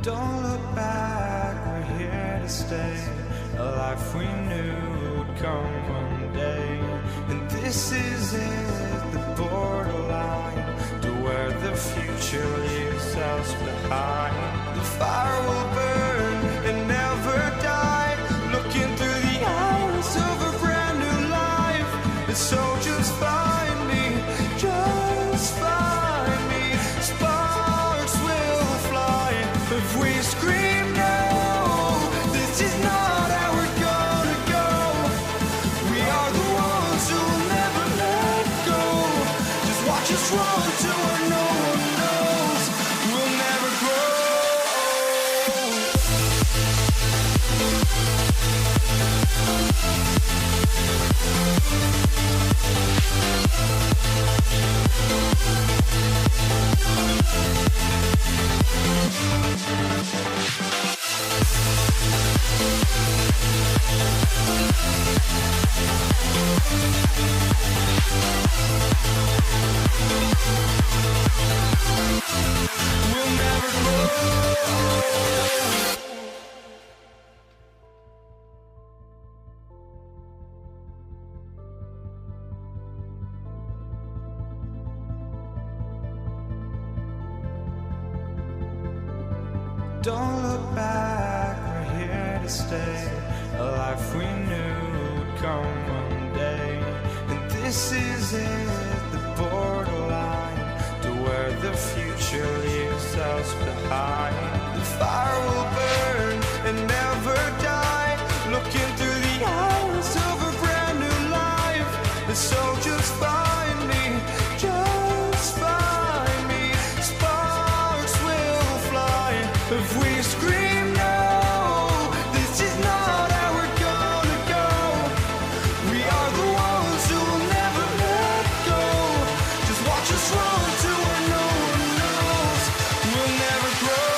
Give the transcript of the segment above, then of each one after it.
Don't look back, we're here to stay. A life we knew would come one day. And this is it, the borderline to where the future leaves us behind. The fire will burn and never die, looking through the eyes of a brand new life. And so just find me, just find me. Sparks will fly if we scream no. This is not how we're gonna go. We are the ones who will never let go. Just watch us run to where no one knows. We'll never grow. We'll never grow. Don't look back, we're here to stay. A life we knew would come one day. And this is it, the borderline to where the future leaves us behind. The fire will burn and never die, looking through the eyes of a brand new life. And so just find me, just find me. Sparks will fly if we scream no. This is not how we're gonna go. We are the ones who will never let go. Just watch us run to where no one knows. We'll never grow.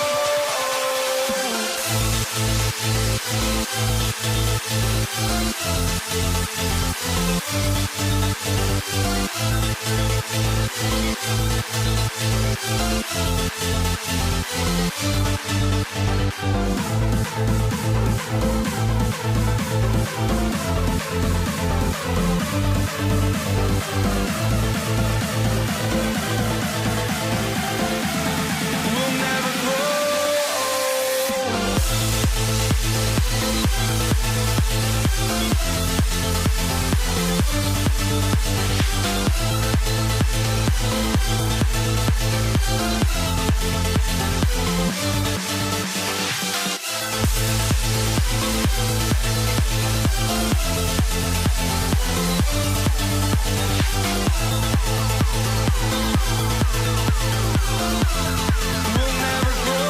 We'll never grow. We'll never grow.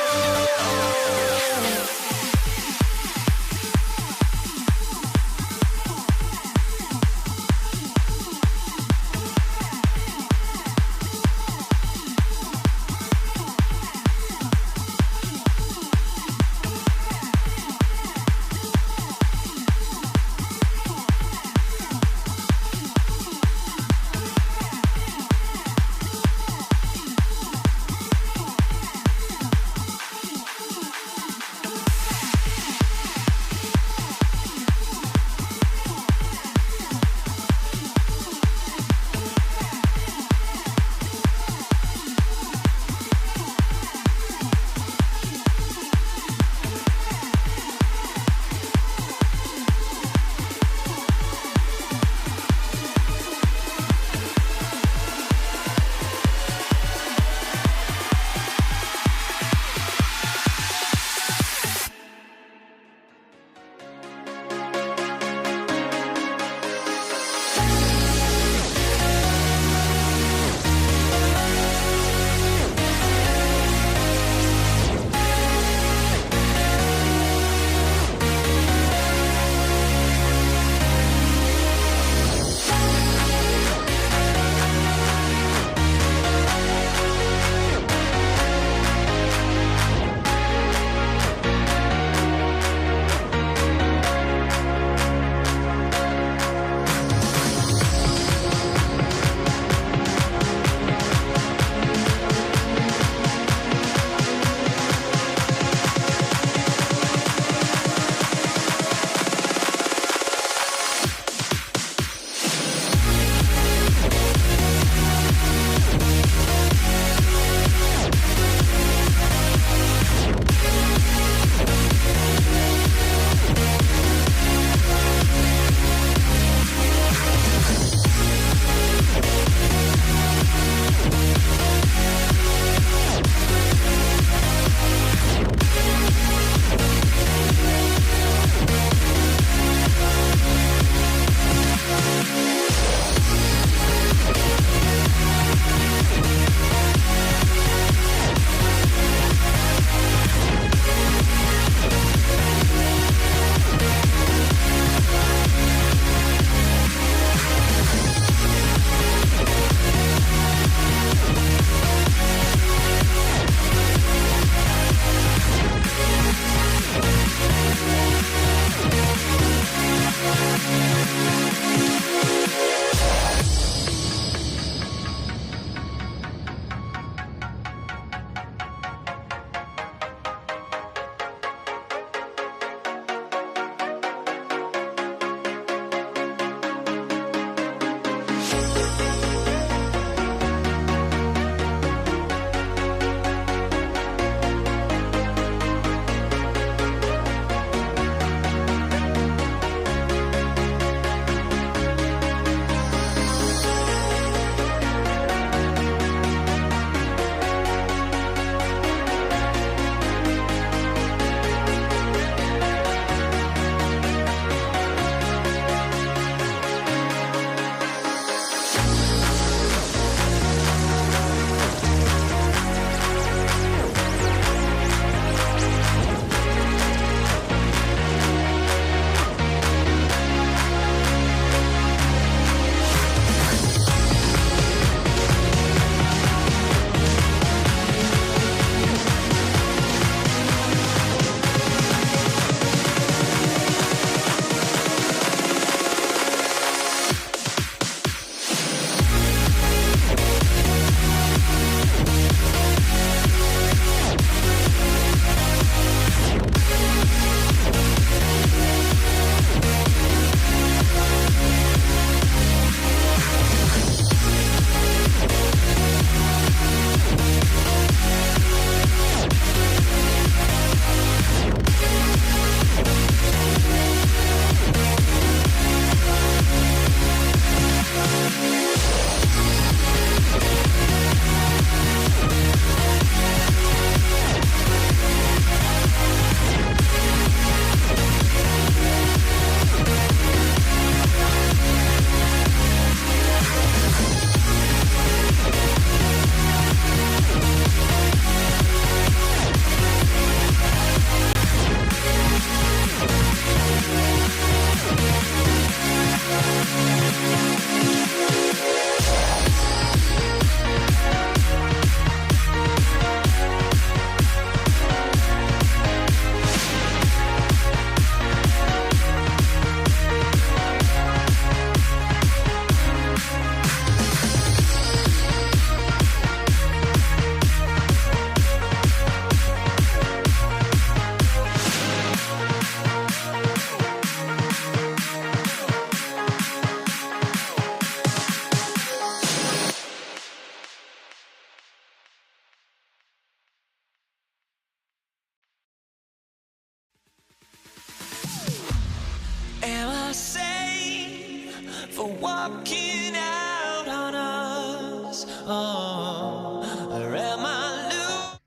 for walking out on us. Oh, or am I losing?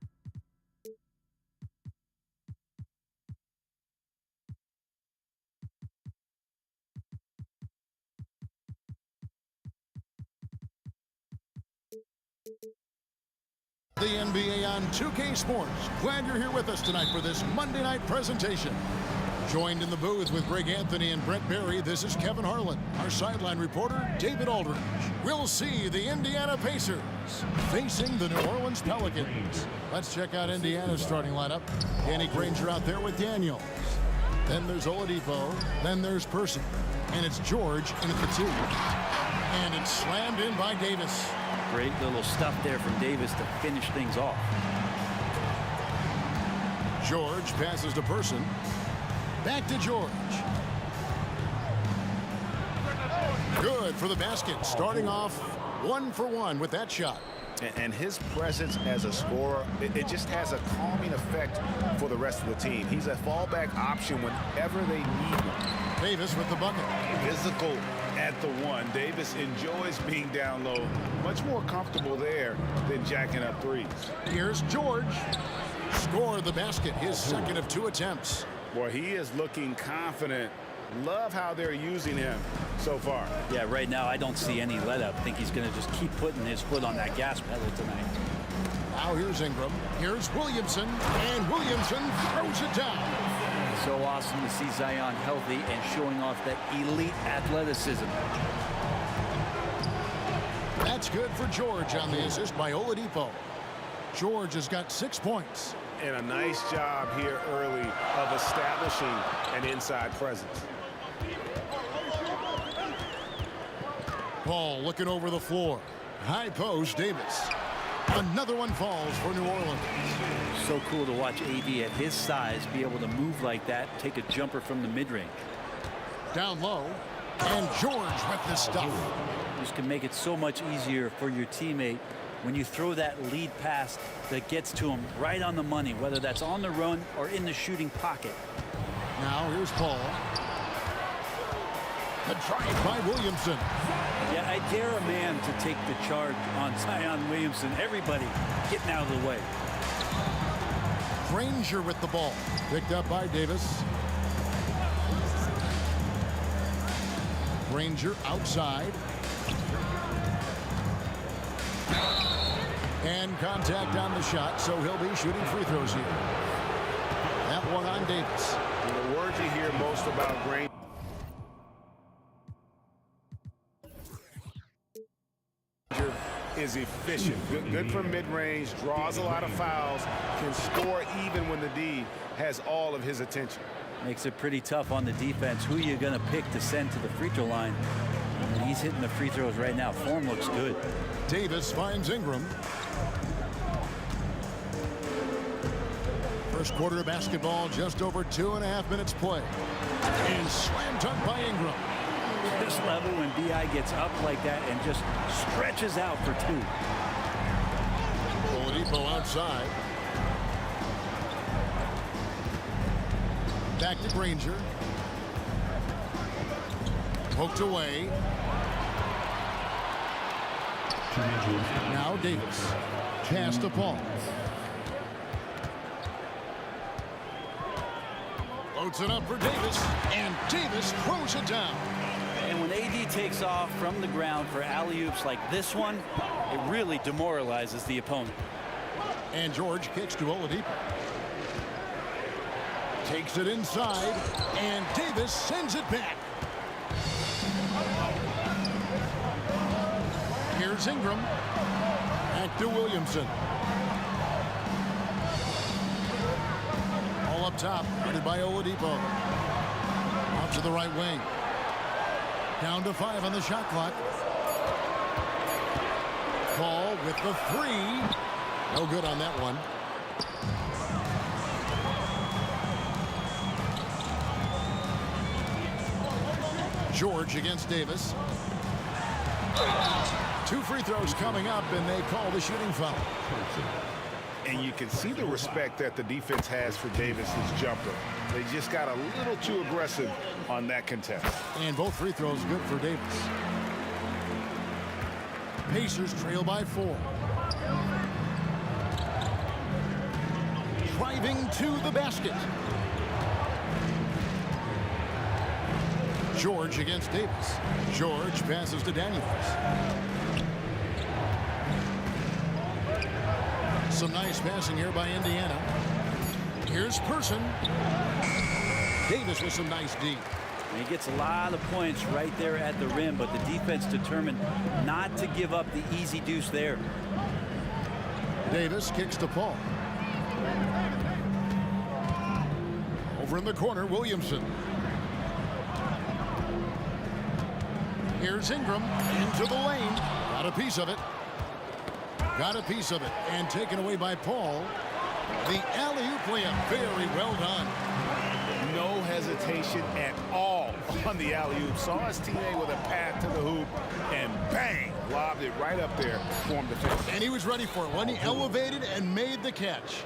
The NBA on 2K Sports. Glad you're here with us tonight for this Monday night presentation. Joined in the booth with Greg Anthony and Brett Barry, this is Kevin Harlan. Our sideline reporter, David Aldridge. We'll see the Indiana Pacers facing the New Orleans Pelicans. Let's check out Indiana's starting lineup. Danny Granger out there with Daniels. Then there's Oladipo. Then there's Person. And it's George in at the 2. And it's slammed in by Davis. Great little stuff there from Davis to finish things off. George passes to Person. Back to George. Good for the basket. Starting off 1 for 1 with that shot. And his presence as a scorer, it just has a calming effect for the rest of the team. He's a fallback option whenever they need one. Davis with the bucket. Physical at the 1. Davis enjoys being down low. Much more comfortable there than jacking up threes. Here's George. Scored the basket, his second of 2 attempts. Boy, he is looking confident. Love how they're using him so far. Yeah, right now I don't see any let up. I think he's going to just keep putting his foot on that gas pedal tonight. Now here's Ingram. Here's Williamson. And Williamson throws it down. So awesome to see Zion healthy and showing off that elite athleticism. That's good for George on the assist by Oladipo. George has got 6 points. And a nice job here early of establishing an inside presence. Paul looking over the floor. High post, Davis. Another one falls for New Orleans. So cool to watch AD at his size be able to move like that, take a jumper from the mid-range. Down low. And George with the stuff. This can make it so much easier for your teammate when you throw that lead pass that gets to him right on the money, whether that's on the run or in the shooting pocket. Now here's Paul. The drive by Williamson. Yeah, I dare a man to take the charge on Zion Williamson. Everybody getting out of the way. Granger with the ball. Picked up by Davis. Granger outside. And contact on the shot, so he'll be shooting free throws here. That one on Davis. And the words you hear most about Granger is efficient. Good from mid-range, draws a lot of fouls, can score even when the D has all of his attention. Makes it pretty tough on the defense. Who are you going to pick to send to the free throw line? And he's hitting the free throws right now. Form looks good. Davis finds Ingram. First quarter of basketball, just over 2.5 minutes play. And slam dunk by Ingram. This level when B.I. gets up like that and just stretches out for 2. Oladipo outside. Back to Granger. Poked away. Now Davis. Pass to Paul. Floats it up for Davis. And Davis throws it down. And when AD takes off from the ground for alley-oops like this one, it really demoralizes the opponent. And George kicks to Oladipo. Takes it inside, and Davis sends it back. Here's Ingram. Back to Williamson. All up top, guarded by Oladipo. Out to the right wing. Down to 5 on the shot clock. Paul with the 3. No good on that one. George against Davis. 2 free throws coming up, and they call the shooting foul. And you can see the respect that the defense has for Davis's jumper. They just got a little too aggressive on that contest. And both free throws good for Davis. Pacers trail by 4. Driving to the basket. George against Davis. George passes to Daniels. Some nice passing here by Indiana. Here's Person. Davis with some nice D. He gets a lot of points right there at the rim, but the defense determined not to give up the easy deuce there. Davis kicks to Paul. Over in the corner, Williamson. Here's Ingram into the lane. Got a piece of it. Got a piece of it. And taken away by Paul. The alley-oop layup. Very well done. No hesitation at all on the alley-oop. Saw his teammate with a path to the hoop, and bang, lobbed it right up there for him to finish. And he was ready for it when he elevated and made the catch.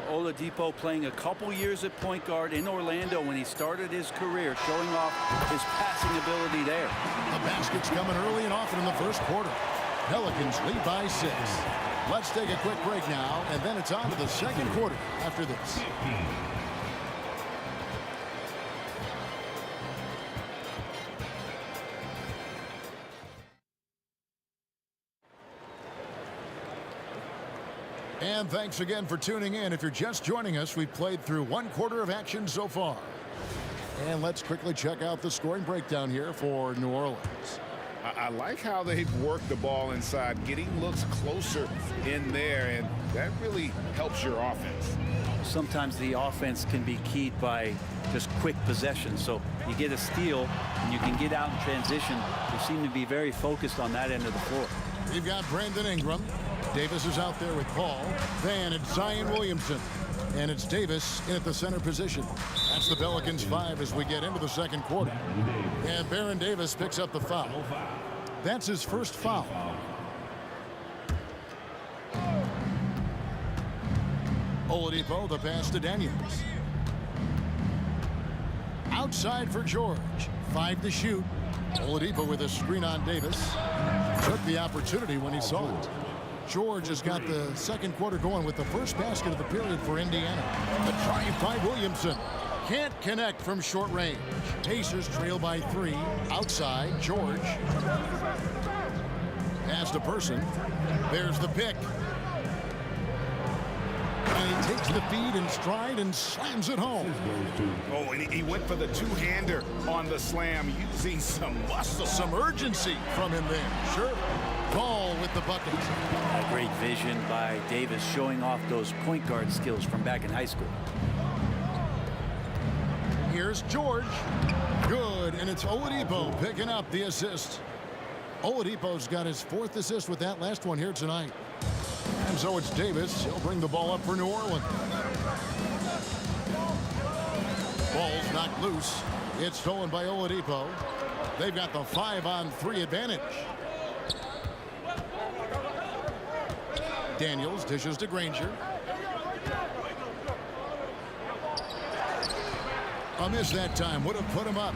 Oladipo playing a couple years at point guard in Orlando when he started his career, showing off his passing ability there. The basket's coming early and often in the first quarter. Pelicans lead by 6. Let's take a quick break now, and then it's on to the second quarter after this. And thanks again for tuning in. If you're just joining us, we've played through 1 quarter of action so far. And let's quickly check out the scoring breakdown here for New Orleans. I like how they've worked the ball inside, getting looks closer in there, and that really helps your offense. Sometimes the offense can be keyed by just quick possession. So you get a steal and you can get out in transition. They seem to be very focused on that end of the floor. We've got Brandon Ingram. Davis is out there with Paul. Then it's Zion Williamson. And it's Davis in at the center position. That's the Pelicans 5 as we get into the second quarter. And Baron Davis picks up the foul. That's his first foul. Oladipo, the pass to Daniels. Outside for George. 5 to shoot. Oladipo with a screen on Davis. Took the opportunity when he saw it. George has got the second quarter going with the first basket of the period for Indiana. The drive by Williamson. Can't connect from short range. Pacers trail by 3. Outside, George. Pass to Person. There's the pick. And he takes the feed in stride and slams it home. Oh, and he went for the two-hander on the slam, using some muscle. Some urgency from him there. Sure. Ball with the bucket. A great vision by Davis, showing off those point guard skills from back in high school. Here's George. Good, and it's Oladipo picking up the assist. Oladipo's got his 4th assist with that last one here tonight. And so it's Davis. He'll bring the ball up for New Orleans. Ball's knocked loose. It's stolen by Oladipo. They've got the 5-on-3 advantage. Daniels dishes to Granger. A miss that time would have put him up.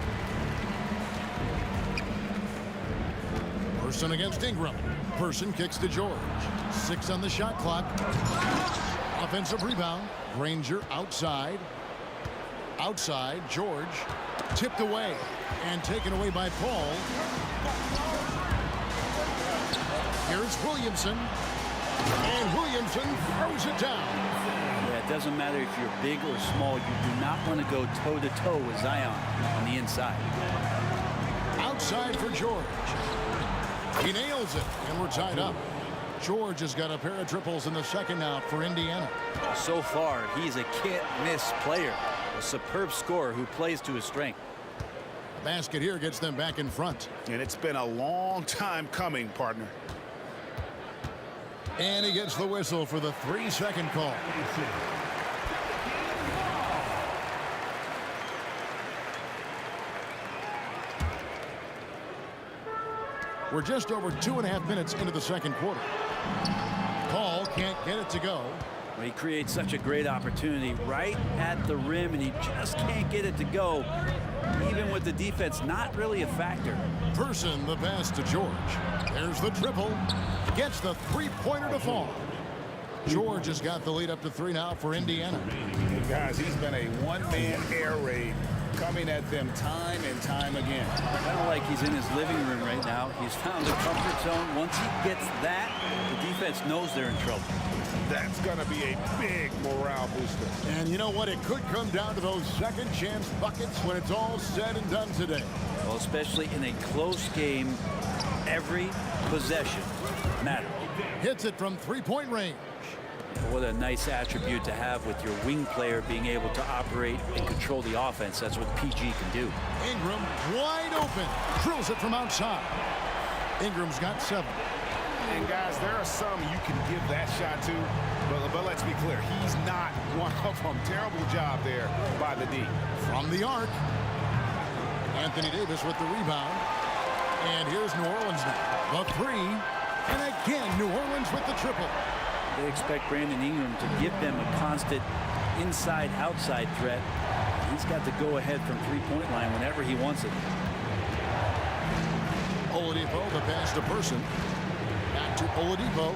Person against Ingram. Person kicks to George. 6 on the shot clock. Offensive rebound. Granger outside. Outside. George tipped away and taken away by Paul. Here's Williamson. And Williamson throws it down. Yeah, it doesn't matter if you're big or small. You do not want to go toe-to-toe with Zion on the inside. Outside for George. He nails it, and we're tied up. George has got a pair of triples in the second now for Indiana. So far, he's a can't-miss player. A superb scorer who plays to his strength. Basket here gets them back in front. And it's been a long time coming, partner. And he gets the whistle for the 3-second call. We're just over 2.5 minutes into the second quarter. Paul can't get it to go. Well, he creates such a great opportunity right at the rim, and he just can't get it to go, even with the defense not really a factor. Person the pass to George. There's the triple. Gets the three-pointer to fall. George has got the lead up to 3 now for Indiana. Guys, he's been a one-man air raid coming at them time and time again. Kind of like he's in his living room right now. He's found a comfort zone. Once he gets that, the defense knows they're in trouble. That's going to be a big morale booster. And you know what? It could come down to those second chance buckets when it's all said and done today. Well, especially in a close game, every possession matters. Hits it from three-point range. What a nice attribute to have with your wing player being able to operate and control the offense. That's what PG can do. Ingram wide open. Drills it from outside. Ingram's got 7. And guys, there are some you can give that shot to, but let's be clear, he's not one of them. Terrible job there by the D. From the arc, Anthony Davis with the rebound. And here's New Orleans now. The 3. And again, New Orleans with the triple. They expect Brandon Ingram to give them a constant inside-outside threat. He's got to go ahead from three-point line whenever he wants it. Oladipo, the pass to Person. Back to Oladipo.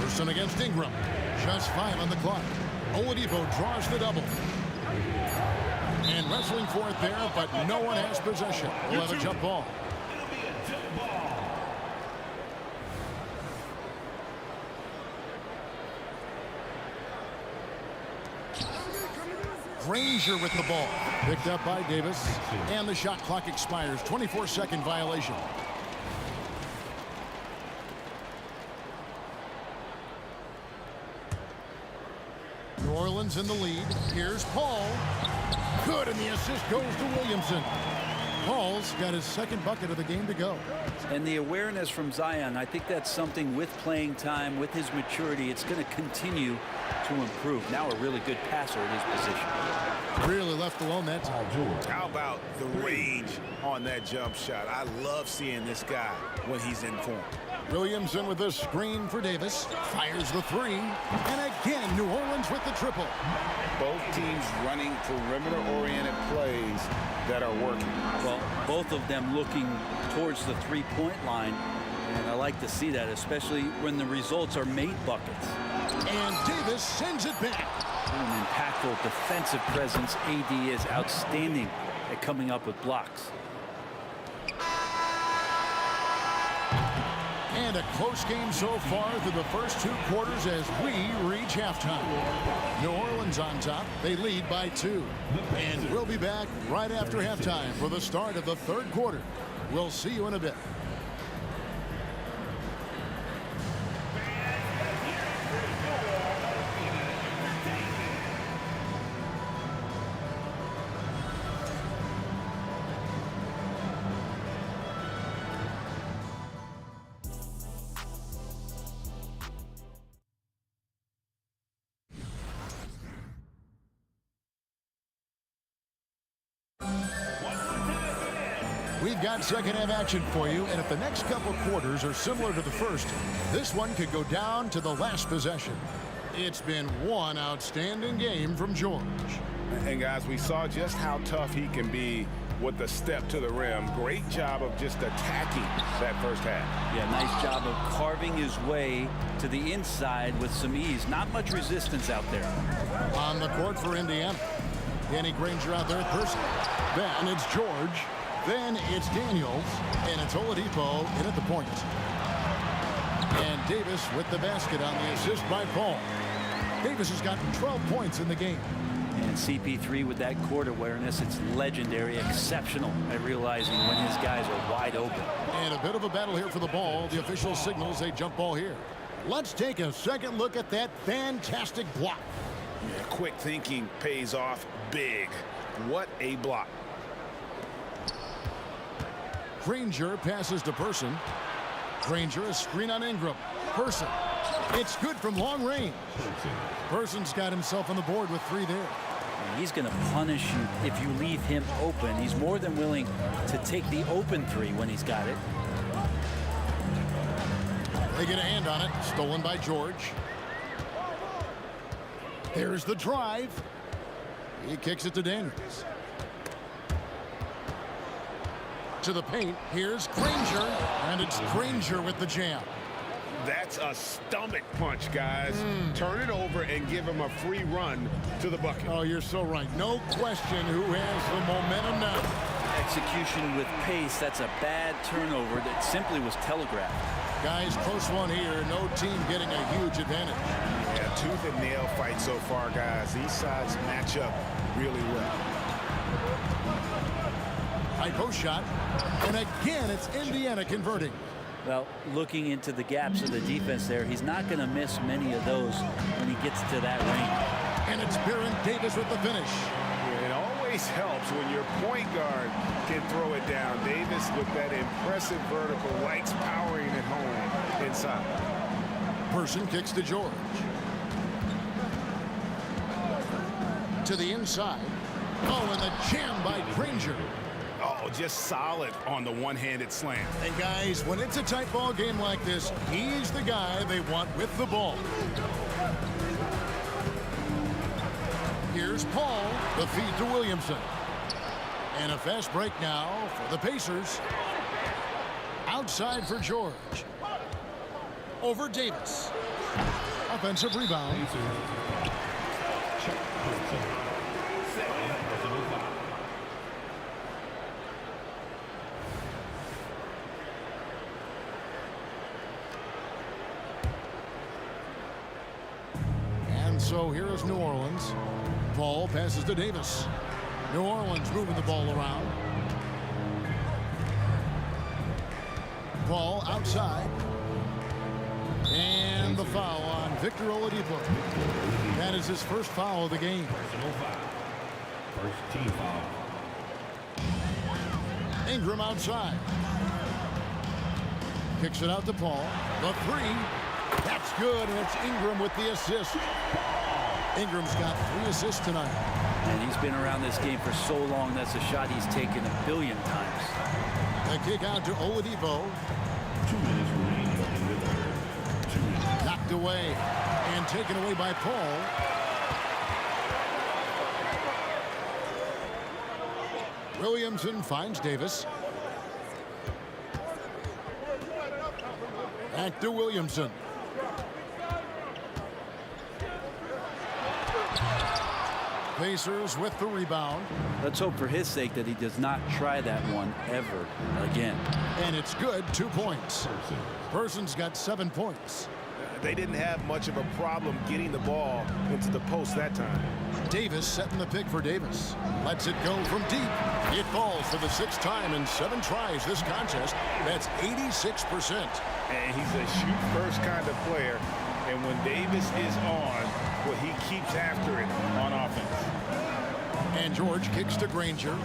Person against Ingram. Just 5 on the clock. Oladipo draws the double. And wrestling for it there, but no one has possession. We'll have a jump ball. Granger with the ball. Picked up by Davis. And the shot clock expires. 24-second violation. New Orleans in the lead. Here's Paul. Good, and the assist goes to Williamson. Paul's got his second bucket of the game to go. And the awareness from Zion, I think that's something with playing time, with his maturity, it's going to continue to improve. Now a really good passer in his position. Really left alone that time. How about the rage on that jump shot? I love seeing this guy when he's in form. Williamson with the screen for Davis. Fires the 3. And again, New Orleans with the triple. Both teams running perimeter-oriented plays that are working. Well, both of them looking towards the three-point line. And I like to see that, especially when the results are made buckets. And Davis sends it back. An impactful defensive presence. AD is outstanding at coming up with blocks. And a close game so far through the first 2 quarters as we reach halftime. New Orleans on top. They lead by 2. And we'll be back right after halftime for the start of the 3rd quarter. We'll see you in a bit. We've got second half action for you, and if the next couple quarters are similar to the first, this one could go down to the last possession. It's been one outstanding game from George. And guys, we saw just how tough he can be with the step to the rim. Great job of just attacking that first half. Yeah, nice job of carving his way to the inside with some ease. Not much resistance out there. On the court for Indiana. Danny Granger out there at Person. Then it's George. Then it's Daniels. And it's Oladipo in at the point. And Davis with the basket on the assist by Paul. Davis has gotten 12 points in the game. And CP3 with that court awareness, it's legendary, exceptional at realizing when his guys are wide open. And a bit of a battle here for the ball. The official signals a jump ball here. Let's take a second look at that fantastic block. Yeah, quick thinking pays off big. What a block. Granger passes to Person. Granger, a screen on Ingram. Person. It's good from long range. Person's got himself on the board with 3 there. And he's going to punish you if you leave him open. He's more than willing to take the open 3 when he's got it. They get a hand on it. Stolen by George. Here's the drive. He kicks it to Daniels. To the paint. Here's Granger. And it's Granger with the jam. That's a stomach punch, guys. Turn it over and give him a free run to the bucket. Oh, you're so right. No question who has the momentum now. Execution with pace. That's a bad turnover that simply was telegraphed. Guys, close one here. No team getting a huge advantage. Yeah, tooth and nail fight so far, guys. These sides match up really well. High post shot. And again, it's Indiana converting. Well, looking into the gaps of the defense there, he's not going to miss many of those when he gets to that range. And it's Baron Davis with the finish. It always helps when your point guard can throw it down. Davis with that impressive vertical, likes powering it home inside. Person kicks to George. To the inside. Oh, and the jam by Granger. Oh, just solid on the one-handed slam. And guys, when it's a tight ball game like this, he's the guy they want with the ball. Here's Paul, the feed to Williamson. And a fast break now for the Pacers. Outside for George. Over Davis. Offensive rebound. So here is New Orleans. Paul passes to Davis. New Orleans moving the ball around. Paul outside. And the foul on Victor Oladipo. That is his first foul of the game. Personal foul. First team foul. Ingram outside. Kicks it out to Paul. The three. That's good, and it's Ingram with the assist. Ingram's got 3 assists tonight. And he's been around this game for so long. That's a shot he's taken a billion times. The kick out to Oladipo. 2 minutes remaining in the third. 2 minutes. Knocked away and taken away by Paul. Williamson finds Davis. Back to Williamson. Pacers with the rebound. Let's hope for his sake that he does not try that one ever again. And it's good. 2 points. Person's got 7 points. They didn't have much of a problem getting the ball into the post that time. Davis setting the pick for Davis. Lets it go from deep. It falls for the 6th time in 7 tries this contest. That's 86%. And he's a shoot-first kind of player. And when Davis is on, well, he keeps after it on offense. And George kicks to Granger.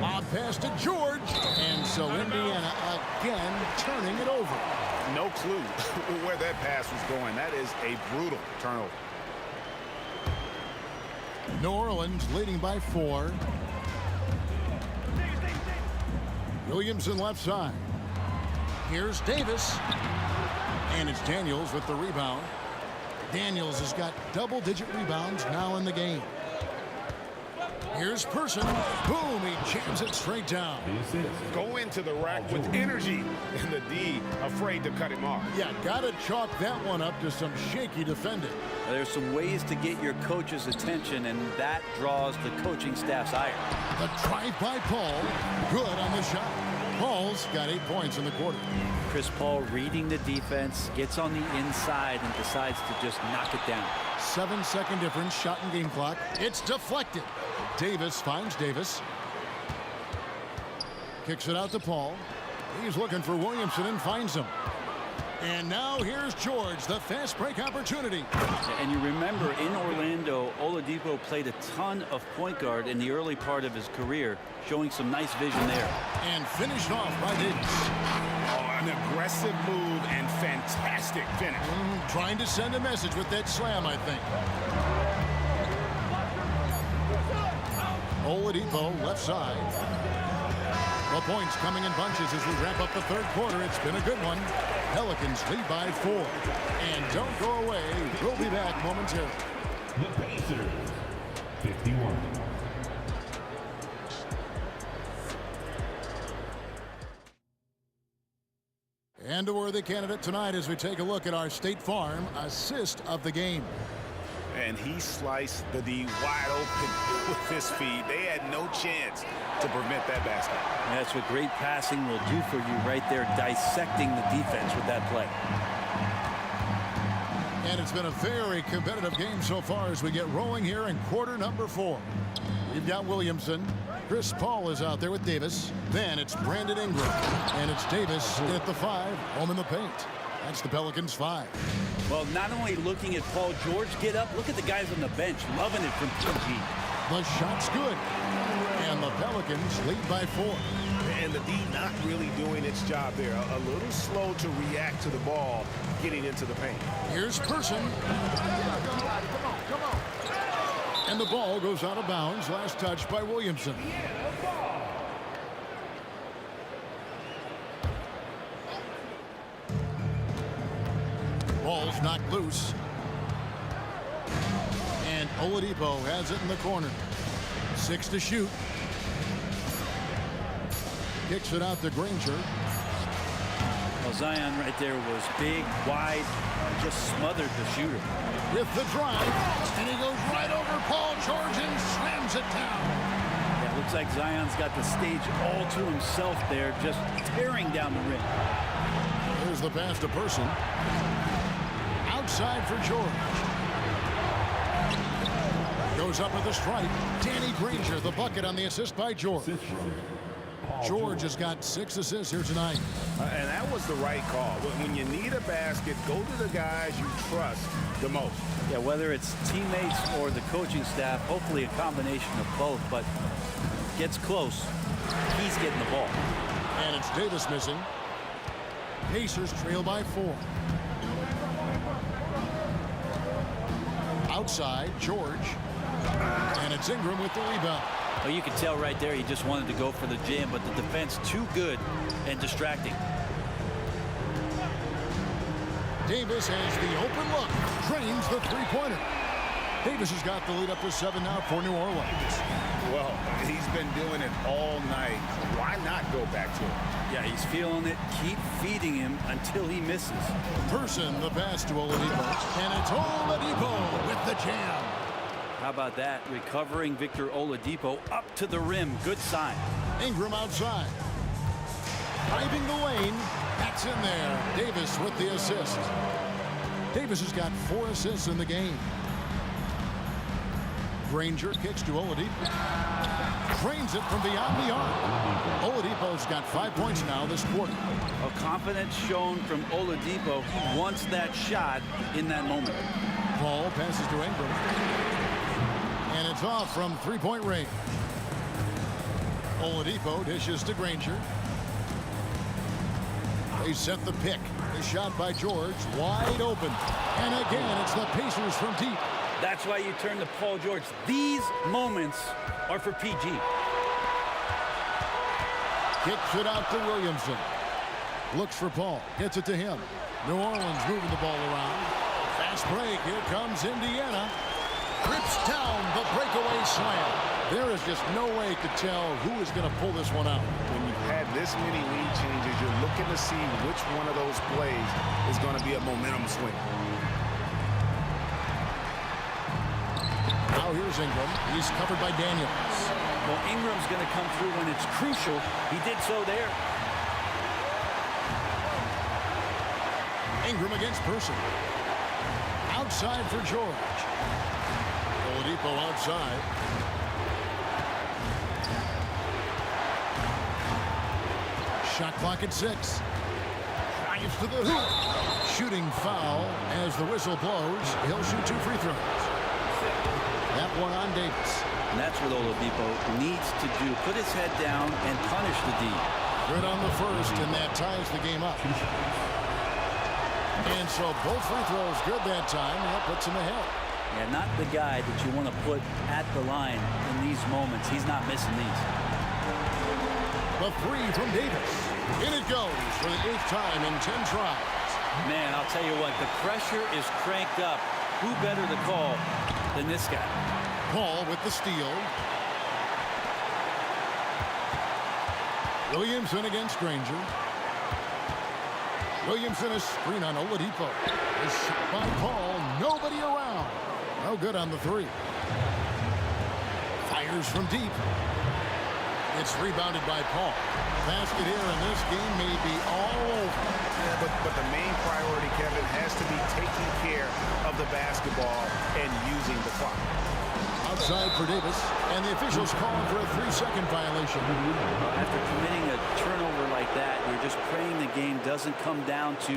Lob pass to George. And so Indiana again turning it over. No clue where that pass was going. That is a brutal turnover. New Orleans leading by 4. Williamson left side. Here's Davis. And it's Daniels with the rebound. Daniels has got double-digit rebounds now in the game. Here's Person. Boom, he jams it straight down. Go into the rack with energy. And the D afraid to cut him off. Yeah, gotta chalk that one up to some shaky defending. There's some ways to get your coach's attention, and that draws the coaching staff's ire. The drive by Paul. Good on the shot. Paul's got 8 points in the quarter. Chris Paul reading the defense, gets on the inside and decides to just knock it down. 7-second difference, shot and game clock. It's deflected. Davis finds Davis. Kicks it out to Paul. He's looking for Williamson and finds him. And now here's George, the fast break opportunity. And you remember in Orlando, Oladipo played a ton of point guard in the early part of his career, showing some nice vision there. And finished off by Davis. Oh, an aggressive move and fantastic finish. Trying to send a message with that slam, I think. Oladipo left side. Well, points coming in bunches as we wrap up the third quarter. It's been a good one. Pelicans lead by 4. And don't go away. We'll be back momentarily. The Pacers, 51. And a worthy candidate tonight as we take a look at our State Farm assist of the game. And he sliced the D wide open with his feet. They had no chance to prevent that basket. That's what great passing will do for you right there, dissecting the defense with that play. And it's been a very competitive game so far as we get rolling here in quarter number 4. We've got Williamson. Chris Paul is out there with Davis. Then it's Brandon Ingram. And it's Davis at the 5, home in the paint. That's the Pelicans 5. Well, not only looking at Paul George get up, look at the guys on the bench loving it from PG. The shot's good. And the Pelicans lead by 4. And the D not really doing its job there. A little slow to react to the ball getting into the paint. Here's Person. And the ball goes out of bounds. Last touch by Williamson. Ball's knocked loose. And Oladipo has it in the corner. 6 to shoot. Kicks it out to Granger. Well, Zion right there was big, wide, just smothered the shooter. With the drive. And he goes right over Paul George and slams it down. Yeah, looks like Zion's got the stage all to himself there, just tearing down the rim. Here's the pass to Person. Outside for George. Goes up with a strike. Danny Granger, the bucket on the assist by George. George has got 6 assists here tonight. And that was the right call. When you need a basket, go to the guys you trust the most. Yeah, whether it's teammates or the coaching staff, hopefully a combination of both, but gets close. He's getting the ball. And it's Davis missing. Pacers trail by 4. Outside, George. And it's Ingram with the rebound. Well, you can tell right there he just wanted to go for the jam, but the defense too good and distracting. Davis has the open look. Drains the three-pointer. Davis has got the lead up to 7 now for New Orleans. Well, he's been doing it all night. Why not go back to it? Yeah, he's feeling it. Keep feeding him until he misses. Person, the pass to Oladipo. And it's Oladipo with the jam. How about that? Recovering Victor Oladipo up to the rim. Good sign. Ingram outside. Driving the lane. That's in there. Davis with the assist. Davis has got 4 assists in the game. Granger kicks to Oladipo. Drains it from beyond the arc. Oladipo's got 5 points now this quarter. A confidence shown from Oladipo. He wants that shot in that moment. Paul passes to Ingram. And it's off from three-point range. Oladipo dishes to Granger. They set the pick. The shot by George, wide open. And again, it's the Pacers from deep. That's why you turn to Paul George. These moments are for PG. Kicks it out to Williamson. Looks for Paul. Gets it to him. New Orleans moving the ball around. Fast break. Here comes Indiana. Rips down the breakaway slam. There is just no way to tell who is going to pull this one out. When you've had this many lead changes, you're looking to see which one of those plays is going to be a momentum swing. Now here's Ingram. He's covered by Daniels. Well, Ingram's going to come through when it's crucial. He did so there. Ingram against Person. Outside for George. Oladipo outside. Shot clock at 6. Drives to the hoop. Shooting foul as the whistle blows. He'll shoot 2 free throws. That one on Davis. And that's what Oladipo needs to do. Put his head down and punish the D. Good on the first, and that ties the game up. And so both free throws good that time, and that puts him ahead. Yeah, not the guy that you want to put at the line in these moments. He's not missing these. The three from Davis. In it goes for the 8th time in 10 tries. Man, I'll tell you what, the pressure is cranked up. Who better to call than this guy? Paul with the steal. Williamson against Granger. Williamson is screen on Oladipo. Is shot by Paul. Nobody around. No good on the three. Fires from deep. It's rebounded by Paul. Basket here, and this game may be all over. Yeah, but the main priority, Kevin, has to be taking care of the basketball and using the clock. Outside for Davis, and the officials calling for a 3-second violation. After committing a turnover like that, you're just praying the game doesn't come down to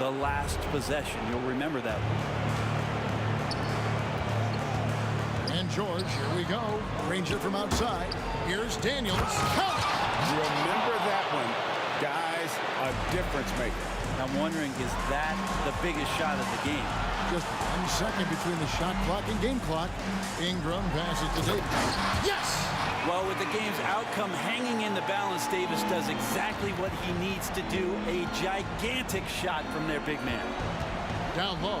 the last possession. You'll remember that one. And George, here we go. Ranger from outside. Here's Daniels. Count! Remember that one, guys, a difference maker. I'm wondering, is that the biggest shot of the game? Just 1 second between the shot clock and game clock. Ingram passes to Davis. Yes! Well, with the game's outcome hanging in the balance, Davis does exactly what he needs to do. A gigantic shot from their big man. Down low.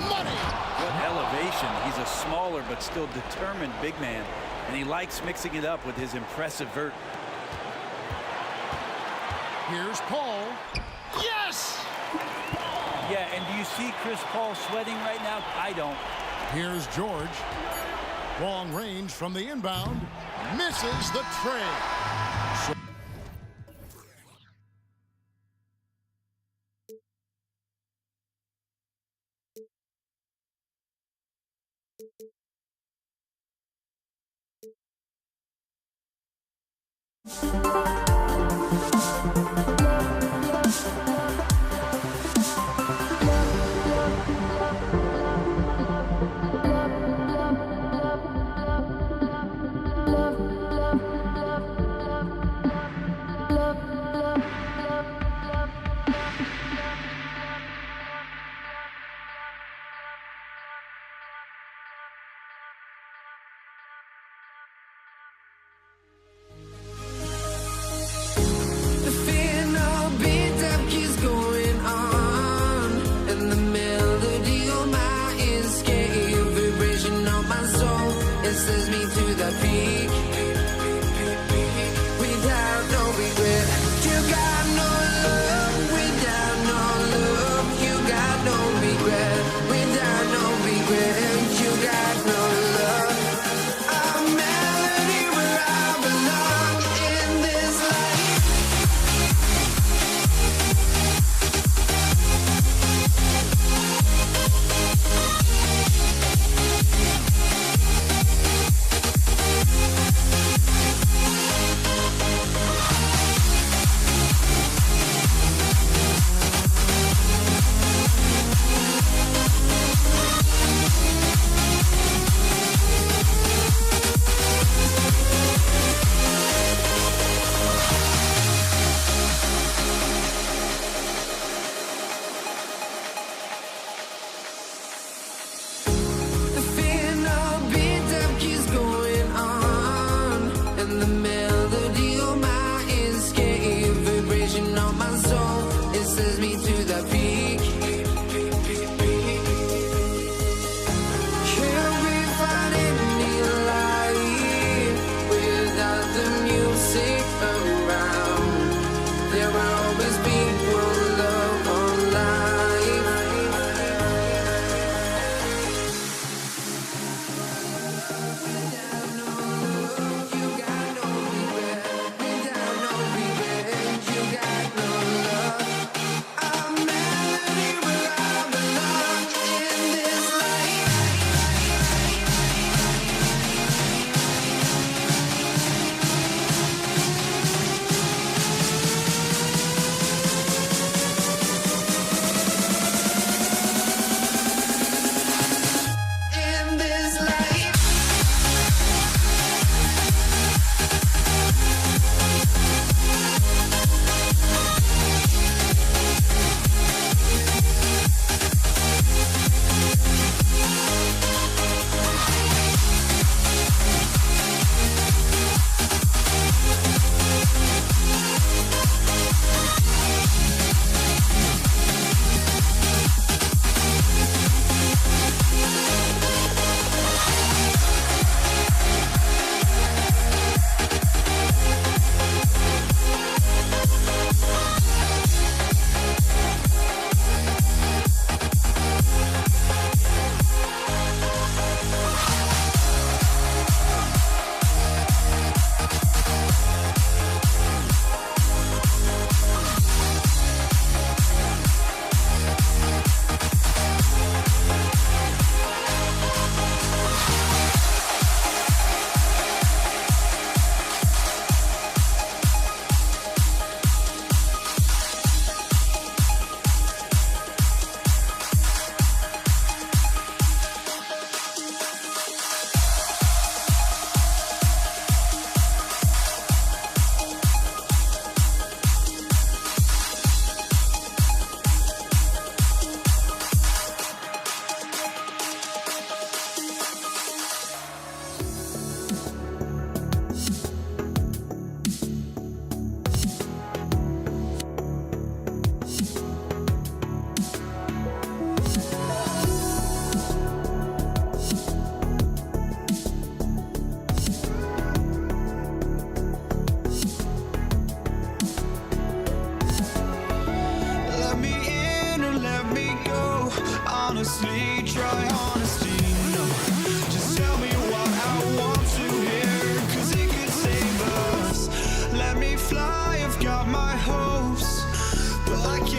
Money! What elevation. He's a smaller but still determined big man. And he likes mixing it up with his impressive vert. Here's Paul. Yes! Yeah, and do you see Chris Paul sweating right now? I don't. Here's George. Long range from the inbound. Misses the tray.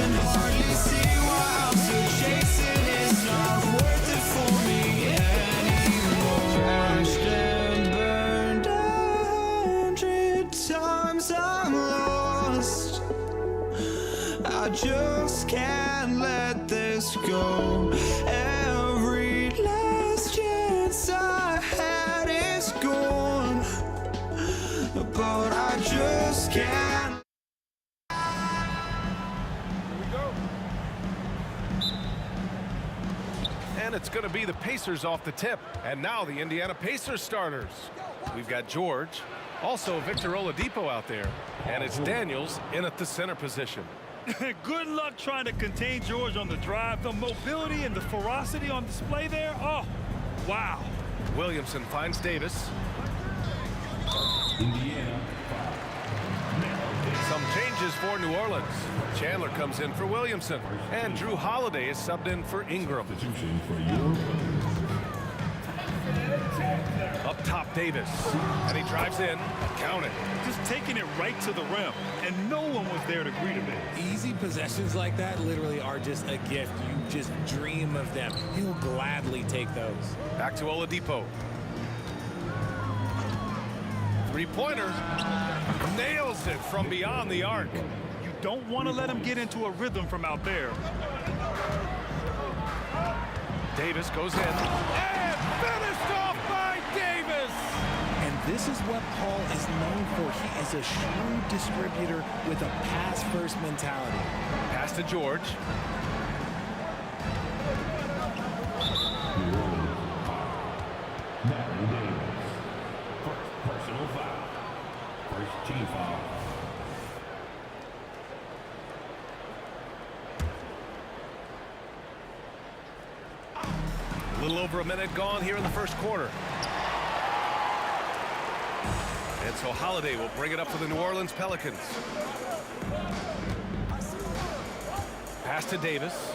can hardly see why I'm still chasing. It's not worth it for me anymore. Crashed and burned 100 times, I'm lost. I just can't let this go. Every last chance I had is gone, but I just can't. And it's going to be the Pacers off the tip. And now the Indiana Pacers starters. We've got George, also Victor Oladipo out there, and it's Daniels in at the center position. Good luck trying to contain George on the drive. The mobility and the ferocity on display there. Oh, wow. Williamson finds Davis. Indiana. Some changes for New Orleans. Chandler comes in for Williamson, and Drew Holiday is subbed in for Ingram. Substitution for your Williams. Up top, Davis, and he drives in. Count it. Just taking it right to the rim, and no one was there to greet him. Easy possessions like that literally are just a gift. You just dream of them. He'll gladly take those. Back to Oladipo. Three-pointer. Nails it from beyond the arc. You don't want to let him get into a rhythm from out there. Davis goes in. And finished off by Davis. And this is what Paul is known for. He is a shrewd distributor with a pass-first mentality. Pass to George. New Orleans. Matthew Davis. First personal foul. First team foul. A little over a minute gone here in the first quarter. And so Holiday will bring it up for the New Orleans Pelicans. Pass to Davis.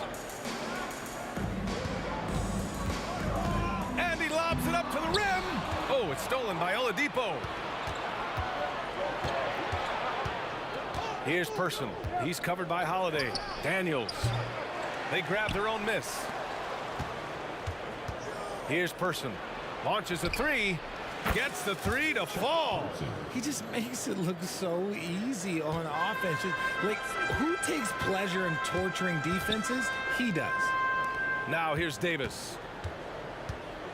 And he lobs it up to the rim. Oh, it's stolen by Oladipo. Here's Person. He's covered by Holiday. Daniels. They grab their own miss. Here's Person. Launches a three. Gets the three to fall. He just makes it look so easy on offense. Like, who takes pleasure in torturing defenses? He does. Now here's Davis.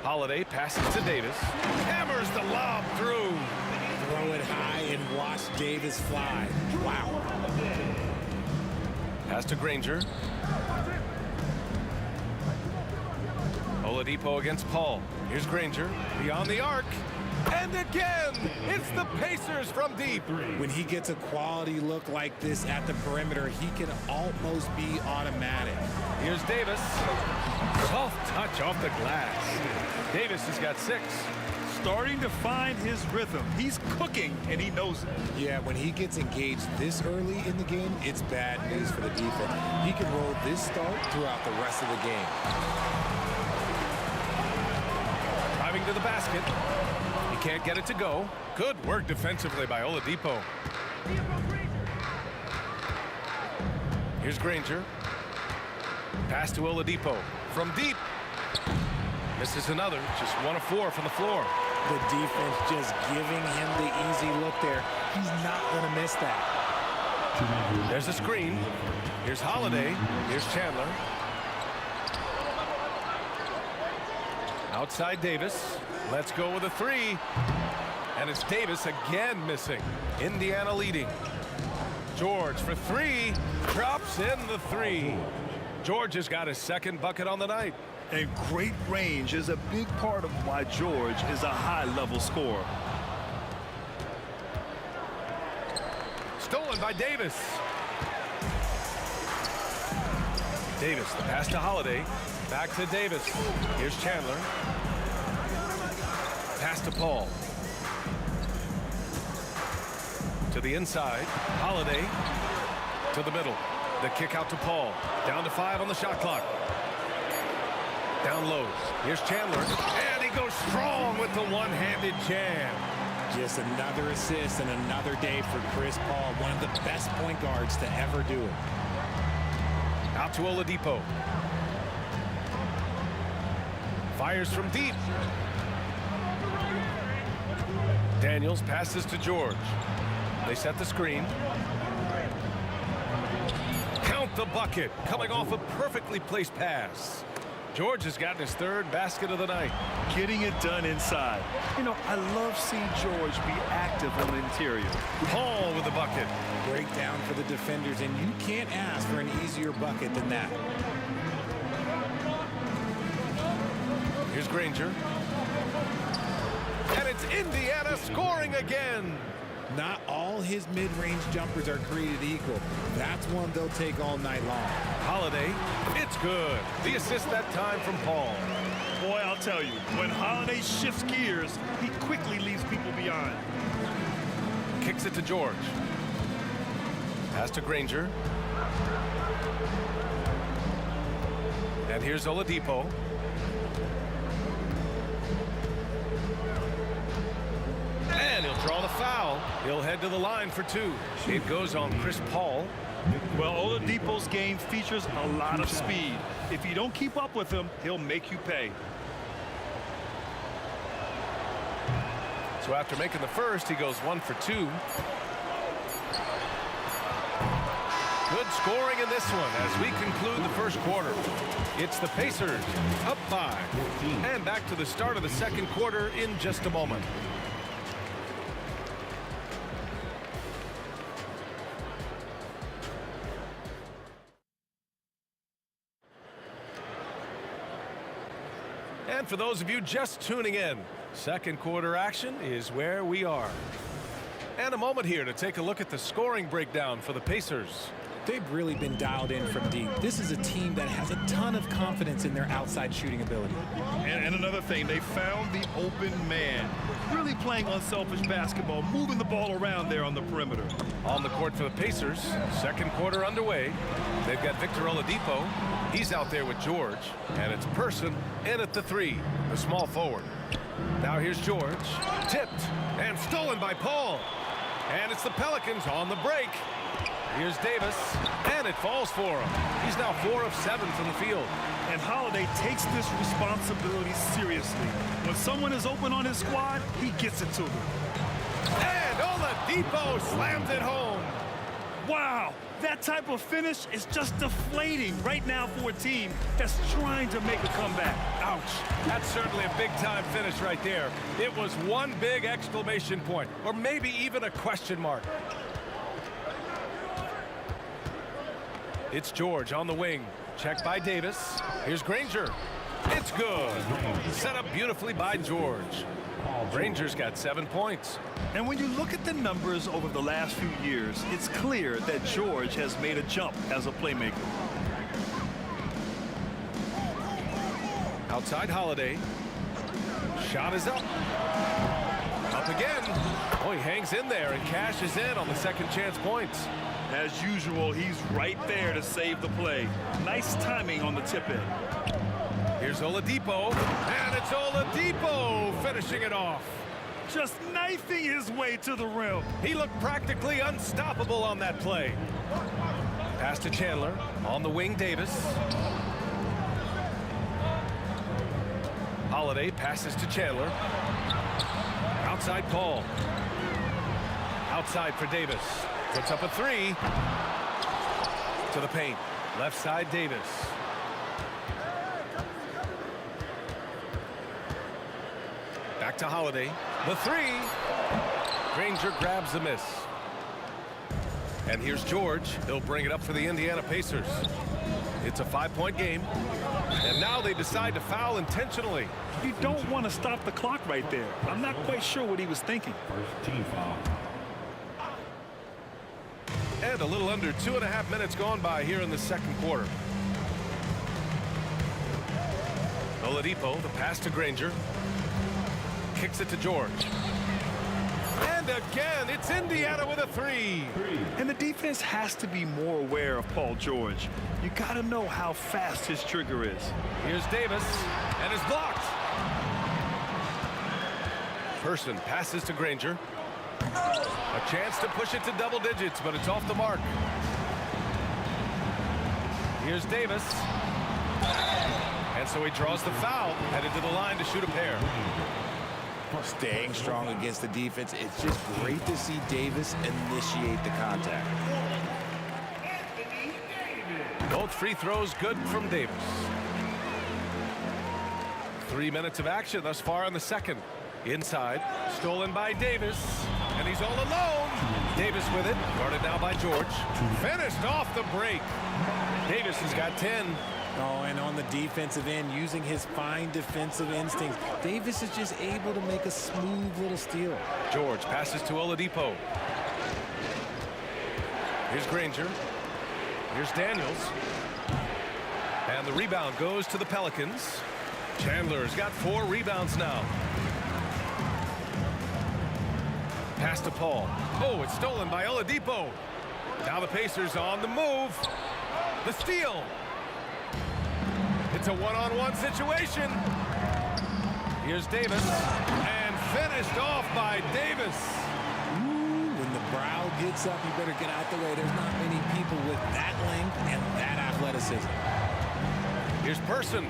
Holiday passes to Davis. Hammers the lob through. Throw it high and watch Davis fly. Wow. Pass to Granger. Oladipo against Paul. Here's Granger. Beyond the arc. And again, it's the Pacers from deep. When he gets a quality look like this at the perimeter, he can almost be automatic. Here's Davis. Soft touch off the glass. Davis has got 6. Starting to find his rhythm. He's cooking, and he knows it. Yeah, when he gets engaged this early in the game, it's bad news for the defense. He can roll this start throughout the rest of the game. Driving to the basket. He can't get it to go. Good work defensively by Oladipo. Here's Granger. Pass to Oladipo. From deep. Misses another. Just 1 of 4 from the floor. The defense just giving him the easy look there. He's not going to miss that. There's a screen. Here's Holiday. Here's Chandler. Outside Davis. Let's go with a 3. And it's Davis again missing. Indiana leading. George for 3. Drops in the 3. George has got his second bucket on the night. And great range is a big part of why George is a high-level scorer. Stolen by Davis. Davis, the pass to Holiday. Back to Davis. Here's Chandler. Pass to Paul. To the inside. Holiday. To the middle. The kick out to Paul. Down to 5 on the shot clock. Down low. Here's Chandler. And he goes strong with the one-handed jam. Just another assist and another day for Chris Paul, one of the best point guards to ever do it. Out to Oladipo. Fires from deep. Daniels passes to George. They set the screen. Count the bucket, coming off a perfectly placed pass. George has gotten his third basket of the night. Getting it done inside. You know, I love seeing George be active on the interior. Paul with the bucket. Breakdown for the defenders, and you can't ask for an easier bucket than that. Here's Granger. And it's Indiana scoring again. Not all his mid-range jumpers are created equal. That's one they'll take all night long. Holiday, it's good. The assist that time from Paul. Boy, I'll tell you, when Holiday shifts gears, he quickly leaves people behind. Kicks it to George. Pass to Granger. And here's Oladipo. And he'll draw the foul. He'll head to the line for two. It goes on Chris Paul. Well, Oladipo's game features a lot of speed. If you don't keep up with him, he'll make you pay. So after making the first, he goes 1 for 2. Good scoring in this one as we conclude the first quarter. It's the Pacers up 5. And back to the start of the second quarter in just a moment. And for those of you just tuning in, second quarter action is where we are. And a moment here to take a look at the scoring breakdown for the Pacers. They've really been dialed in from deep. This is a team that has a ton of confidence in their outside shooting ability. And another thing, they found the open man. Really playing unselfish basketball, moving the ball around there on the perimeter. On the court for the Pacers, second quarter underway. They've got Victor Oladipo. He's out there with George. And it's Person in at the 3, the small forward. Now here's George. Tipped and stolen by Paul. And it's the Pelicans on the break. Here's Davis, and it falls for him. He's now 4 of 7 from the field. And Holiday takes this responsibility seriously. When someone is open on his squad, he gets it to them. And Oladipo slams it home. Wow, that type of finish is just deflating right now for a team that's trying to make a comeback. Ouch. That's certainly a big-time finish right there. It was one big exclamation point, or maybe even a question mark. It's George on the wing. Checked by Davis. Here's Granger. It's good. Set up beautifully by George. Granger's got 7 points. And when you look at the numbers over the last few years, it's clear that George has made a jump as a playmaker. Outside Holiday. Shot is up. Up again. Oh, he hangs in there and cashes in on the second chance points. As usual, he's right there to save the play. Nice timing on the tip-in. Here's Oladipo, and it's Oladipo finishing it off. Just knifing his way to the rim. He looked practically unstoppable on that play. Pass to Chandler. On the wing, Davis. Holiday passes to Chandler. Outside Paul. Outside for Davis. Puts up a 3. To the paint. Left side, Davis. Back to Holiday. The 3. Granger grabs the miss. And here's George. He'll bring it up for the Indiana Pacers. It's a 5-point game. And now they decide to foul intentionally. You don't want to stop the clock right there. I'm not quite sure what he was thinking. First team foul. And a little under 2.5 minutes gone by here in the second quarter. Oladipo, the pass to Granger. Kicks it to George. And again, it's Indiana with a 3. And the defense has to be more aware of Paul George. You got to know how fast his trigger is. Here's Davis, and it's blocked. Person passes to Granger. A chance to push it to double digits, but it's off the mark. Here's Davis. And so he draws the foul, headed to the line to shoot a pair. Staying strong against the defense. It's just great to see Davis initiate the contact. Both free throws good from Davis. 3 minutes of action thus far in the second. Inside, stolen by Davis, and he's all alone. Davis with it, guarded now by George. Finished off the break. Davis has got 10. Oh, and on the defensive end, using his fine defensive instincts, Davis is just able to make a smooth little steal. George passes to Oladipo. Here's Granger. Here's Daniels. And the rebound goes to the Pelicans. Chandler's got 4 rebounds now. Pass to Paul. Oh, it's stolen by Oladipo. Now the Pacers on the move. The steal. It's a one-on-one situation. Here's Davis. And finished off by Davis. Ooh, when the brow gets up, you better get out the way. There's not many people with that length and that athleticism. Here's Person.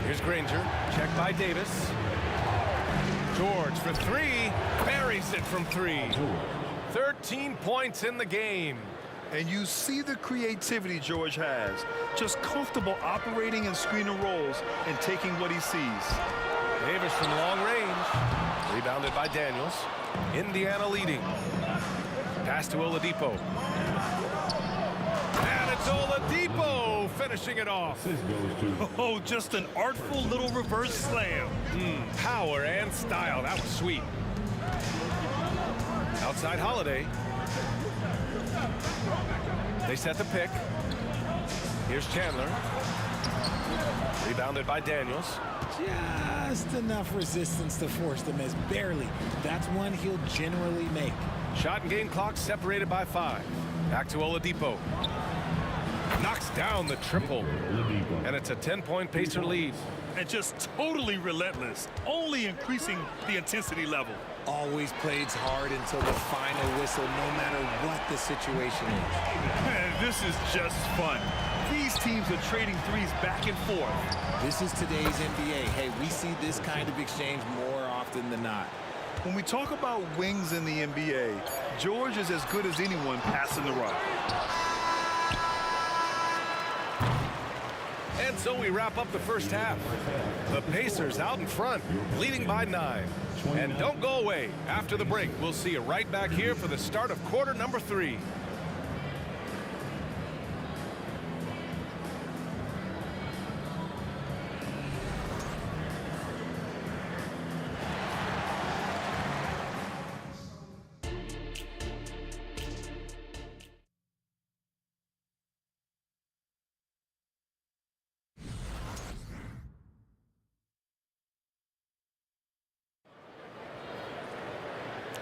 Here's Granger. Checked by Davis. George for 3. Buries it from 3. 13 points in the game. And you see the creativity George has. Just comfortable operating in screen and rolls and taking what he sees. Davis from long range. Rebounded by Daniels. Indiana leading. Pass to Oladipo. And it's Oladipo finishing it off. Oh, just an artful little reverse slam. Power and style. That was sweet. Outside Holiday. They set the pick. Here's Chandler. Rebounded by Daniels. Just enough resistance to force the miss. Barely. That's one he'll generally make. Shot and game clock separated by 5. Back to Oladipo. Knocks down the triple. And it's a 10-point Pacer lead. And just totally relentless, only increasing the intensity level. Always plays hard until the final whistle, no matter what the situation is. Man, this is just fun. These teams are trading threes back and forth. This is today's NBA. Hey, we see this kind of exchange more often than not. When we talk about wings in the NBA, George is as good as anyone passing the rock. And so we wrap up the first half. The Pacers out in front, leading by 9. And don't go away. After the break, we'll see you right back here for the start of quarter number 3.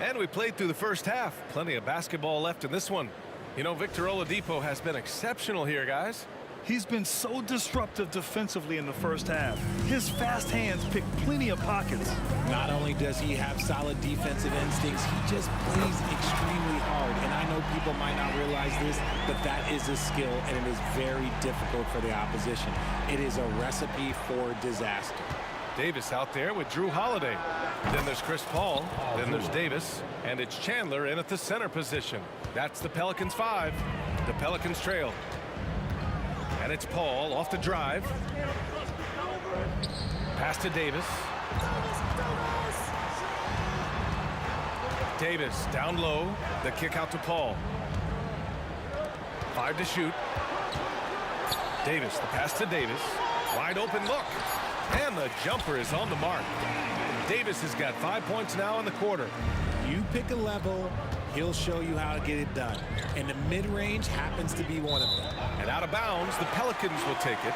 And we played through the first half. Plenty of basketball left in this one. You know, Victor Oladipo has been exceptional here, guys. He's been so disruptive defensively in the first half. His fast hands pick plenty of pockets. Not only does he have solid defensive instincts, he just plays extremely hard. And I know people might not realize this, but that is a skill, and it is very difficult for the opposition. It is a recipe for disaster. Davis out there with Drew Holiday. Then there's Chris Paul. Then there's Davis. And it's Chandler in at the center position. That's the Pelicans 5. The Pelicans trail. And it's Paul off the drive. Pass to Davis. Davis down low. The kick out to Paul. 5 to shoot. Davis, the pass to Davis. Wide open look. And the jumper is on the mark. Davis has got 5 points now in the quarter. You pick a level, he'll show you how to get it done. And the mid-range happens to be one of them. And out of bounds, the Pelicans will take it.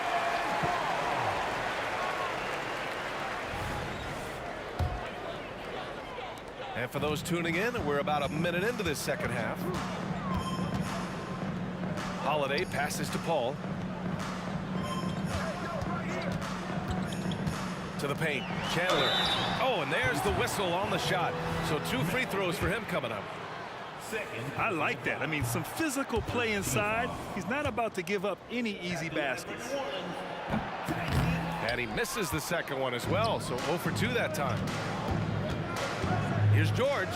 And for those tuning in, we're about a minute into this second half. Holiday passes to Paul. To the paint. Chandler. Oh, and there's the whistle on the shot. So 2 free throws for him coming up. I like that. I mean, some physical play inside. He's not about to give up any easy baskets. And he misses the second one as well, so 0 for 2 that time. Here's George.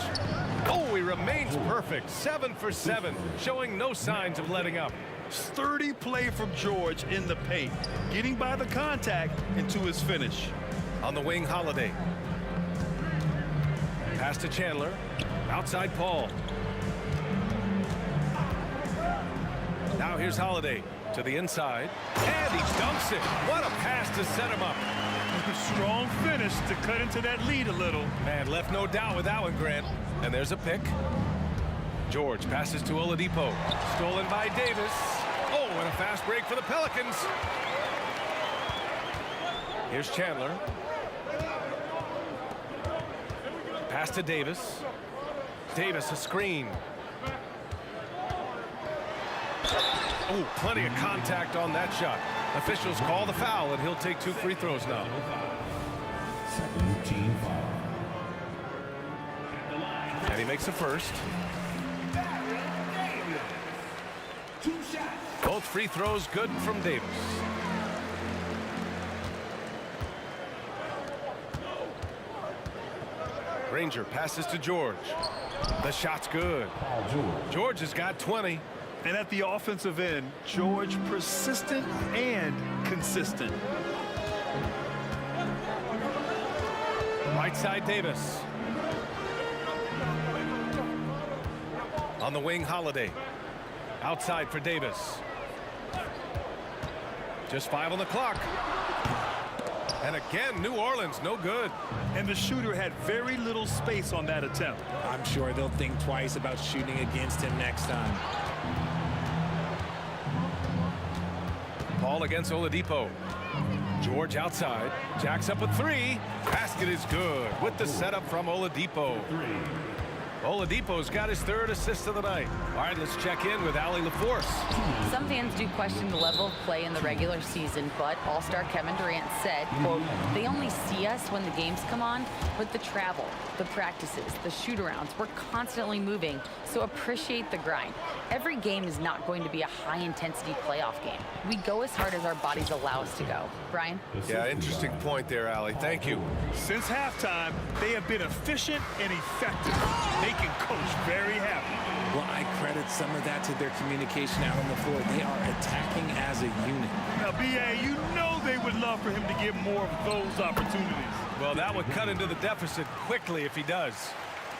Oh, he remains perfect. 7 for 7, showing no signs of letting up. Sturdy play from George in the paint, getting by the contact and to his finish. On the wing, Holiday. Pass to Chandler. Outside Paul. Now here's Holiday to the inside. And he dunks it. What a pass to set him up. Strong finish to cut into that lead a little. Man, left no doubt with that one, Grant. And there's a pick. George passes to Oladipo. Stolen by Davis. Oh, and a fast break for the Pelicans. Here's Chandler. Pass to Davis. Davis, a screen. Oh, plenty of contact on that shot. Officials call the foul, and he'll take 2 free throws now. Second team foul. And he makes the first. Both free throws good from Davis. Granger passes to George. The shot's good. George has got 20. And at the offensive end, George persistent and consistent. Right side, Davis. On the wing, Holiday. Outside for Davis. Just 5 on the clock. And again, New Orleans, no good. And the shooter had very little space on that attempt. I'm sure they'll think twice about shooting against him next time. Paul against Oladipo. George outside. Jacks up with 3. Basket is good with the setup from Oladipo. Oladipo's got his 3rd assist of the night. All right, let's check in with Allie LaForce. Some fans do question the level of play in the regular season, but All-Star Kevin Durant said, quote, they only see us when the games come on, but the travel, the practices, the shoot-arounds, we're constantly moving, so appreciate the grind. Every game is not going to be a high-intensity playoff game. We go as hard as our bodies allow us to go. Brian? Yeah, interesting point there, Allie. Thank you. Since halftime, they have been efficient and effective, making Coach very happy. Well, I credit some of that to their communication out on the floor. They are attacking as a unit. Now, B.A., you know they would love for him to get more of those opportunities. Well, that would cut into the deficit quickly if he does.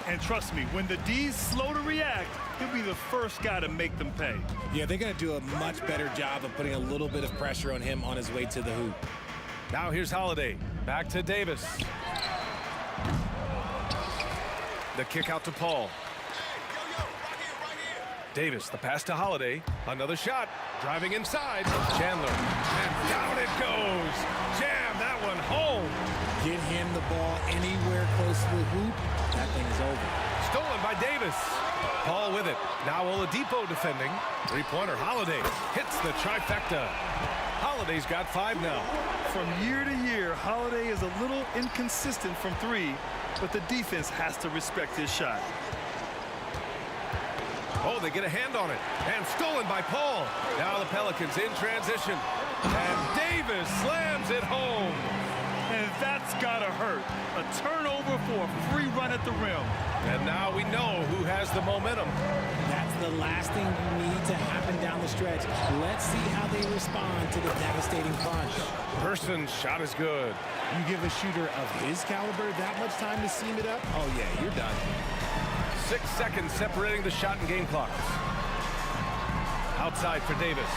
And trust me, when the D's slow to react, he'll be the first guy to make them pay. Yeah, they're going to do a much better job of putting a little bit of pressure on him on his way to the hoop. Now here's Holiday. Back to Davis. The kick out to Paul. Davis, the pass to Holiday. Another shot. Driving inside. Chandler. And down it goes. Jam that one home. Get him the ball anywhere close to the hoop. That thing is over. Stolen by Davis. Paul with it. Now Oladipo defending. 3-pointer. Holiday hits the trifecta. Holiday's got 5 now. From year to year, Holiday is a little inconsistent from 3, but the defense has to respect his shot. Oh, they get a hand on it. And stolen by Paul. Now the Pelicans in transition. And Davis slams it home. And that's gotta hurt. A turnover for a free run at the rim. And now we know who has the momentum. That's the last thing you need to happen down the stretch. Let's see how they respond to the devastating punch. Person's shot is good. You give a shooter of his caliber that much time to seam it up? Oh, yeah, you're done. 6 seconds separating the shot and game clocks. Outside for Davis.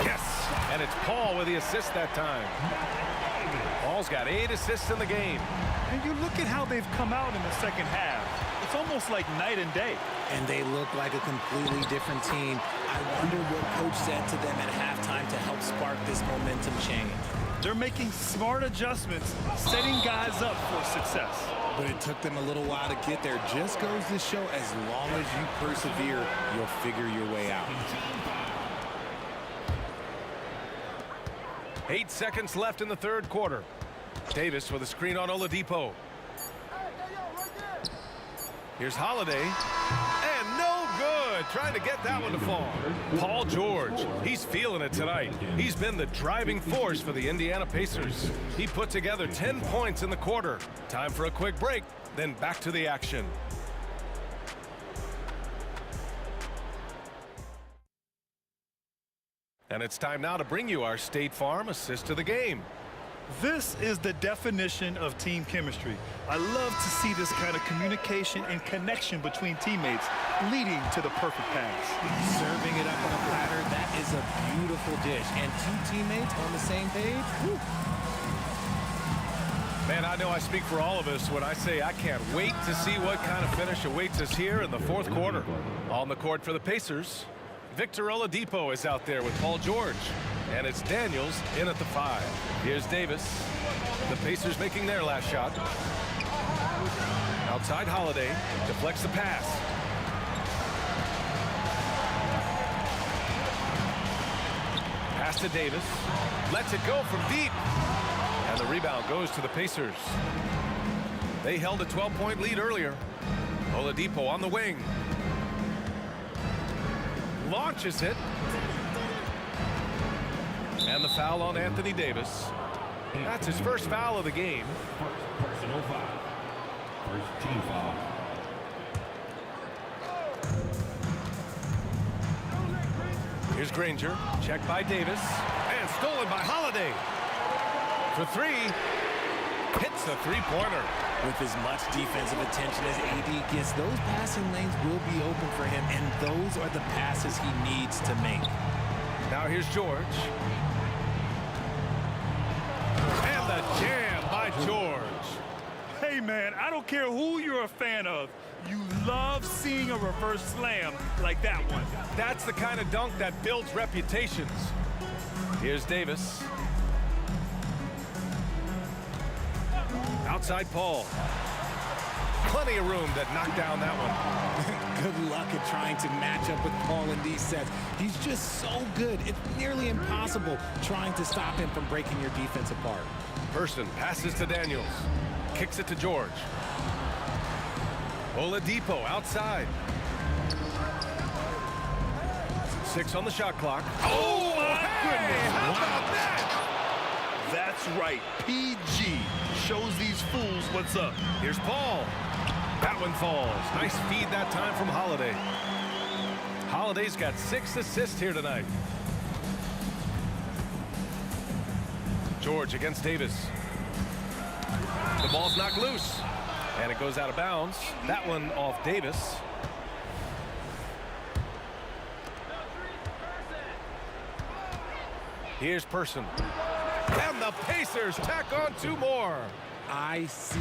Yes, and it's Paul with the assist that time. Paul's got 8 assists in the game. And you look at how they've come out in the second half. It's almost like night and day. And they look like a completely different team. I wonder what coach said to them at halftime to help spark this momentum change. They're making smart adjustments, setting guys up for success. But it took them a little while to get there. Just goes to show as long as you persevere, you'll figure your way out. 8 seconds left in the 3rd quarter. Davis with a screen on Oladipo. Here's Holiday. it, trying to get that one to fall. Paul George, he's feeling it tonight. He's been the driving force for the Indiana Pacers. He put together 10 points in the quarter. Time for a quick break, then back to the action. And it's time now to bring you our State Farm assist of the game. This is the definition of team chemistry. I love to see this kind of communication and connection between teammates leading to the perfect pass. Serving it up on a platter, that is a beautiful dish. And two teammates on the same page. Whew. Man, I know I speak for all of us when I say I can't wait to see what kind of finish awaits us here in the fourth quarter. On the court for the Pacers, Victor Oladipo is out there with Paul George. And it's Daniels in at the 5. Here's Davis. The Pacers making their last shot. Outside Holiday. Deflects the pass. Pass to Davis. Lets it go from deep. And the rebound goes to the Pacers. They held a 12-point lead earlier. Oladipo on the wing. Launches it. And the foul on Anthony Davis. That's his first foul of the game. Personal foul. First team foul. Here's Granger. Checked by Davis. And stolen by Holiday. For three. Hits a three-pointer. With as much defensive attention as AD gets, those passing lanes will be open for him, and those are the passes he needs to make. Now here's George. And the jam by George. Hey, man, I don't care who you're a fan of. You love seeing a reverse slam like that one. That's the kind of dunk that builds reputations. Here's Davis. Outside Paul. Plenty of room to knock down that one. Good luck at trying to match up with Paul in these sets. He's just so good. It's nearly impossible trying to stop him from breaking your defense apart. Person passes to Daniels. Kicks it to George. Oladipo outside. 6 on the shot clock. Oh, my goodness. How about that? That's right. PG shows these fools what's up. Here's Paul. That one falls. Nice feed that time from Holiday. Holiday's got 6 assists here tonight. George against Davis. The ball's knocked loose. And it goes out of bounds. That one off Davis. Here's Person. And the Pacers tack on 2 more. ICE,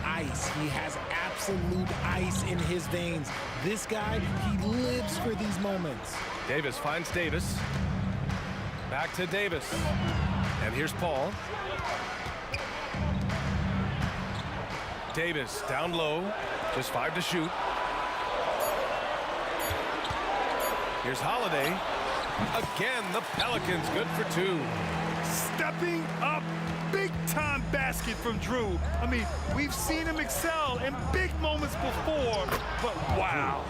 ice. He has absolute ice in his veins. This guy, he lives for these moments. Davis finds Davis. Back to Davis. And here's Paul. Davis down low. Just 5 to shoot. Here's Holiday. Again, the Pelicans good for 2. Stepping up, big-time basket from Drew. I mean, we've seen him excel in big moments before, but wow.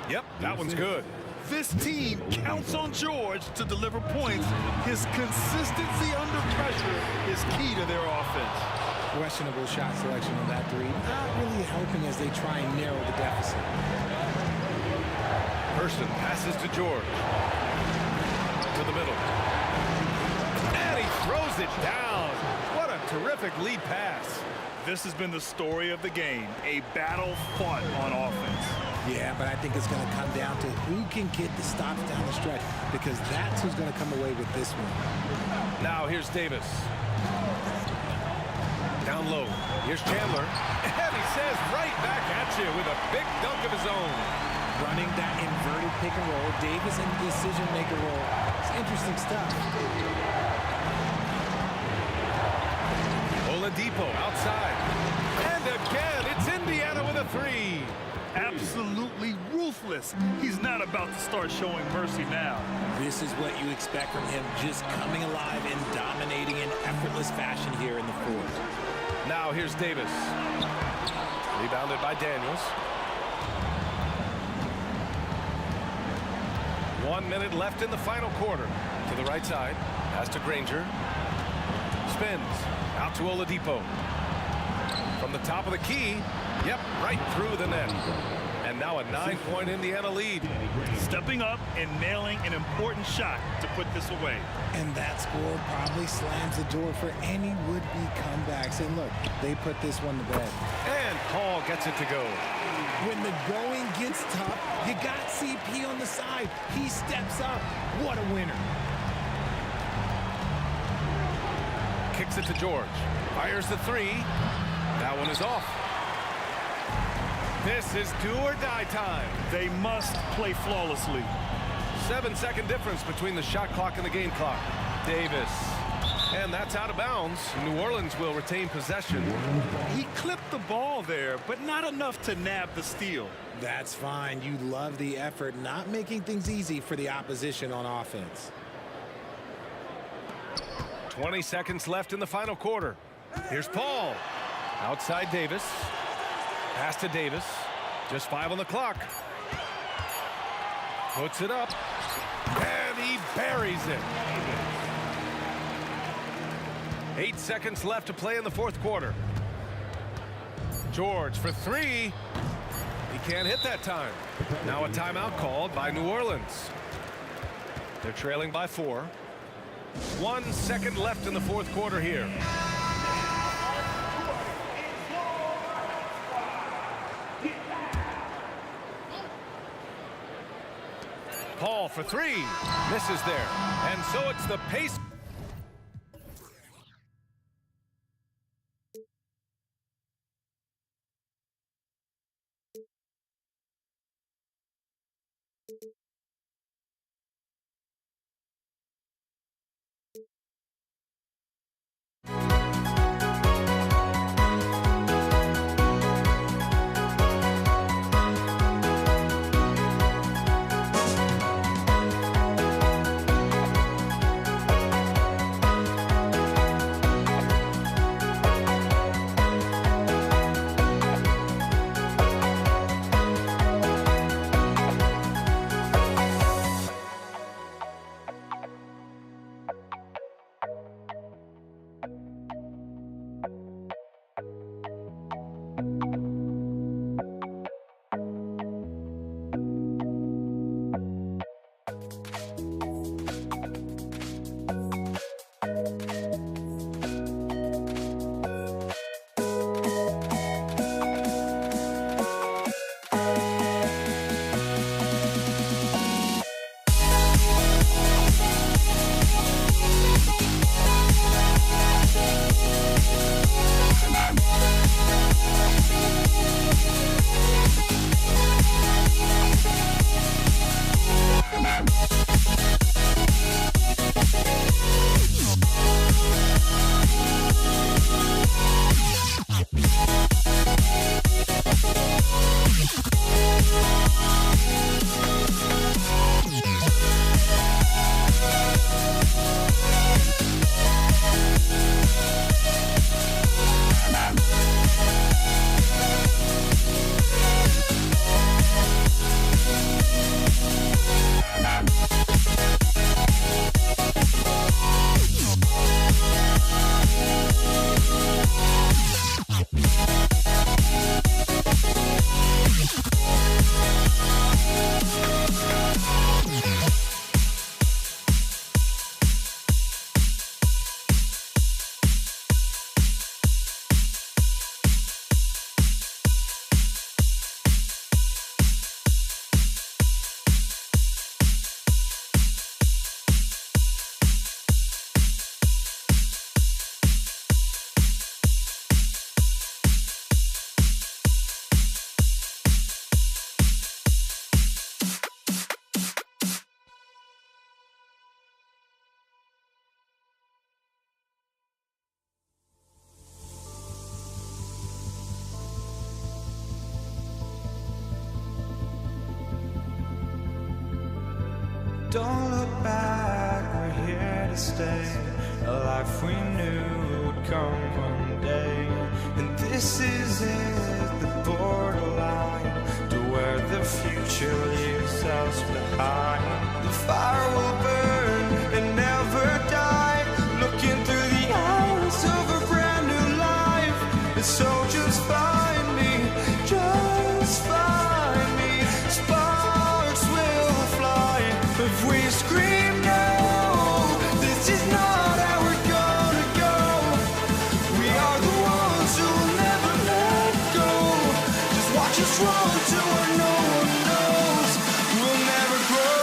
Yep, that one's good. This team counts on George to deliver points. His consistency under pressure is key to their offense. Questionable shot selection on that 3. Not really helping as they try and narrow the deficit. Person passes to George. To the middle. And he throws it down. What a terrific lead pass. This has been the story of the game, a battle fought on offense. Yeah, but I think it's going to come down to who can get the stops down the stretch, because that's who's going to come away with this one. Now here's Davis. Down low. Here's Chandler. And he says right back at you with a big dunk of his own. Running that inverted pick and roll. Davis in the decision-maker role. It's interesting stuff. Oladipo outside. And again, it's Indiana with a 3. Absolutely ruthless. He's not about to start showing mercy now. This is what you expect from him, just coming alive and dominating in effortless fashion here in the 4th. Now here's Davis. Rebounded by Daniels. 1 minute left in the final quarter. To the right side. Pass to Granger. Spins. Out to Oladipo. From the top of the key. Yep, right through the net. And now a 9-point Indiana lead. Stepping up and nailing an important shot to put this away. And that score probably slams the door for any would-be comebacks. And look, they put this one to bed. And Paul gets it to go. When the going gets tough, you got CP on the side. He steps up. What a winner. Kicks it to George. Fires the three. That one is off. This is do or die time. They must play flawlessly. 7-second difference between the shot clock and the game clock. Davis. And that's out of bounds. New Orleans will retain possession. He clipped the ball there, but not enough to nab the steal. That's fine. You love the effort, not making things easy for the opposition on offense. 20 seconds left in the final quarter. Here's Paul. Outside Davis. Pass to Davis. Just 5 on the clock. Puts it up. And he buries it. 8 seconds left to play in the fourth quarter. George for three. He can't hit that time. Now a timeout called by New Orleans. They're trailing by 4. 1 second left in the fourth quarter here. Paul for three. Misses there. And so it's the pace. Don't look back, we're here to stay. A life we knew would come one day. And this is it, the borderline to where the future leaves us behind. The The fire will burn and never die. Looking through the eyes of a brand new life. And so just find me, just find me. Sparks will fly if we scream no. This is not how we're gonna go. We are the ones who will never let go. Just watch us run to where no one knows. We'll never grow.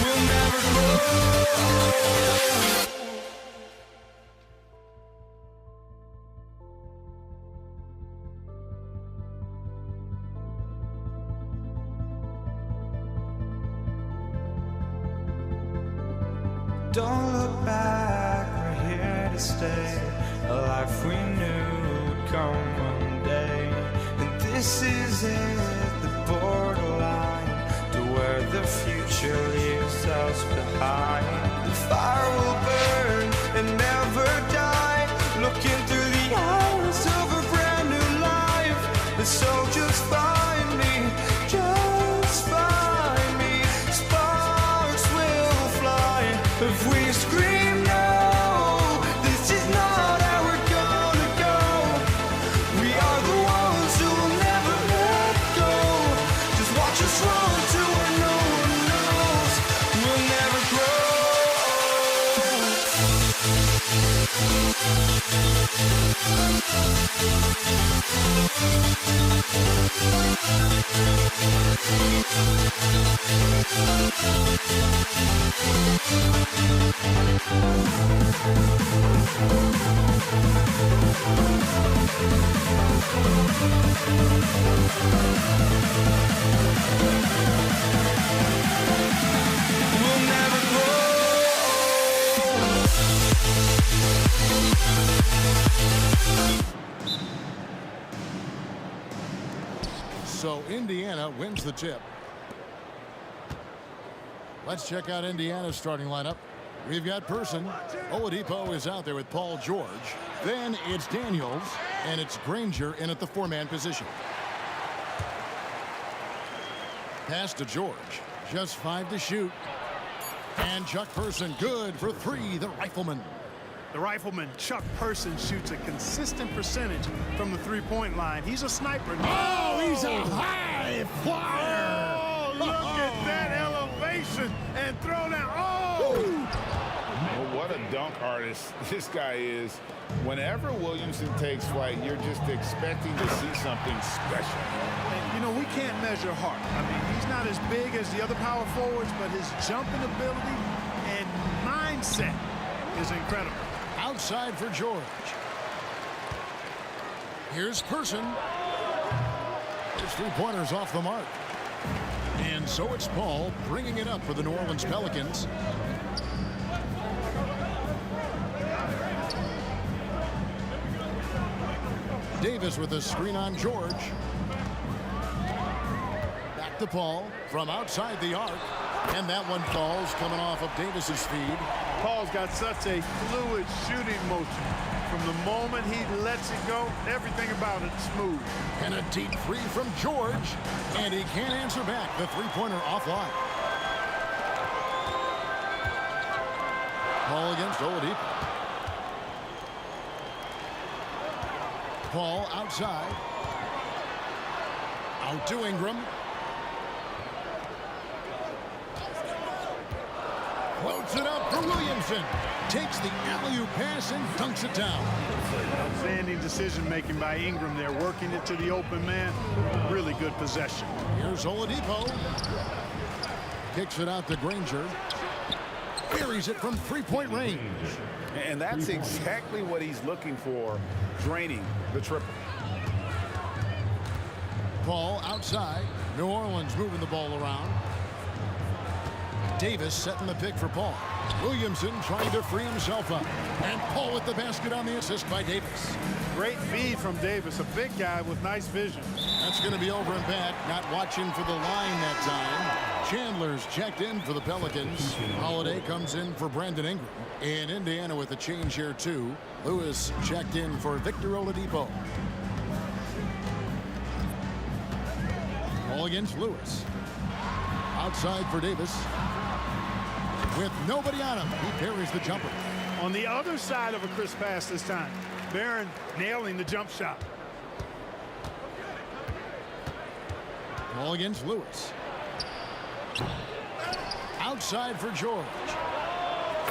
We'll never grow. Don't look back, we're here to stay. A life we knew would come one day. And this is it, the borderline to where the future leaves us behind. The fire will burn and never die. Looking through the eyes of a brand new life. And so just find me, just find me. Sparks will fly if we scream no. This is not how we're gonna go. We are the ones who will never let go. Just watch us run to where no one knows. We'll never grow. We'll never grow. So Indiana wins the tip. Let's check out Indiana's starting lineup. We've got Person. Oladipo is out there with Paul George. Then it's Daniels, and it's Granger in at the four-man position. Pass to George. Just 5 to shoot. And Chuck Person good for 3, the rifleman. The rifleman, Chuck Person, shoots a consistent percentage from the three-point line. He's a sniper. Oh, he's a high flyer. Oh, look at that elevation and throw down. Oh! Well, what a dunk artist this guy is. Whenever Williamson takes flight, you're just expecting to see something special. And, you know, we can't measure heart. I mean, he's not as big as the other power forwards, but his jumping ability and mindset is incredible. Outside for George. Here's Person. His three-pointers off the mark. And so it's Paul bringing it up for the New Orleans Pelicans. Davis with a screen on George. Back to Paul from outside the arc. And that one falls coming off of Davis's feed. Paul's got such a fluid shooting motion. From the moment he lets it go, everything about it smooth. And a deep three from George. And he can't answer back. The three-pointer offline. Paul against Oladipo. Paul outside. Out to Ingram. Floats it up for Williamson. Takes the alley-oop pass and dunks it down. Outstanding decision-making by Ingram there, working it to the open man. Really good possession. Here's Oladipo. Kicks it out to Granger. Buries it from three-point range. And that's exactly what he's looking for, draining the triple. Paul outside. New Orleans moving the ball around. Davis setting the pick for Paul. Williamson trying to free himself up. And Paul with the basket on the assist by Davis. Great feed from Davis, a big guy with nice vision. That's going to be over and back. Not watching for the line that time. Chandler's checked in for the Pelicans. Holiday comes in for Brandon Ingram. And Indiana with a change here too. Lewis checked in for Victor Oladipo. Ball against Lewis. Outside for Davis. With nobody on him, he parries the jumper. On the other side of a crisp pass this time. Barron nailing the jump shot. Ball against Lewis. Outside for George.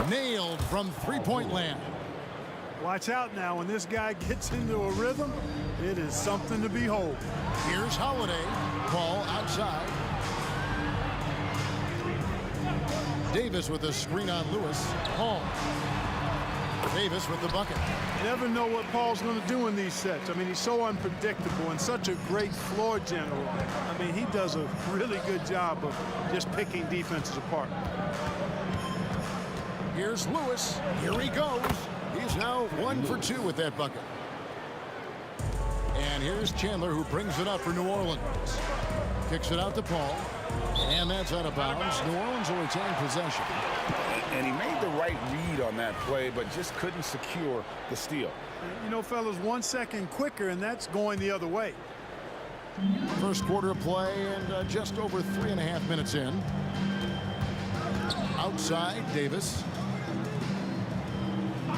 Nailed from three-point land. Watch out now. When this guy gets into a rhythm, it is something to behold. Here's Holiday. Ball outside. Davis with a screen on Lewis. Paul. Davis with the bucket. You never know what Paul's going to do in these sets. I mean, he's so unpredictable and such a great floor general. I mean, he does a really good job of just picking defenses apart. Here's Lewis. Here he goes. He's now 1 for 2 with that bucket. And here's Chandler, who brings it up for New Orleans. Kicks it out to Paul. And that's out of bounds. New Orleans will retain possession. And he made the right read on that play, but just couldn't secure the steal. You know, fellas, 1 second quicker, and that's going the other way. First quarter of play and just over 3.5 minutes in. Outside, Davis.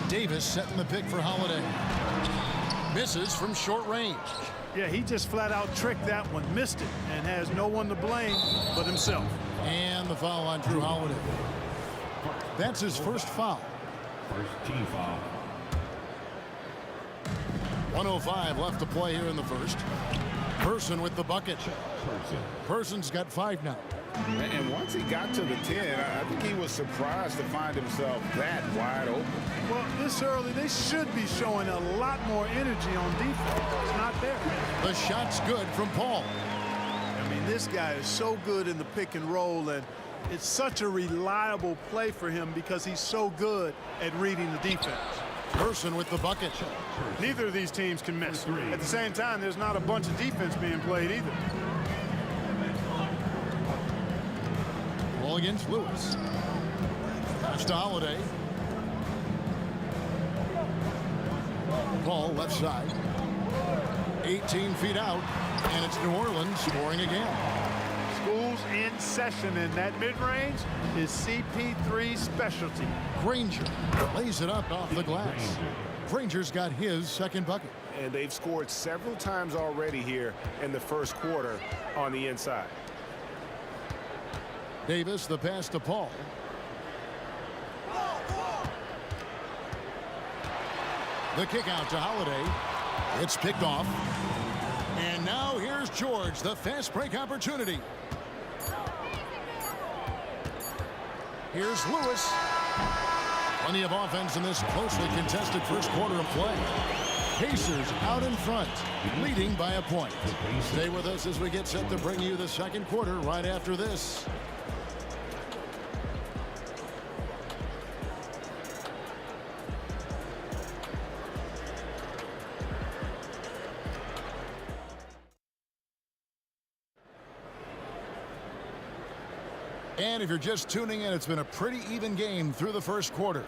Davis setting the pick for Holiday. Misses from short range. Yeah, he just flat out tricked that one, missed it, and has no one to blame but himself. And the foul on Drew Holiday. That's his first foul. First team foul. 1:05 left to play here in the first. Person with the bucket. Person's got 5 now. And once he got to the 10, I think he was surprised to find himself that wide open. Well, this early, they should be showing a lot more energy on defense. It's not there. The shot's good from Paul. I mean, this guy is so good in the pick and roll, and it's such a reliable play for him because he's so good at reading the defense. Person with the bucket. Neither of these teams can miss. At the same time, there's not a bunch of defense being played either. Ball against Lewis. Pass to Holiday. Paul left side. 18 feet out, and it's New Orleans scoring again. School's in session, and that mid-range is CP3's specialty. Granger lays it up off the glass. Granger's got his second bucket. And they've scored several times already here in the first quarter on the inside. Davis, the pass to Paul. The kick out to Holiday. It's picked off. And now here's George, the fast break opportunity. Here's Lewis. Plenty of offense in this closely contested first quarter of play. Pacers out in front, leading by a point. Stay with us as we get set to bring you the second quarter right after this. And if you're just tuning in, it's been a pretty even game through the first quarter.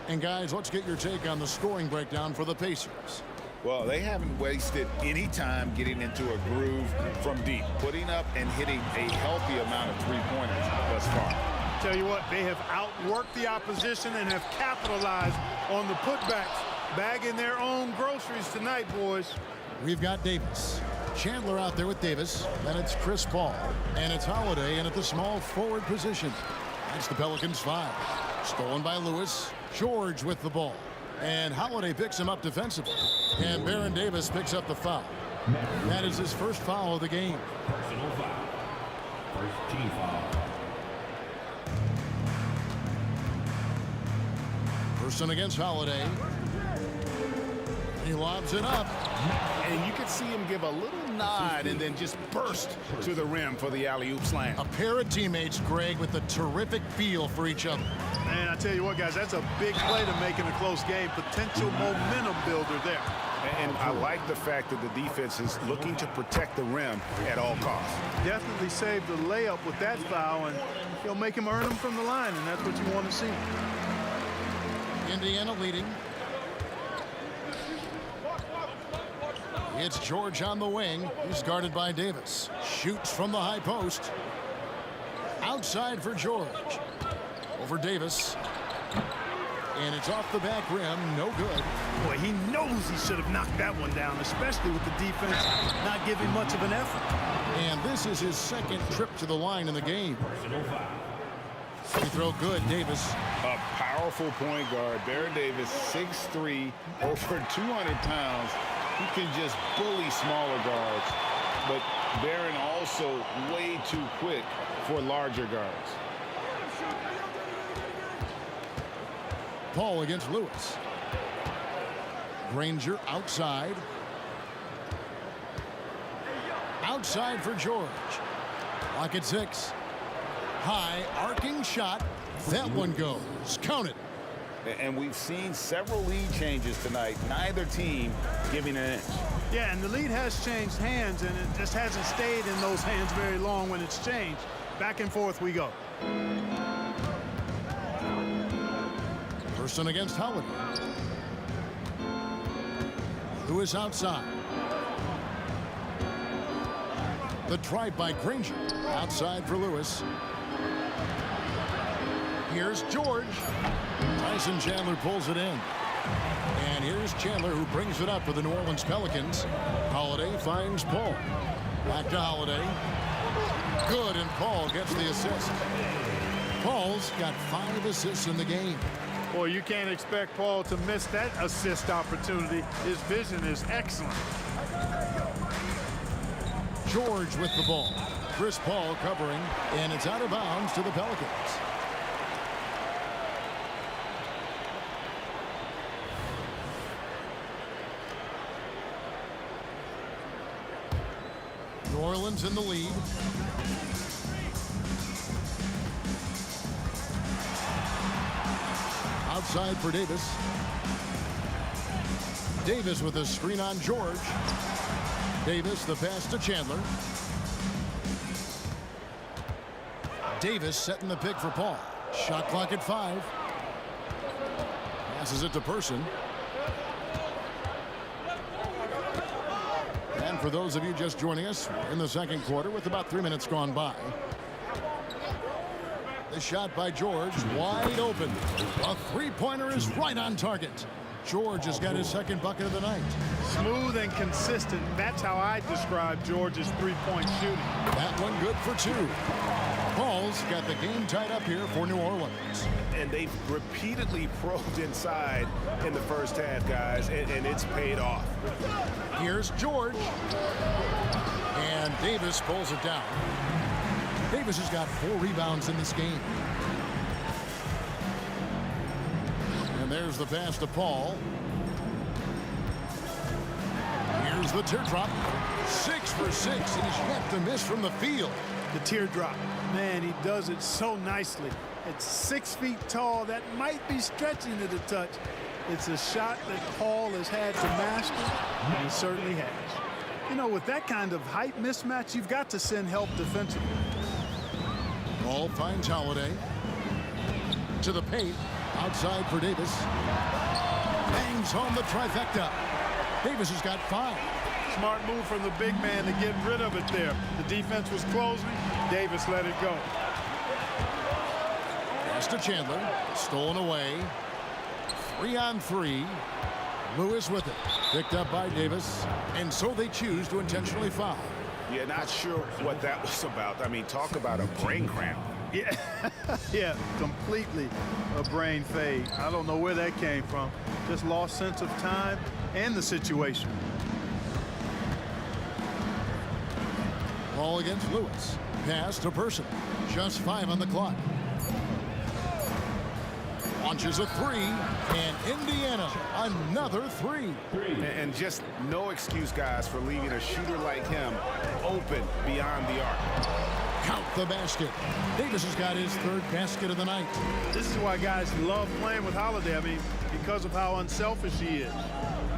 And guys, let's get your take on the scoring breakdown for the Pacers. Well, they haven't wasted any time getting into a groove from deep, putting up and hitting a healthy amount of three-pointers thus far. Tell you what, they have outworked the opposition and have capitalized on the putbacks, bagging their own groceries tonight, boys. We've got Davis. Chandler out there with Davis. Then it's Chris Paul. And it's Holiday in at the small forward position. That's the Pelicans 5. Stolen by Lewis. George with the ball. And Holiday picks him up defensively. And Baron Davis picks up the foul. That is his first foul of the game. Personal foul. First team foul. Person against Holiday. He lobs it up. And you can see him give a little nod and then just burst to the rim for the alley-oop slam. A pair of teammates, Greg, with a terrific feel for each other. Man, I tell you what, guys, that's a big play to make in a close game. Potential momentum builder there. And I like the fact that the defense is looking to protect the rim at all costs. Definitely saved the layup with that foul, and he'll make him earn them from the line, and that's what you want to see. Indiana leading. It's George on the wing. He's guarded by Davis. Shoots from the high post. Outside for George. Over Davis. And it's off the back rim. No good. Boy, he knows he should have knocked that one down, especially with the defense not giving much of an effort. And this is his second trip to the line in the game. Free throw good, Davis. A powerful point guard. Baron Davis, 6'3", over 200 pounds. He can just bully smaller guards. But Baron also way too quick for larger guards. Paul against Lewis. Granger outside. Outside for George. Lock at 6. High arcing shot. That one goes. Count it. And we've seen several lead changes tonight. Neither team giving an inch. Yeah, and the lead has changed hands, and it just hasn't stayed in those hands very long when it's changed. Back and forth we go. Person against Holiday. Lewis outside. The drive by Granger. Outside for Lewis. Here's George. Tyson Chandler pulls it in. And here's Chandler, who brings it up for the New Orleans Pelicans. Holiday finds Paul. Back to Holiday. Good, and Paul gets the assist. Paul's got 5 assists in the game. Boy, you can't expect Paul to miss that assist opportunity. His vision is excellent. George with the ball. Chris Paul covering, and it's out of bounds to the Pelicans. New Orleans in the lead. Outside for Davis. Davis with a screen on George. Davis, the pass to Chandler. Davis setting the pick for Paul. Shot clock at 5. Passes it to Person. And for those of you just joining us, we're in the second quarter with about 3 minutes gone by. The shot by George, wide open. A three-pointer is right on target. George has got his second bucket of the night. Smooth and consistent. That's how I describe George's three-point shooting. That one good for 2. Paul's got the game tied up here for New Orleans. And they've repeatedly probed inside in the first half, guys, and it's paid off. Here's George. And Davis pulls it down. Davis has got 4 rebounds in this game. And there's the pass to Paul. Here's the teardrop. 6 for 6, and he's yet to miss from the field. The teardrop. Man, he does it so nicely. It's 6 feet tall. That might be stretching it a touch. It's a shot that Paul has had to master, and he certainly has. You know, with that kind of height mismatch, you've got to send help defensively. Paul finds Holiday. To the paint. Outside for Davis. Bangs home the trifecta. Davis has got 5. Smart move from the big man to get rid of it there. The defense was closing. Davis let it go. Pass to Chandler. Stolen away. 3 on 3. Lewis with it. Picked up by Davis. And so they choose to intentionally foul. Yeah, not sure what that was about. I mean, talk about a brain cramp. Yeah, yeah, completely a brain fade. I don't know where that came from. Just lost sense of time and the situation. Ball against Lewis. Pass to Person. Just 5 on the clock. launches a three, and Indiana another three. And just no excuse, guys, for leaving a shooter like him open beyond the arc. Count the basket. Davis has got his third basket of the night. This is why guys love playing with Holiday. I mean, because of how unselfish he is.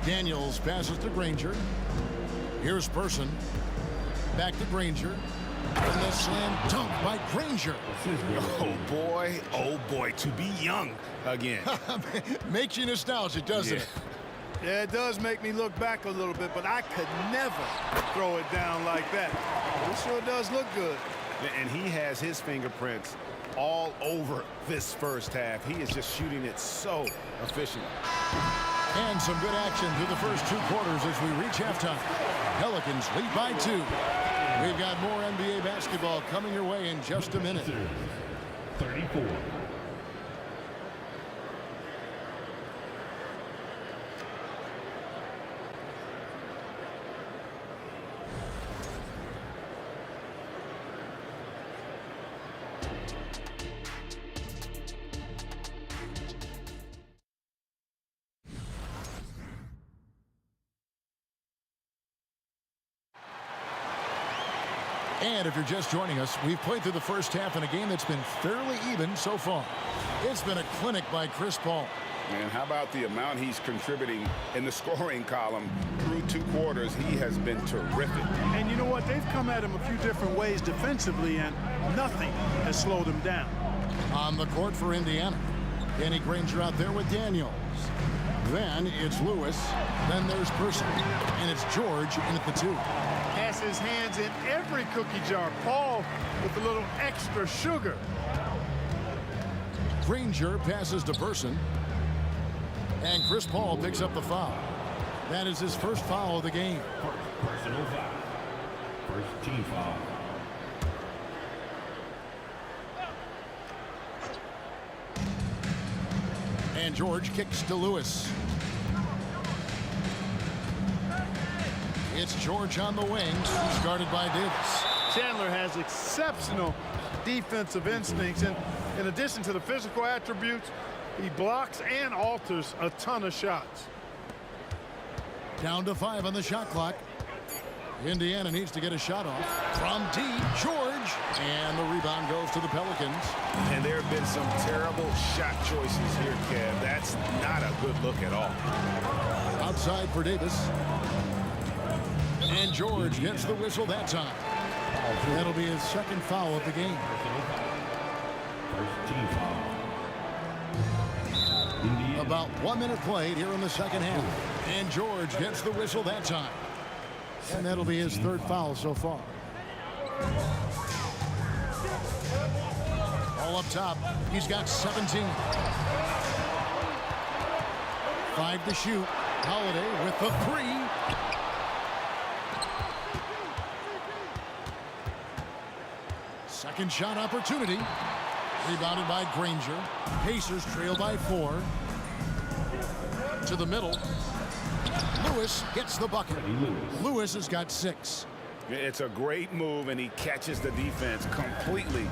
Daniels passes to Granger. Here's Person. Back to Granger. And the slam dunk by Granger. Oh boy, to be young again. Makes you nostalgic, doesn't it? Yeah, it does make me look back a little bit, but I could never throw it down like that. It sure does look good. And he has his fingerprints all over this first half. He is just shooting it so efficiently. And some good action through the first 2 quarters as we reach halftime. Pelicans lead by 2. We've got more NBA basketball coming your way in just a minute. 34. And if you're just joining us, we've played through the first half in a game that's been fairly even so far. It's been a clinic by Chris Paul. And how about the amount he's contributing in the scoring column through 2 quarters? He has been terrific. And you know what? They've come at him a few different ways defensively, and nothing has slowed him down. On the court for Indiana. Danny Granger out there with Daniels. Then it's Lewis. Then there's Person. And it's George in at the 2. Has his hands in every cookie jar. Paul with a little extra sugar. Granger passes to Person. And Chris Paul picks up the foul. That is his first foul of the game. Personal foul. First team foul. And George kicks to Lewis. It's George on the wing. He's guarded by Davis. Chandler has exceptional defensive instincts, and in addition to the physical attributes, he blocks and alters a ton of shots. Down to 5 on the shot clock. Indiana needs to get a shot off. From deep, George. And the rebound goes to the Pelicans. And there have been some terrible shot choices here, Kev. That's not a good look at all. Outside for Davis. And George gets the whistle that time. That'll be his second foul of the game. First team foul. About 1 minute played here in the second half. And George gets the whistle that time. And that'll be his third foul so far. All up top, he's got 17. 5 to shoot. Holiday with the 3. Second shot opportunity. Rebounded by Granger. Pacers trail by 4. To the middle. Lewis gets the bucket. Lewis has got 6. It's a great move, and he catches the defense completely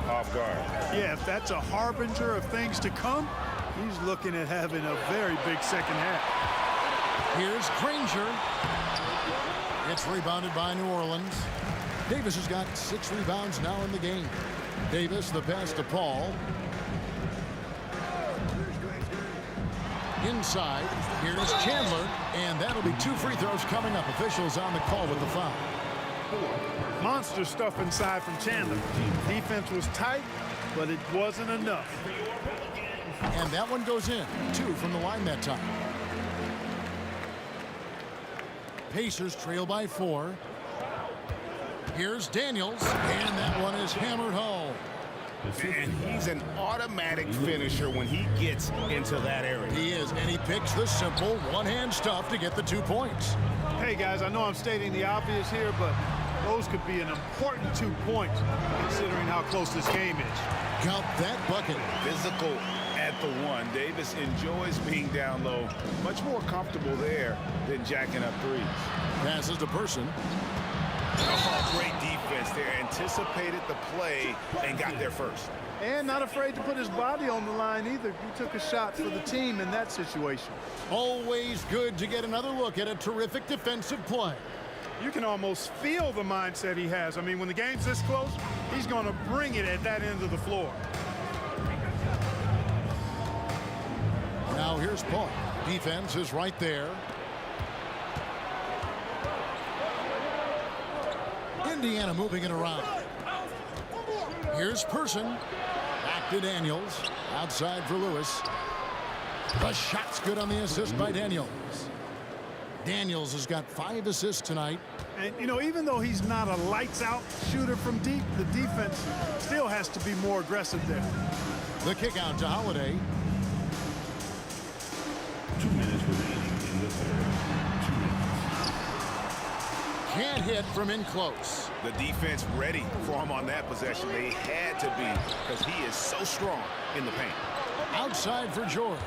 off guard. Yeah, if that's a harbinger of things to come, he's looking at having a very big second half. Here's Granger. It's rebounded by New Orleans. Davis has got 6 rebounds now in the game. Davis, the pass to Paul. Inside, here's Chandler, and that'll be 2 free throws coming up. Officials on the call with the foul. Monster stuff inside from Chandler. Defense was tight, but it wasn't enough. And that one goes in. 2 from the line that time. Pacers trail by 4. Here's Daniels, and that one is hammered home. And he's an automatic finisher when he gets into that area. He is, and he picks the simple one-hand stuff to get the 2 points. Hey, guys, I know I'm stating the obvious here, but those could be an important 2 points considering how close this game is. Count that bucket. Physical at the 1. Davis enjoys being down low. Much more comfortable there than jacking up 3s. Passes to Person. Oh, great defense there. Anticipated the play and got there first. And not afraid to put his body on the line either. He took a shot for the team in that situation. Always good to get another look at a terrific defensive play. You can almost feel the mindset he has. I mean, when the game's this close, he's going to bring it at that end of the floor. Now here's Paul. Defense is right there. Indiana moving it around. Here's Person. Back to Daniels. Outside for Lewis. The shot's good on the assist by Daniels. Daniels has got 5 assists tonight. And, you know, even though he's not a lights-out shooter from deep, the defense still has to be more aggressive there. The kick out to Holiday. 2 minutes remaining in the third. 2 minutes. Can't hit from in close. The defense ready for him on that possession. They had to be because he is so strong in the paint. Outside for George.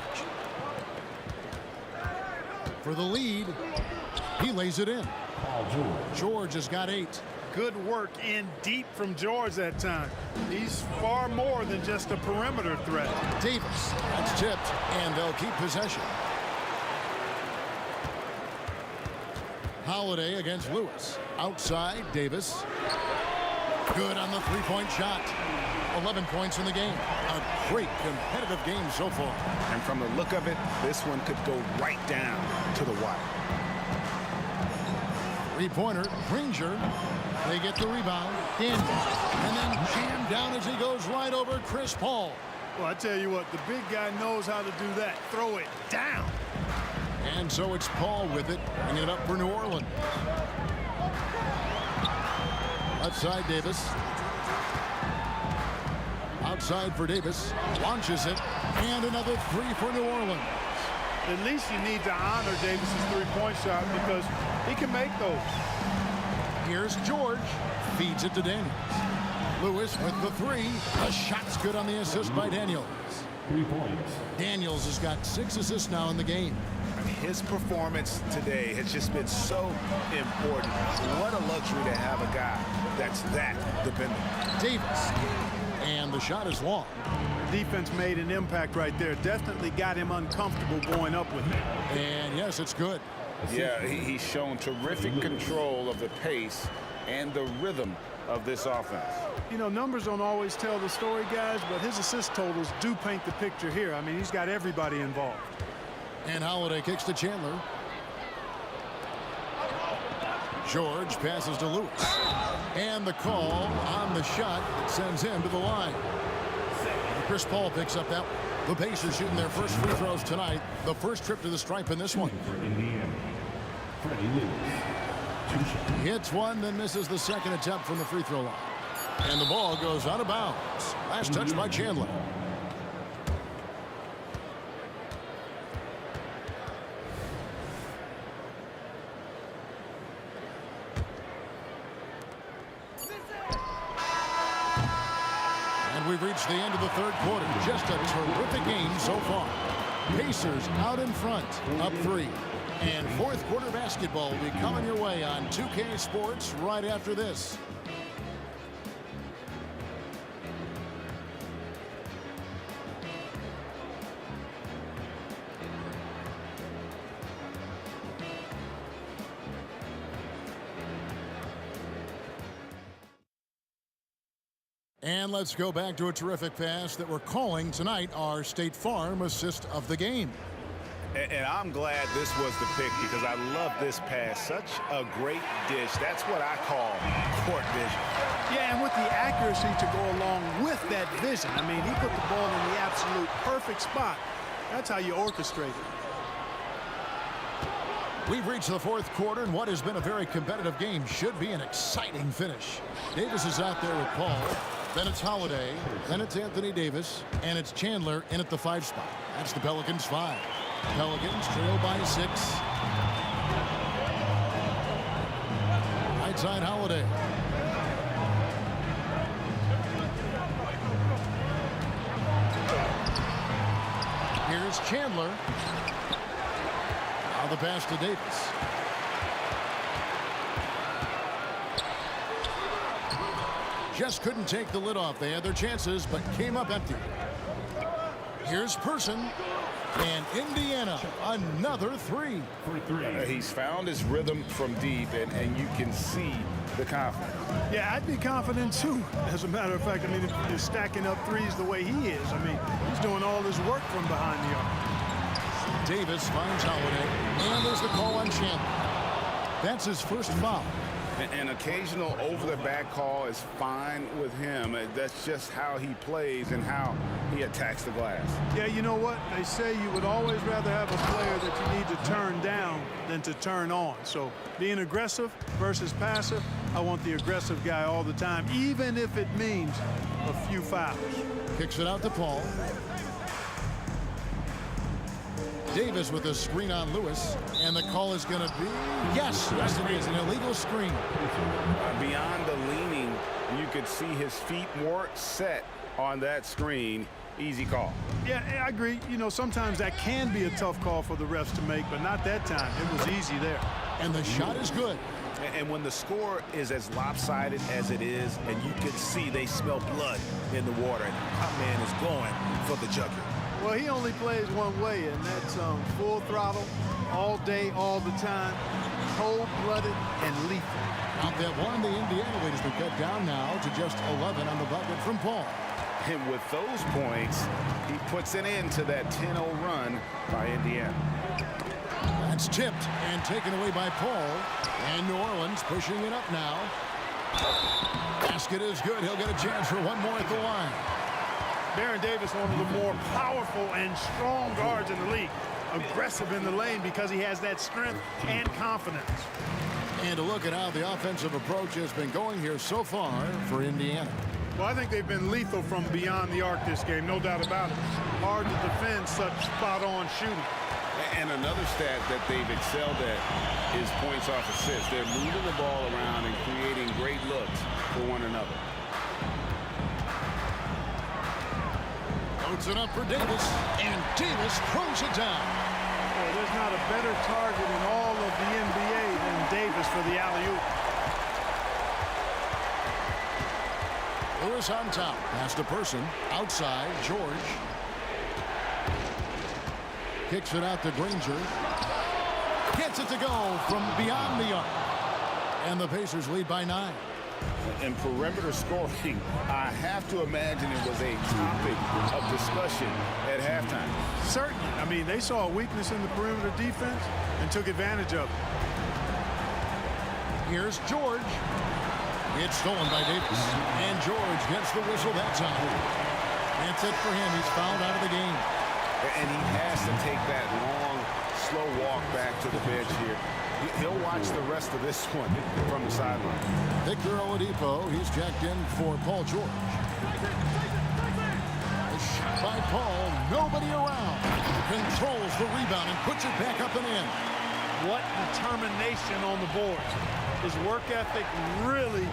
For the lead, he lays it in. George has got 8. Good work in deep from George that time. He's far more than just a perimeter threat. Davis, that's tipped, and they'll keep possession. Holiday against Lewis. Outside, Davis. Good on the three-point shot. 11 points in the game. A great competitive game so far. And from the look of it, this one could go right down to the wire. Three-pointer, Granger. They get the rebound. Daniels. And then jammed down as he goes right over Chris Paul. Well, I tell you what, the big guy knows how to do that. Throw it down. And so it's Paul with it, bringing it up for New Orleans. Outside Davis. Outside for Davis. Launches it. And another 3 for New Orleans. At least you need to honor Davis's three-point shot because he can make those. Here's George. Feeds it to Daniels. Lewis with the 3. The shot's good on the assist by Daniels. 3 points. Daniels has got 6 assists now in the game. His performance today has just been so important. What a luxury to have a guy that's that dependent. Davis. And the shot is long. Defense made an impact right there. Definitely got him uncomfortable going up with it. And yes, it's good. Yeah, he's shown terrific control of the pace and the rhythm of this offense. You know, numbers don't always tell the story, guys, but his assist totals do paint the picture here. I mean, he's got everybody involved. And Holiday kicks to Chandler. George passes to Lewis. And the call on the shot that sends him to the line. Chris Paul picks up that. The Pacers shooting their first free throws tonight. The first trip to the stripe in this one. For Indiana, Freddie Lewis. 2 shots. Hits one, then misses the second attempt from the free throw line. And the ball goes out of bounds. Last touch by Chandler. We've reached the end of the third quarter. Just a terrific game so far. Pacers out in front, up 3. And fourth quarter basketball will be coming your way on 2K Sports right after this. And let's go back to a terrific pass that we're calling tonight our State Farm assist of the game. And I'm glad this was the pick because I love this pass. Such a great dish. That's what I call court vision. Yeah, and with the accuracy to go along with that vision. I mean, he put the ball in the absolute perfect spot. That's how you orchestrate it. We've reached the fourth quarter, and what has been a very competitive game should be an exciting finish. Davis is out there with Paul. Then it's Holiday. Then it's Anthony Davis. And it's Chandler in at the 5 spot. That's the Pelicans 5. Pelicans trail by 6. Right side Holiday. Here's Chandler. Now the pass to Davis. just couldn't take the lid off. They had their chances, but came up empty. Here's Person, and Indiana, another three. He's found his rhythm from deep, and you can see the confidence. Yeah, I'd be confident too. As a matter of fact, I mean, if you're stacking up threes the way he is, I mean, he's doing all his work from behind the arc. Davis finds Holiday, and there's the call on Chandler. That's his first foul. An occasional over-the-back call is fine with him. That's just how he plays and how he attacks the glass. Yeah, you know what? They say you would always rather have a player that you need to turn down than to turn on. So being aggressive versus passive, I want the aggressive guy all the time, even if it means a few fouls. Kicks it out to Paul. Davis with a screen on Lewis, and the call is going to be, yes, it is, an illegal screen. Beyond the leaning, you could see his feet more set on that screen. Easy call. Yeah, I agree. You know, sometimes that can be a tough call for the refs to make, but not that time. It was easy there. And the shot is good. And when the score is as lopsided as it is, and you can see they smell blood in the water, and our man is going for the jugular. Well, he only plays one way, and that's full throttle, all day, all the time, cold-blooded and lethal. Out that one, the Indiana lead has been cut down now to just 11 on the bucket from Paul. And with those points, he puts an end to that 10-0 run by Indiana. That's tipped and taken away by Paul. And New Orleans pushing it up now. Basket is good. He'll get a chance for one more at the line. Baron Davis, one of the more powerful and strong guards in the league. Aggressive in the lane because he has that strength and confidence. And to look at how the offensive approach has been going here so far for Indiana. Well, I think they've been lethal from beyond the arc this game, no doubt about it. Hard to defend such spot-on shooting. And another stat that they've excelled at is points off assists. They're moving the ball around and creating great looks for one another. Loads it up for Davis, and Davis throws it down. Well, there's not a better target in all of the NBA than Davis for the alley-oop. Lewis on top. Pass to Person. Outside, George. Kicks it out to Granger. Gets it to go from beyond the arc. And the Pacers lead by 9. In perimeter scoring, I have to imagine it was a topic of discussion at halftime. Certainly. I mean, they saw a weakness in the perimeter defense and took advantage of it. Here's George. It's stolen by Davis. And George gets the whistle that time. That's it for him. He's fouled out of the game. And he has to take that long, slow walk back to the bench here. He'll watch the rest of this one from the sideline. Victor Oladipo, he's checked in for Paul George. A shot by Paul, nobody around. Controls the rebound and puts it back up and in. What determination on the boards. His work ethic really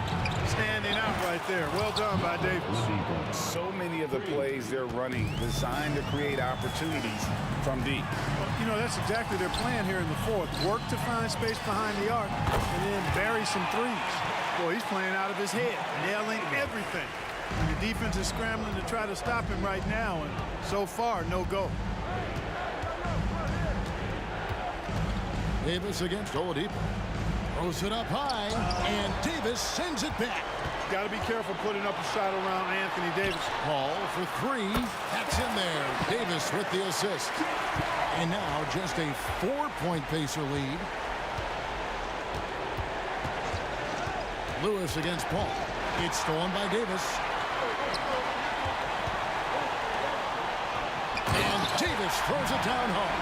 standing out right there. Well done by Davis. So many of the plays they're running designed to create opportunities from deep. Well, you know, that's exactly their plan here in the fourth. Work to find space behind the arc and then bury some threes. Boy, he's playing out of his head, nailing everything. And the defense is scrambling to try to stop him right now, and so far, no go. Davis against Oladipo. Throws it up high, and Davis sends it back. Got to be careful putting up a shot around Anthony Davis. Paul for 3. That's in there. Davis with the assist. And now just a 4-point Pacer lead. Lewis against Paul. It's stolen by Davis. And Davis throws it down home.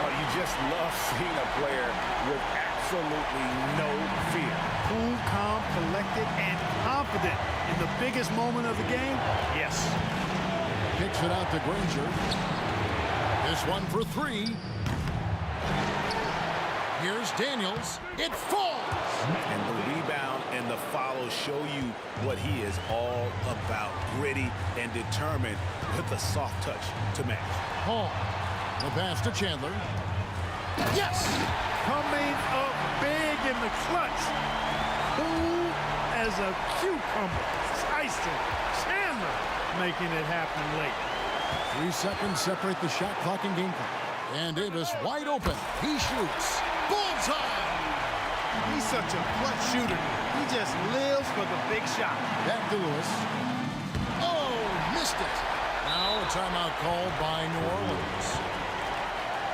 Oh, you just love seeing a player with absolutely no fear. Cool, calm, collected, and confident in the biggest moment of the game. Yes. Kicks it out to Granger. This one for 3. Here's Daniels. It falls. And the rebound and the follow show you what he is all about. Gritty and determined with a soft touch to match. Paul. The pass to Chandler. Yes! Coming up big in the clutch. Cool as is a cucumber. Tyson Chandler making it happen late. 3 seconds separate the shot clock and game clock. And Davis wide open. He shoots. Bullseye! He's such a clutch shooter. He just lives for the big shot. Back to Lewis. Oh, missed it. Now a timeout called by New Orleans.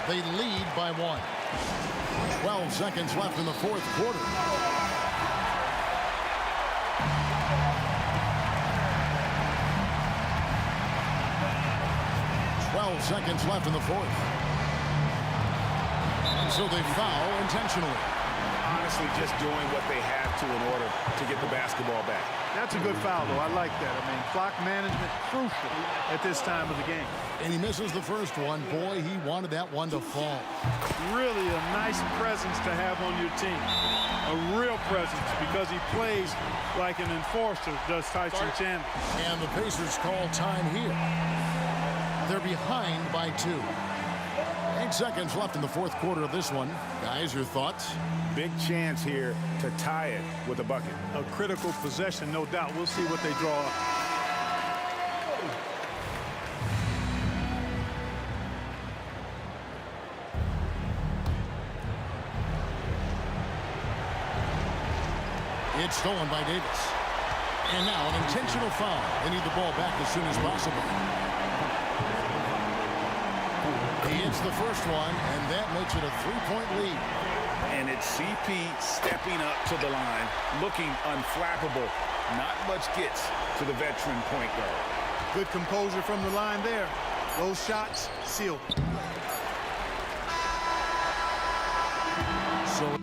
They lead by 1. 12 seconds left in the fourth quarter. 12 seconds left in the fourth. And so they foul intentionally. Honestly, just doing what they have to in order to get the basketball back. That's a good foul, though. I like that. I mean, clock management crucial at this time of the game. And he misses the first one. Boy, he wanted that one to fall. Really a nice presence to have on your team. A real presence because he plays like an enforcer, does Tyson Chandler. And the Pacers call time here. They're behind by 2. 8 seconds left in the fourth quarter of this one. Guys, your thoughts? Big chance here to tie it with a bucket. A critical possession, no doubt. We'll see what they draw up. It's stolen by Davis. And now an intentional foul. They need the ball back as soon as possible. He hits the first one, and that makes it a 3-point lead. And it's CP stepping up to the line, looking unflappable. Not much gets to the veteran point guard. Good composure from the line there. Those shots sealed. So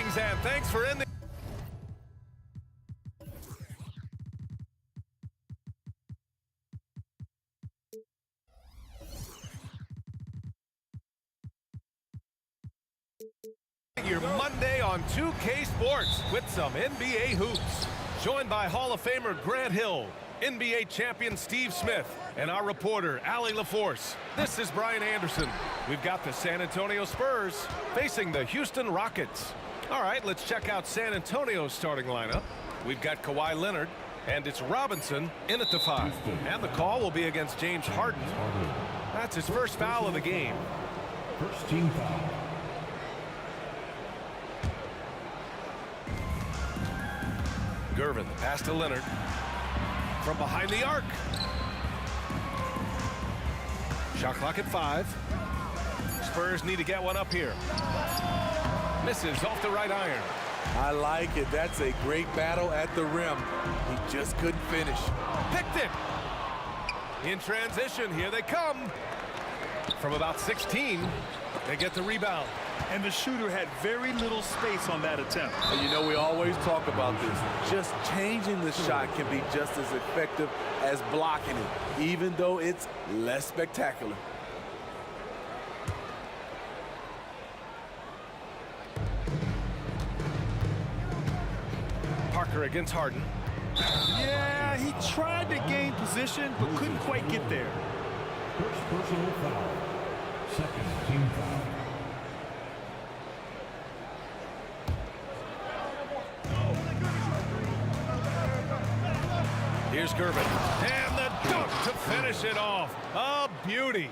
Greetings and thanks for ending. Your Monday on 2K Sports with some NBA hoops. Joined by Hall of Famer Grant Hill, NBA champion Steve Smith, and our reporter Allie LaForce. This is Brian Anderson. We've got the San Antonio Spurs facing the Houston Rockets. All right, let's check out San Antonio's starting lineup. We've got Kawhi Leonard, and it's Robinson in at the 5. And the call will be against James Harden. That's his first foul of the game. First team foul. Gervin, pass to Leonard. From behind the arc. Shot clock at 5. Spurs need to get one up here. Misses off the right iron. I like it. That's a great battle at the rim. He just couldn't finish. Picked it. In transition, here they come. From about 16, they get the rebound. And the shooter had very little space on that attempt. And you know, we always talk about this. Just changing the shot can be just as effective as blocking it, even though it's less spectacular. Parker against Harden. Yeah, he tried to gain position, but couldn't quite get there. First personal foul. Second team foul. Here's Gervin. And the dunk to finish it off. A beauty.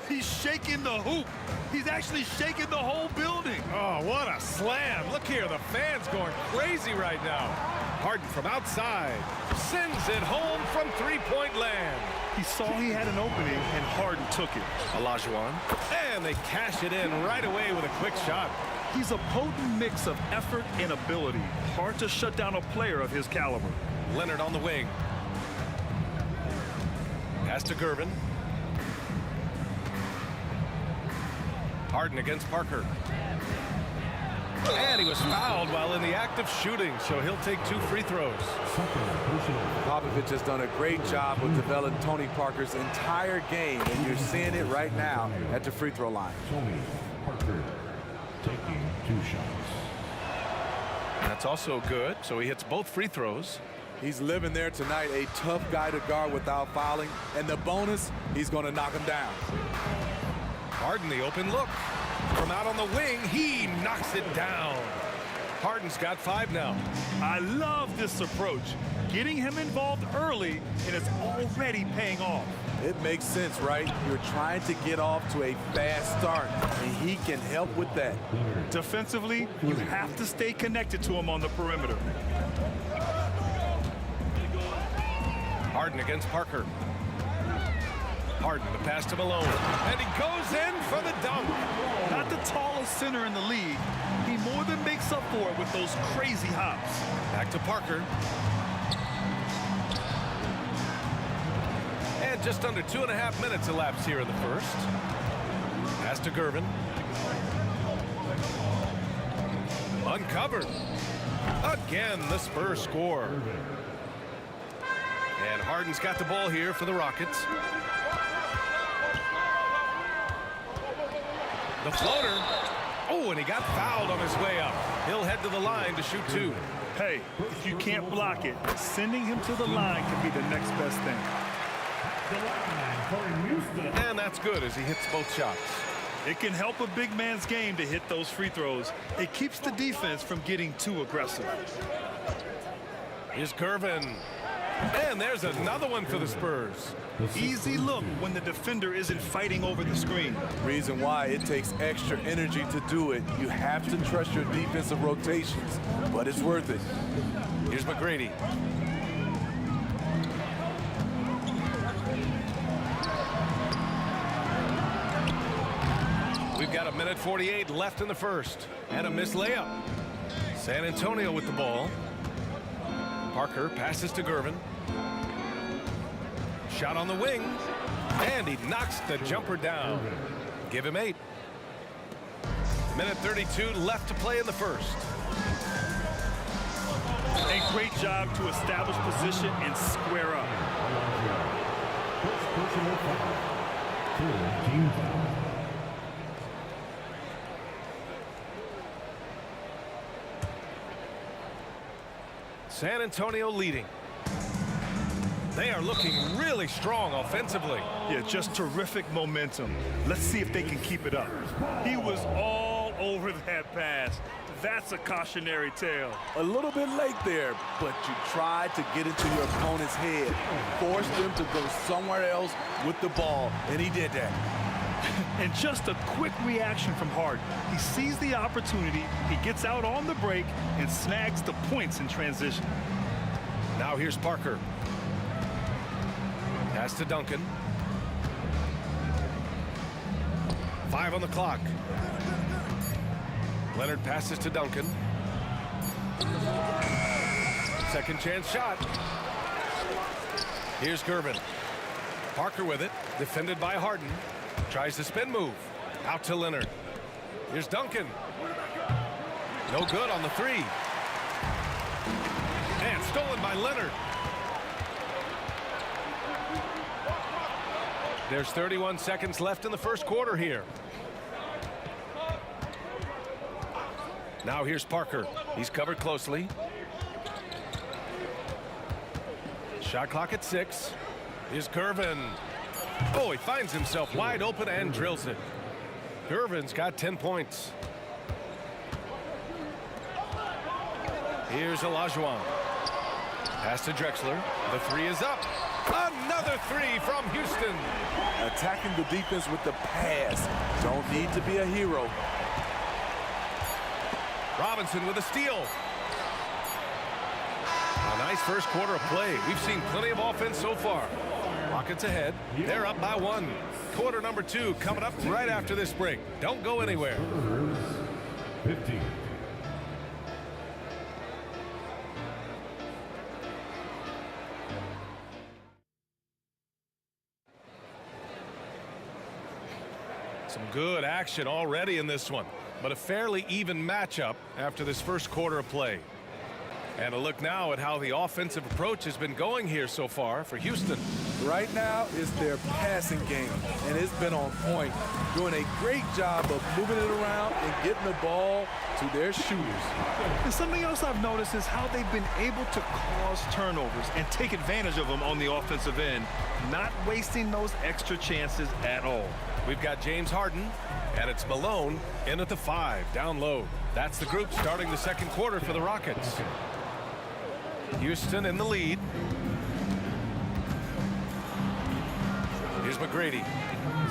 He's shaking the hoop. He's actually shaking the whole building. Oh, what a slam. Look here, the fans going crazy right now. Harden from outside. Sends it home from three-point land. He saw he had an opening, and Harden took it. Olajuwon. And they cash it in right away with a quick shot. He's a potent mix of effort and ability. Hard to shut down a player of his caliber. Leonard on the wing. Pass to Gervin. Harden against Parker. And he was fouled while in the act of shooting, so he'll take 2 free throws. Popovich has done a great job with developing Tony Parker's entire game, and you're seeing it right now at the free throw line. Tony Parker taking 2 shots. That's also good, so he hits both free throws. He's living there tonight, a tough guy to guard without fouling, and the bonus, he's going to knock him down. Harden, the open look. From out on the wing, he knocks it down. Harden's got 5 now. I love this approach. Getting him involved early, and it's already paying off. It makes sense, right? You're trying to get off to a fast start, and he can help with that. Defensively, you have to stay connected to him on the perimeter. Harden against Parker. Harden, the pass to Malone. And he goes in for the dunk. Not the tallest center in the league. He more than makes up for it with those crazy hops. Back to Parker. And just under 2.5 minutes elapsed here in the first. Pass to Gervin. Uncovered. Again, the Spurs score. And Harden's got the ball here for the Rockets. The floater. Oh, and he got fouled on his way up. He'll head to the line to shoot 2. Hey, if you can't block it, sending him to the line can be the next best thing. And that's good as he hits both shots. It can help a big man's game to hit those free throws. It keeps the defense from getting too aggressive. Here's Gervin. And there's another one for the Spurs. Easy look when the defender isn't fighting over the screen. Reason why it takes extra energy to do it. You have to trust your defensive rotations, but it's worth it. Here's McGrady. We've got 1:48 left in the first. And a missed layup. San Antonio with the ball. Parker passes to Gervin. Shot on the wing. And he knocks the jumper down. Give him 8. 1:32 left to play in the first. And great job to establish position and square up. Personal foul. Team foul. San Antonio leading. They are looking really strong offensively. Yeah, just terrific momentum. Let's see if they can keep it up. He was all over that pass. That's a cautionary tale. A little bit late there, but you tried to get into your opponent's head, force them to go somewhere else with the ball, and he did that. And just a quick reaction from Harden. He sees the opportunity, he gets out on the break, and snags the points in transition. Now here's Parker. Pass to Duncan. 5 on the clock. Leonard passes to Duncan. Second chance shot. Here's Gervin. Parker with it, defended by Harden. Tries the spin move. Out to Leonard. Here's Duncan. No good on the three. And stolen by Leonard. There's 31 seconds left in the first quarter here. Now here's Parker. He's covered closely. Shot clock at 6. Here's Gervin. Oh, he finds himself wide open and drills it. Gervin's got 10 points. Here's Olajuwon. Pass to Drexler. The three is up. Another three from Houston. Attacking the defense with the pass. Don't need to be a hero. Robinson with a steal. A nice first quarter of play. We've seen plenty of offense so far. Rockets ahead. They're up by 1. Quarter number 2 coming up right after this break. Don't go anywhere. 15. Some good action already in this one, but a fairly even matchup after this first quarter of play. And a look now at how the offensive approach has been going here so far for Houston. Right now is their passing game, and it's been on point. Doing a great job of moving it around and getting the ball to their shooters. And something else I've noticed is how they've been able to cause turnovers and take advantage of them on the offensive end, not wasting those extra chances at all. We've got James Harden, and it's Malone in at the 5, down low. That's the group starting the second quarter for the Rockets. Houston in the lead. Here's McGrady.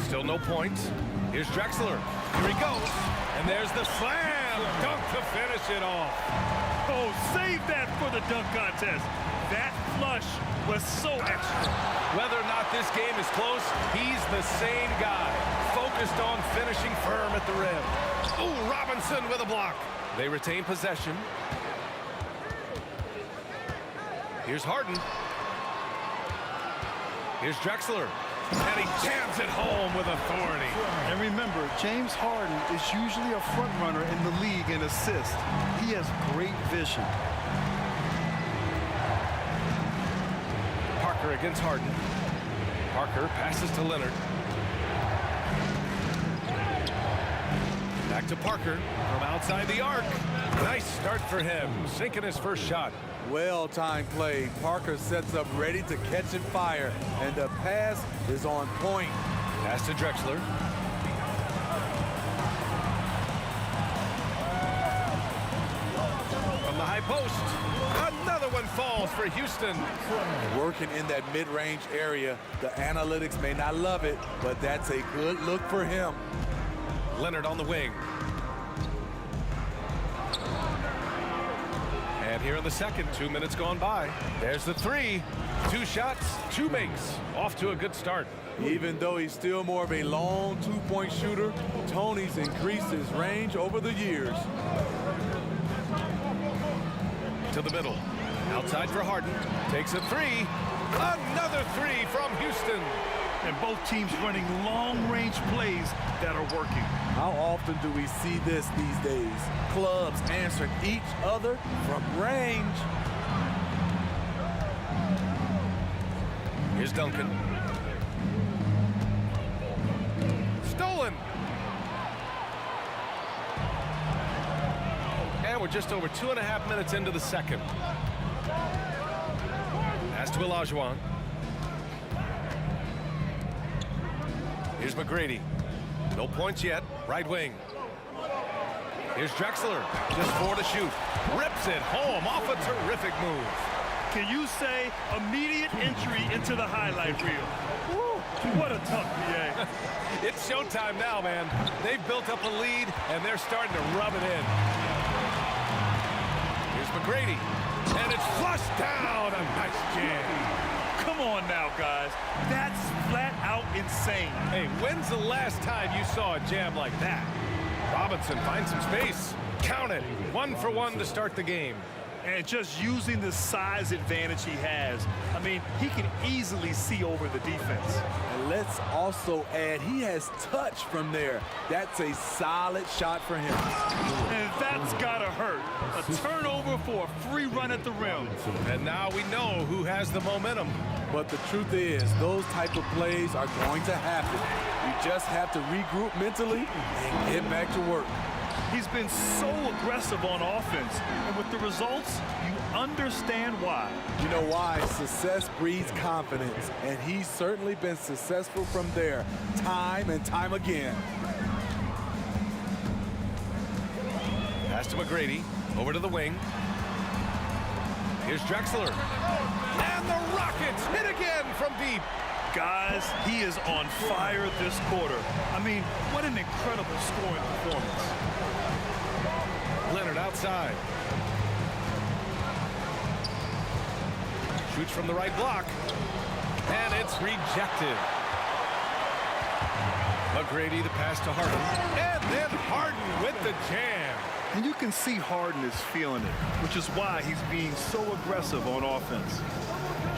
Still no points. Here's Drexler. Here he goes. And there's the slam dunk to finish it off. Oh, save that for the dunk contest. That flush was so extra. Whether or not this game is close, he's the same guy. Focused on finishing firm at the rim. Oh, Robinson with a block. They retain possession. Here's Harden. Here's Drexler. And he jams it home with authority. And remember, James Harden is usually a front runner in the league in assists. He has great vision. Parker against Harden. Parker passes to Leonard. Back to Parker from outside the arc. Nice start for him, sinking his first shot. Well-timed play. Parker sets up ready to catch and fire, and the pass is on point. Pass to Drexler. From the high post. Another one falls for Houston. Working in that mid-range area. The analytics may not love it, but that's a good look for him. Leonard on the wing. And here in the second, 2 minutes gone by. There's the three. 2 shots, 2 makes. Off to a good start. Even though he's still more of a long two-point shooter, Tony's increased his range over the years. To the middle. Outside for Harden. Takes a 3. Another 3 from Houston. And both teams running long-range plays that are working. How often do we see this these days? Clubs answering each other from range. Here's Duncan. Stolen. And we're just over 2.5 minutes into the second. Pass to Olajuwon. Here's McGrady. No points yet. Right wing. Here's Drexler. Just 4 to shoot. Rips it home off a terrific move. Can you say immediate entry into the highlight reel? Woo, what a tough PA. It's showtime now, man. They've built up a lead, and they're starting to rub it in. Here's McGrady. And it's flushed down. A nice jam. Come on now, guys. That's flat out insane. Hey, when's the last time you saw a jam like that? Robinson finds some space. Count it. 1 for 1 to start the game. And just using the size advantage he has, I mean, he can easily see over the defense. And let's also add, he has touch from there. That's a solid shot for him. And that's gotta hurt. A turnover for a free run at the rim. And now we know who has the momentum. But the truth is, those type of plays are going to happen. You just have to regroup mentally and get back to work. He's been so aggressive on offense, and with the results, you understand why. You know why? Success breeds confidence, and he's certainly been successful from there, time and time again. Pass to McGrady, over to the wing. Here's Drexler. And the Rockets hit again from deep. Guys, he is on fire this quarter. I mean, what an incredible scoring performance. Leonard outside. Shoots from the right block. And it's rejected. McGrady, the pass to Harden. And then Harden with the jam. And you can see Harden is feeling it, which is why he's being so aggressive on offense.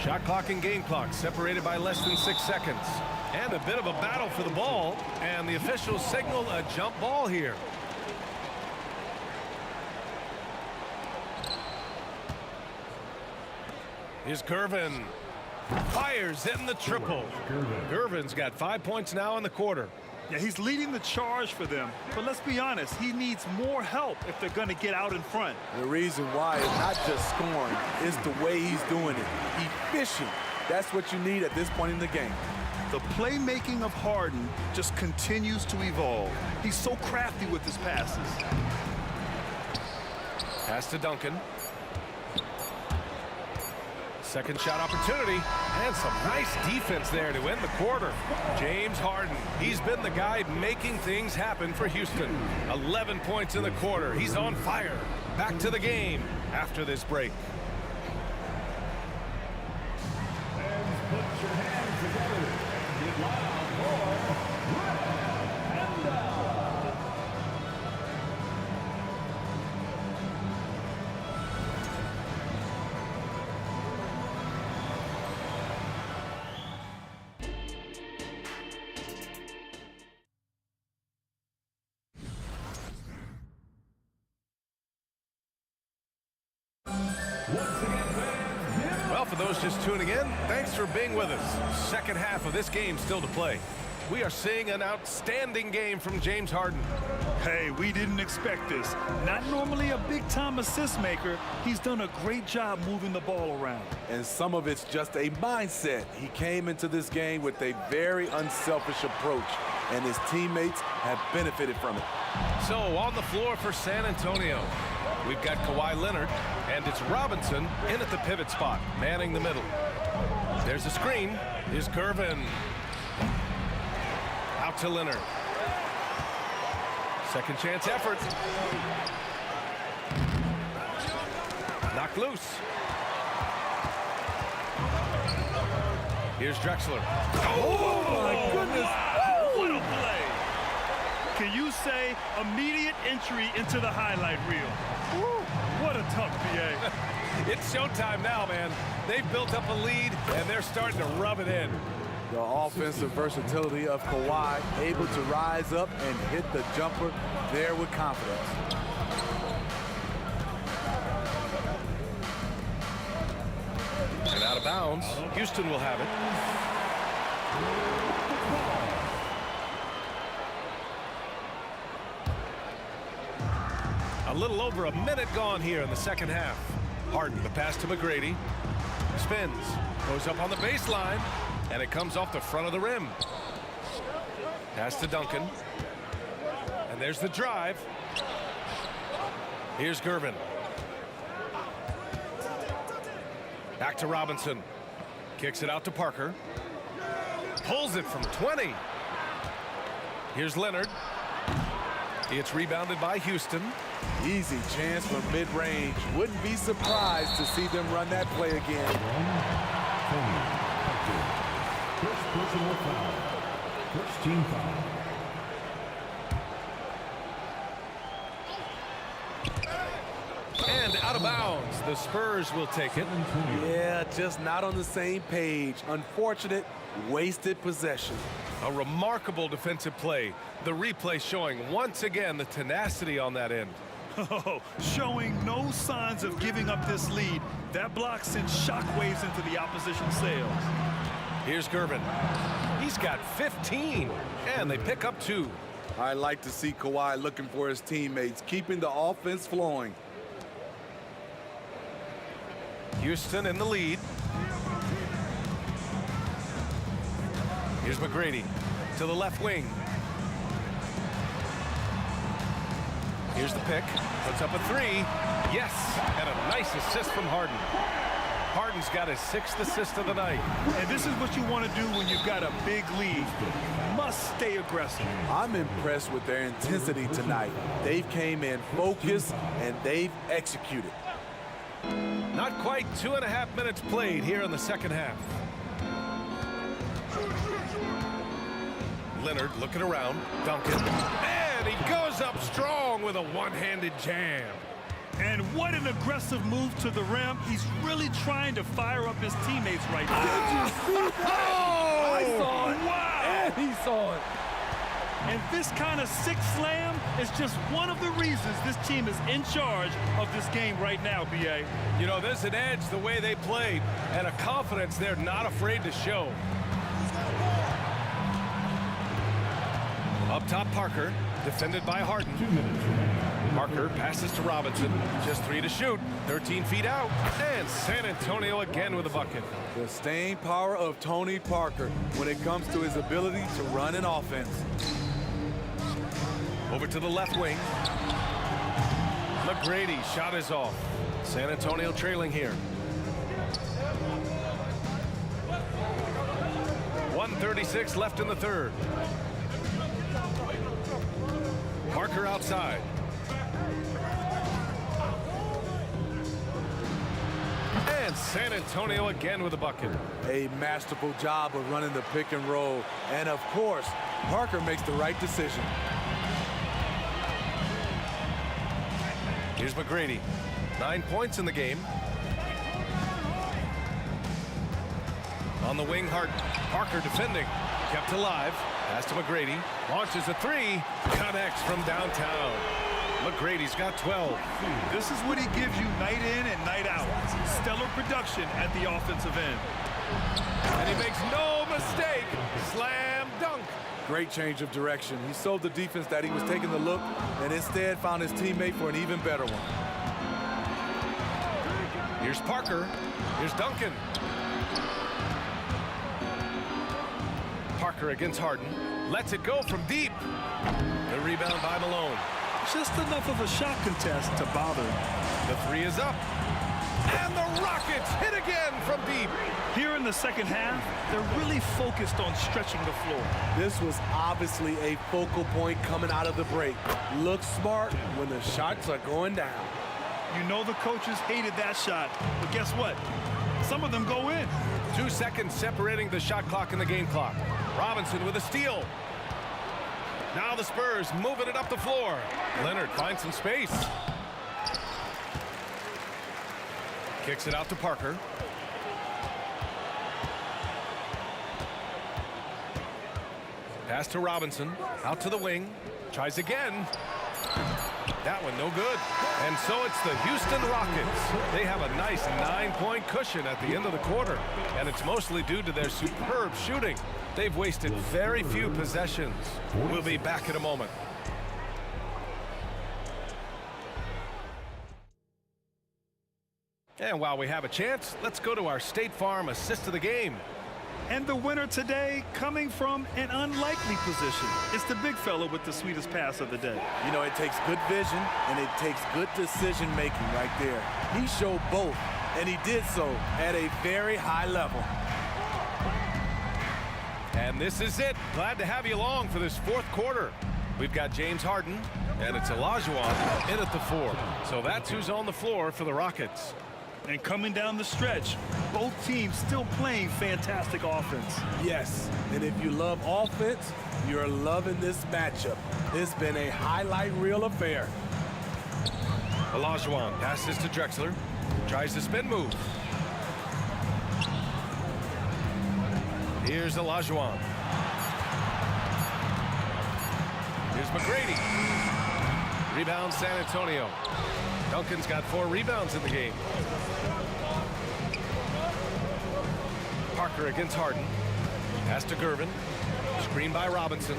Shot clock and game clock separated by less than 6 seconds. And a bit of a battle for the ball. And the officials signal a jump ball here. Here's Gervin. Fires in the triple. Gervin's got 5 points now in the quarter. Yeah, he's leading the charge for them. But let's be honest, he needs more help if they're going to get out in front. The reason why is not just scoring, it's the way he's doing it. Efficient. That's what you need at this point in the game. The playmaking of Harden just continues to evolve. He's so crafty with his passes. Pass to Duncan. Second shot opportunity, and some nice defense there to end the quarter. James Harden, he's been the guy making things happen for Houston. 11 points in the quarter. He's on fire. Back to the game after this break. Put your hands together. Get loud for Well, for those just tuning in, thanks for being with us. Second half of this game still to play. We are seeing an outstanding game from James Harden. Hey, we didn't expect this. Not normally a big-time assist maker. He's done a great job moving the ball around. And some of it's just a mindset. He came into this game with a very unselfish approach, and his teammates have benefited from it. So on the floor for San Antonio, we've got Kawhi Leonard, and it's Robinson in at the pivot spot, manning the middle. There's a screen. Here's Gervin. Out to Leonard. Second chance effort. Knocked loose. Here's Drexler. Oh my goodness. Wow, what a play. Can you say immediate entry into the highlight reel? Woo, what a tough PA. It's showtime now, man. They've built up a lead, and they're starting to rub it in. The offensive versatility of Kawhi, able to rise up and hit the jumper there with confidence. And out of of bounds. Houston will have it. A little over a minute gone here in the second half. Harden, the pass to McGrady. Spins, goes up on the baseline, and it comes off the front of the rim. Pass to Duncan. And there's the drive. Here's Gervin. Back to Robinson. Kicks it out to Parker. Pulls it from 20. Here's Leonard. It's rebounded by Houston. Easy chance from mid-range. Wouldn't be surprised to see them run that play again. First personal foul. First team foul. And out of bounds. The Spurs will take it. Yeah, just not on the same page. Unfortunate, wasted possession. A remarkable defensive play. The replay showing once again the tenacity on that end. Oh, showing no signs of giving up this lead. That block sent shockwaves into the opposition sails. Here's Gervin. He's got 15, and they pick up 2. I like to see Kawhi looking for his teammates, keeping the offense flowing. Houston in the lead. Here's McGrady to the left wing. Here's the pick. Puts up a 3. Yes, and a nice assist from Harden. Harden's got his 6th assist of the night. And this is what you want to do when you've got a big lead. You must stay aggressive. I'm impressed with their intensity tonight. They've came in focused, and they've executed. Not quite 2.5 minutes played here in the second half. Leonard looking around. Duncan. And he goes up strong with a one-handed jam. And what an aggressive move to the rim. He's really trying to fire up his teammates right now. Did you see that? Oh, I saw it. wow. And he saw it. And this kind of sick slam is just one of the reasons this team is in charge of this game right now, B.A. You know, there's an edge the way they played and a confidence they're not afraid to show. Up top, Parker, defended by Harden. Parker passes to Robinson. Just 3 to shoot. 13 feet out. And San Antonio again with a bucket. The staying power of Tony Parker when it comes to his ability to run an offense. Over to the left wing. McGrady shot is off. San Antonio trailing here. 1:36 left in the third. Parker outside. And San Antonio again with a bucket. A masterful job of running the pick and roll. And of course, Parker makes the right decision. Here's McGrady. 9 points in the game. On the wing, Harden. Parker defending. Kept alive. Pass to McGrady. Launches a 3. Connects from downtown. McGrady's got 12. This is what he gives you night in and night out. Stellar production at the offensive end. And he makes no mistake. Slam dunk. Great change of direction. He sold the defense that he was taking the look and instead found his teammate for an even better one. Here's Parker. Here's Duncan. Parker against Harden. Lets it go from deep. The rebound by Malone. Just enough of a shot contest to bother him. The 3 is up. And the Rockets hit again from deep. Here in the second half, they're really focused on stretching the floor. This was obviously a focal point coming out of the break. Look smart when the shots are going down. You know the coaches hated that shot, but guess what? Some of them go in. 2 seconds separating the shot clock and the game clock. Robinson with a steal. Now the Spurs moving it up the floor. Leonard finds some space. Kicks it out to Parker. Pass to Robinson. Out to the wing. Tries again. That one no good. And so it's the Houston Rockets. They have a nice 9-point cushion at the end of the quarter, and it's mostly due to their superb shooting. They've wasted very few possessions. We'll be back in a moment. And while we have a chance, let's go to our State Farm assist of the game. And the winner today, coming from an unlikely position, it's the big fella with the sweetest pass of the day. You know, it takes good vision and it takes good decision making right there. He showed both, and he did so at a very high level. And this is it. Glad to have you along for this fourth quarter. We've got James Harden, and it's Olajuwon in at the 4. So that's who's on the floor for the Rockets. And coming down the stretch, both teams still playing fantastic offense. Yes, and if you love offense, you're loving this matchup. It's been a highlight reel affair. Olajuwon passes to Drexler. Tries the spin move. Here's Olajuwon. Here's McGrady. Rebound San Antonio. Duncan's got 4 rebounds in the game. Parker against Harden. Pass to Gervin. Screen by Robinson.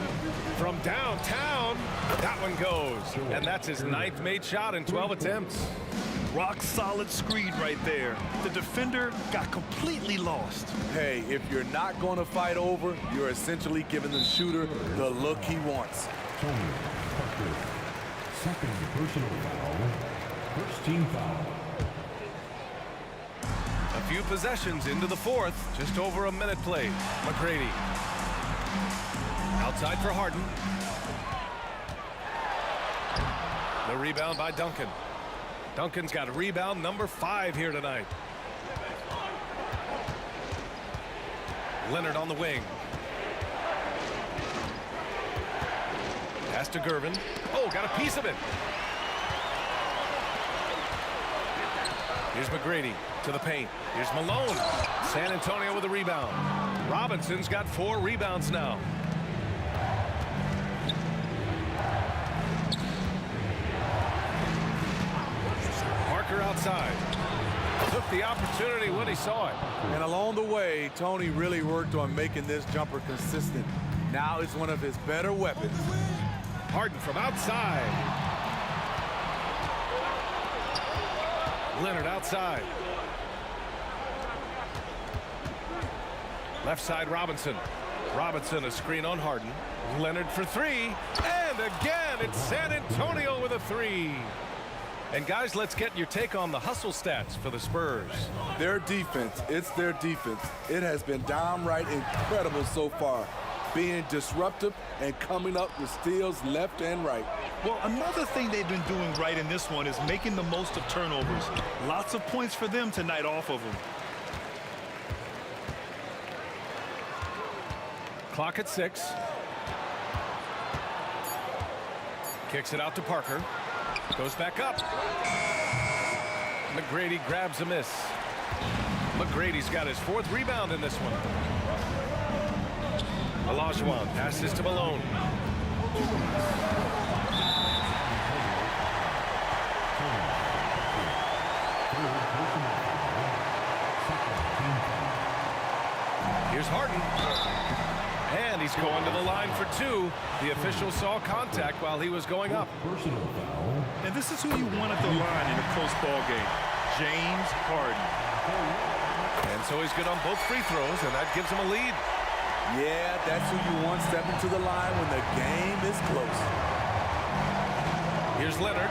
From downtown, that one goes. And that's his 9th made shot in 12 attempts. Rock solid screen right there. The defender got completely lost. Hey, if you're not going to fight over, you're essentially giving the shooter the look he wants. Tony Parker, second personal foul, first team foul. A few possessions into the 4th, just over a minute played. McGrady. Outside for Harden. The rebound by Duncan. Duncan's got rebound number 5 here tonight. Leonard on the wing. Pass to Gervin. Oh, got a piece of it. Here's McGrady to the paint. Here's Malone. San Antonio with a rebound. Robinson's got 4 rebounds now. Parker outside. Took the opportunity when he saw it. And along the way, Tony really worked on making this jumper consistent. Now it's one of his better weapons. Harden from outside. Leonard outside. Left side Robinson. Robinson a screen on Harden. Leonard for 3. And again, it's San Antonio with a 3. And guys, let's get your take on the hustle stats for the Spurs. Their defense, it's their defense. It has been downright incredible so far. Being disruptive and coming up with steals left and right. Well, another thing they've been doing right in this one is making the most of turnovers. Lots of points for them tonight off of them. Clock at 6. Kicks it out to Parker. Goes back up. McGrady grabs a miss. McGrady's got his 4th rebound in this one. Olajuwon passes to Malone. Here's Harden. And he's going to the line for 2. The official saw contact while he was going up. Personal foul. And this is who you want at the line in a close ball game. James Harden. And so he's good on both free throws, and that gives him a lead. Yeah, that's who you want stepping to the line when the game is close. Here's Leonard.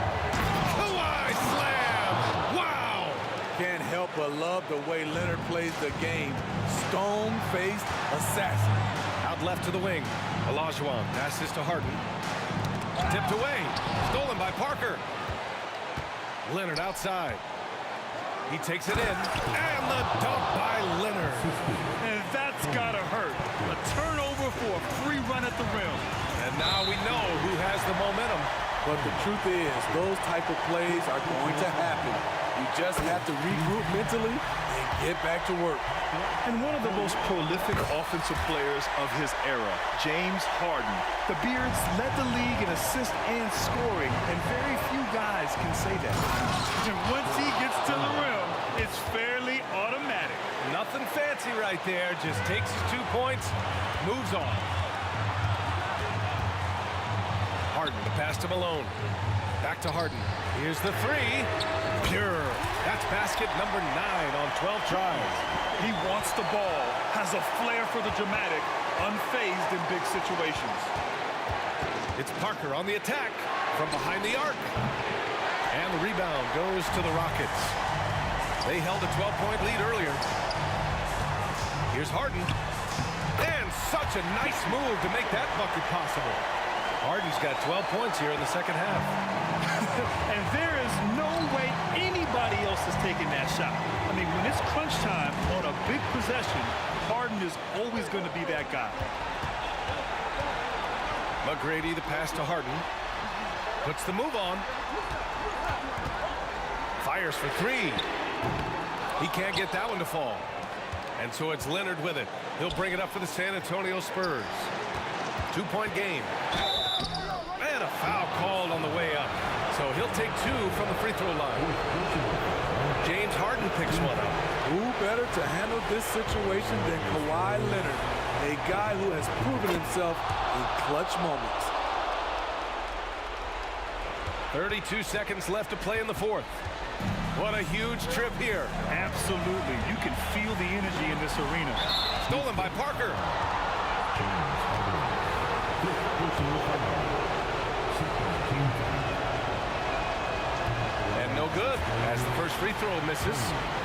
Kawhi slam! Wow! Can't help but love the way Leonard plays the game. Stone-faced assassin. Out left to the wing. Olajuwon passes to Harden. Tipped away. Stolen by Parker. Leonard outside. He takes it in. And the dunk by Leonard. And that's gotta hurt. A turnover for a free run at the rim. And now we know who has the momentum. But the truth is, those type of plays are going to happen. You just have to regroup mentally and get back to work. And one of the most prolific offensive players of his era, James Harden. The Beards led the league in assists and scoring, and very few guys can say that. And once he gets to the rim, it's fairly automatic. Nothing fancy right there. Just takes his 2 points, moves on. Harden, the pass to Malone. Back to Harden. Here's the three. Pure. That's basket number 9 on 12 tries. He wants the ball, has a flair for the dramatic, unfazed in big situations. It's Parker on the attack from behind the arc. And the rebound goes to the Rockets. They held a 12-point lead earlier. Here's Harden. And such a nice move to make that bucket possible. Harden's got 12 points here in the second half. And there is no way anybody else is taking that shot. I mean, when it's crunch time on a big possession, Harden is always going to be that guy. McGrady, the pass to Harden. Puts the move on. Fires for three. He can't get that one to fall. And so it's Leonard with it. He'll bring it up for the San Antonio Spurs. 2-point game. And a foul called on the way up. So he'll take 2 from the free throw line. James Harden picks one up. Who better to handle this situation than Kawhi Leonard, a guy who has proven himself in clutch moments. 32 seconds left to play in the fourth. What a huge trip here. Absolutely. You can feel the energy in this arena. Stolen by Parker. And no good as the first free throw misses.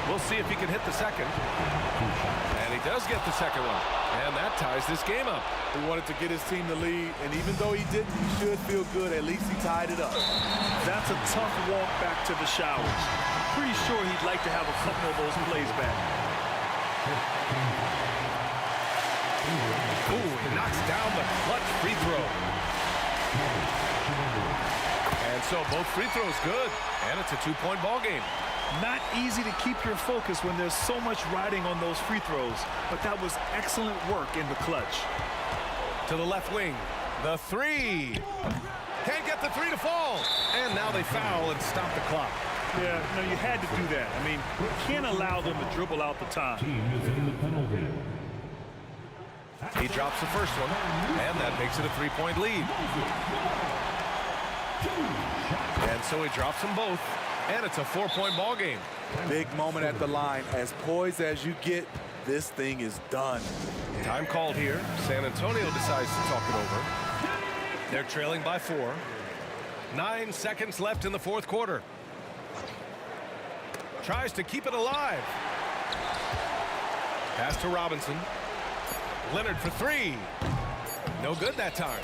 We'll see if he can hit the second. And he does get the second one. And that ties this game up. He wanted to get his team the lead, and even though he didn't, he should feel good. At least he tied it up. That's a tough walk back to the showers. Pretty sure he'd like to have a couple of those plays back. Ooh, he knocks down the clutch free throw. And so both free throws good. And it's a 2-point ball game. Not easy to keep your focus when there's so much riding on those free throws. But that was excellent work in the clutch. To the left wing. The three. Can't get the three to fall. And now they foul and stop the clock. Yeah, no, you had to do that. I mean, you can't allow them to dribble out the time. Team is in the penalty. He drops the first one, and that makes it a 3-point lead. And so he drops them both, and it's a 4-point ball game. Big moment at the line. As poised as you get, this thing is done. Time called here. San Antonio decides to talk it over. They're trailing by 4. 9 seconds left in the fourth quarter. Tries to keep it alive. Pass to Robinson. Leonard for three. No good that time.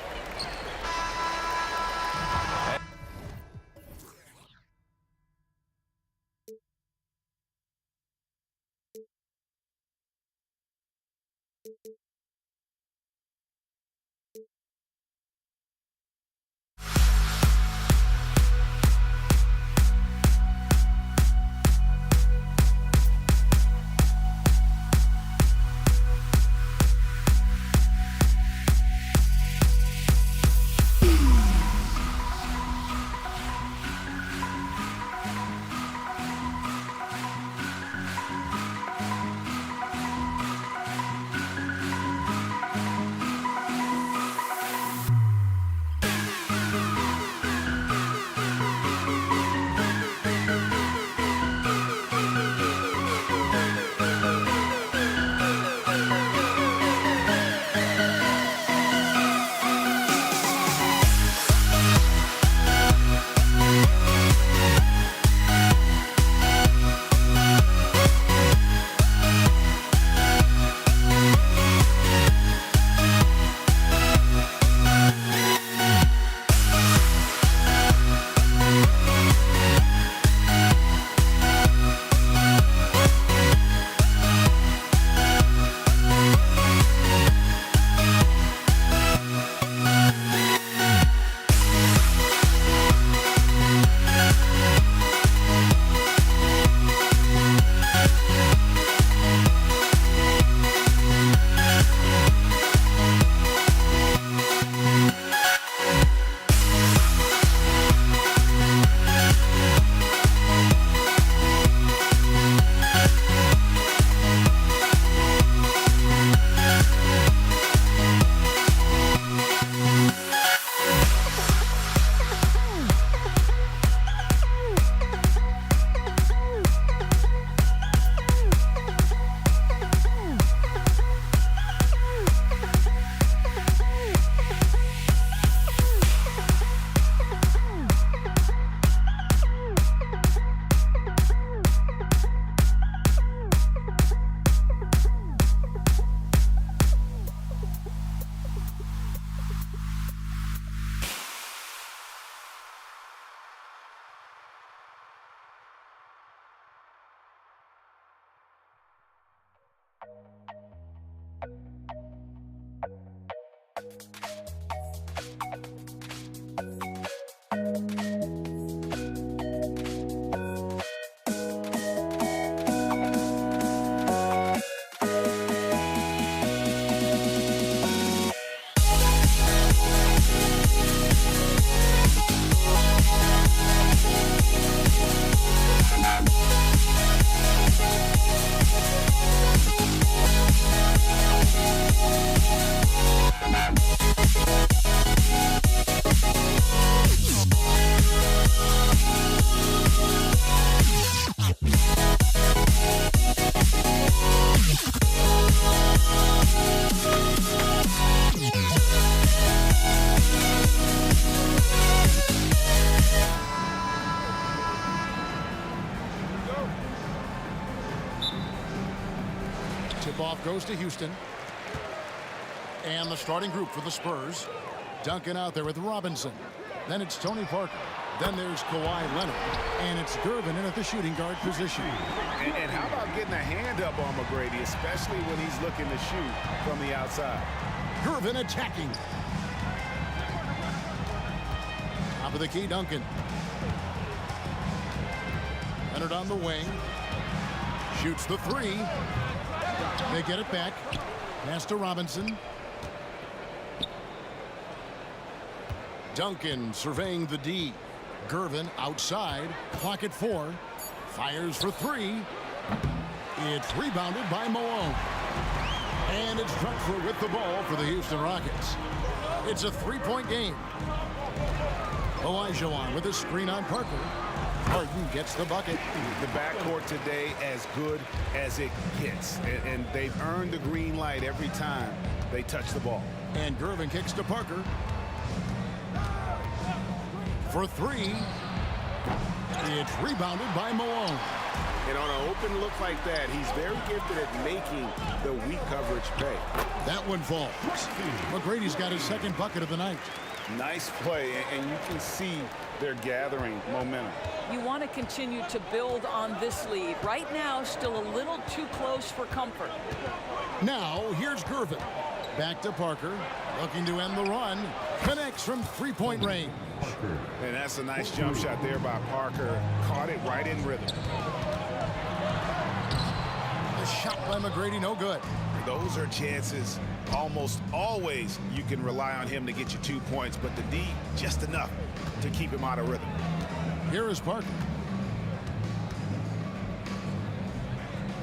Tip-off goes to Houston. And the starting group for the Spurs. Duncan out there with Robinson. Then it's Tony Parker. Then there's Kawhi Leonard. And it's Gervin in at the shooting guard position. And how about getting a hand up on McGrady, especially when he's looking to shoot from the outside. Gervin attacking. Top of the key, Duncan. Leonard on the wing. Shoots the three. They get it back. Pass to Robinson. Duncan surveying the D. Gervin outside. Clock at 4. Fires for 3. It's rebounded by Malone. And it's Drexler with the ball for the Houston Rockets. It's a 3-point game. Olajuwon with a screen on Parker. Harden gets the bucket. The backcourt today as good as it gets. And they've earned the green light every time they touch the ball. And Gervin kicks to Parker. For 3. It's rebounded by Malone. And on an open look like that, he's very gifted at making the weak coverage pay. That one falls. McGrady's got his second bucket of the night. Nice play, and you can see they're gathering momentum. You want to continue to build on this lead. Right now, still a little too close for comfort. Now, here's Gervin. Back to Parker, looking to end the run. Connects from 3-point range. And that's a nice jump shot there by Parker. Caught it right in rhythm. The shot by McGrady, no good. Those are chances. Almost always you can rely on him to get you 2 points, but the D, just enough to keep him out of rhythm. Here is Parker.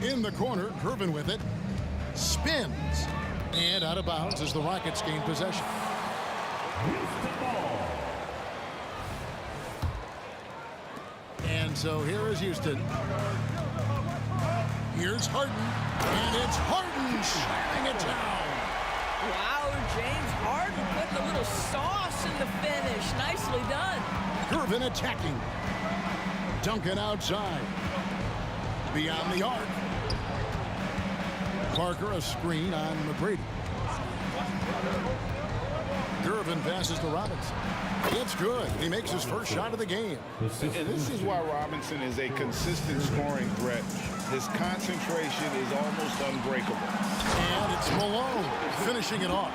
In the corner, Gervin with it. Spins. And out of bounds as the Rockets gain possession. And so here is Houston. Here's Harden. And it's Harden slamming it down. Wow, James Harden putting a little sauce in the finish. Nicely done. Gervin attacking. Duncan outside. Beyond the arc. Parker a screen on McGrady. Gervin passes to Robinson. It's good. He makes his first shot of the game. And this is why Robinson is a consistent scoring threat. His concentration is almost unbreakable. And it's Malone finishing it off.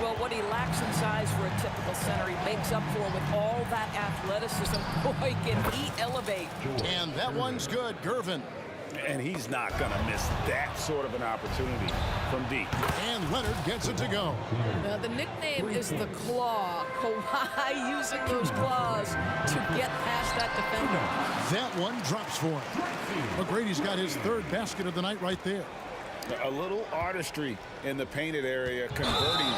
Well, what he lacks in size for a typical center, he makes up for with all that athleticism. Boy, can he elevate. And that one's good. Gervin. And he's not going to miss that sort of an opportunity from deep. And Leonard gets it to go. Now, the nickname is the Claw. Kawhi using those claws to get past that defender. That one drops for him. McGrady's got his third basket of the night right there. A little artistry in the painted area, converting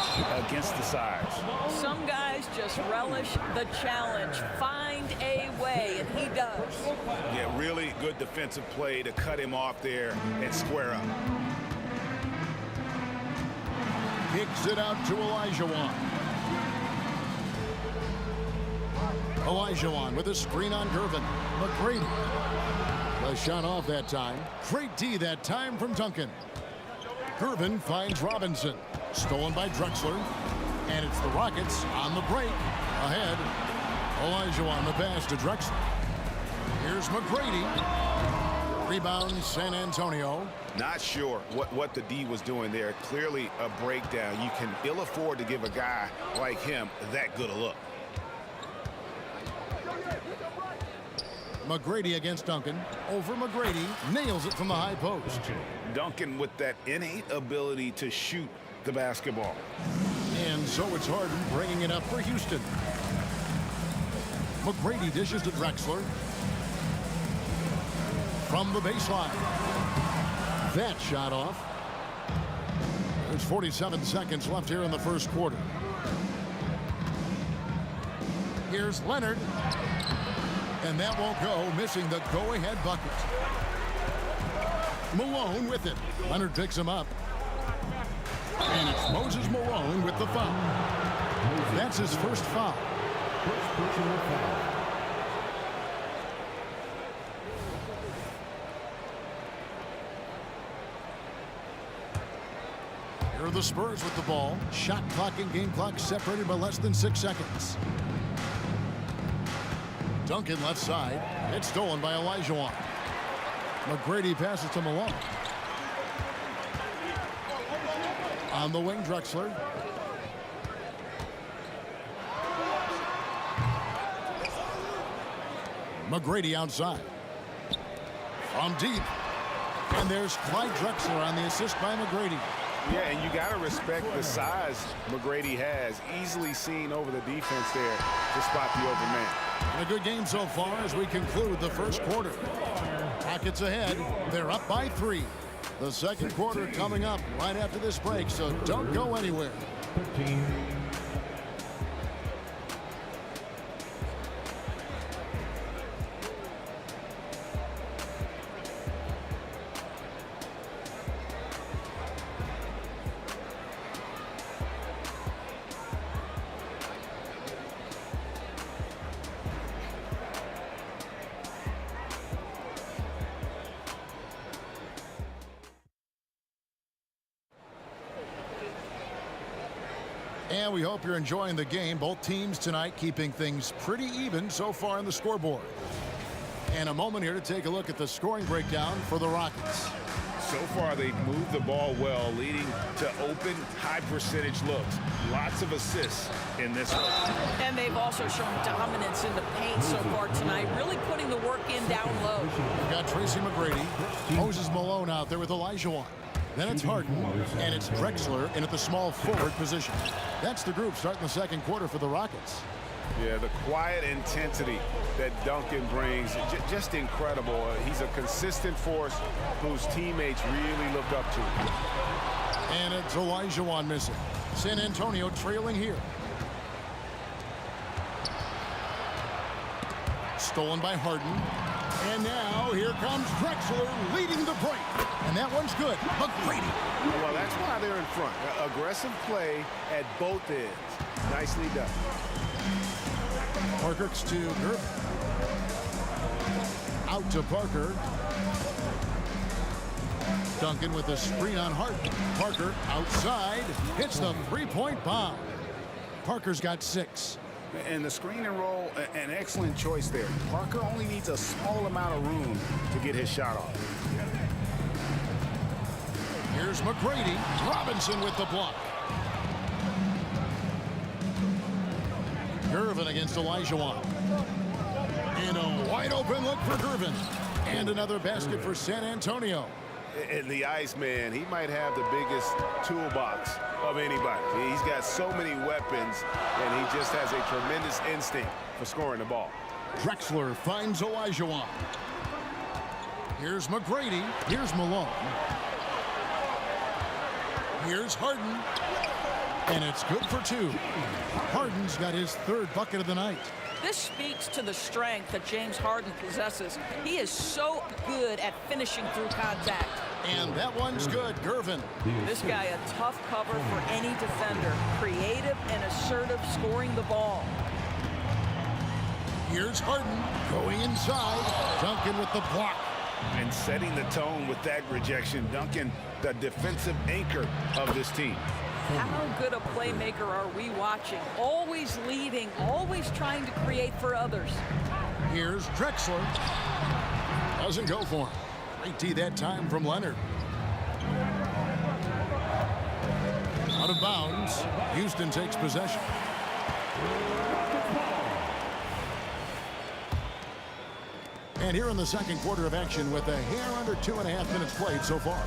against the size. Some guys just relish the challenge. Find a way, and he does. Yeah, really good defensive play to cut him off there and square up. Kicks it out to Olajuwon. Olajuwon with a screen on Gervin. McGrady. A shot off that time. Great D that time from Duncan. Gervin finds Robinson. Stolen by Drexler. And it's the Rockets on the break. Ahead. Olajuwon the pass to Drexler. Here's McGrady. Rebound San Antonio. Not sure what the D was doing there. Clearly a breakdown. You can ill afford to give a guy like him that good a look. McGrady against Duncan. Over McGrady. Nails it from the high post. Duncan with that innate ability to shoot the basketball. And so it's Harden bringing it up for Houston. McGrady dishes to Drexler. From the baseline. That shot off. There's 47 seconds left here in the first quarter. Here's Leonard. And that won't go, missing the go-ahead bucket. Malone with it. Leonard picks him up. And it's Moses Malone with the foul. That's his first foul. First personal foul. Here are the Spurs with the ball. Shot clock and game clock separated by less than 6 seconds. Duncan left side. It's stolen by Olajuwon. McGrady passes to Malone. On the wing, Drexler. McGrady outside. From deep. And there's Clyde Drexler on the assist by McGrady. Yeah, and you got to respect the size McGrady has. Easily seen over the defense there to spot the open man. And a good game so far as we conclude the first quarter. Rockets ahead. They're up by 3. The second quarter coming up right after this break, so don't go anywhere. 13. And we hope you're enjoying the game. Both teams tonight keeping things pretty even so far on the scoreboard. And a moment here to take a look at the scoring breakdown for the Rockets. So far, they've moved the ball well, leading to open, high-percentage looks. Lots of assists in this one. And they've also shown dominance in the paint so far tonight, really putting the work in down low. We've got Tracy McGrady, Moses Malone out there with Olajuwon. Then it's Harden, and it's Drexler in at the small forward position. That's the group starting the second quarter for the Rockets. Yeah, the quiet intensity that Duncan brings, just incredible. He's a consistent force whose teammates really look up to. And it's Olajuwon missing. San Antonio trailing here. Stolen by Harden. And now here comes Drexler leading the break. And that one's good. McGrady. Well, that's why they're in front. Aggressive play at both ends. Nicely done. Parker to Gervin. Out to Parker. Duncan with a screen on Harden. Parker outside. Hits the three-point bomb. Parker's got 6. And the screen and roll, an excellent choice there. Parker only needs a small amount of room to get his shot off. Here's McGrady. Robinson with the block. Gervin against Olajuwon. And a wide open look for Gervin. And another basket for San Antonio. And the Iceman, he might have the biggest toolbox of anybody. He's got so many weapons, and he just has a tremendous instinct for scoring the ball. Drexler finds Olajuwon. Here's McGrady. Here's Malone. Here's Harden. And it's good for 2. Harden's got his 3rd bucket of the night. This speaks to the strength that James Harden possesses. He is so good at finishing through contact. And that one's good. Gervin. This guy a tough cover for any defender. Creative and assertive scoring the ball. Here's Harden going inside. Duncan with the block. And setting the tone with that rejection. Duncan, the defensive anchor of this team. How good a playmaker are we watching? Always leading, always trying to create for others. Here's Drexler. Doesn't go for him. Great D that time from Leonard. Out of bounds. Houston takes possession. And here in the second quarter of action with a hair under 2.5 minutes played so far.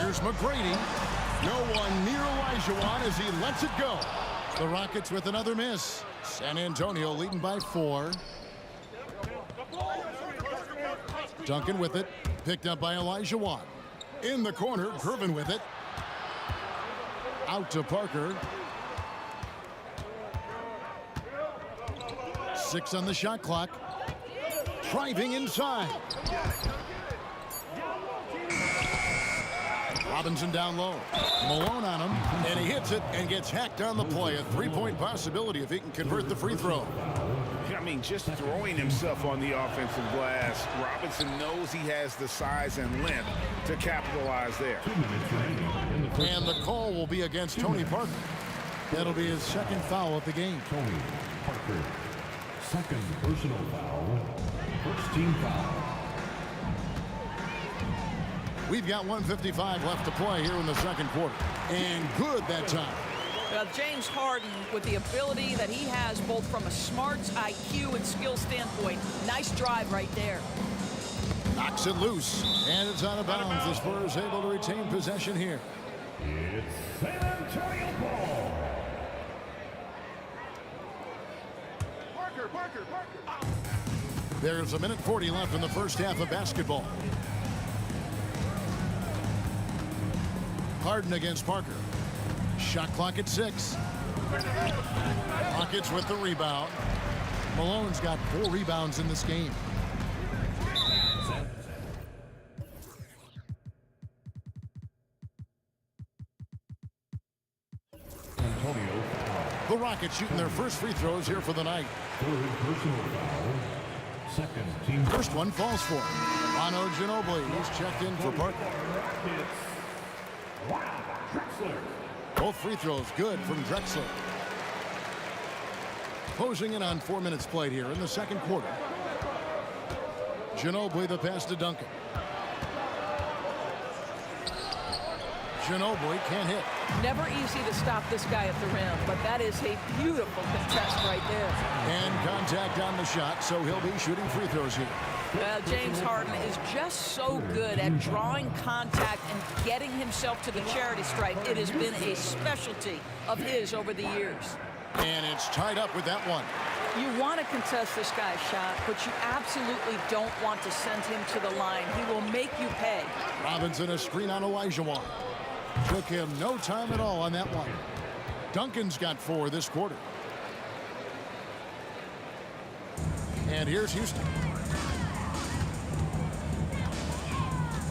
Here's McGrady. No one near Olajuwon as he lets it go. The Rockets with another miss. San Antonio leading by 4. Duncan with it. Picked up by Olajuwon. In the corner, Gervin with it. Out to Parker. 6 on the shot clock. Driving inside. Robinson down low. Malone on him, and he hits it and gets hacked on the play. A 3-point possibility if he can convert the free throw. Yeah, I mean, just throwing himself on the offensive glass. Robinson knows he has the size and length to capitalize there. And the call will be against Tony Parker. That'll be his second foul of the game. Tony Parker, second personal foul, first team foul. We've got 1:55 left to play here in the second quarter. And good that time. James Harden, with the ability that he has both from a smarts, IQ, and skill standpoint, nice drive right there. Knocks it loose, and it's out of bounds. The Spurs able to retain possession here. It's San Antonio ball. Parker. There's 1:40 left in the first half of basketball. Harden against Parker. Shot clock at 6. Rockets with the rebound. Malone's got 4 rebounds in this game. Antonio. The Rockets shooting their first free throws here for the night. Third personal foul, second team. First one falls for Manu Ginobili. He's checked in for Parker. Both free throws good from Drexler. Closing in on 4 minutes played here in the second quarter. Ginobili the pass to Duncan. Ginobili can't hit. Never easy to stop this guy at the rim, but that is a beautiful contest right there. And contact on the shot, so he'll be shooting free throws here. Well, James Harden is just so good at drawing contact and getting himself to the charity stripe. It has been a specialty of his over the years. And it's tied up with that one. You want to contest this guy's shot, but you absolutely don't want to send him to the line. He will make you pay. Robinson a screen on Olajuwon. Took him no time at all on that one. Duncan's got 4 this quarter. And here's Houston.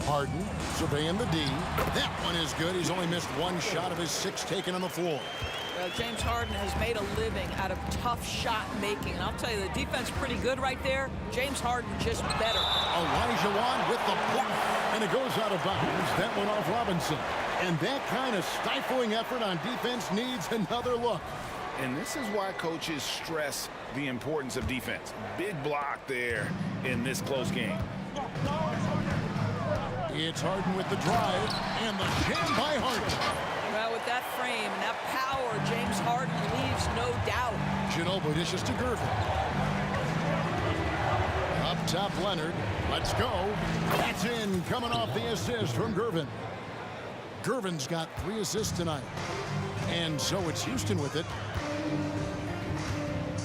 Harden surveying the D. That one is good. He's only missed 1 shot of his 6 taken on the floor. James Harden has made a living out of tough shot making. And I'll tell you, the defense pretty good right there. James Harden just better. Olajuwon with the block. And it goes out of bounds. That one off Robinson. And that kind of stifling effort on defense needs another look. And this is why coaches stress the importance of defense. Big block there in this close game. It's Harden with the drive and the jam by Harden. Well, with that frame and that power, James Harden leaves no doubt. Ginobili dishes to Gervin. Up top, Leonard. Let's go. That's in, coming off the assist from Gervin. Gervin's got 3 assists tonight. And so it's Houston with it.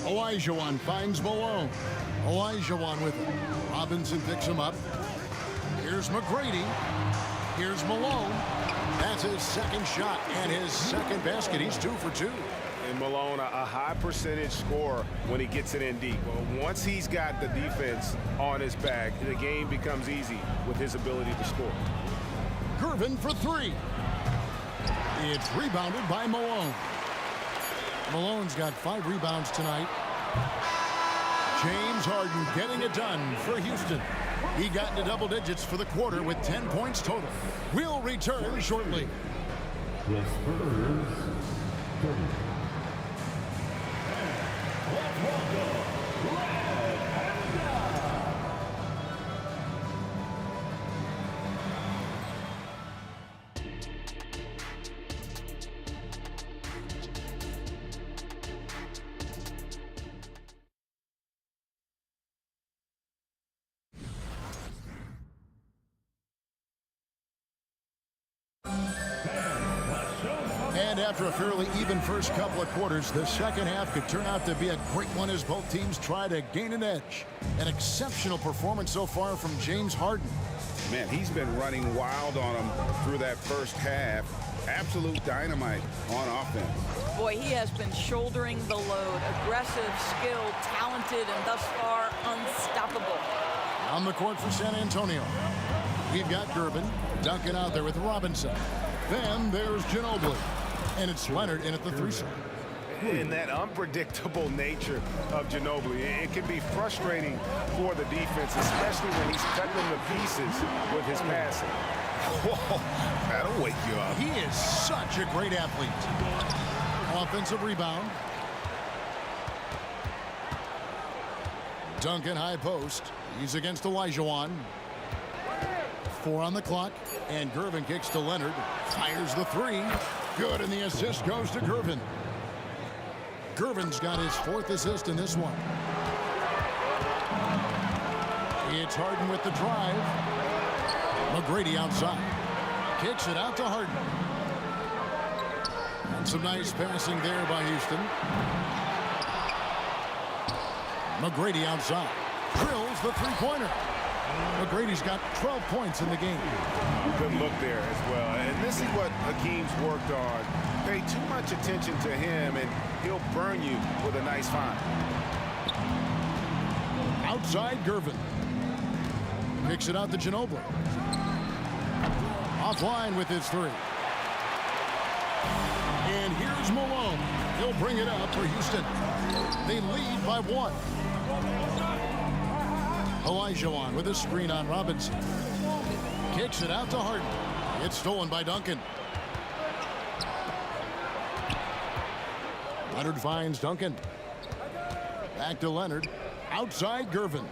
Olajuwon finds Malone. Olajuwon with it. Robinson picks him up. Here's McGrady. Here's Malone. That's his second shot and his second basket. He's 2 for 2. And Malone, a high percentage scorer when he gets it in deep. Well, once he's got the defense on his back, the game becomes easy with his ability to score. Gervin for 3. It's rebounded by Malone. Malone's got 5 rebounds tonight. James Harden getting it done for Houston. He got into double digits for the quarter with 10 points total. We'll return shortly. The Spurs 30. Let's welcome Red Panda. And after a fairly even first couple of quarters, the second half could turn out to be a great one as both teams try to gain an edge. An exceptional performance so far from James Harden. Man, he's been running wild on him through that first half. Absolute dynamite on offense. Boy, he has been shouldering the load. Aggressive, skilled, talented, and thus far unstoppable. On the court for San Antonio. We've got Gervin. Duncan out there with Robinson. Then there's Ginobili. And it's Leonard in at the 3 side. in that unpredictable nature of Ginobili. It can be frustrating for the defense, especially when he's cutting them to pieces with his passing. Whoa, that'll wake you up. He is such a great athlete. Offensive rebound. Duncan high post. He's against Olajuwon. 4 on the clock. And Gervin kicks to Leonard. Fires the 3. Good, and the assist goes to Gervin. Gervin's got his 4th assist in this one. It's Harden with the drive. McGrady outside. Kicks it out to Harden. And some nice passing there by Houston. McGrady outside. Drills the three-pointer. McGrady's got 12 points in the game. Good look there as well. And this is what Hakeem's worked on. Pay too much attention to him, and he'll burn you with a nice find. Outside Gervin. Kicks it out to Ginobili. Offline with his 3. And here's Malone. He'll bring it up for Houston. They lead by 1. Olajuwon with a screen on Robinson. Kicks it out to Harden. It's stolen by Duncan. Leonard finds Duncan. Back to Leonard. Outside Gervin.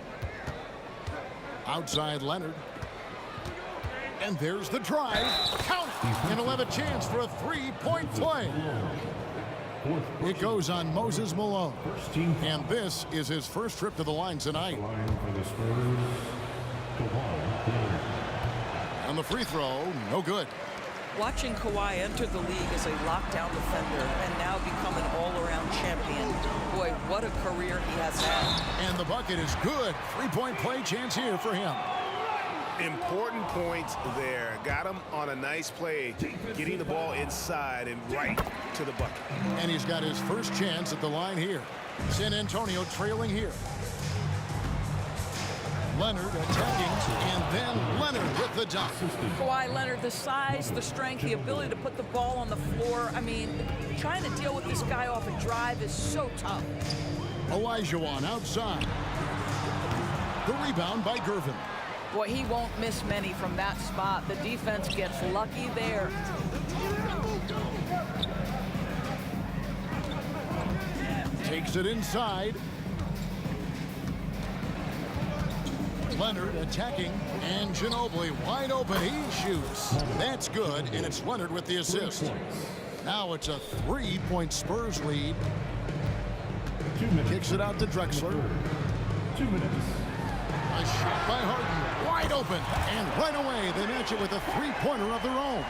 Outside Leonard. And there's the drive. Count it. And he'll have a chance for a 3-point play. It goes on Moses Malone. And this is his first trip to the line tonight. And the free throw, no good. Watching Kawhi enter the league as a lockdown defender and now become an all-around champion. Boy, what a career he has had. And the bucket is good. 3-point play chance here for him. Important points there. Got him on a nice play, getting the ball inside and right to the bucket. And he's got his first chance at the line here. San Antonio trailing here. Leonard attacking, and then Leonard with the dunk. Kawhi Leonard, the size, the strength, the ability to put the ball on the floor. I mean, trying to deal with this guy off a drive is so tough. Olajuwon outside. The rebound by Gervin. Boy, he won't miss many from that spot. The defense gets lucky there. Takes it inside. Leonard attacking, and Ginobili wide open. He shoots. That's good, and it's Leonard with the assist. Now it's a 3-point Spurs lead. Kicks it out to Drexler. 2 minutes. A shot by Harden, wide open, and right away they match it with a 3-pointer of their own.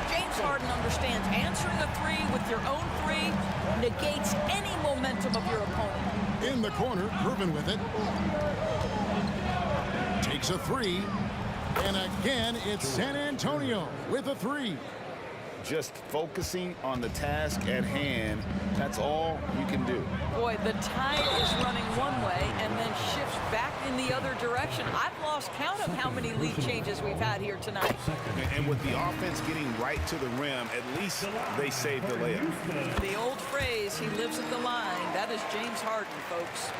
James Harden understands answering a 3 with your own 3 negates any momentum of your opponent. In the corner, Gervin with it. Takes a 3, and again it's San Antonio with a 3. Just focusing on the task at hand, that's all you can do. Boy, the tide is running one way and then shifts back in the other direction. I've lost count of how many lead changes we've had here tonight. And with the offense getting right to the rim, at least they saved the layup. The old phrase, he lives at the line. That is James Harden, folks.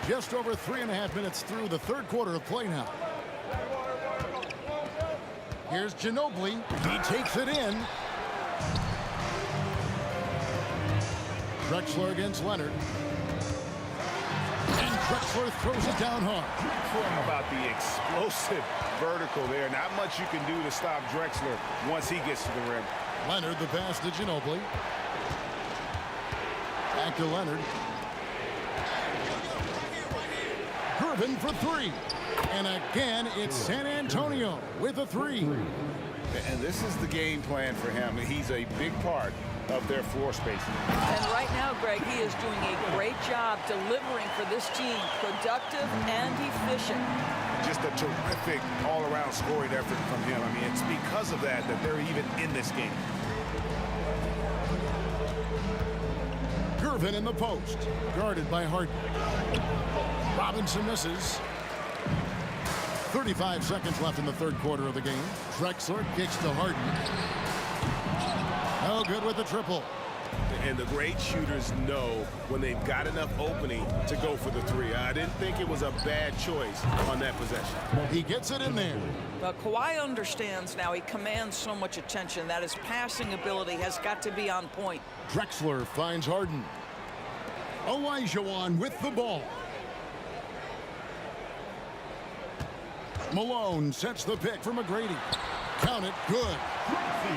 Just over 3.5 minutes through the third quarter of play now. Here's Ginobili. He takes it in. Drexler against Leonard. And Drexler throws it down hard. How about the explosive vertical there? Not much you can do to stop Drexler once he gets to the rim. Leonard, the pass to Ginobili. Back to Leonard. Gervin for 3. And again, it's San Antonio with a 3. And this is the game plan for him. He's a big part of their floor spacing. And right now, Greg, he is doing a great job delivering for this team, productive and efficient. Just a terrific all-around scoring effort from him. I mean, it's because of that they're even in this game. Gervin in the post, guarded by Harden. Robinson misses. 35 seconds left in the third quarter of the game. Drexler kicks to Harden. No good with the triple. And the great shooters know when they've got enough opening to go for the three. I didn't think it was a bad choice on that possession. He gets it in there. Well, Kawhi understands now. He commands so much attention that his passing ability has got to be on point. Drexler finds Harden. Olajuwon with the ball. Malone sets the pick for McGrady. Count it, good.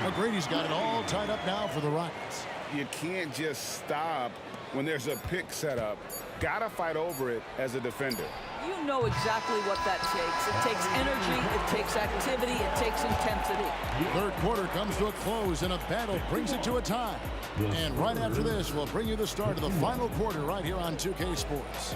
McGrady's got it all tied up now for the Rockets. You can't just stop when there's a pick set up. Gotta fight over it as a defender. You know exactly what that takes. It takes energy, it takes activity, it takes intensity. Third quarter comes to a close, and a battle brings it to a tie. And right after this, we'll bring you the start of the final quarter right here on 2K Sports.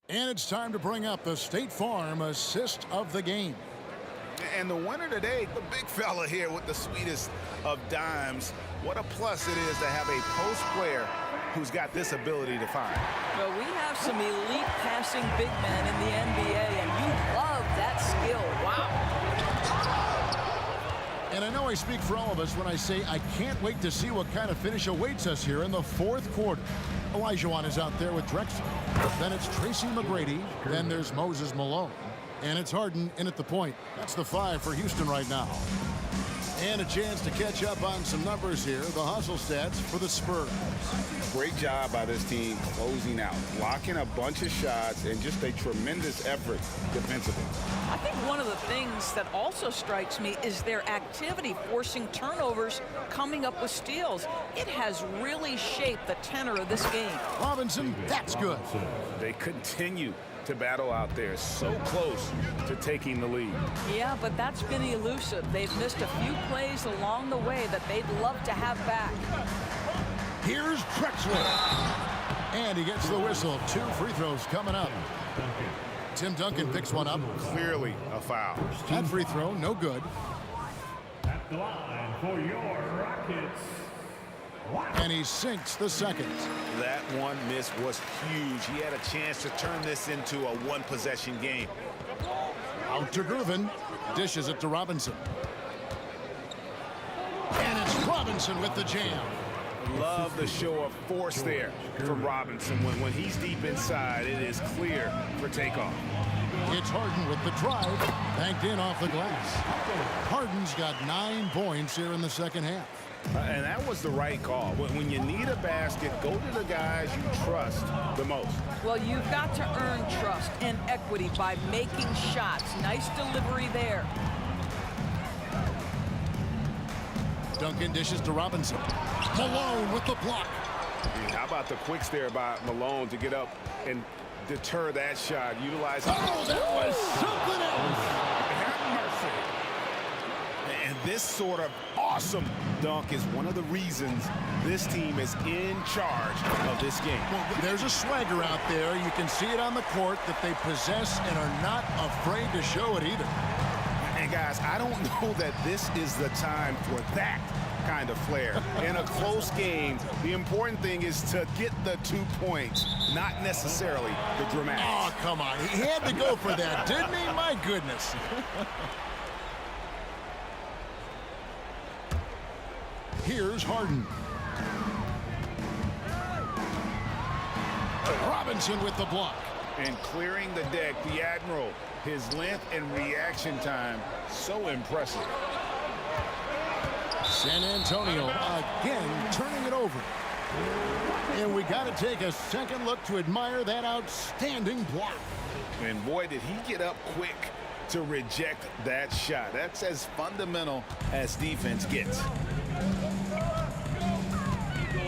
And it's time to bring up the State Farm assist of the game. And the winner today, the big fella here with the sweetest of dimes. What a plus it is to have a post player who's got this ability to find. Well, we have some elite passing big men in the NBA, and you love that skill. Wow. And I know I speak for all of us when I say I can't wait to see what kind of finish awaits us here in the fourth quarter. Olajuwon is out there with Drexler. Then it's Tracy McGrady. Then there's Moses Malone. And it's Harden in at the point. That's the 5 for Houston right now. And a chance to catch up on some numbers here. The hustle stats for the Spurs. Great job by this team closing out, blocking a bunch of shots, and just a tremendous effort defensively. I think one of the things that also strikes me is their activity forcing turnovers, coming up with steals. It has really shaped the tenor of this game. Robinson, that's good. They continue to battle out there, so close to taking the lead. Yeah, but that's been elusive. They've missed a few plays along the way that they'd love to have back. Here's Drexler. And he gets the whistle. 2 free throws coming up. Tim Duncan picks one up. Clearly a foul. That free throw, no good. At the line for your Rockets. And he sinks the second. That one miss was huge. He had a chance to turn this into a one-possession game. Out to Gervin. Dishes it to Robinson. And it's Robinson with the jam. Love the show of force there from Robinson. When he's deep inside, it is clear for takeoff. It's Harden with the drive. Banked in off the glass. Harden's got 9 points here in the second half. And that was the right call. When you need a basket, go to the guys you trust the most. Well, you've got to earn trust and equity by making shots. Nice delivery there. Duncan dishes to Robinson. Malone with the block. How about the quicks there by Malone to get up and deter that shot? Utilize. Oh, that was something else. Have mercy. And this sort of awesome dunk is one of the reasons this team is in charge of this game. Well, there's a swagger out there. You can see it on the court that they possess and are not afraid to show it either. And guys, I don't know that this is the time for that kind of flair. In a close game, the important thing is to get the 2 points, not necessarily the dramatics. Oh, come on. He had to go for that, didn't he? My goodness. Here's Harden. Robinson with the block. And clearing the deck, the Admiral, his length and reaction time, so impressive. San Antonio again turning it over. And we got to take a second look to admire that outstanding block. And boy, did he get up quick to reject that shot. That's as fundamental as defense gets.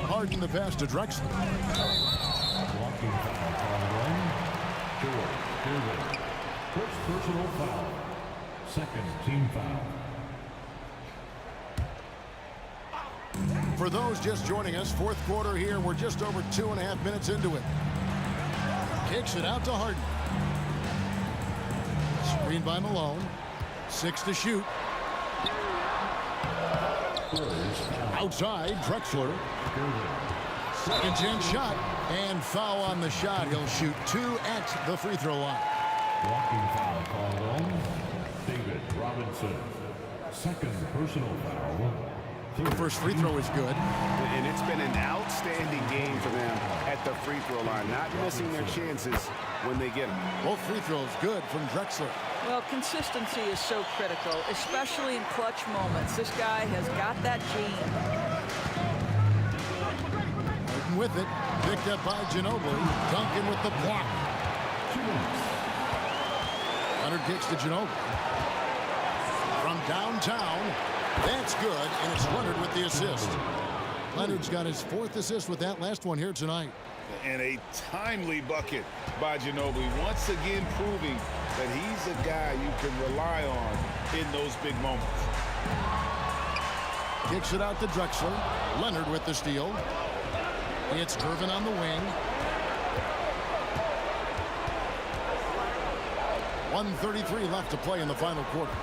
Harden the pass to Drexler. Walking foul on one. George Gervin. First personal foul. Second team foul. For those just joining us, fourth quarter here. We're just over 2.5 minutes into it. Kicks it out to Harden. Screen by Malone. 6 to shoot. Outside, Drexler. Second chance shot. And foul on the shot. He'll shoot 2 at the free throw line. Blocking foul called on David Robinson. Second personal foul. First free throw is good. And it's been an outstanding game for them at the free throw line, not missing their chances when they get them. Both free throws good from Drexler. Well, consistency is so critical, especially in clutch moments. This guy has got that gene. Harden with it. Picked up by Ginobili. Duncan with the block. Leonard kicks to Ginobili. From downtown. That's good, and it's Leonard with the assist. Leonard's got his 4th assist with that last one here tonight. And a timely bucket by Ginobili, once again proving that he's a guy you can rely on in those big moments. Kicks it out to Drexler. Leonard with the steal. It's Irvin on the wing. 1:33 left to play in the final quarter.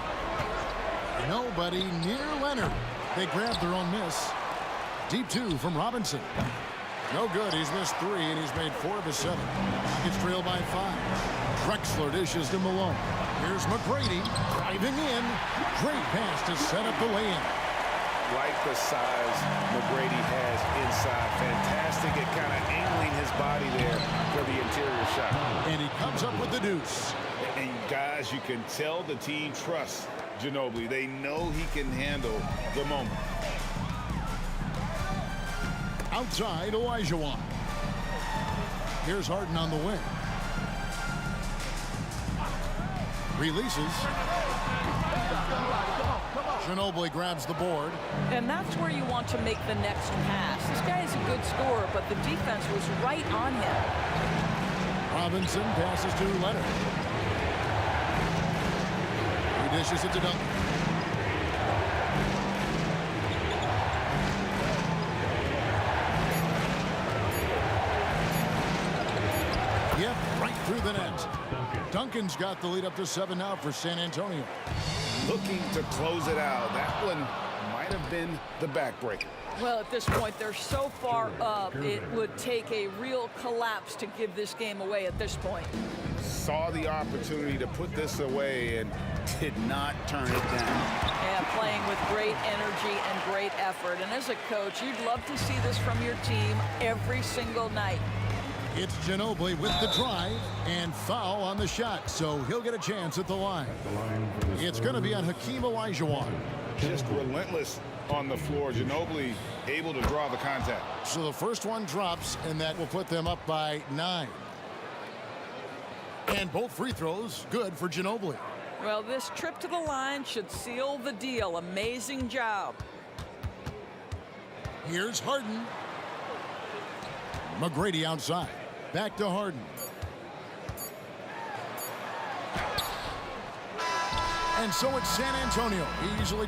Nobody near Leonard. They grabbed their own miss. Deep 2 from Robinson. No good. He's missed 3, and he's made 4 of his 7. Gets trailed by 5. Drexler dishes to Malone. Here's McGrady driving in. Great pass to set up the lay-in. Like the size McGrady has inside. Fantastic at kind of angling his body there for the interior shot. And he comes up with the deuce. And guys, you can tell the team trusts Ginobili. They know he can handle the moment. Outside, Olajuwon. Here's Harden on the wing. Releases. Ginobili grabs the board. And that's where you want to make the next pass. This guy is a good scorer, but the defense was right on him. Robinson passes to Leonard. He dishes it to Duncan. Yep, right through the net. Duncan's got the lead up to 7 now for San Antonio. Looking to close it out. That one might have been the backbreaker. Well, at this point, they're so far up, it would take a real collapse to give this game away at this point. Saw the opportunity to put this away and did not turn it down. Yeah, playing with great energy and great effort. And as a coach, you'd love to see this from your team every single night. It's Ginobili with the drive and foul on the shot, so he'll get a chance at the line. It's going to be on Hakeem Olajuwon. Just relentless on the floor. Ginobili able to draw the contact. So the first one drops, and that will put them up by 9. And both free throws good for Ginobili. Well, this trip to the line should seal the deal. Amazing job. Here's Harden. McGrady outside. Back to Harden. And so it's San Antonio. Easily.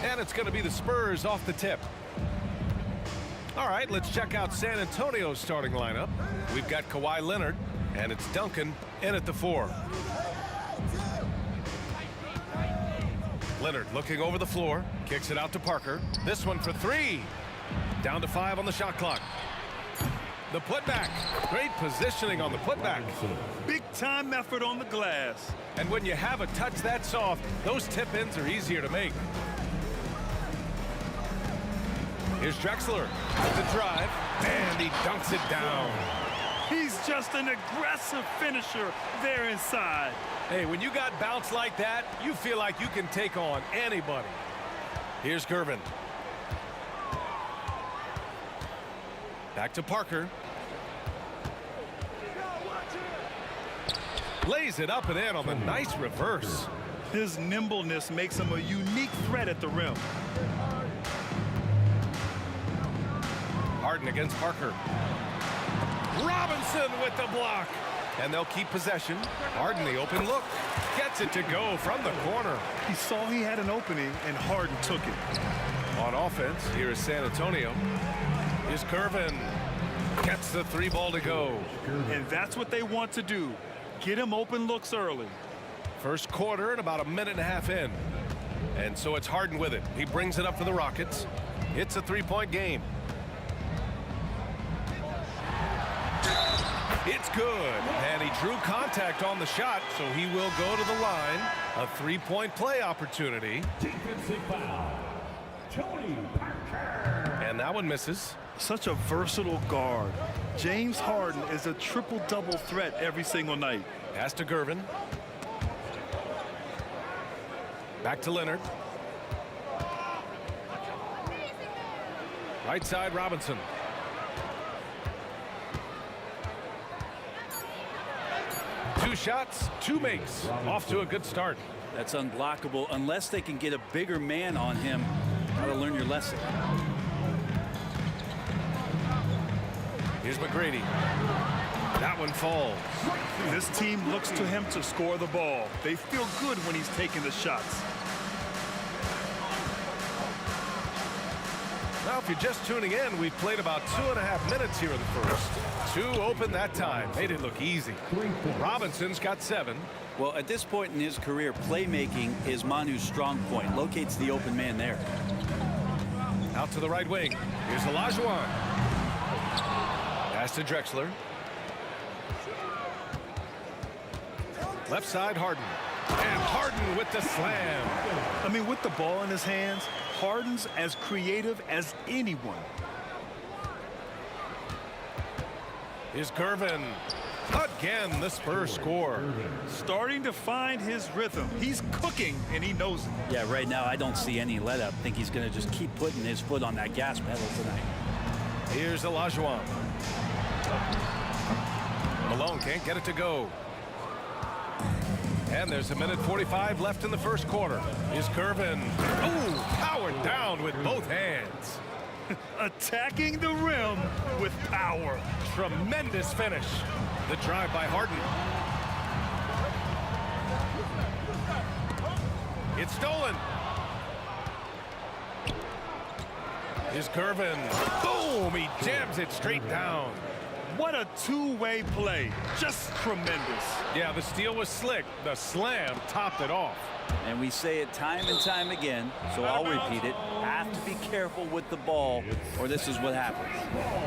And it's going to be the Spurs off the tip. All right, let's check out San Antonio's starting lineup. We've got Kawhi Leonard, and it's Duncan in at the 4. Leonard looking over the floor, kicks it out to Parker. This one for 3. Down to 5 on the shot clock. The putback. Great positioning on the putback. Big time effort on the glass. And when you have a touch that soft, those tip-ins are easier to make. Here's Drexler with the drive, and he dunks it down. He's just an aggressive finisher there inside. Hey, when you got bounce like that, you feel like you can take on anybody. Here's Gervin. Back to Parker. Lays it up and in on the nice reverse. His nimbleness makes him a unique threat at the rim. Harden against Parker. Robinson with the block. And they'll keep possession. Harden the open look. Gets it to go from the corner. He saw he had an opening, and Harden took it. On offense, here is San Antonio. Here's Gervin. Gets the 3 ball to go. And that's what they want to do. Get him open looks early. First quarter and about a minute and a half in. And so it's Harden with it. He brings it up for the Rockets. It's a 3-point game. It's good, and he drew contact on the shot, so he will go to the line. A 3-point play opportunity. Defensive foul. Tony Parker. And that one misses. Such a versatile guard. James Harden is a triple-double threat every single night. Pass to Gervin. Back to Leonard. Right side, Robinson. Two shots, 2 makes. Off to a good start. That's unblockable unless they can get a bigger man on him. Gotta learn your lesson. Here's McGrady. That one falls. This team looks to him to score the ball. They feel good when he's taking the shots. Now, if you're just tuning in, we've played about 2.5 minutes here in the first. 2 open that time. Made it look easy. Robinson's got 7. Well, at this point in his career, playmaking is Manu's strong point. Locates the open man there. Out to the right wing. Here's Olajuwon. Pass to Drexler. Left side, Harden. And Harden with the slam. I mean, with the ball in his hands, Harden's as creative as anyone. Here's Gervin. Again, the Spurs score. Starting to find his rhythm. He's cooking, and he knows it. Yeah, right now I don't see any let up. I think he's going to just keep putting his foot on that gas pedal tonight. Here's Olajuwon. Malone can't get it to go. And there's a minute 45 left in the first quarter. Here's Gervin. Ooh, powered down with both hands. Attacking the rim with power. Tremendous finish. The drive by Harden. It's stolen. Here's Gervin. Boom! He jams it straight down. What a two-way play. Just tremendous. Yeah, the steal was slick. The slam topped it off. And we say it time and time again, so I'll repeat it. Have to be careful with the ball, or this is what happens.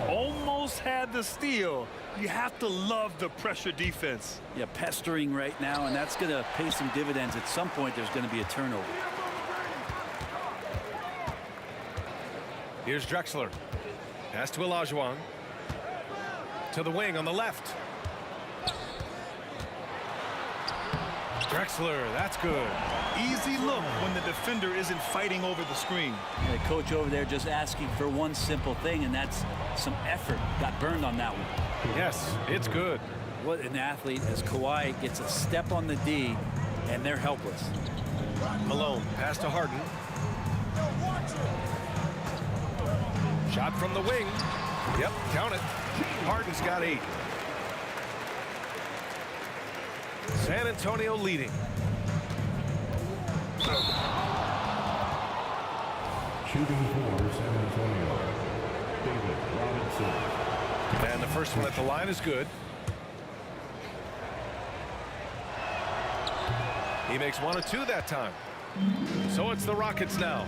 Almost had the steal. You have to love the pressure defense. Yeah, pestering right now, and that's going to pay some dividends. At some point, there's going to be a turnover. Here's Drexler. Pass to Olajuwon. To the wing on the left. Drexler, that's good. Easy look when the defender isn't fighting over the screen. The coach over there just asking for one simple thing, and that's some effort. Got burned on that one. Yes, it's good. What an athlete as Kawhi gets a step on the D, and they're helpless. Malone, pass to Harden. Shot from the wing. Yep, count it. Harden's got 8. San Antonio leading. Shooting for San Antonio, David Robinson. And the first one at the line is good. He makes 1 of 2 that time. So it's the Rockets now.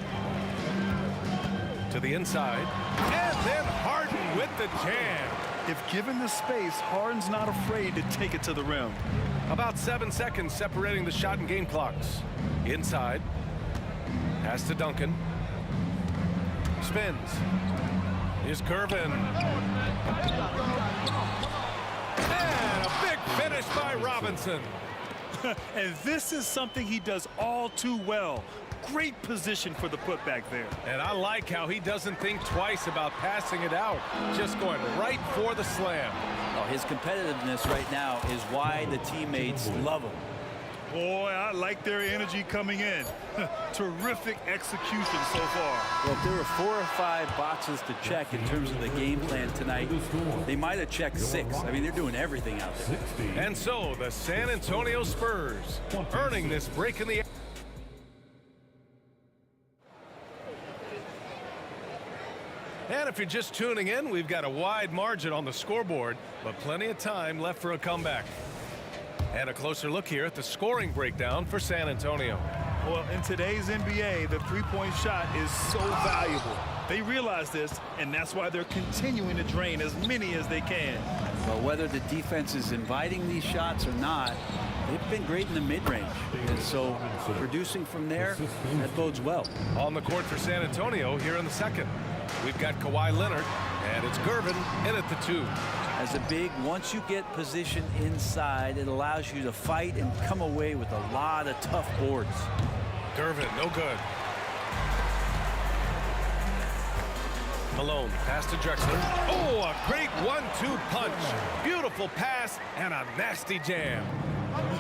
To the inside. And then Harden with the jam. If given the space, Harden's not afraid to take it to the rim. About 7 seconds separating the shot and game clocks. Inside. Pass to Duncan. Spins. Here's Gervin. And a big finish by Robinson. And this is something he does all too well. Great position for the putback there. And I like how he doesn't think twice about passing it out. Just going right for the slam. Well, his competitiveness right now is why the teammates love him. Boy, I like their energy coming in. Terrific execution so far. Well, if there were 4 or 5 boxes to check in terms of the game plan tonight, they might have checked 6. I mean, they're doing everything out there. And so the San Antonio Spurs earning this break in the... And if you're just tuning in, we've got a wide margin on the scoreboard, but plenty of time left for a comeback. And a closer look here at the scoring breakdown for San Antonio. Well, in today's NBA, the three-point shot is so valuable. They realize this, and that's why they're continuing to drain as many as they can. Well, whether the defense is inviting these shots or not, they've been great in the mid-range. And so producing from there, that bodes well. On the court for San Antonio here in the second. We've got Kawhi Leonard, and it's Gervin in at the 2. As a big, once you get position inside, it allows you to fight and come away with a lot of tough boards. Gervin, no good. Malone, pass to Drexler. Oh, a great 1-2 punch. Beautiful pass and a nasty jam.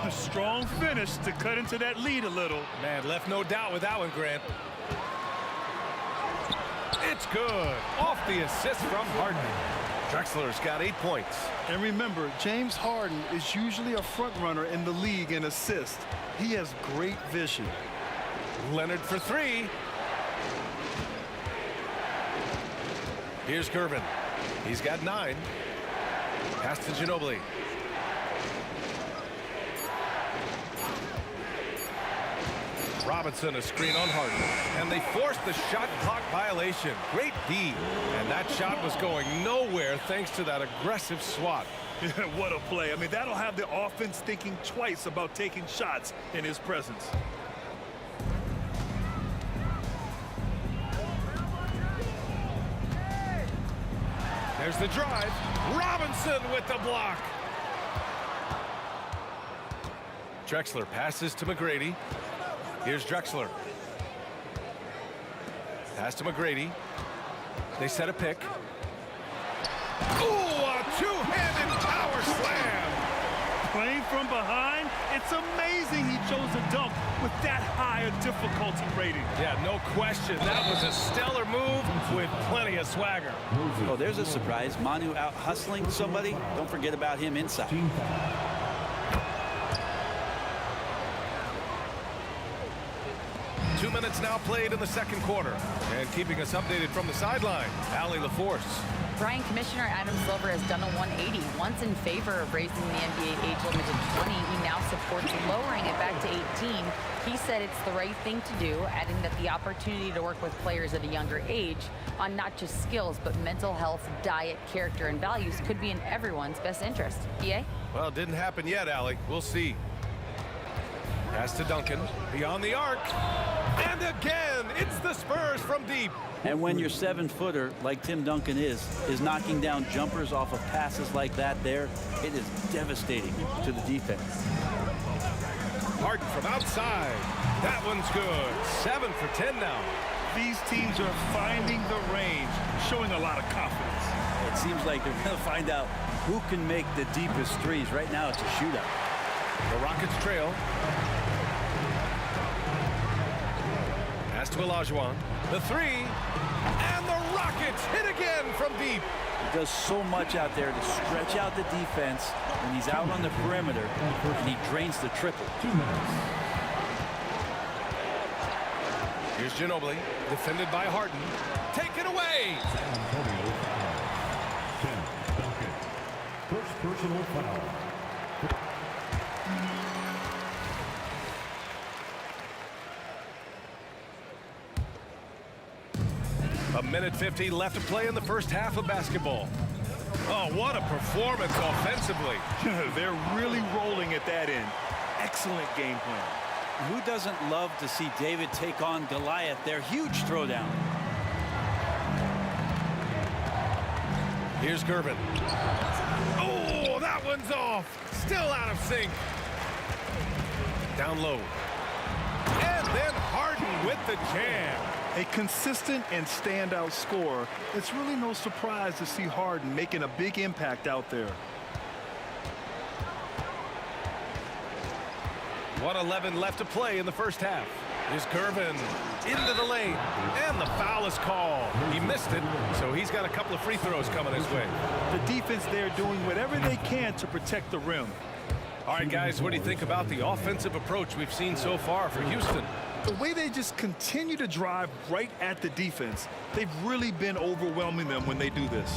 A strong finish to cut into that lead a little. Man, left no doubt with that one, Grant. It's good. Off the assist from Harden. Drexler's got 8 points. And remember, James Harden is usually a front runner in the league in assists. He has great vision. Leonard for 3. Here's Gervin. He's got 9. Pass to Ginobili. Robinson a screen on Harden. And they forced the shot clock violation. Great D. And that shot was going nowhere thanks to that aggressive swat. What a play. I mean, that'll have the offense thinking twice about taking shots in his presence. There's the drive. Robinson with the block. Drexler passes to McGrady. Here's Drexler. Pass to McGrady. They set a pick. Ooh, a two-handed power slam. Playing from behind, it's amazing he chose a dunk with that high a difficulty rating. Yeah, no question. That was a stellar move with plenty of swagger. Oh, there's a surprise. Manu out hustling somebody. Don't forget about him inside. 2 minutes minutes now played in the second quarter. And keeping us updated from the sideline, Allie LaForce. Brian, Commissioner Adam Silver has done a 180. Once in favor of raising the NBA age limit to 20, he now supports lowering it back to 18. He said it's the right thing to do, adding that the opportunity to work with players at a younger age on not just skills, but mental health, diet, character, and values could be in everyone's best interest. EA? Well, it didn't happen yet, Allie. We'll see. Pass to Duncan, beyond the arc. And again, it's the Spurs from deep. And when your 7-footer, like Tim Duncan is knocking down jumpers off of passes like that there, it is devastating to the defense. Harden from outside. That one's good. 7 for 10 now. These teams are finding the range, showing a lot of confidence. It seems like they're going to find out who can make the deepest threes. Right now, it's a shootout. The Rockets trail. Pass to Olajuwon. The three. And the Rockets hit again from deep. He does so much out there to stretch out the defense when he's out on the perimeter, and he drains the triple. 2 minutes. Here's Ginobili, defended by Harden. Taken away. San Antonio foul. Tim Duncan. First personal foul. A minute 50 left to play in the first half of basketball. Oh, what a performance offensively. They're really rolling at that end. Excellent game plan. Who doesn't love to see David take on Goliath? Their huge throwdown. Here's Gervin. Oh, that one's off. Still out of sync. Down low. And then Harden with the jam. A consistent and standout scorer. It's really no surprise to see Harden making a big impact out there. 1:11 left to play in the first half. Here's Gervin into the lane, and the foul is called. He missed it, so he's got a couple of free throws coming his way. The defense there doing whatever they can to protect the rim. All right, guys, what do you think about the offensive approach we've seen so far for Houston? The way they just continue to drive right at the defense, they've really been overwhelming them when they do this.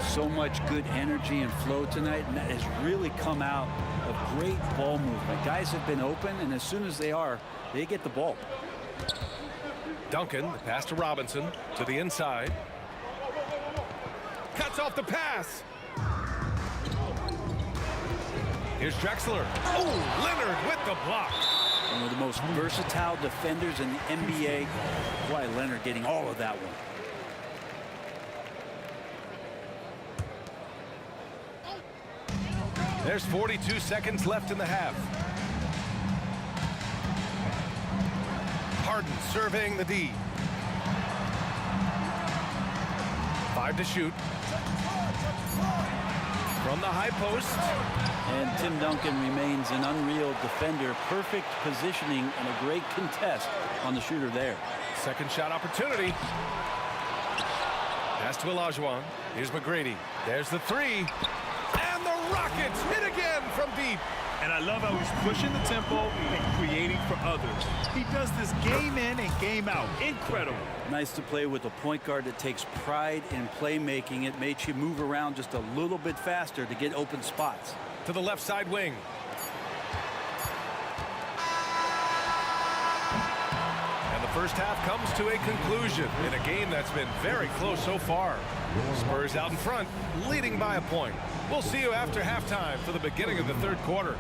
So much good energy and flow tonight, and that has really come out of great ball movement. Guys have been open, and as soon as they are, they get the ball. Duncan, the pass to Robinson, to the inside. Cuts off the pass. Here's Drexler. Oh, Leonard with the block. One of the most versatile defenders in the NBA. Why Leonard getting all of that one. There's 42 seconds left in the half. Harden surveying the D. 5 to shoot. From the high post. And Tim Duncan remains an unreal defender. Perfect positioning and a great contest on the shooter there. Second shot opportunity. Pass to Olajuwon. Here's McGrady. There's the three. And the Rockets hit again from deep. And I love how he's pushing the tempo and creating for others. He does this game in and game out. Incredible. Nice to play with a point guard that takes pride in playmaking. It makes you move around just a little bit faster to get open spots. To the left side wing. And the first half comes to a conclusion in a game that's been very close so far. Spurs out in front, leading by a point. We'll see you after halftime for the beginning of the third quarter.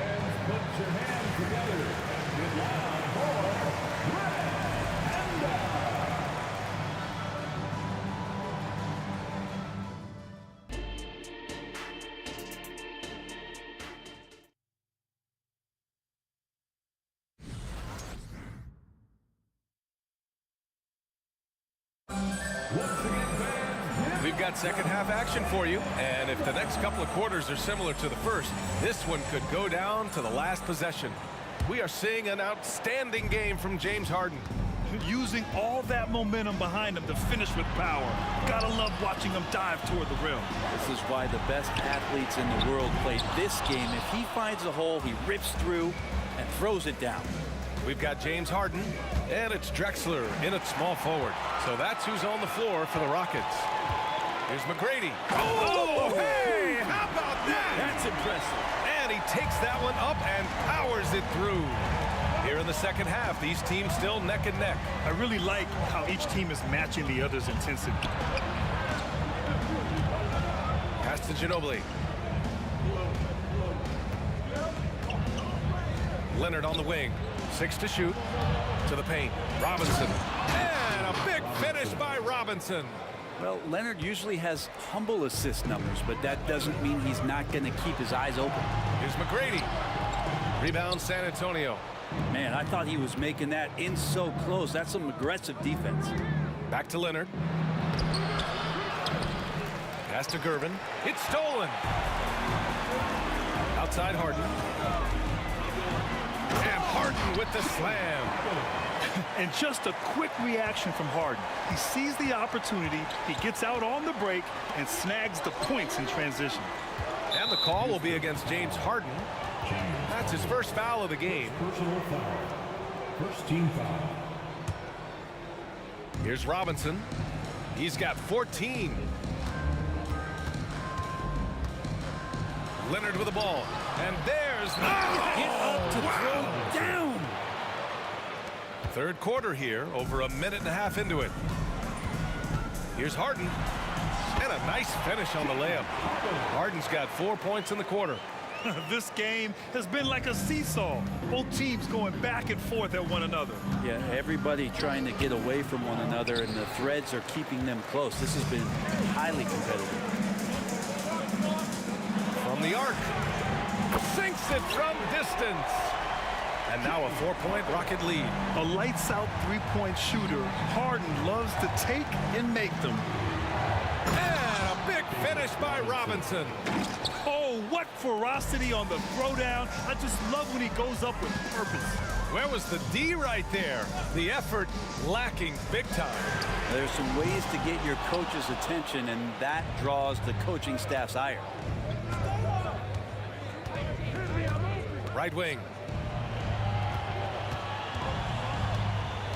And put your hands together and get loud for Red Panda. We've got second half action for you, and if the next couple of quarters are similar to the first, this one could go down to the last possession. We are seeing an outstanding game from James Harden. Using all that momentum behind him to finish with power. Gotta love watching him dive toward the rim. This is why the best athletes in the world play this game. If he finds a hole, he rips through and throws it down. We've got James Harden, and it's Drexler in at small forward. So that's who's on the floor for the Rockets. Here's McGrady. Oh, hey, how about that? That's impressive. And he takes that one up and powers it through. Here in the second half, these teams still neck and neck. I really like how each team is matching the other's intensity. Pass to Ginobili. Leonard on the wing. 6 to shoot. To the paint. Robinson. And a big finish by Robinson. Well, Leonard usually has humble assist numbers, but that doesn't mean he's not going to keep his eyes open. Here's McGrady. Rebound San Antonio. Man, I thought he was making that in so close. That's some aggressive defense. Back to Leonard. Pass to Gervin. It's stolen. Outside Harden. And Harden with the slam. And just a quick reaction from Harden. He sees the opportunity, he gets out on the break, and snags the points in transition. And the call will be against James Harden. That's his first foul of the game. Personal foul. First team foul. Here's Robinson. He's got 14. Leonard with the ball. And there's the Get up to throw down. third quarter here, over a minute and a half into it. Here's Harden. And a nice finish on the layup. Harden's got 4 points in the quarter. This game has been like a seesaw. Both teams going back and forth at one another. Yeah, everybody trying to get away from one another, and the threads are keeping them close. This has been highly competitive. From the arc. Sinks it from distance. And now a 4-point Rocket lead. A lights-out three-point shooter. Harden loves to take and make them. And a big finish by Robinson. Oh, what ferocity on the throwdown. I just love when he goes up with purpose. Where was the D right there? The effort lacking big time. There's some ways to get your coach's attention, and that draws the coaching staff's ire. Right wing.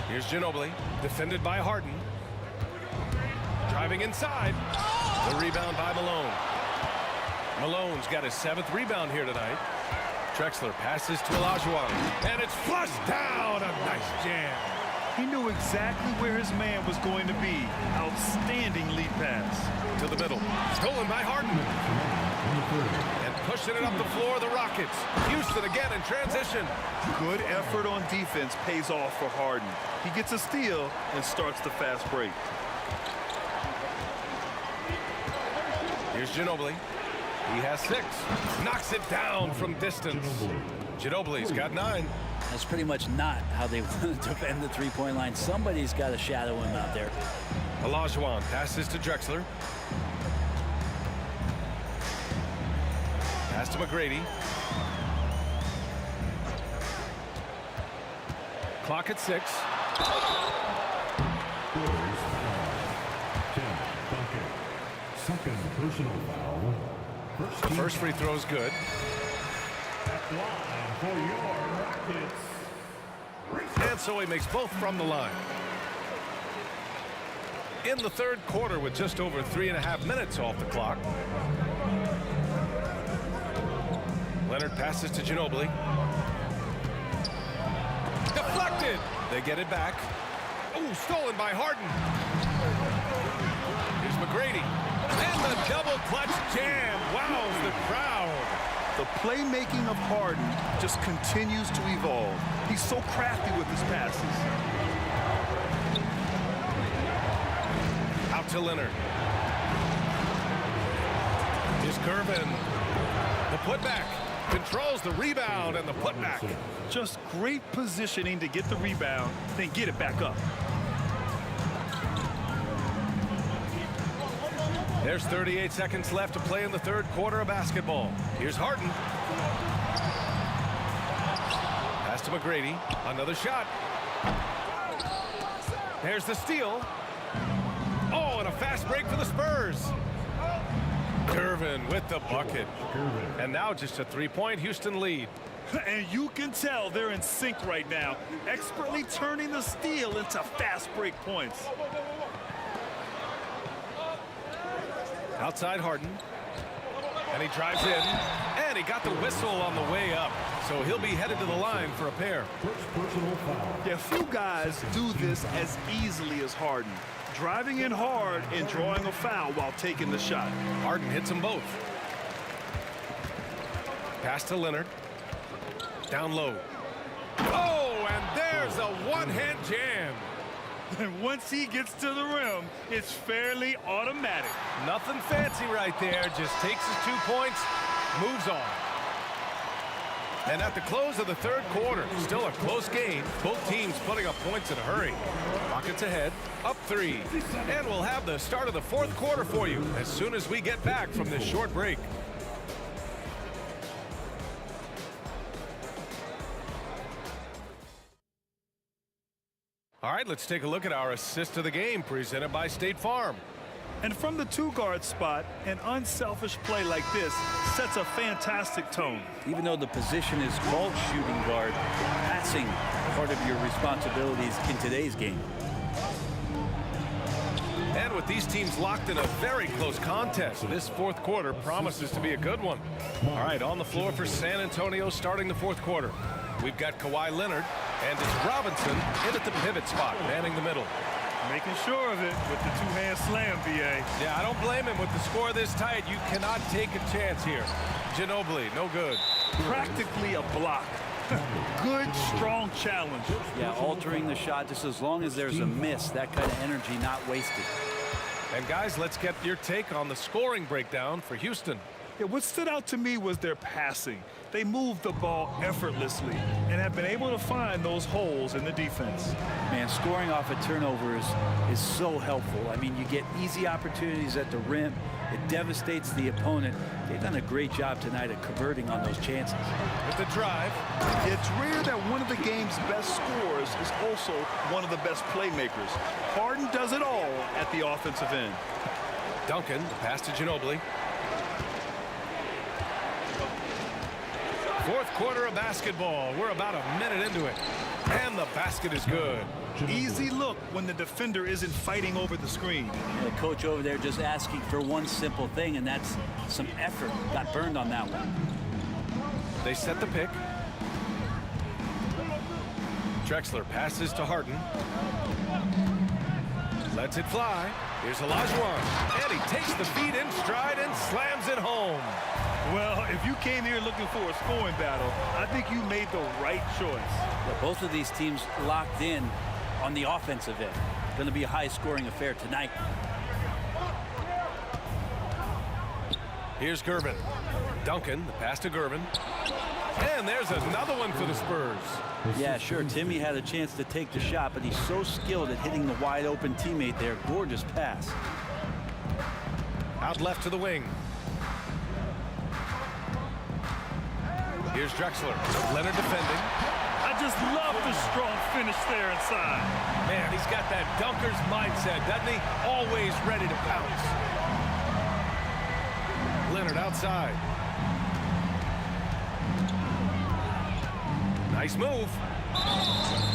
Here's Ginobili, defended by Harden. Driving inside. The rebound by Malone. Malone's got his 7th rebound here tonight. Drexler passes to Olajuwon, and it's flushed down. A nice jam. He knew exactly where his man was going to be. Outstanding lead pass. To the middle. Stolen by Harden. And pushing it up the floor, the Rockets. Houston again in transition. Good effort on defense pays off for Harden. He gets a steal and starts the fast break. Here's Ginobili. He has 6. Knocks it down from distance. Ginobili's got 9. That's pretty much not how they want to defend the three-point line. Somebody's got to shadow him out there. Olajuwon passes to Drexler. Pass to McGrady. Clock at 6. Second personal foul. The first free throw is good. At line for your Rockets. And so he makes both from the line. In the third quarter with just over 3.5 minutes off the clock. Leonard passes to Ginobili. Deflected. They get it back. Oh, stolen by Harden. Here's McGrady. And the double clutch jam. Wows the crowd. The playmaking of Harden just continues to evolve. He's so crafty with his passes. Out to Leonard. Here's Gervin. The putback. Controls the rebound and the putback. Just great positioning to get the rebound, then get it back up. There's 38 seconds left to play in the third quarter of basketball. Here's Harden. Pass to McGrady. Another shot. There's the steal. Oh, and a fast break for the Spurs. Gervin with the bucket. And now just a 3-point Houston lead. And you can tell they're in sync right now, expertly turning the steal into fast break points. Outside Harden. And he drives in. And he got the whistle on the way up. So he'll be headed to the line for a pair. Yeah, few guys do this as easily as Harden. Driving in hard and drawing a foul while taking the shot. Harden hits them both. Pass to Leonard. Down low. Oh, and there's a one-hand jam. And once he gets to the rim, it's fairly automatic. Nothing fancy right there. Just takes his 2 points, moves on. And at the close of the third quarter, still a close game. Both teams putting up points in a hurry. Rockets ahead, up 3. And we'll have the start of the fourth quarter for you as soon as we get back from this short break. All right, let's take a look at our assist of the game presented by State Farm. And from the two-guard spot, an unselfish play like this sets a fantastic tone. Even though the position is called shooting guard, passing part of your responsibilities in today's game. And with these teams locked in a very close contest, this fourth quarter promises to be a good one. All right, on the floor for San Antonio starting the fourth quarter. We've got Kawhi Leonard, and it's Robinson in at the pivot spot, manning the middle. Making sure of it with the two-hand slam, B.A. Yeah, I don't blame him with the score this tight. You cannot take a chance here. Ginobili, no good. Practically a block. Good, strong challenge. Yeah, altering the shot just as long as there's a miss. That kind of energy not wasted. And guys, let's get your take on the scoring breakdown for Houston. Yeah, what stood out to me was their passing. They moved the ball effortlessly and have been able to find those holes in the defense. Man, scoring off of turnovers is so helpful. I mean, you get easy opportunities at the rim. It devastates the opponent. They've done a great job tonight at converting on those chances. With the drive. It's rare that one of the game's best scorers is also one of the best playmakers. Harden does it all at the offensive end. Duncan, the pass to Ginobili. Fourth quarter of basketball. We're about a minute into it. And the basket is good. Easy look when the defender isn't fighting over the screen. The coach over there just asking for one simple thing, and that's some effort. Got burned on that one. They set the pick. Drexler passes to Harden. Lets it fly. Here's Olajuwon. And he takes the feed in stride and slams it home. Well, if you came here looking for a scoring battle, I think you made the right choice. Yeah, both of these teams locked in on the offensive end. Going to be a high-scoring affair tonight. Here's Gervin. Duncan, the pass to Gervin. And there's another one for the Spurs. Yeah, sure. Timmy had a chance to take the shot, but he's so skilled at hitting the wide-open teammate there. Gorgeous pass. Out left to the wing. Here's Drexler. Leonard defending. I just love the strong finish there inside. Man, he's got that dunker's mindset, doesn't he? Always ready to pounce. Leonard outside. Nice move.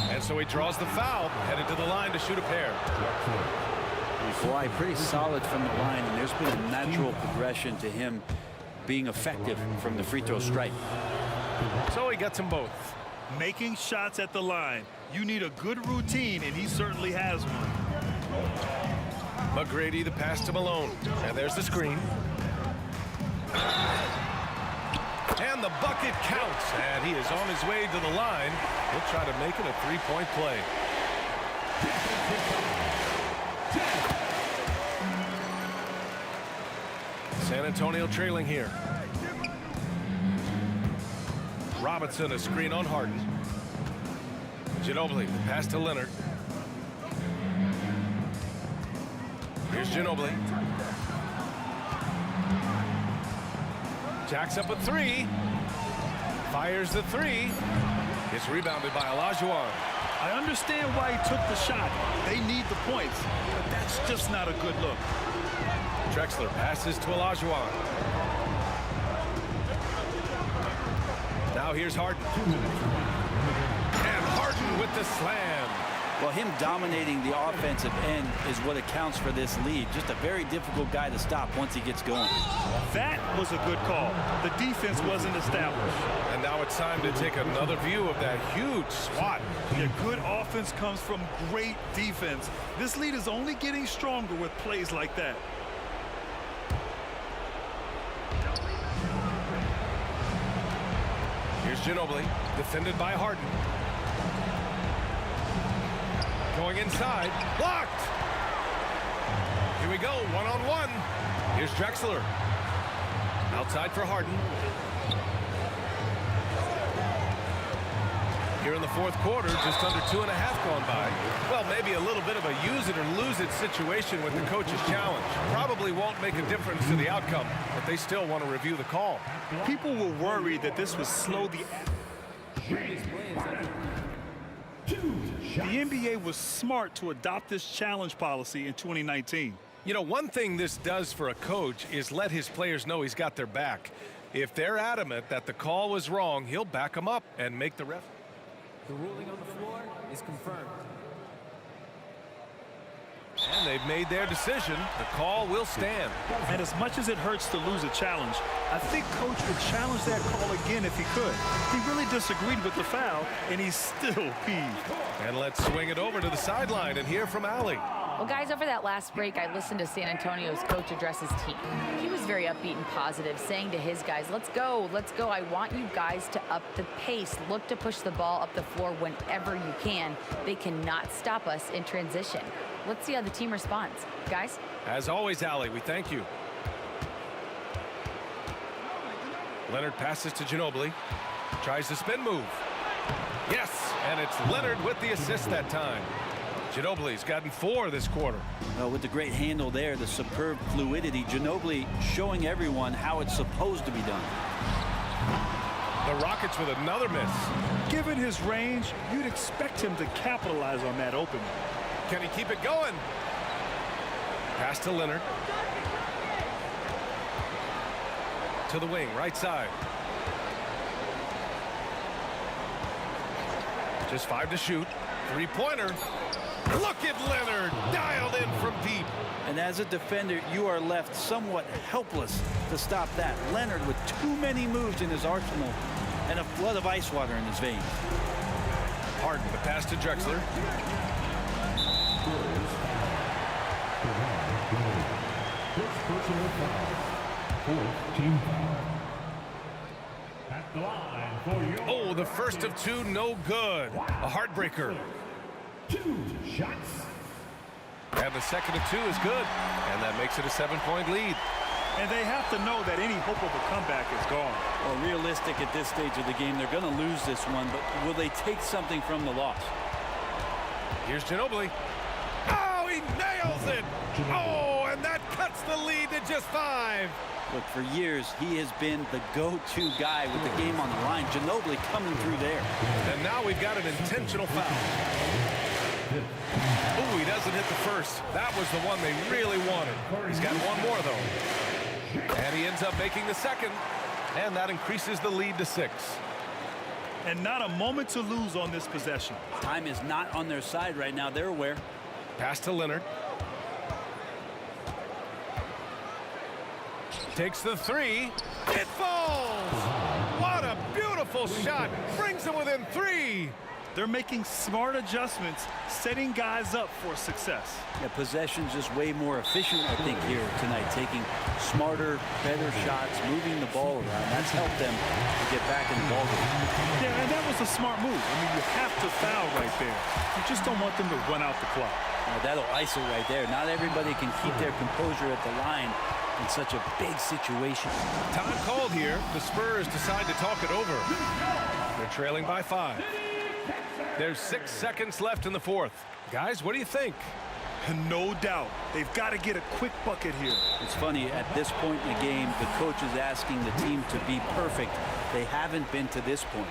And so he draws the foul, headed to the line to shoot a pair. Boy, pretty solid from the line, and there's been a natural progression to him being effective from the free throw stripe. So he gets them both. Making shots at the line. You need a good routine, and he certainly has one. McGrady, the pass to Malone. And there's the screen. And the bucket counts. And he is on his way to the line. He'll try to make it a three-point play. San Antonio trailing here. Robinson, a screen on Harden. Ginobili, the pass to Leonard. Here's Ginobili. Jacks up a three. Fires the three. Gets rebounded by Olajuwon. I understand why he took the shot. They need the points, but that's just not a good look. Drexler passes to Olajuwon. Now Now here's Harden. And Harden with the slam. Well, him dominating the offensive end is what accounts for this lead. Just a very difficult guy to stop once he gets going. That was a good call. The defense wasn't established. And now it's time to take another view of that huge swat. Yeah, good offense comes from great defense. This lead is only getting stronger with plays like that. Here's Ginobili, defended by Harden. Going inside, blocked. Here we go, one-on-one. Here's Drexler. Outside for Harden. Here in the fourth quarter, just under 2.5 gone by. Well, maybe a little bit of a use it or lose it situation with the coach's challenge. Probably won't make a difference to the outcome, but they still want to review the call. People were worried that this would slow the... The NBA was smart to adopt this challenge policy in 2019. You know, one thing this does for a coach is let his players know he's got their back. If they're adamant that the call was wrong, he'll back them up and make the ref. The ruling on the floor is confirmed. And they've made their decision. The call will stand. And as much as it hurts to lose a challenge, I think Coach would challenge that call again if he could. He really disagreed with the foul, and he's still peeved. And let's swing it over to the sideline and hear from Allie. Well, guys, over that last break, I listened to San Antonio's coach address his team. He was very upbeat and positive, saying to his guys, let's go, let's go. I want you guys to up the pace. Look to push the ball up the floor whenever you can. They cannot stop us in transition. Let's see how the team responds. Guys? As always, Allie, we thank you. Leonard passes to Ginobili. Tries the spin move. Yes, and it's Leonard with the assist that time. Ginobili's gotten 4 this quarter. Well, with the great handle there, the superb fluidity, Ginobili showing everyone how it's supposed to be done. The Rockets with another miss. Given his range, you'd expect him to capitalize on that opening. Can he keep it going? Pass to Leonard. To the wing, right side. Just 5 to shoot. 3-pointer. Look at Leonard, dialed in from deep. And as a defender, you are left somewhat helpless to stop that. Leonard with too many moves in his arsenal and a flood of ice water in his veins. Harden, the pass to Drexler. Personal foul. 4th team foul. At the line for your... Oh, the first of 2, no good. A heartbreaker. 2 shots. And the second of 2 is good. And that makes it a 7-point lead. And they have to know that any hope of a comeback is gone. Well, realistic at this stage of the game, they're going to lose this one, but will they take something from the loss? Here's Ginobili. Oh, he nails it. Oh, and that cuts the lead to just 5. Look, for years, he has been the go-to guy with the game on the line. Ginobili coming through there. And now we've got an intentional foul. Oh, he doesn't hit the first. That was the one they really wanted. He's got one more, though. And he ends up making the second. And that increases the lead to 6. And not a moment to lose on this possession. Time is not on their side right now. They're aware. Pass to Leonard. Takes the 3. It falls! What a beautiful shot. Brings them within 3. They're making smart adjustments, setting guys up for success. Yeah, possession's just way more efficient, I think, here tonight. Taking smarter, better shots, moving the ball around. That's helped them to get back in the ball game. Yeah, and that was a smart move. I mean, you have to foul right there. You just don't want them to run out the clock. Now, that'll ice it right there. Not everybody can keep their composure at the line in such a big situation. Time called here. The Spurs decide to talk it over. They're trailing by 5. There's 6 seconds left in the 4th. Guys, what do you think? No doubt. They've got to get a quick bucket here. It's funny, at this point in the game, the coach is asking the team to be perfect. They haven't been to this point.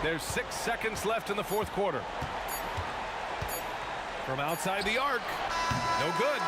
There's 6 seconds left in the 4th quarter. From outside the arc. No good.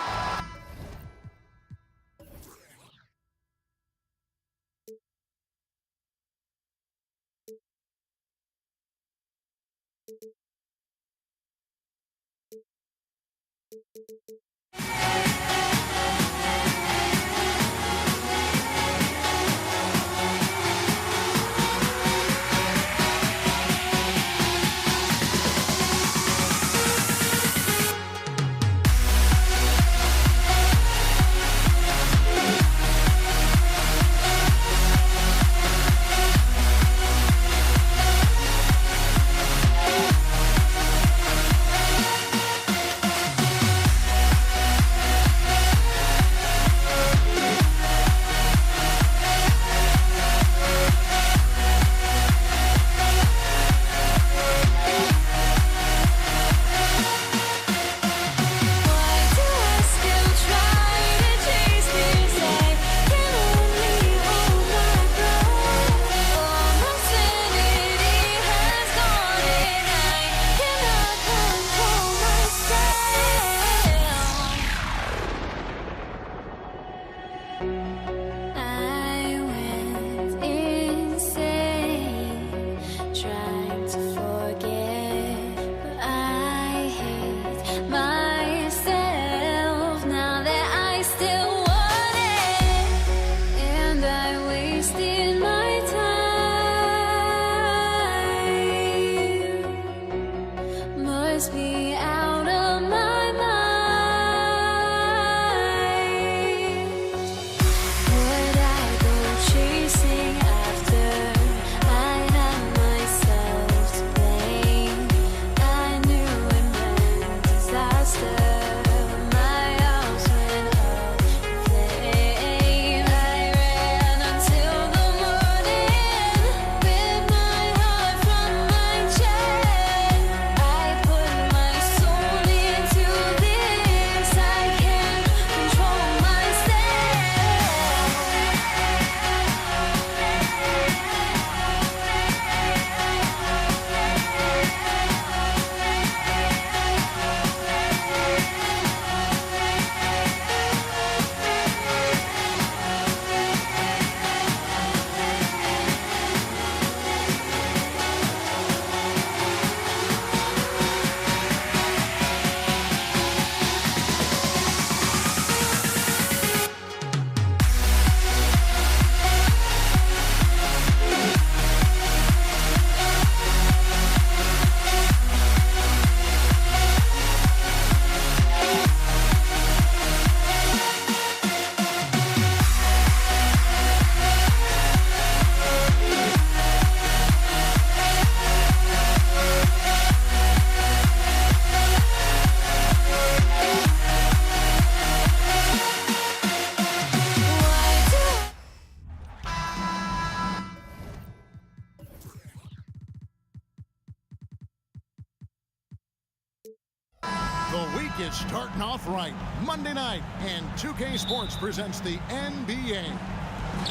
The week is starting off right. Monday night, and 2K Sports presents the NBA.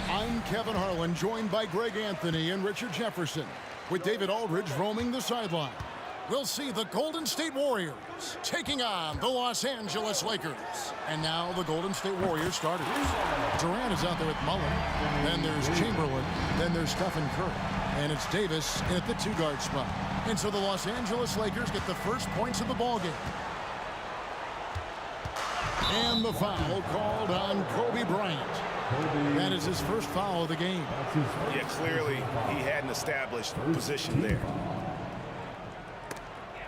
I'm Kevin Harlan, joined by Greg Anthony and Richard Jefferson, with David Aldridge roaming the sideline. We'll see the Golden State Warriors taking on the Los Angeles Lakers. And now the Golden State Warriors starters. Durant is out there with Mullen. Then there's Chamberlain. Then there's Stephen Curry. And it's Davis at the two-guard spot. And so the Los Angeles Lakers get the first points of the ballgame. And the foul called on Kobe Bryant. That is his first foul of the game. Yeah, clearly he had an established position there.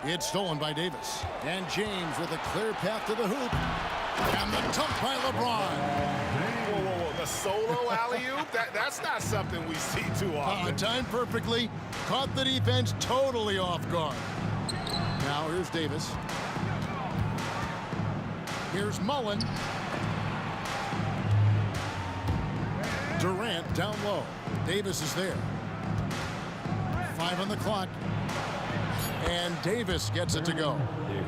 It's stolen by Davis. And James with a clear path to the hoop. And the dunk by LeBron. Whoa, whoa, whoa. The solo alley-oop? That's not something we see too often. Timed perfectly. Caught the defense totally off guard. Now here's Davis. Here's Mullen. Durant down low. Davis is there. 5 on the clock. And Davis gets it to go.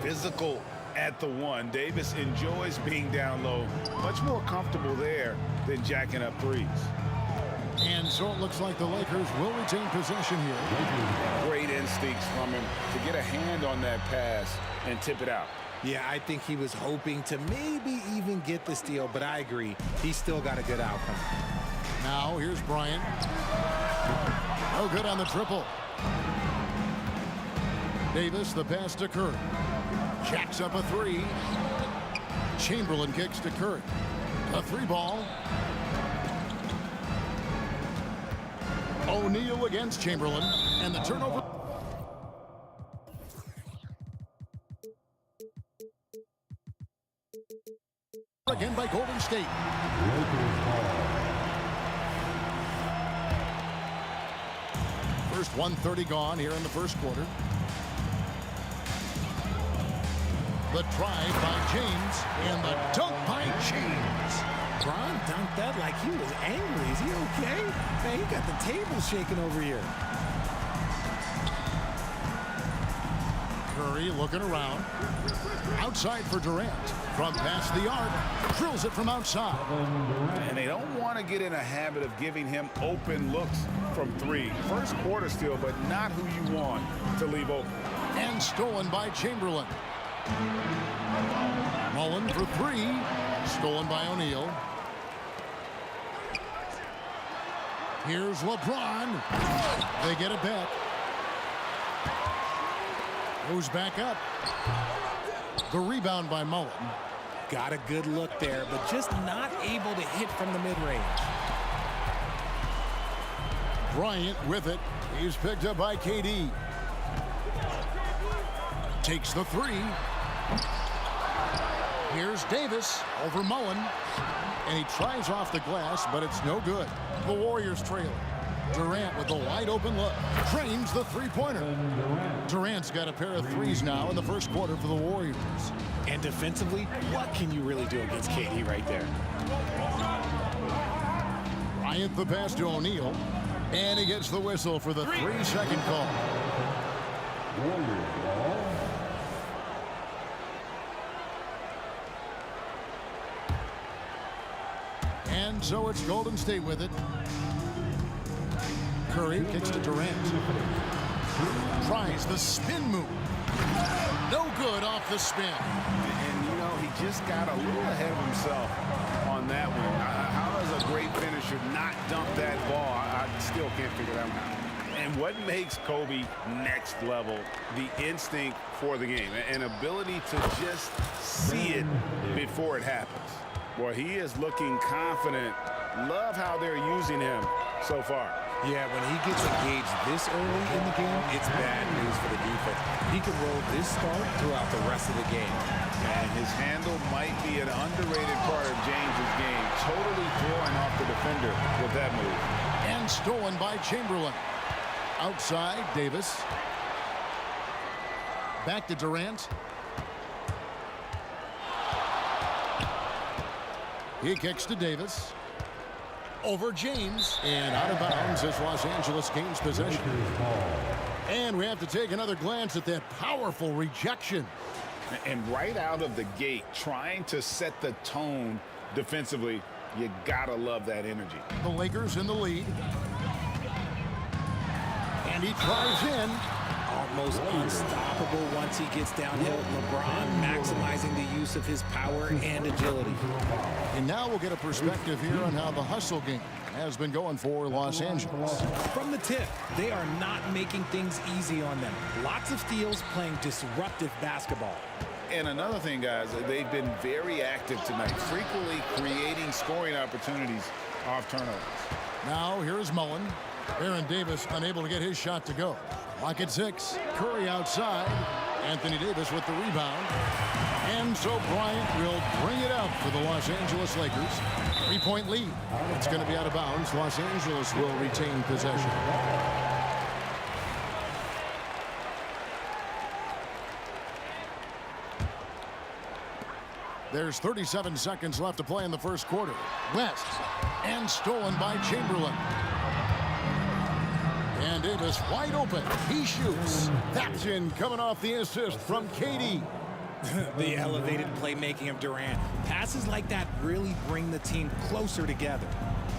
Physical at the one. Davis enjoys being down low. Much more comfortable there than jacking up threes. And so it looks like the Lakers will retain possession here. Great instincts from him to get a hand on that pass and tip it out. Yeah, I think he was hoping to maybe even get the steal, but I agree. He still got a good outcome. Now here's Bryant. No good on the triple. Davis, the pass to Curry. Jacks up a three. Chamberlain kicks to Curry. A three ball. O'Neal against Chamberlain. And the turnover. Again by Golden State. First 1:30 gone here in the first quarter. The drive by James and the dunk by James. Bron dunked that like he was angry. Is he okay? Man, he got the table shaking over here. Curry looking around. Outside for Durant. From past the arc. Drills it from outside. And they don't want to get in a habit of giving him open looks from three. First quarter still, but not who you want to leave open. And stolen by Chamberlain. Mullen for three. Stolen by O'Neal. Here's LeBron. They get it back. Goes back up. The rebound by Mullen. Got a good look there, but just not able to hit from the mid-range. Bryant with it. He's picked up by KD. Takes the three. Here's Davis over Mullen. And he tries off the glass, but it's no good. The Warriors trail. Durant with a wide open look. Trains the three-pointer. Durant's got a pair of threes now in the first quarter for the Warriors. And defensively, what can you really do against KD right there? Bryant the pass to O'Neal. And he gets the whistle for the 3-second call. And so it's Golden State with it. Curry kicks to Durant. Tries the spin move. No good off the spin. And, you know, he just got a little ahead of himself on that one. How does a great finisher not dunk that ball? I still can't figure that one out. And what makes Kobe next level, the instinct for the game, an ability to just see it before it happens. Well, he is looking confident. Love how they're using him so far. Yeah, when he gets engaged this early in the game, it's bad news for the defense. He can roll this start throughout the rest of the game. And his handle might be an underrated part of James's game. Totally throwing off the defender with that move. And stolen by Chamberlain. Outside, Davis. Back to Durant. He kicks to Davis. Over James. And out of bounds as Los Angeles gains possession. And we have to take another glance at that powerful rejection. And right out of the gate, trying to set the tone defensively, you gotta love that energy. The Lakers in the lead. And he drives in. Almost unstoppable once he gets downhill. LeBron maximizing the use of his power and agility. And now we'll get a perspective here on how the hustle game has been going for Los Angeles. From the tip, they are not making things easy on them. Lots of steals, playing disruptive basketball. And another thing, guys, they've been very active tonight, frequently creating scoring opportunities off turnovers. Now here's Mullen. Aaron Davis unable to get his shot to go. Lock at 6. Curry outside. Anthony Davis with the rebound. And so Bryant will bring it out for the Los Angeles Lakers. 3-point lead. It's going to be out of bounds. Los Angeles will retain possession. There's 37 seconds left to play in the first quarter. West. And stolen by Chamberlain. And Davis wide open. He shoots. That's in, coming off the assist from KD. The elevated playmaking of Durant. Passes like that really bring the team closer together.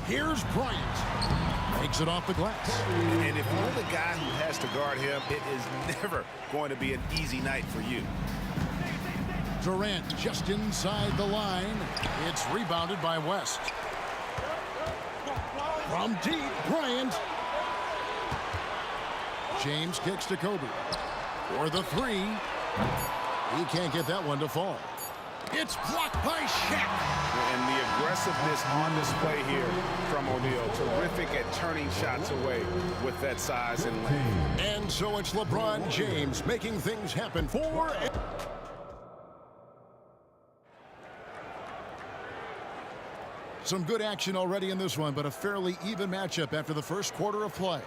Here's Bryant. Makes it off the glass. And if you're the guy who has to guard him, it is never going to be an easy night for you. Durant just inside the line. It's rebounded by West. From deep, Bryant. James kicks to Kobe for the 3. He can't get that one to fall. It's blocked by Shaq. And the aggressiveness on display here from O'Neal. Terrific at turning shots away with that size and length. And so it's LeBron James making things happen for... Some good action already in this one, but a fairly even matchup after the first quarter of play.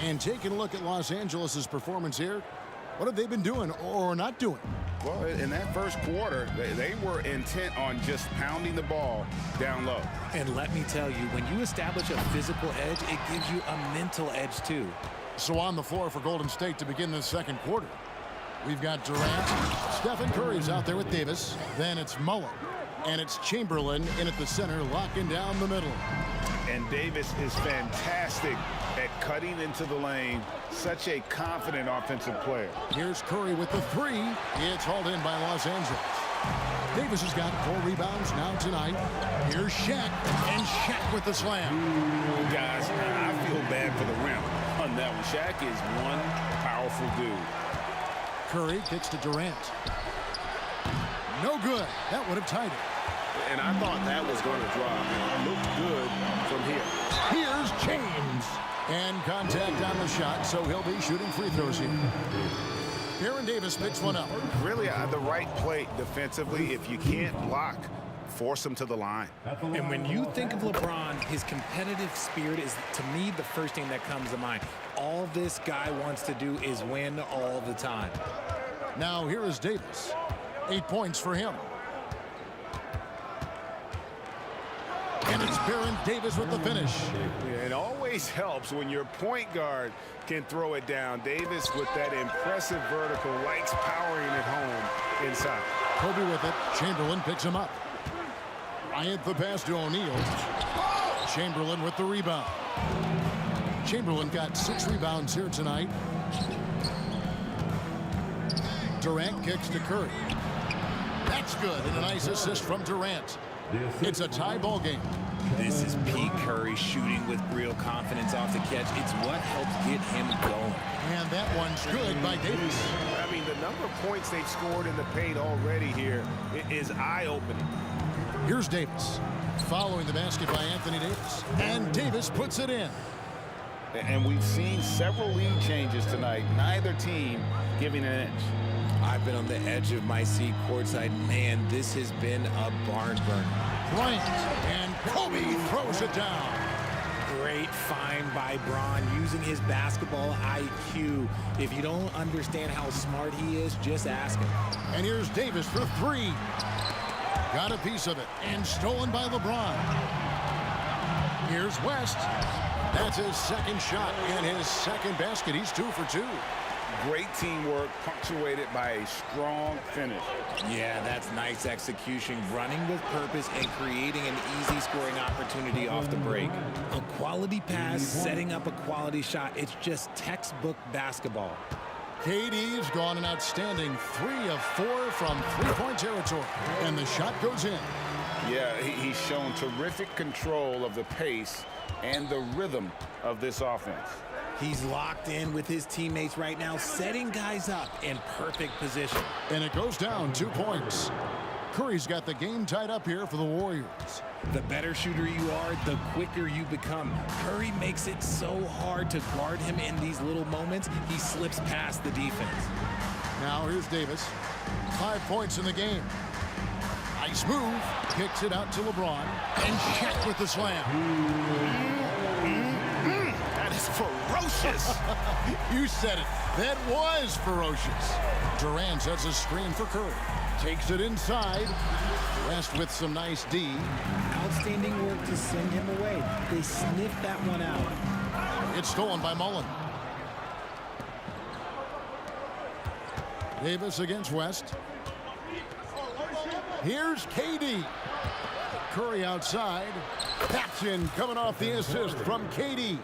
And taking a look at Los Angeles' performance here, what have they been doing or not doing? Well, in that first quarter, they were intent on just pounding the ball down low. And let me tell you, when you establish a physical edge, it gives you a mental edge too. So on the floor for Golden State to begin the second quarter, we've got Durant. Stephen Curry's out there with Davis. Then it's Mullen. And it's Chamberlain in at the center, locking down the middle. And Davis is fantastic at cutting into the lane. Such a confident offensive player. Here's Curry with the three. It's hauled in by Los Angeles. Davis has got 4 rebounds now tonight. Here's Shaq, and Shaq with the slam. Ooh, guys, I feel bad for the rim on that one. Shaq is one powerful dude. Curry kicks to Durant. No good. That would have tied it. And I thought that was going to drop. It looked good from here. Here's James. And contact on the shot, so he'll be shooting free throws here. Aaron Davis picks one up. Really the right play defensively. If you can't block, force him to the line. And when you think of LeBron, his competitive spirit is, to me, the first thing that comes to mind. All this guy wants to do is win all the time. Now here is Davis. 8 points for him. And it's Baron Davis with the finish. It always helps when your point guard can throw it down. Davis with that impressive vertical, likes powering it home inside. Kobe with it. Chamberlain picks him up. Bryant the pass to O'Neal. Chamberlain with the rebound. Chamberlain got 6 rebounds here tonight. Durant kicks to Curry. That's good, and a nice assist from Durant. It's a tie ball game. This is Pete Curry shooting with real confidence off the catch. It's what helps get him going. And that one's good by Davis. I mean, the number of points they've scored in the paint already here is eye-opening. Here's Davis. Following the basket by Anthony Davis. And Davis puts it in. And we've seen several lead changes tonight. Neither team giving an edge. I've been on the edge of my seat courtside. Man, this has been a barn burner. Bryant, and Kobe throws it down. Great find by Bron, using his basketball IQ. If you don't understand how smart he is, just ask him. And here's Davis for 3. Got a piece of it, and stolen by LeBron. Here's West. That's his second shot and his second basket. He's 2 for 2. Great teamwork, punctuated by a strong finish. Yeah, that's nice execution, running with purpose and creating an easy scoring opportunity off the break. A quality pass, setting up a quality shot. It's just textbook basketball. KD's gone an outstanding 3 of 4 from 3-point territory, and the shot goes in. Yeah, he's shown terrific control of the pace and the rhythm of this offense. He's locked in with his teammates right now, setting guys up in perfect position. And it goes down 2 points. Curry's got the game tied up here for the Warriors. The better shooter you are, the quicker you become. Curry makes it so hard to guard him in these little moments. He slips past the defense. Now here's Davis. 5 points in the game. Nice move. Kicks it out to LeBron. And Shaq with the slam. That is ferocious. You said it. That was ferocious. Durant sets a screen for Curry. Takes it inside. West with some nice D. Outstanding work to send him away. They sniffed that one out. It's stolen by Mullen. Davis against West. Here's KD. Curry outside. Patchen coming off the assist from KD.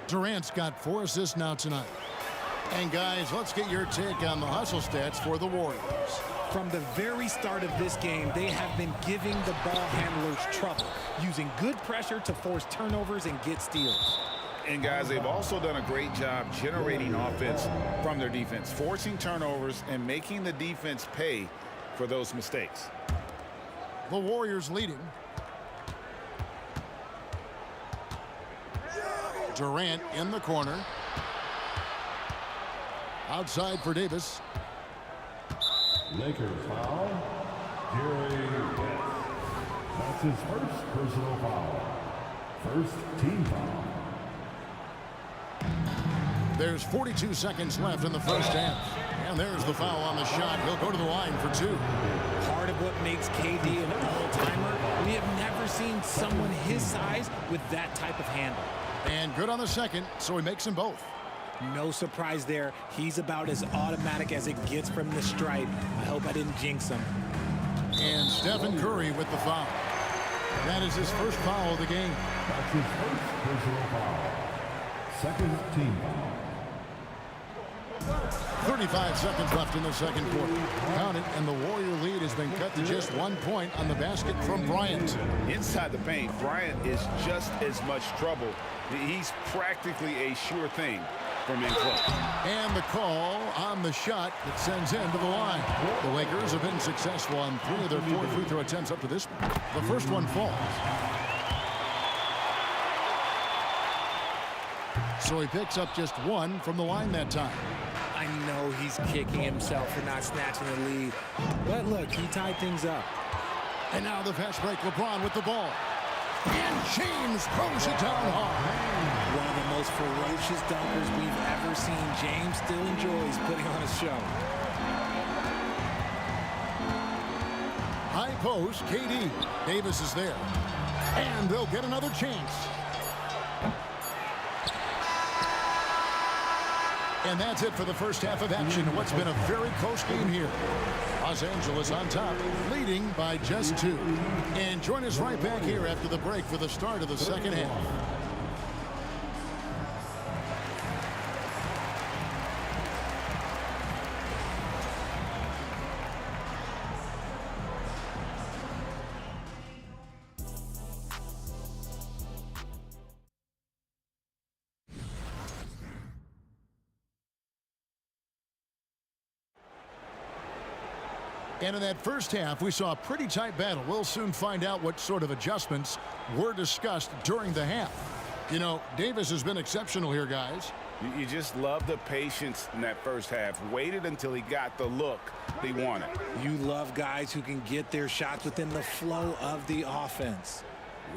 Durant's got 4 assists now tonight. And guys, let's get your take on the hustle stats for the Warriors. From the very start of this game, they have been giving the ball handlers trouble, using good pressure to force turnovers and get steals. And guys, they've also done a great job generating offense from their defense, forcing turnovers and making the defense pay for those mistakes. The Warriors leading. Durant in the corner. Outside for Davis. Lakers foul. Jerry West. That's his first personal foul. First team foul. There's 42 seconds left in the first half. And there's the foul on the shot. He'll go to the line for 2. Part of what makes KD an all-timer, we have never seen someone his size with that type of handle. And good on the second, so he makes them both. No surprise there. He's about as automatic as it gets from the stripe. I hope I didn't jinx him. And Stephen Curry with the foul. That is his first foul of the game. That's his first personal foul. Second team foul. 35 seconds left in the second quarter. Count it, and the Warrior lead has been cut to just 1 point on the basket from Bryant. Inside the paint, Bryant is just as much trouble. He's practically a sure thing from in close. And the call on the shot that sends him to the line. The Lakers have been successful on 3 of their 4 free throw attempts up to this point. The first one falls. So he picks up just 1 from the line that time. I know he's kicking himself for not snatching the lead. But look, he tied things up. And now the fast break, LeBron with the ball. And James throws it down hard. One of the most ferocious dunkers we've ever seen. James still enjoys putting on a show. High post, KD. Davis is there. And they'll get another chance. And that's it for the first half of action. What's been a very close game here. Los Angeles on top, leading by just 2. And join us right back here after the break for the start of the second half. And in that first half, we saw a pretty tight battle. We'll soon find out what sort of adjustments were discussed during the half. You know, Davis has been exceptional here, guys. You just love the patience in that first half. Waited until he got the look he wanted. You love guys who can get their shots within the flow of the offense.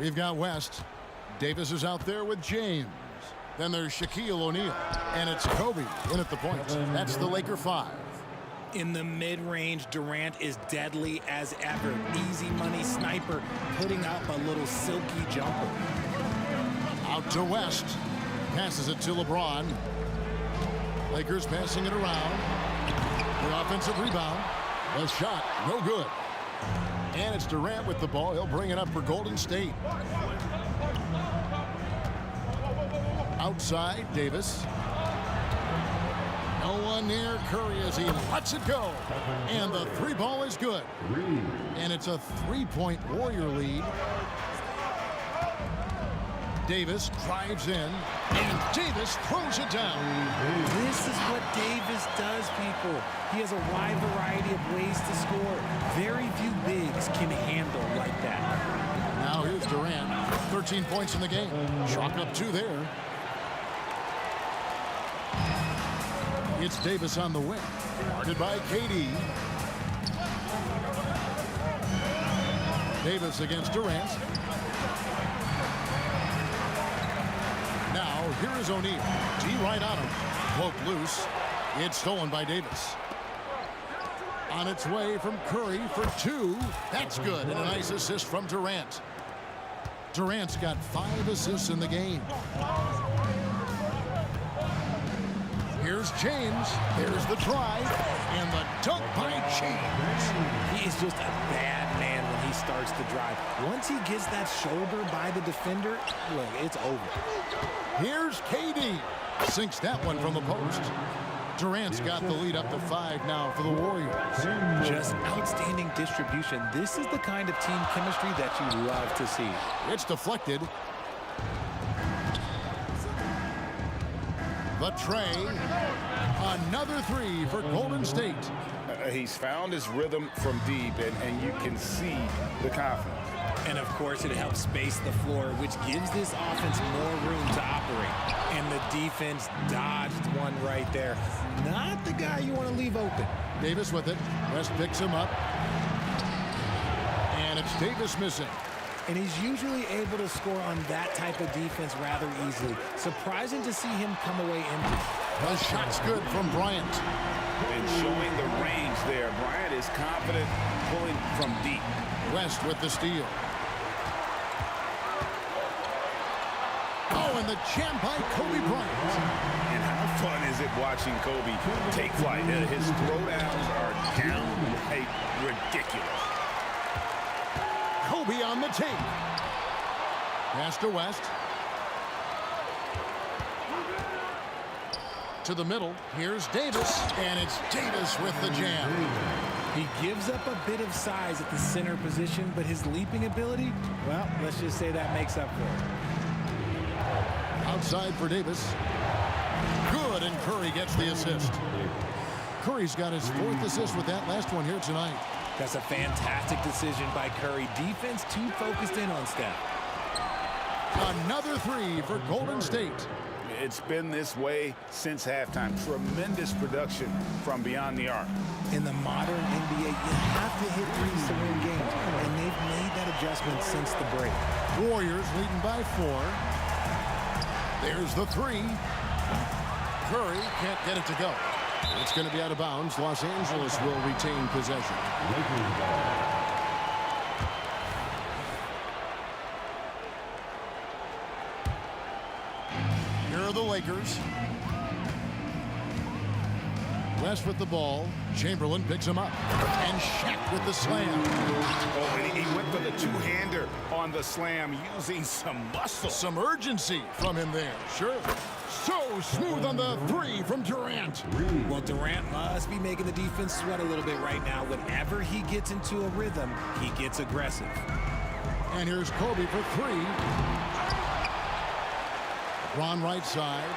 We've got West. Davis is out there with James. Then there's Shaquille O'Neal. And it's Kobe in at the point. That's the Laker 5. In the mid-range, Durant is deadly as ever. Easy money sniper, putting up a little silky jumper. Out to West. Passes it to LeBron. Lakers passing it around. The offensive rebound. The shot, no good. And it's Durant with the ball. He'll bring it up for Golden State. Outside, Davis. No one near Curry as he lets it go. And the 3 ball is good. And it's a 3-point Warrior lead. Davis drives in. And Davis throws it down. This is what Davis does, people. He has a wide variety of ways to score. Very few bigs can handle like that. Now here's Durant. 13 points in the game. Chalk up 2 there. It's Davis on the wing. Guarded by KD. Davis against Durant. Now, here is O'Neal. D right on him. Poke loose. It's stolen by Davis. On its way from Curry for 2. That's good. And a nice assist from Durant. Durant's got 5 assists in the game. Here's James. There's the drive. And the dunk by James. He is just a bad man when he starts to drive. Once he gets that shoulder by the defender, look, it's over. Here's KD. Sinks that one from the post. Durant's got the lead up to 5 now for the Warriors. Just outstanding distribution. This is the kind of team chemistry that you love to see. It's deflected. The tray. Another three for Golden State. He's found his rhythm from deep, and you can see the confidence. And, of course, it helps space the floor, which gives this offense more room to operate. And the defense dodged one right there. Not the guy you want to leave open. Davis with it. West picks him up. And it's Davis missing. And he's usually able to score on that type of defense rather easily. Surprising to see him come away empty. The shot's good from Bryant. And showing the range there. Bryant is confident pulling from deep. West with the steal. Oh, and the jam by Kobe Bryant. And how fun is it watching Kobe take flight? His throwdowns are downright ridiculous. Kobe on the tape. Pass to West. To the middle. Here's Davis. And it's Davis with the jam. He gives up a bit of size at the center position, but his leaping ability, well, let's just say that makes up for it. Outside for Davis. Good, and Curry gets the assist. Curry's got his 4th assist with that last one here tonight. That's a fantastic decision by Curry. Defense too focused in on Steph. Another three for Golden State. It's been this way since halftime. Tremendous production from beyond the arc. In the modern NBA, you have to hit threes to win games, and they've made that adjustment since the break. Warriors leading by 4. There's the three. Curry can't get it to go. It's going to be out of bounds. Los Angeles will retain possession. Here are the Lakers. West with the ball. Chamberlain picks him up. And Shaq with the slam. Oh, and he went for the two-hander on the slam using some muscle. Some urgency from him there. Sure. So smooth on the three from Durant. Well, Durant must be making the defense sweat a little bit right now. Whenever he gets into a rhythm, he gets aggressive. And here's Kobe for three. Ron right side.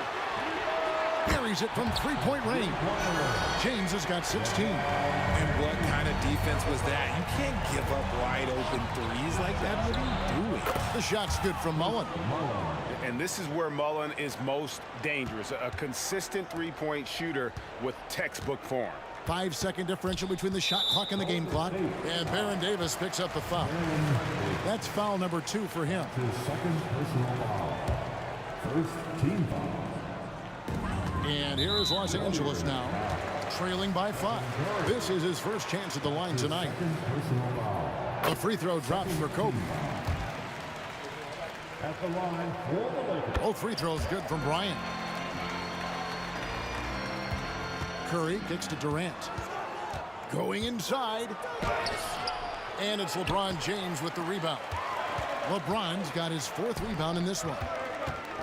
Buries it from three-point range. James has got 16. And what kind of defense was that? You can't give up wide open threes like that. What are you doing? The shot's good from Mullen. And this is where Mullen is most dangerous. A consistent three-point shooter with textbook form. 5-second differential between the shot clock and the game clock. And Baron Davis picks up the foul. That's foul number 2 for him. His second personal foul. First team foul. And here is Los Angeles now, trailing by 5. This is his first chance at the line tonight. The free throw drops for Kobe. At the line for the Lakers. Both free throws good from Bryant. Curry kicks to Durant. Going inside. And it's LeBron James with the rebound. LeBron's got his 4th rebound in this one.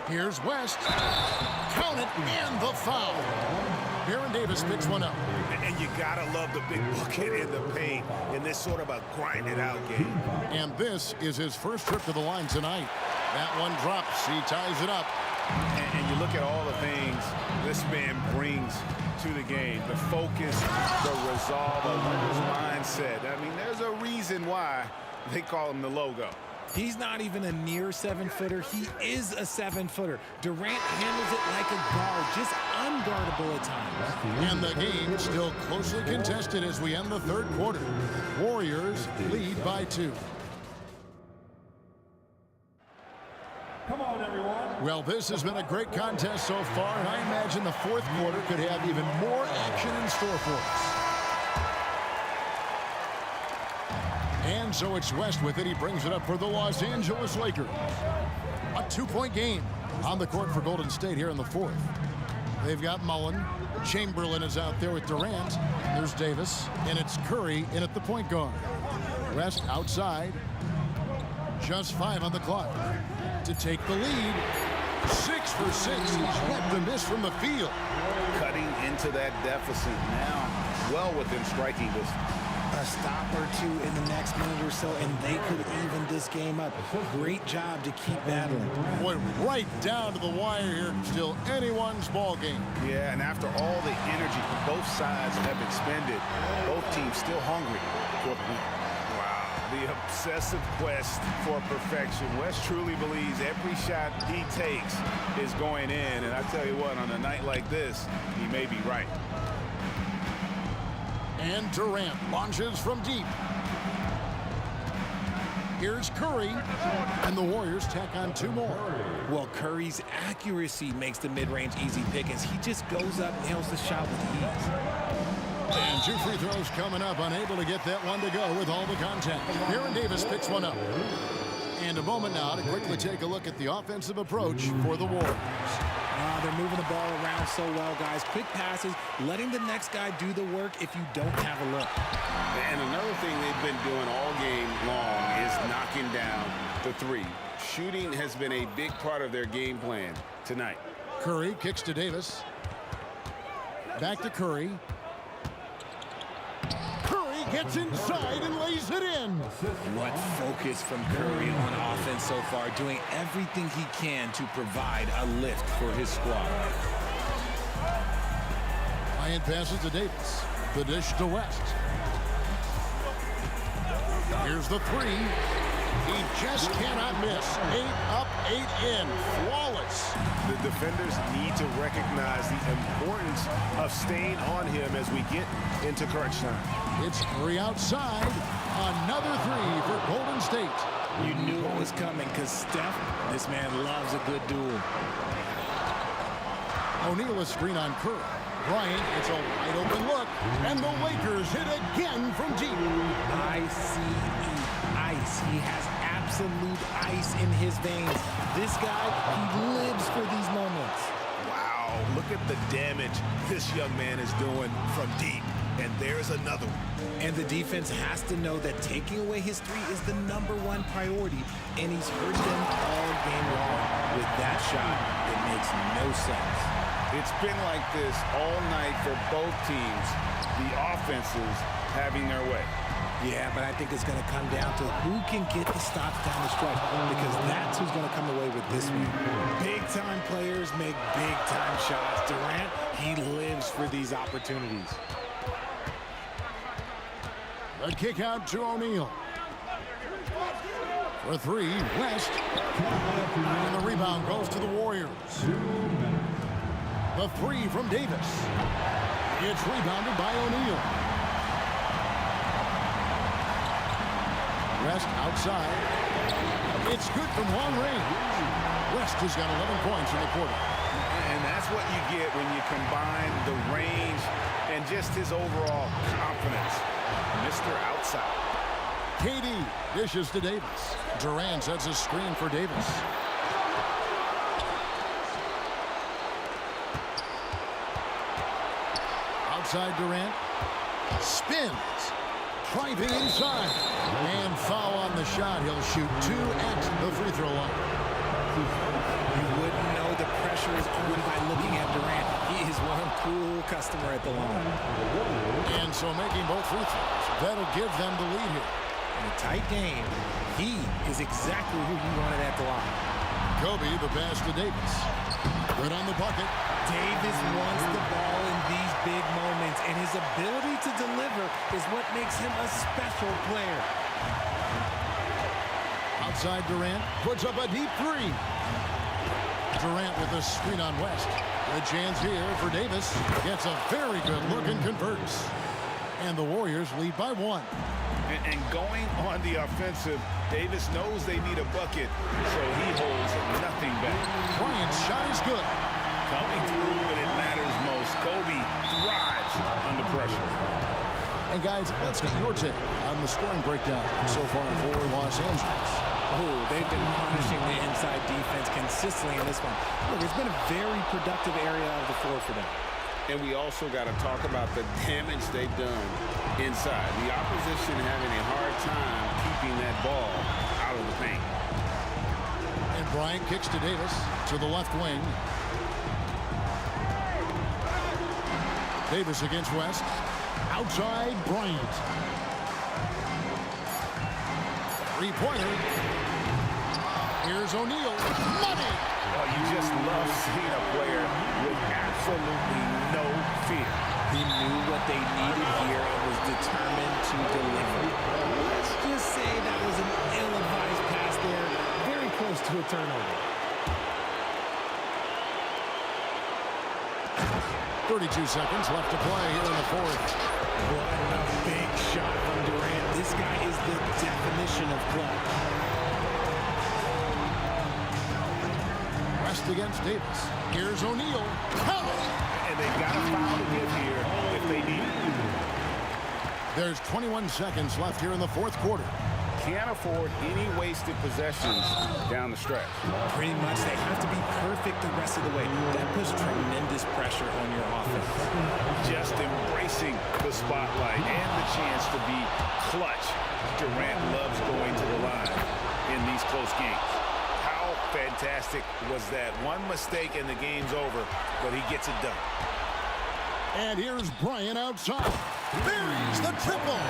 Here's West. Count it, and the foul. Baron Davis picks one up. And you gotta love the big bucket in the paint in this sort of a grind-it-out game. And this is his first trip to the line tonight. That one drops. He ties it up. And you look at all the things this man brings to the game. The focus, the resolve, the winner's mindset. I mean, there's a reason why they call him the logo. He's not even a near 7-footer. He is a 7-footer. Durant handles it like a guard, just unguardable at times. And the game still closely contested as we end the 3rd quarter. Warriors lead by 2. Come on, everyone. Well, this has been a great contest so far, and I imagine the 4th quarter could have even more action in store for us. And so it's West with it. He brings it up for the Los Angeles Lakers. A 2-point game on the court for Golden State here in the 4th. They've got Mullen. Chamberlain is out there with Durant. There's Davis. And it's Curry in at the point guard. West outside. Just 5 on the clock. To take the lead. 6 for 6. He's yet to miss from the field. Cutting into that deficit now. Well within striking distance. a stop or two in the next minute or so, and they could even this game up. Great job to keep battling. Boy, right down to the wire here. Still anyone's ball game. Yeah, and after all the energy both sides have expended, both teams still hungry for the win. The obsessive quest for perfection. West truly believes every shot he takes is going in. And I tell you what, on a night like this, he may be right. And Durant launches from deep. Here's Curry. And the Warriors tack on 2 more. Well, Curry's accuracy makes the mid-range easy pick as he just goes up and nails the shot with ease. And 2 free throws coming up, unable to get that one to go with all the contact. Baron Davis picks one up. And a moment now to quickly take a look at the offensive approach for the Warriors. They're moving the ball around so well, guys. Quick passes, letting the next guy do the work if you don't have a look. And another thing they've been doing all game long is knocking down the 3. Shooting has been a big part of their game plan tonight. Curry kicks to Davis. Back to Curry. Gets inside and lays it in. What focus from Curry on offense so far, doing everything he can to provide a lift for his squad. Bryant passes to Davis. The dish to West. Here's the 3. He just cannot miss. 8 up, 8 in. Flawless. The defenders need to recognize the importance of staying on him as we get into crunch time. It's Curry outside. Another 3 for Golden State. You knew it was coming because Steph, this man loves a good duel. O'Neal is screen on Curry. Bryant, it's a wide open look. And the Lakers hit again from deep. I-C-E, ice. He has absolute ice in his veins. This guy, he lives for these moments. Wow, look at the damage this young man is doing from deep. And there's another one. And the defense has to know that taking away his 3 is the #1 priority, and he's hurt them all game long. With that shot, it makes no sense. It's been like this all night for both teams. The offenses having their way. Yeah, but I think it's going to come down to who can get the stops down the stretch, because that's who's going to come away with this one. Big-time players make big-time shots. Durant, he lives for these opportunities. The kick out to O'Neal. For 3, West. And the rebound goes to the Warriors. The 3 from Davis. It's rebounded by O'Neal. West outside. It's good from long range. West has got 11 points in the quarter. And that's what you get when you combine the range and just his overall confidence. Mr. Outside. KD dishes to Davis. Durant sets a screen for Davis. Outside Durant. Spins. Driving inside. And foul on the shot. He'll shoot 2 at the free throw line. You wouldn't know the pressure is on by looking at Durant. He is one cool customer at the line. And so making both free throws, that'll give them the lead here. In a tight game, he is exactly who you wanted at the line. Kobe, the pass to Davis. Good on the bucket. Davis wants the ball in these big moments, and his ability to deliver is what makes him a special player. Outside Durant, puts up a deep 3. Durant with a screen on West. The chance here for Davis. Gets a very good look and converts. And the Warriors lead by 1. And going on the offensive, Davis knows they need a bucket, so he holds nothing back. Bryant's shot is good. Coming through when it matters most. Kobe thrives under pressure. And guys, let's get your take on the scoring breakdown so far for Los Angeles. Oh, they've been punishing the inside defense consistently in this one. Look, it's been a very productive area of the floor for them. And we also got to talk about the damage they've done inside. The opposition having a hard time keeping that ball out of the paint. And Bryant kicks to Davis to the left wing. Davis against West. Outside Bryant. Three-pointer. Here's O'Neal. Money! Oh, you just love seeing a player with absolutely no fear. He knew what they needed here and was determined to deliver. Let's just say that was an ill-advised pass there, very close to a turnover. 32 seconds left to play here in the fourth. What a big shot from Durant. This guy is the definition of clutch. Rest against Davis. Here's O'Neal. And they've got a foul to give here if they need it. There's 21 seconds left here in the fourth quarter. Can't afford any wasted possessions down the stretch. Pretty much, they have to be perfect the rest of the way. That puts tremendous pressure on your offense. Just embracing the spotlight and the chance to be clutch. Durant loves going to the line in these close games. How fantastic was that? One mistake and the game's over, but he gets it done. And here's Bryant outside. Buries the triple.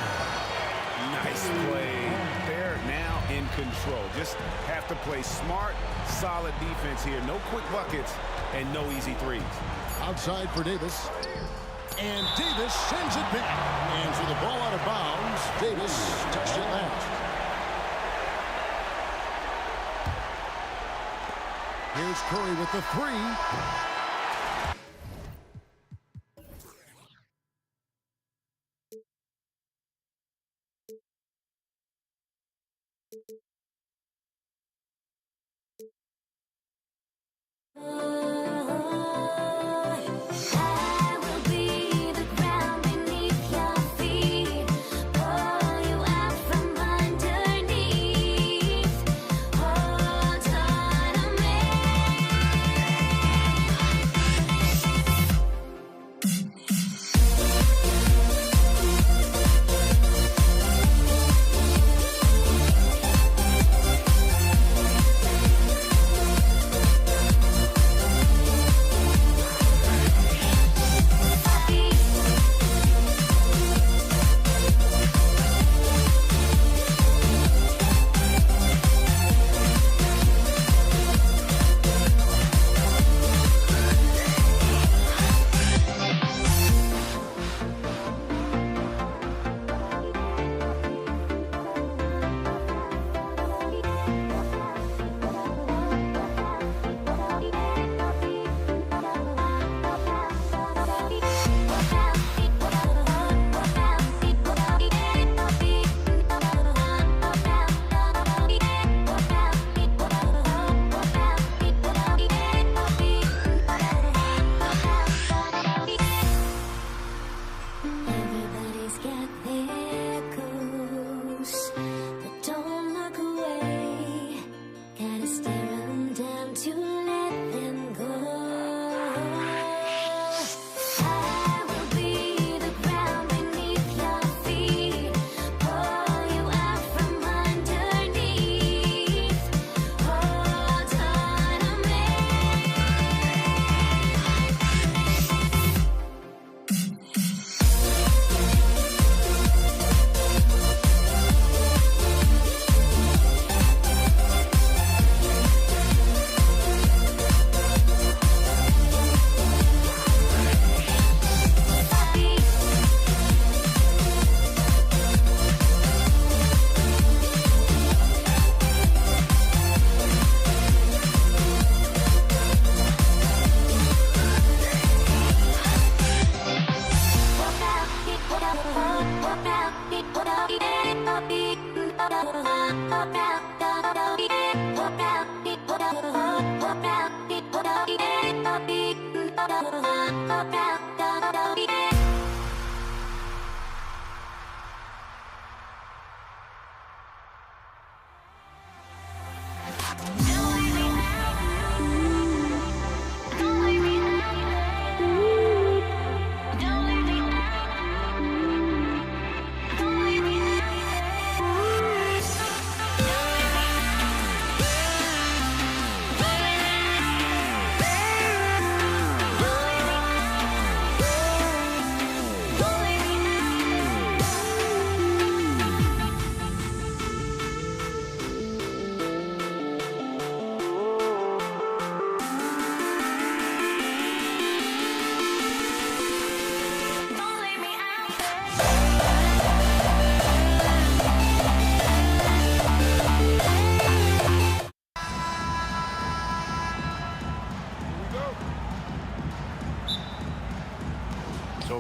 Nice play. They're now in control. Just have to play smart, solid defense here. No quick buckets and no easy threes. Outside for Davis. And Davis sends it back. And for the ball out of bounds, Davis touched it last. Here's Curry with the three.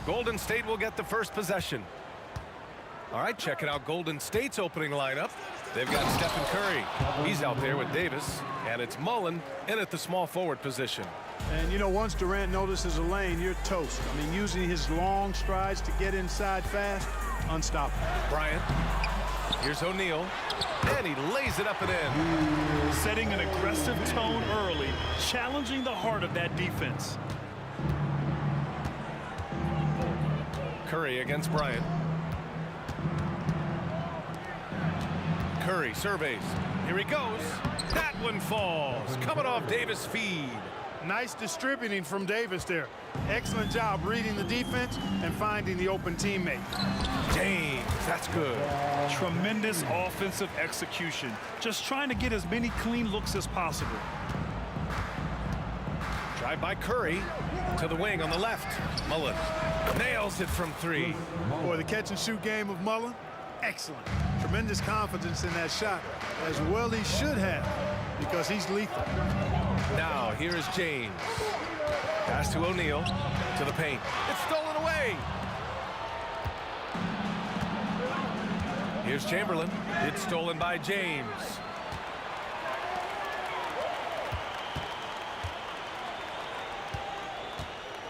Golden State will get the first possession. All right, checking out Golden State's opening lineup. They've got Stephen Curry. He's out there with Davis. And it's Mullen in at the small forward position. And, you know, once Durant notices a lane, you're toast. I mean, using his long strides to get inside fast, unstoppable. Bryant. Here's O'Neal. And he lays it up and in. Setting an aggressive tone early, challenging the heart of that defense. Curry against Bryant. Curry surveys. Here he goes. That one falls. Coming off Davis' feed. Nice distributing from Davis there. Excellent job reading the defense and finding the open teammate. James, that's good. Tremendous offensive execution. Just trying to get as many clean looks as possible. Drive by Curry to the wing on the left. Mullen nails it from three. Boy, the catch and shoot game of Mullen, excellent. Tremendous confidence in that shot, as well he should have, because he's lethal. Now here is James. Pass to O'Neal to the paint. It's stolen away. Here's Chamberlain. It's stolen by James.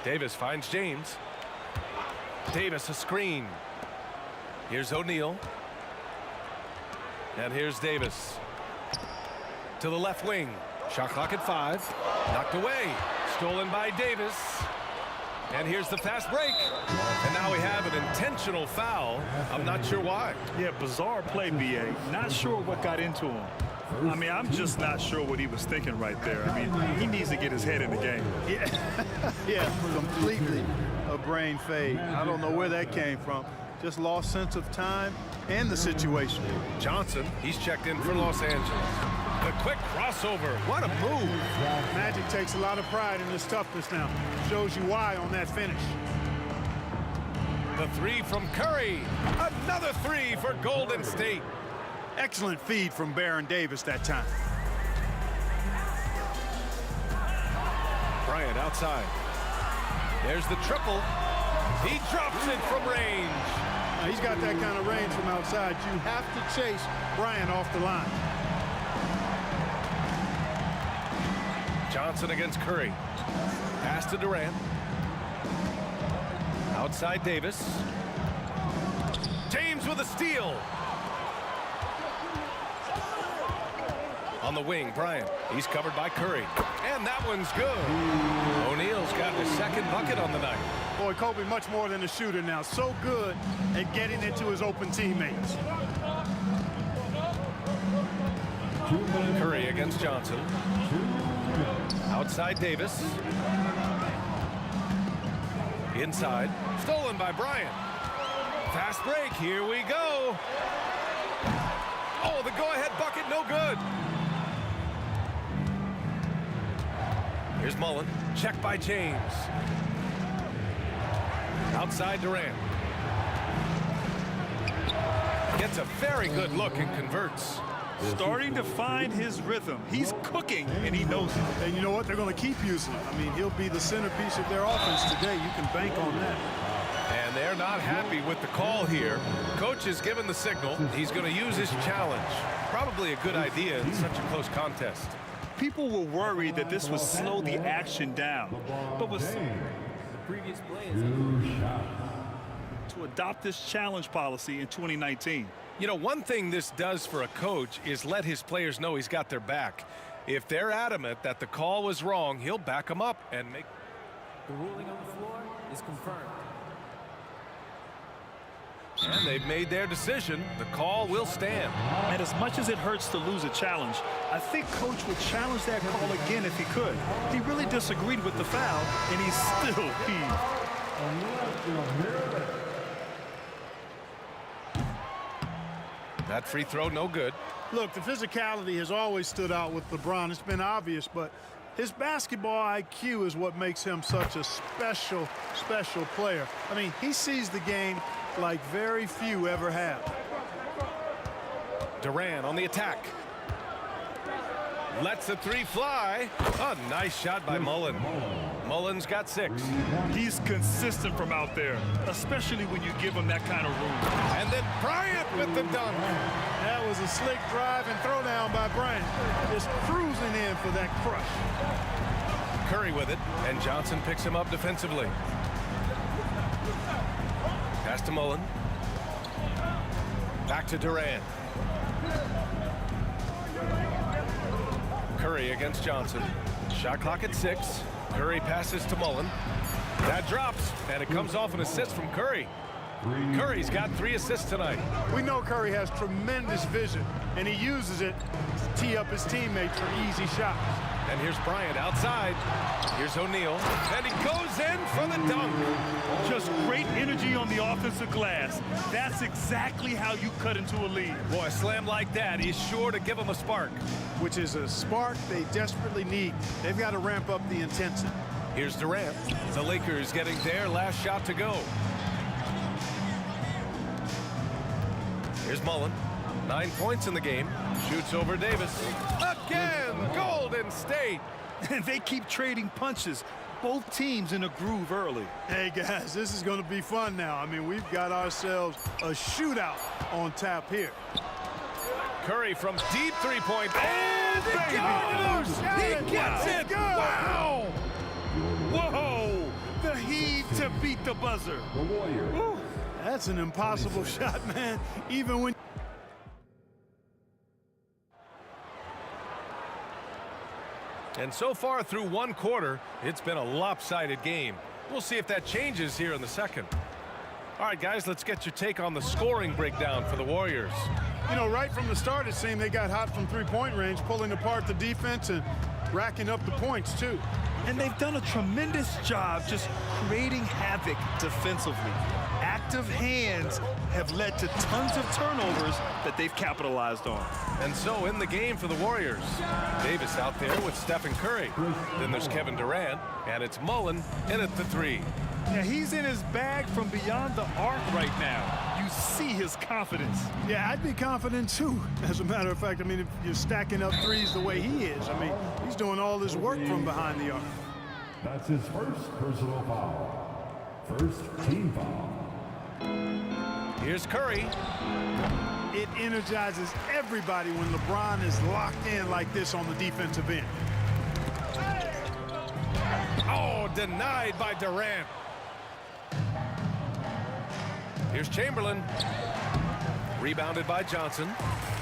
Davis finds James. Davis a screen. Here's O'Neal. And here's Davis. To the left wing. Shot clock at 5. Knocked away. Stolen by Davis. And here's the fast break. And now we have an intentional foul. I'm not sure why. Yeah, bizarre play, B.A. Not sure what got into him. I mean, I'm just not sure what he was thinking right there. I mean, he needs to get his head in the game. Yeah, completely a brain fade. I don't know where that came from. Just lost sense of time and the situation. Johnson, he's checked in for Los Angeles. The quick crossover. What a move. Magic takes a lot of pride in his toughness now. Shows you why on that finish. The three from Curry. Another three for Golden State. Excellent feed from Baron Davis that time. Bryant outside. There's the triple. He drops it from range. Now, he's got that kind of range from outside. You have to chase Bryant off the line. Johnson against Curry. Pass to Durant. Outside Davis. James with a steal. On the wing, Bryant. He's covered by Curry. And that one's good. O'Neal's got his second bucket on the night. Boy, Kobe much more than a shooter now. So good at getting into his open teammates. Curry against Johnson. Outside Davis. Inside. Stolen by Bryant. Fast break. Here we go. Oh, the go-ahead bucket, no good. Here's Mullen. Checked by James. Outside Durant. Gets a very good look and converts. Starting to find his rhythm. He's cooking, and he knows it. And you know what? They're going to keep using him. I mean, he'll be the centerpiece of their offense today. You can bank on that. And they're not happy with the call here. Coach has given the signal. He's going to use his challenge. Probably a good idea in such a close contest. People were worried that this would slow the action down. But with The previous play is to adopt this challenge policy in 2019. You know, one thing this does for a coach is let his players know he's got their back. If they're adamant that the call was wrong, he'll back them up and make. the ruling on the floor is confirmed. And they've made their decision. The call will stand. And as much as it hurts to lose a challenge, I think Coach would challenge that call again if he could. He really disagreed with the foul, and he still heaved. That free throw, no good. Look, the physicality has always stood out with LeBron. It's been obvious, but his basketball IQ is what makes him such a special player. I mean, he sees the game like very few ever have. Durant on the attack. Lets the three fly. A nice shot by Mullen. Mullen's got 6. He's consistent from out there, especially when you give him that kind of room. And then Bryant with the dunk. That was a slick drive and throwdown by Bryant. Just cruising in for that crush. Curry with it, and Johnson picks him up defensively. Pass to Mullen. Back to Durant. Curry against Johnson. Shot clock at 6. Curry passes to Mullen. That drops, and it comes off an assist from Curry. Curry's got 3 assists tonight. We know Curry has tremendous vision, and he uses it to tee up his teammates for easy shots. And here's Bryant outside. Here's O'Neal, and he goes in for the dunk. Just great energy on the offensive glass. That's exactly how you cut into a lead. Boy, a slam like that is sure to give them a spark. Which is a spark they desperately need. They've got to ramp up the intensity. Here's Durant. The Lakers getting their last shot to go. Here's Mullen. 9 points in the game. Shoots over Davis. Again, Golden State. And they keep trading punches. Both teams in a groove early. Hey, guys, this is going to be fun now. I mean, we've got ourselves a shootout on tap here. Curry from deep three-point. And he gets it! Wow! Whoa! The heave to beat the buzzer. Woo. That's an impossible shot, man. Even when... And so far through 1 quarter, it's been a lopsided game. We'll see if that changes here in the second. All right, guys, let's get your take on the scoring breakdown for the Warriors. You know, right from the start, it seemed they got hot from three-point range, pulling apart the defense and racking up the points, too. And they've done a tremendous job just creating havoc defensively. Active hands have led to tons of turnovers that they've capitalized on. And so in the game for the Warriors, Davis out there with Steph and Curry. Then there's Kevin Durant, and it's Mullen in at the 3. Yeah, he's in his bag from beyond the arc right now. You see his confidence. Yeah, I'd be confident, too. As a matter of fact, I mean, if you're stacking up threes the way he is, I mean, he's doing all this work from behind the arc. That's his first personal foul. First team foul. Here's Curry. It energizes everybody when LeBron is locked in like this on the defensive end. Oh, denied by Durant. Here's Chamberlain. Rebounded by Johnson.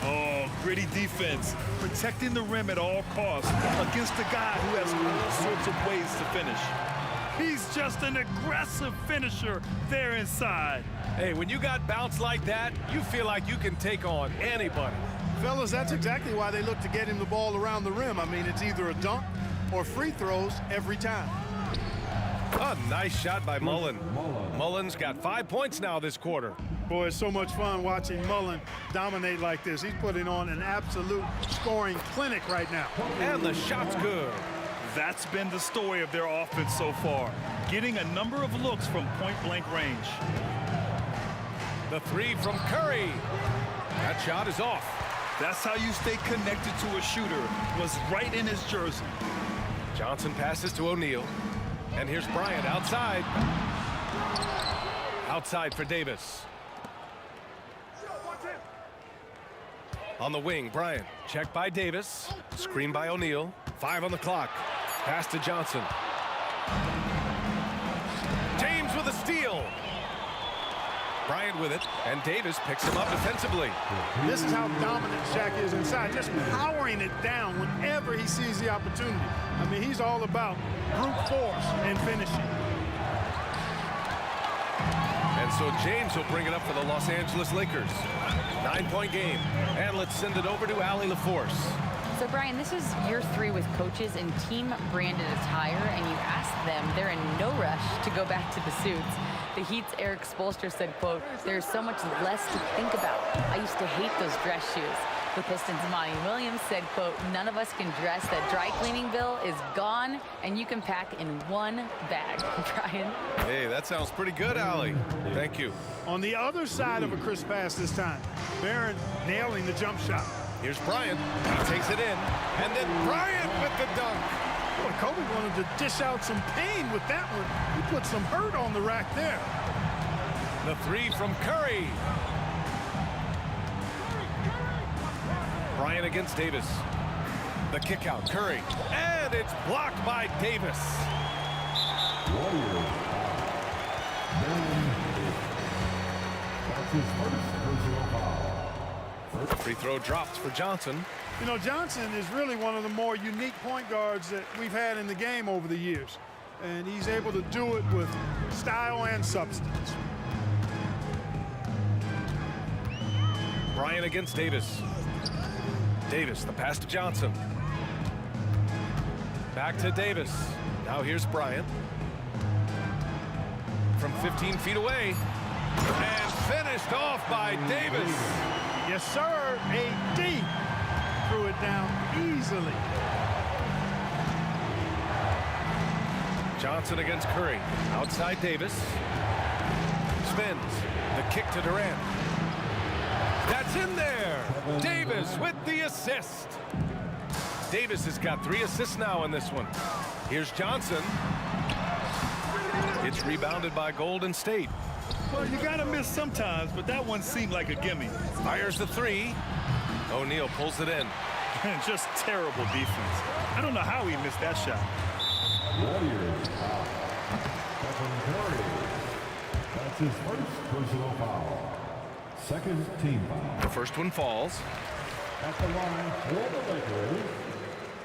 Oh, gritty defense. Protecting the rim at all costs against a guy who has all sorts of ways to finish. He's just an aggressive finisher there inside. Hey, when you got bounce like that, you feel like you can take on anybody. Fellas, that's exactly why they look to get him the ball around the rim. I mean, it's either a dunk or free throws every time. A nice shot by Mullen. Mullen's got 5 points now this quarter. Boy, it's so much fun watching Mullen dominate like this. He's putting on an absolute scoring clinic right now. And the shot's good. That's been the story of their offense so far, getting a number of looks from point-blank range. The 3 from Curry. That shot is off. That's how you stay connected to a shooter. Was right in his jersey. Johnson passes to O'Neal. And here's Bryant outside. Outside for Davis. On the wing, Bryant. Checked by Davis. Screen by O'Neal. 5 on the clock. Pass to Johnson. James with a steal. Bryant with it, and Davis picks him up defensively. This is how dominant Shaq is inside, just powering it down whenever he sees the opportunity. I mean, he's all about brute force and finishing. And so James will bring it up for the Los Angeles Lakers. 9-point game, and let's send it over to Allie LaForce. So, Brian, this is year 3 with coaches in team-branded attire, and you ask them, they're in no rush to go back to the suits. The Heat's Eric Spoelstra said, quote, "There's so much less to think about. I used to hate those dress shoes." The Pistons' Monty Williams said, quote, "None of us can dress. That dry cleaning bill is gone, and you can pack in one bag." Brian? Hey, that sounds pretty good, Allie. Thank you. On the other side of a crisp pass this time, Barron nailing the jump shot. Here's Bryant. He takes it in. And then Bryant with the dunk. Boy, Kobe wanted to dish out some pain with that one. He put some hurt on the rack there. The three from Curry. Bryant against Davis. The kick out, Curry. And it's blocked by Davis. Warriors. That's his first personal foul. Free throw dropped for Johnson. You know, Johnson is really one of the more unique point guards that we've had in the game over the years. And he's able to do it with style and substance. Bryant against Davis. Davis, the pass to Johnson. Back to Davis. Now here's Bryant. From 15 feet away. And finished off by Davis. Yes, sir. AD threw it down easily. Johnson against Curry. Outside Davis. Spins. The kick to Durant. That's in there. Davis with the assist. Davis has got 3 assists now in this one. Here's Johnson. It's rebounded by Golden State. Well, you got to miss sometimes, but that one seemed like a gimme. Fires the 3. O'Neal pulls it in. Just terrible defense. I don't know how he missed that shot. Warriors. Stephen Curry. That's his first personal foul. Second team foul. The first one falls. At the line for the Lakers,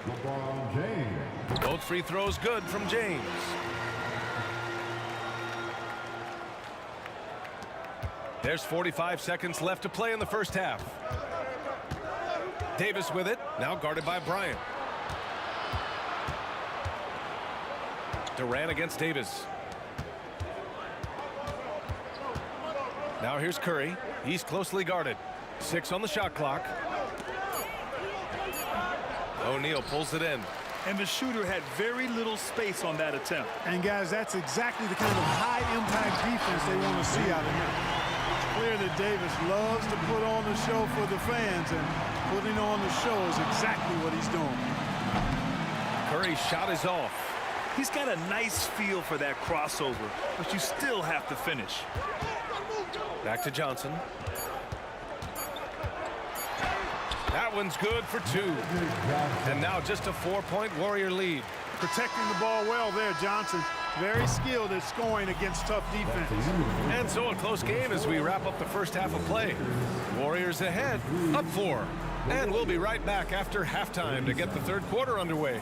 LeBron James. Both free throws good from James. There's 45 seconds left to play in the first half. Davis with it, now guarded by Bryant. Durant against Davis. Now here's Curry. He's closely guarded. 6 on the shot clock. O'Neal pulls it in. And the shooter had very little space on that attempt. And guys, that's exactly the kind of high-impact defense they want to see out of him. It's clear that Davis loves to put on the show for the fans, and putting on the show is exactly what he's doing. Curry's shot is off. He's got a nice feel for that crossover, but you still have to finish. Back to Johnson. That one's good for 2. And now just a 4-point Warrior lead. Protecting the ball well there, Johnson. Very skilled at scoring against tough defense. And so a close game as we wrap up the first half of play. Warriors ahead, up 4. And we'll be right back after halftime to get the third quarter underway.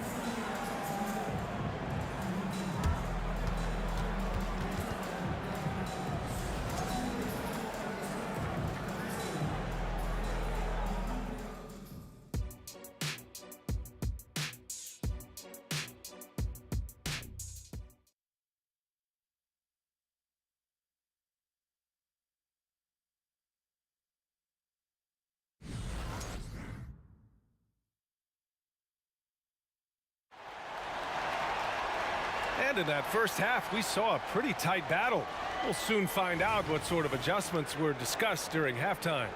And in that first half, we saw a pretty tight battle. We'll soon find out what sort of adjustments were discussed during halftime.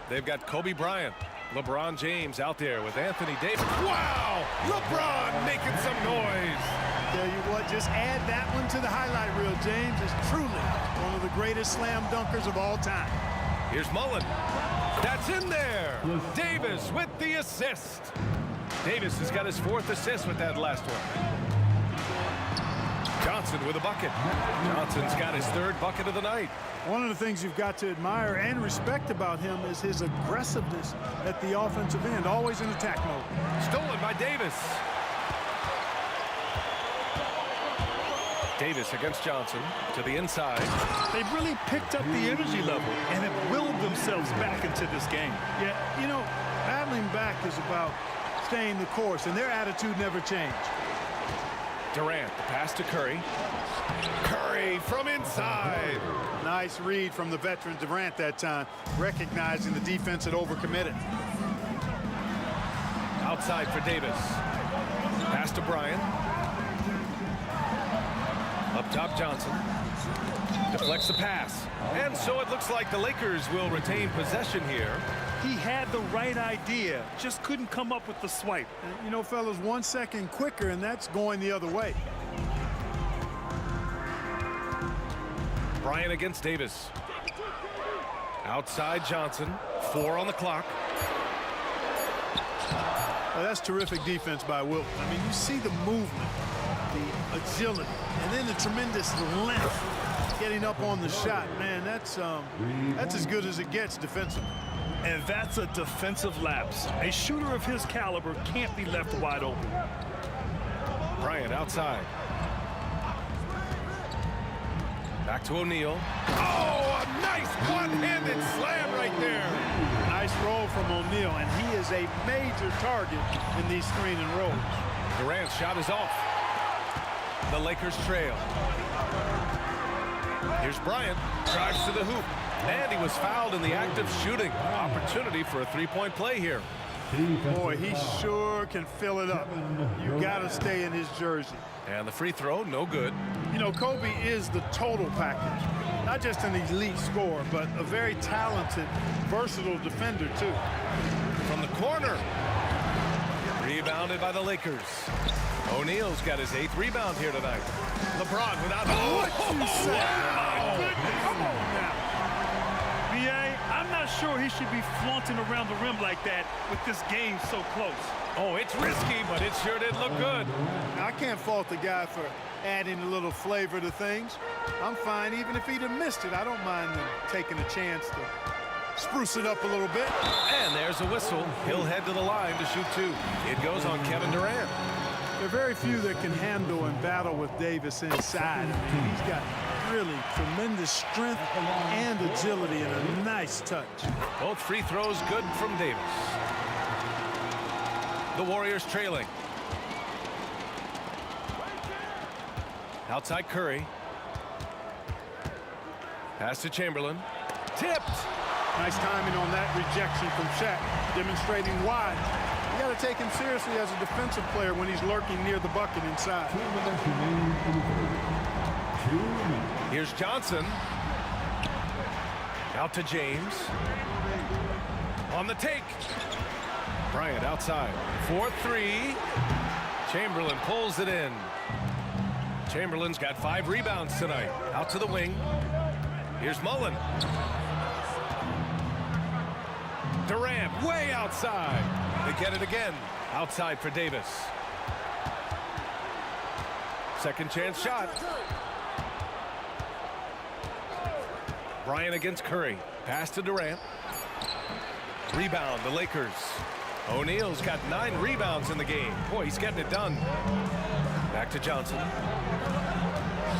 They've got Kobe Bryant, LeBron James out there with Anthony Davis. Wow! LeBron making some noise. Tell you what, just add that one to the highlight reel. James is truly one of the greatest slam dunkers of all time. Here's Mullen. That's in there. Davis with the assist. Davis has got his 4th assist with that last one. Johnson with a bucket. Johnson's got his 3rd bucket of the night. One of the things you've got to admire and respect about him is his aggressiveness at the offensive end, always in attack mode. Stolen by Davis. Davis against Johnson to the inside. They've really picked up the energy level and have willed themselves back into this game. Yeah, you know, battling back is about staying the course, and their attitude never changed. Durant, the pass to Curry. Curry from inside. Nice read from the veteran Durant that time, recognizing the defense had overcommitted. Outside for Davis. Pass to Bryant. Up top, Johnson. Deflects the pass. And so it looks like the Lakers will retain possession here. He had the right idea, just couldn't come up with the swipe. And, you know, fellas, 1 second quicker, and that's going the other way. Bryant against Davis. Outside Johnson. 4 on the clock. Well, that's terrific defense by Wilt. I mean, you see the movement, the agility, and then the tremendous length getting up on the shot. Man, that's as good as it gets defensively. And that's a defensive lapse. A shooter of his caliber can't be left wide open. Bryant outside. Back to O'Neal. Oh, a nice one-handed slam right there. Nice roll from O'Neal, and he is a major target in these screen and rolls. Durant's shot is off. The Lakers trail. Here's Bryant. Drives to the hoop. And he was fouled in the act of shooting. Opportunity for a three-point play here. Boy, he sure can fill it up. You got to stay in his jersey. And the free throw, no good. You know, Kobe is the total package. Not just an elite scorer, but a very talented, versatile defender, too. From the corner. Rebounded by the Lakers. O'Neal's got his 8th rebound here tonight. LeBron without... What you say? Wow. Come on now. B.A., I'm not sure he should be flaunting around the rim like that with this game so close. Oh, it's risky, but it sure did look good. Now, I can't fault the guy for adding a little flavor to things. I'm fine even if he'd have missed it. I don't mind them taking a chance to spruce it up a little bit. And there's a whistle. He'll head to the line to shoot 2. It goes on Kevin Durant. There are very few that can handle and battle with Davis inside. I mean, he's got really tremendous strength and agility and a nice touch. Both free throws good from Davis. The Warriors trailing. Outside Curry. Pass to Chamberlain. Tipped. Nice timing on that rejection from Shaq, demonstrating why. You got to take him seriously as a defensive player when he's lurking near the bucket inside. Here's Johnson. Out to James. On the take. Bryant outside. 4-3. Chamberlain pulls it in. Chamberlain's got 5 rebounds tonight. Out to the wing. Here's Mullen. Durant way outside. They get it again. Outside for Davis. Second chance shot. Bryant against Curry. Pass to Durant. Rebound, the Lakers. O'Neal's got 9 rebounds in the game. Boy, he's getting it done. Back to Johnson.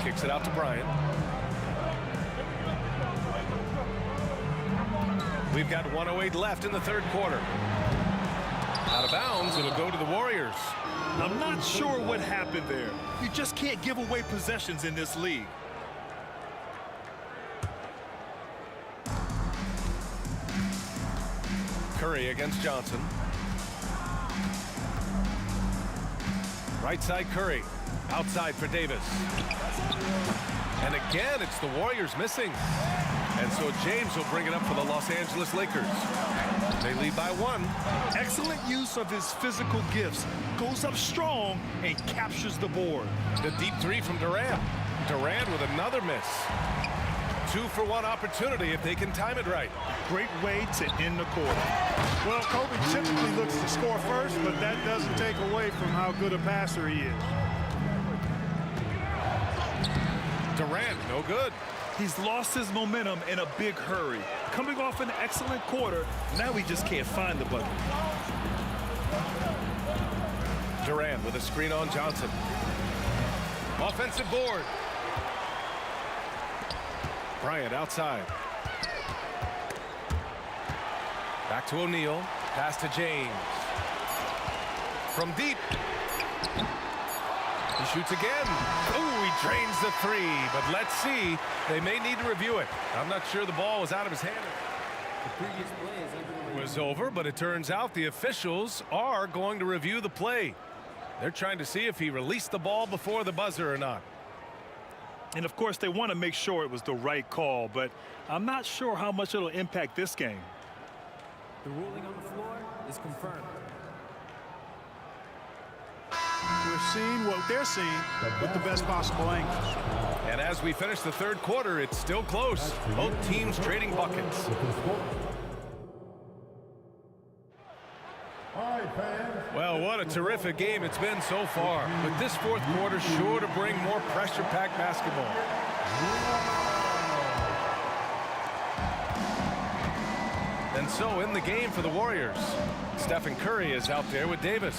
Kicks it out to Bryant. We've got 1:08 left in the third quarter. Out of bounds, it'll go to the Warriors. I'm not sure what happened there. You just can't give away possessions in this league. Curry against Johnson. Right side Curry. Outside for Davis. And again, it's the Warriors missing. And so James will bring it up for the Los Angeles Lakers. They lead by 1. Excellent use of his physical gifts. Goes up strong and captures the board. The deep 3 from Durant. Durant with another miss. 2-for-1 opportunity if they can time it right. Great way to end the quarter. Well, Kobe typically looks to score first, but that doesn't take away from how good a passer he is. Durant, no good. He's lost his momentum in a big hurry. Coming off an excellent quarter, now he just can't find the bucket. Durant with a screen on Johnson. Offensive board. Bryant outside. Back to O'Neal. Pass to James. From deep. He shoots again. Oh, he drains the 3. But let's see. They may need to review it. I'm not sure the ball was out of his hand. The previous play is under It was over, but it turns out the officials are going to review the play. They're trying to see if he released the ball before the buzzer or not. And, of course, they want to make sure it was the right call, but I'm not sure how much it'll impact this game. The ruling on the floor is confirmed. We're seeing what they're seeing with the best possible angle. And as we finish the third quarter, it's still close. Both teams trading buckets. Well, what a terrific game it's been so far. But this fourth quarter sure to bring more pressure-packed basketball. And so in the game for the Warriors, Stephen Curry is out there with Davis.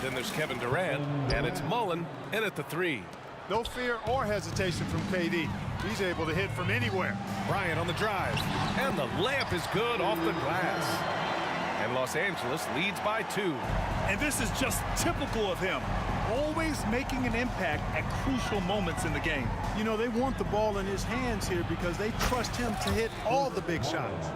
Then there's Kevin Durant, and it's Mullen in at the three. No fear or hesitation from KD. He's able to hit from anywhere. Bryant on the drive, and the layup is good off the glass. And Los Angeles leads by 2. And this is just typical of him. Always making an impact at crucial moments in the game. You know, they want the ball in his hands here because they trust him to hit all the big shots.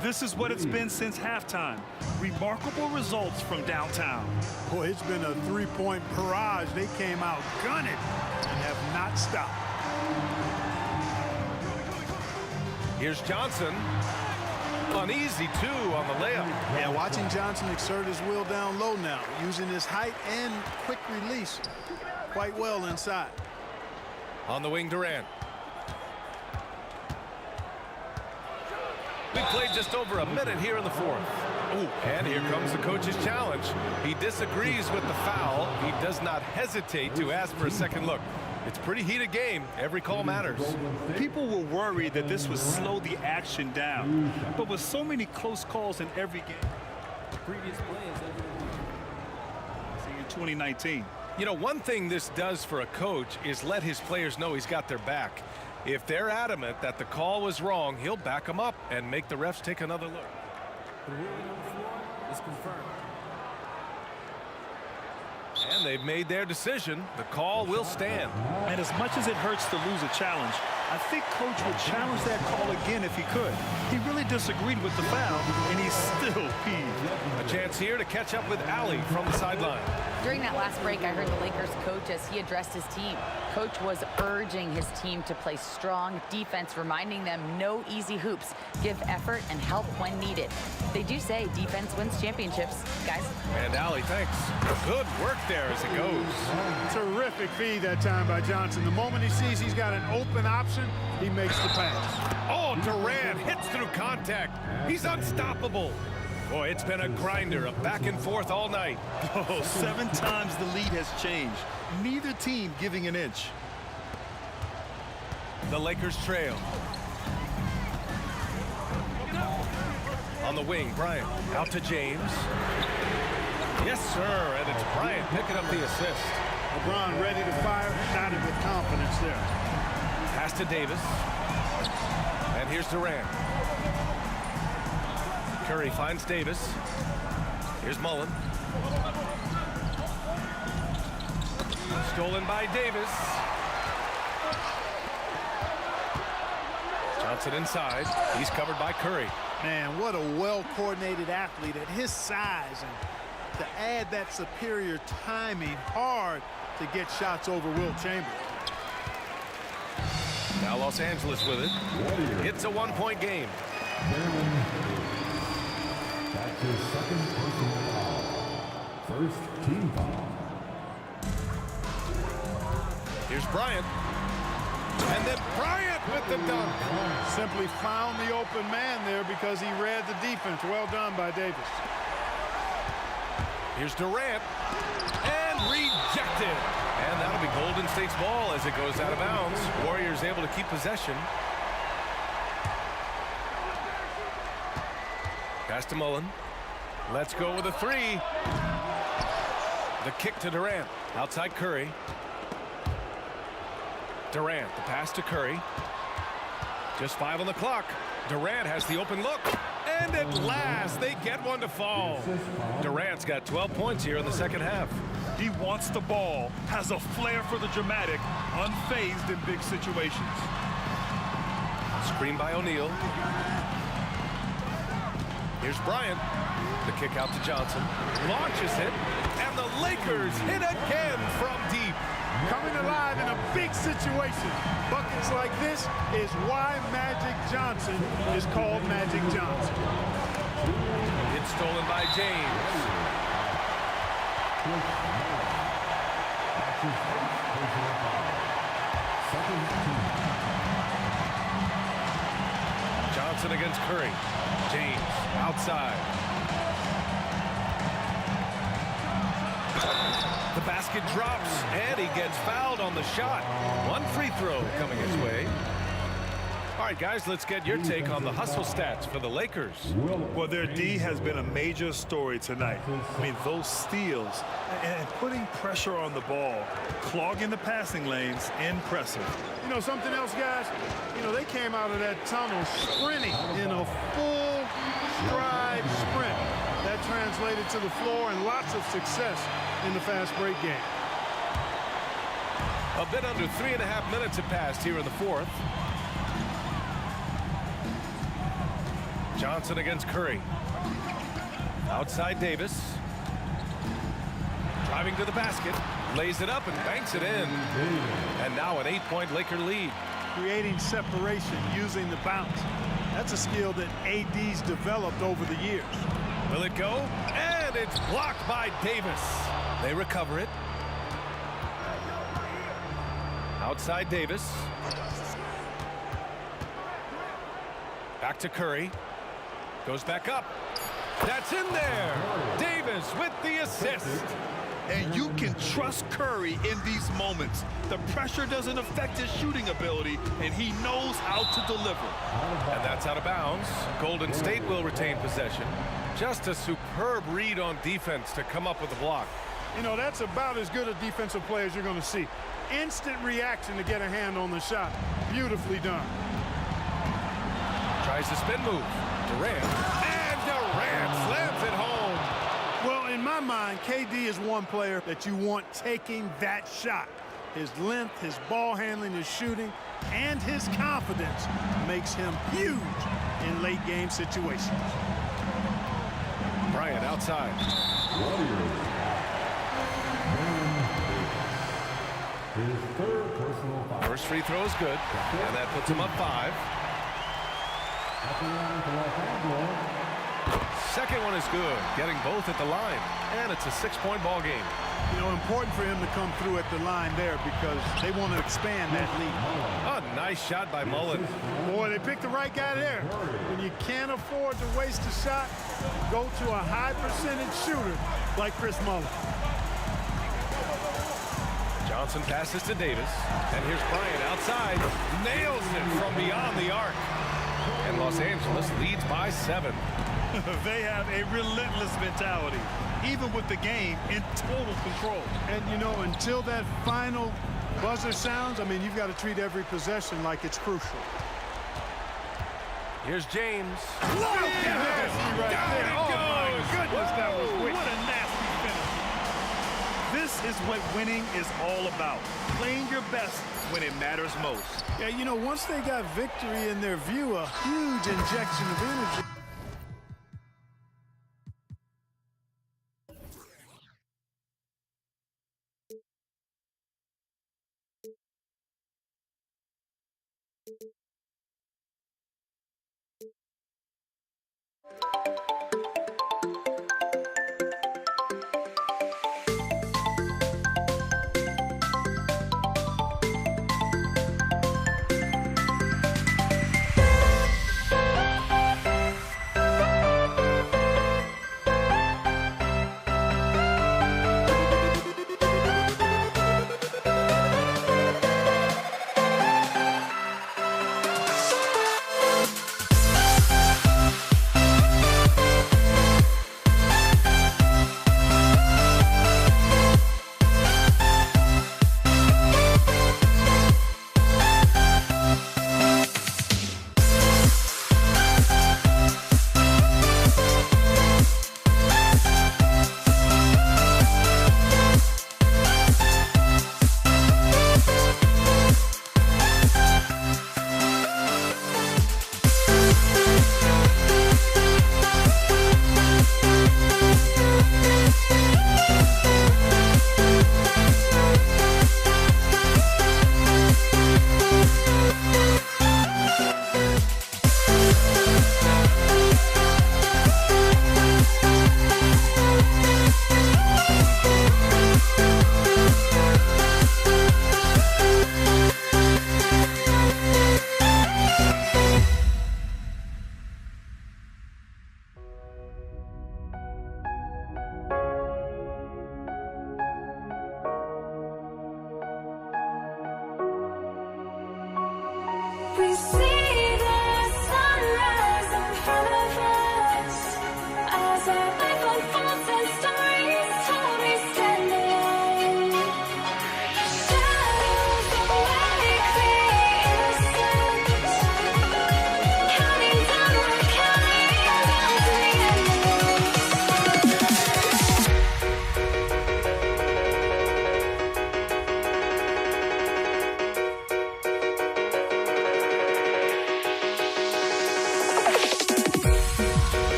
This is what it's been since halftime. Remarkable results from downtown. Boy, it's been a three-point barrage. They came out gunning and have not stopped. Here's Johnson. Uneasy, too, on the layup. Yeah, watching Johnson exert his will down low now, using his height and quick release quite well inside. On the wing, Durant. We played just over a minute here in the fourth. Ooh, and here comes the coach's challenge. He disagrees with the foul. He does not hesitate to ask for a second look. It's a pretty heated game. Every call matters. People were worried that this would slow the action down. But with so many close calls in every game. The previous play is in 2019. You know, one thing this does for a coach is let his players know he's got their back. If they're adamant that the call was wrong, he'll back them up and make the refs take another look. The ruling on the floor is confirmed. And they've made their decision. The call will stand. And as much as it hurts to lose a challenge, I think Coach would challenge that call again if he could. He really disagreed with the foul, and he's still peeved. A chance here to catch up with Allie from the sideline. During that last break, I heard the Lakers coach as he addressed his team. Coach was urging his team to play strong defense, reminding them no easy hoops, give effort and help when needed. They do say defense wins championships, guys. And Allie, thanks. Good work there as it goes. Terrific feed that time by Johnson. The moment he sees he's got an open option, he makes the pass. Oh, Durant hits through contact. He's unstoppable. Boy, it's been a grinder, a back and forth all night. Oh, 7 times the lead has changed. Neither team giving an inch. The Lakers trail. On the wing, Bryant out to James. Yes, sir, and it's Bryant picking up the assist. LeBron ready to fire, shouted with confidence there. Pass to Davis. And here's Durant. Curry finds Davis. Here's Mullen. Stolen by Davis. Johnson inside. He's covered by Curry. Man, what a well-coordinated athlete at his size. And to add that superior timing, hard to get shots over Will Chamberlain. Now Los Angeles with it. It's a one-point game. That's his second personal foul. First team foul. Here's Bryant. And then Bryant with the dunk. Simply found the open man there because he read the defense. Well done by Davis. Here's Durant. And rejected. And that'll be Golden State's ball as it goes out of bounds. Warriors able to keep possession. Pass to Mullen. Let's go with a three. The kick to Durant. Outside Curry. Durant, the pass to Curry. Just 5 on the clock. Durant has the open look. And at last, they get one to fall. Durant's got 12 points here in the second half. He wants the ball, has a flair for the dramatic, unfazed in big situations. Screen by O'Neal. Here's Bryant. The kick out to Johnson. Launches it. And the Lakers hit again from deep. coming alive in a big situation. Buckets like this is why Magic Johnson is called Magic Johnson. It's stolen by James. Johnson against Curry. James outside. The basket drops, and he gets fouled on the shot. One free throw coming his way. All right, guys, let's get your take on the hustle stats for the Lakers. Well, their D has been a major story tonight. I mean, those steals and putting pressure on the ball, clogging the passing lanes, impressive. You know, something else, guys? You know, they came out of that tunnel sprinting in a full stride sprint. That translated to the floor and lots of success in the fast break game. A bit under 3.5 minutes have passed here in the fourth. Johnson against Curry. Outside Davis. Driving to the basket. Lays it up and banks it in. And now an 8-point Laker lead. Creating separation using the bounce. That's a skill that AD's developed over the years. Will it go? And it's blocked by Davis. They recover it. Outside Davis. Back to Curry. Goes back up. That's in there. Davis with the assist. And you can trust Curry in these moments. The pressure doesn't affect his shooting ability, and he knows how to deliver. And that's out of bounds. Golden State will retain possession. Just a superb read on defense to come up with a block. You know, that's about as good a defensive play as you're going to see. Instant reaction to get a hand on the shot. Beautifully done. Tries the spin move. Durant. And Durant slams it home. Well, in my mind, KD is one player that you want taking that shot. His length, his ball handling, his shooting, and his confidence makes him huge in late game situations. Bryant outside. First free throw is good, and that puts him up 5. Second one is good, getting both at the line, and it's a 6-point ball game. You know, important for him to come through at the line there because they want to expand that lead. A nice shot by Mullen. Boy, they picked the right guy there. When you can't afford to waste a shot, go to a high percentage shooter like Chris Mullen. Johnson passes to Davis, and here's Bryant outside. Nails it from beyond the arc. And Los Angeles leads by 7. They have a relentless mentality, even with the game in total control. And, you know, until that final buzzer sounds, I mean, you've got to treat every possession like it's crucial. Here's James. Look at this right there. Oh, my goodness, that was quick. What a nasty finish. This is what winning is all about. Playing your best when it matters most. Yeah, you know, once they got victory in their view, a huge injection of energy.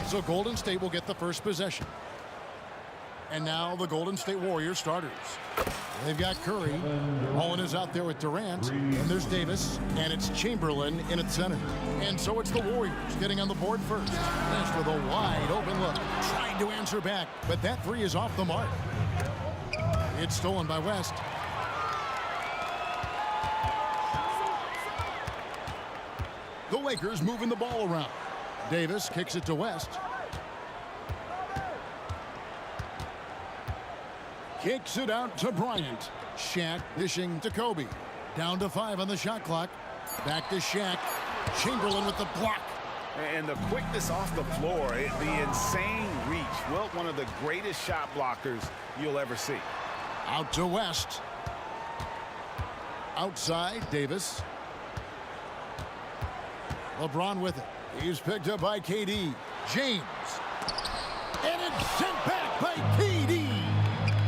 So Golden State will get the first possession. And now the Golden State Warriors starters. They've got Curry. Mullen is out there with Durant. And there's Davis. And it's Chamberlain in at center. And so it's the Warriors getting on the board first. That's with a wide open look. Trying to answer back. But that three is off the mark. It's stolen by West. The Lakers moving the ball around. Davis kicks it to West. Kicks it out to Bryant. Shaq dishing to Kobe. Down to 5 on the shot clock. Back to Shaq. Chamberlain with the block. And the quickness off the floor, the insane reach. Well, one of the greatest shot blockers you'll ever see. Out to West. Outside, Davis. LeBron with it. He's picked up by KD. James. And it's sent back by KD.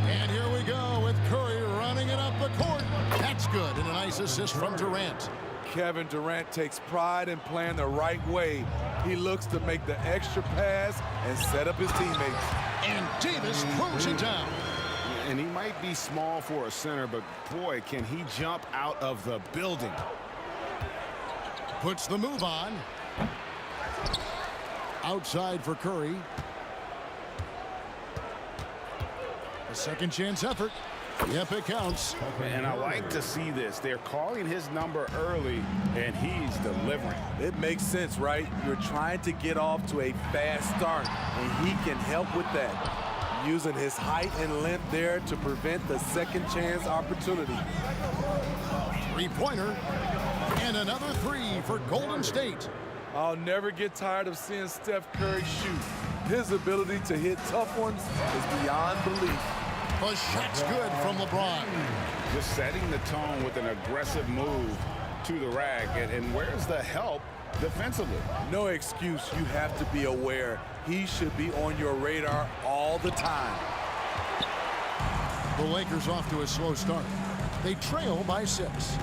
And here we go with Curry running it up the court. That's good. And a nice assist from Durant. Kevin Durant takes pride in playing the right way. He looks to make the extra pass and set up his teammates. And Davis throws it down. And he might be small for a center, but boy, can he jump out of the building. Puts the move on. Outside for Curry. A second chance effort. Yep, it counts. And I like to see this. They're calling his number early, and he's delivering. It makes sense, right? You're trying to get off to a fast start, and he can help with that. Using his height and length there to prevent the second chance opportunity. Three-pointer. And another three for Golden State. I'll never get tired of seeing Steph Curry shoot. His ability to hit tough ones is beyond belief. The shot's good from LeBron. Just setting the tone with an aggressive move to the rack. And where's the help defensively? No excuse. You have to be aware. He should be on your radar all the time. The Lakers off to a slow start. They trail by 6.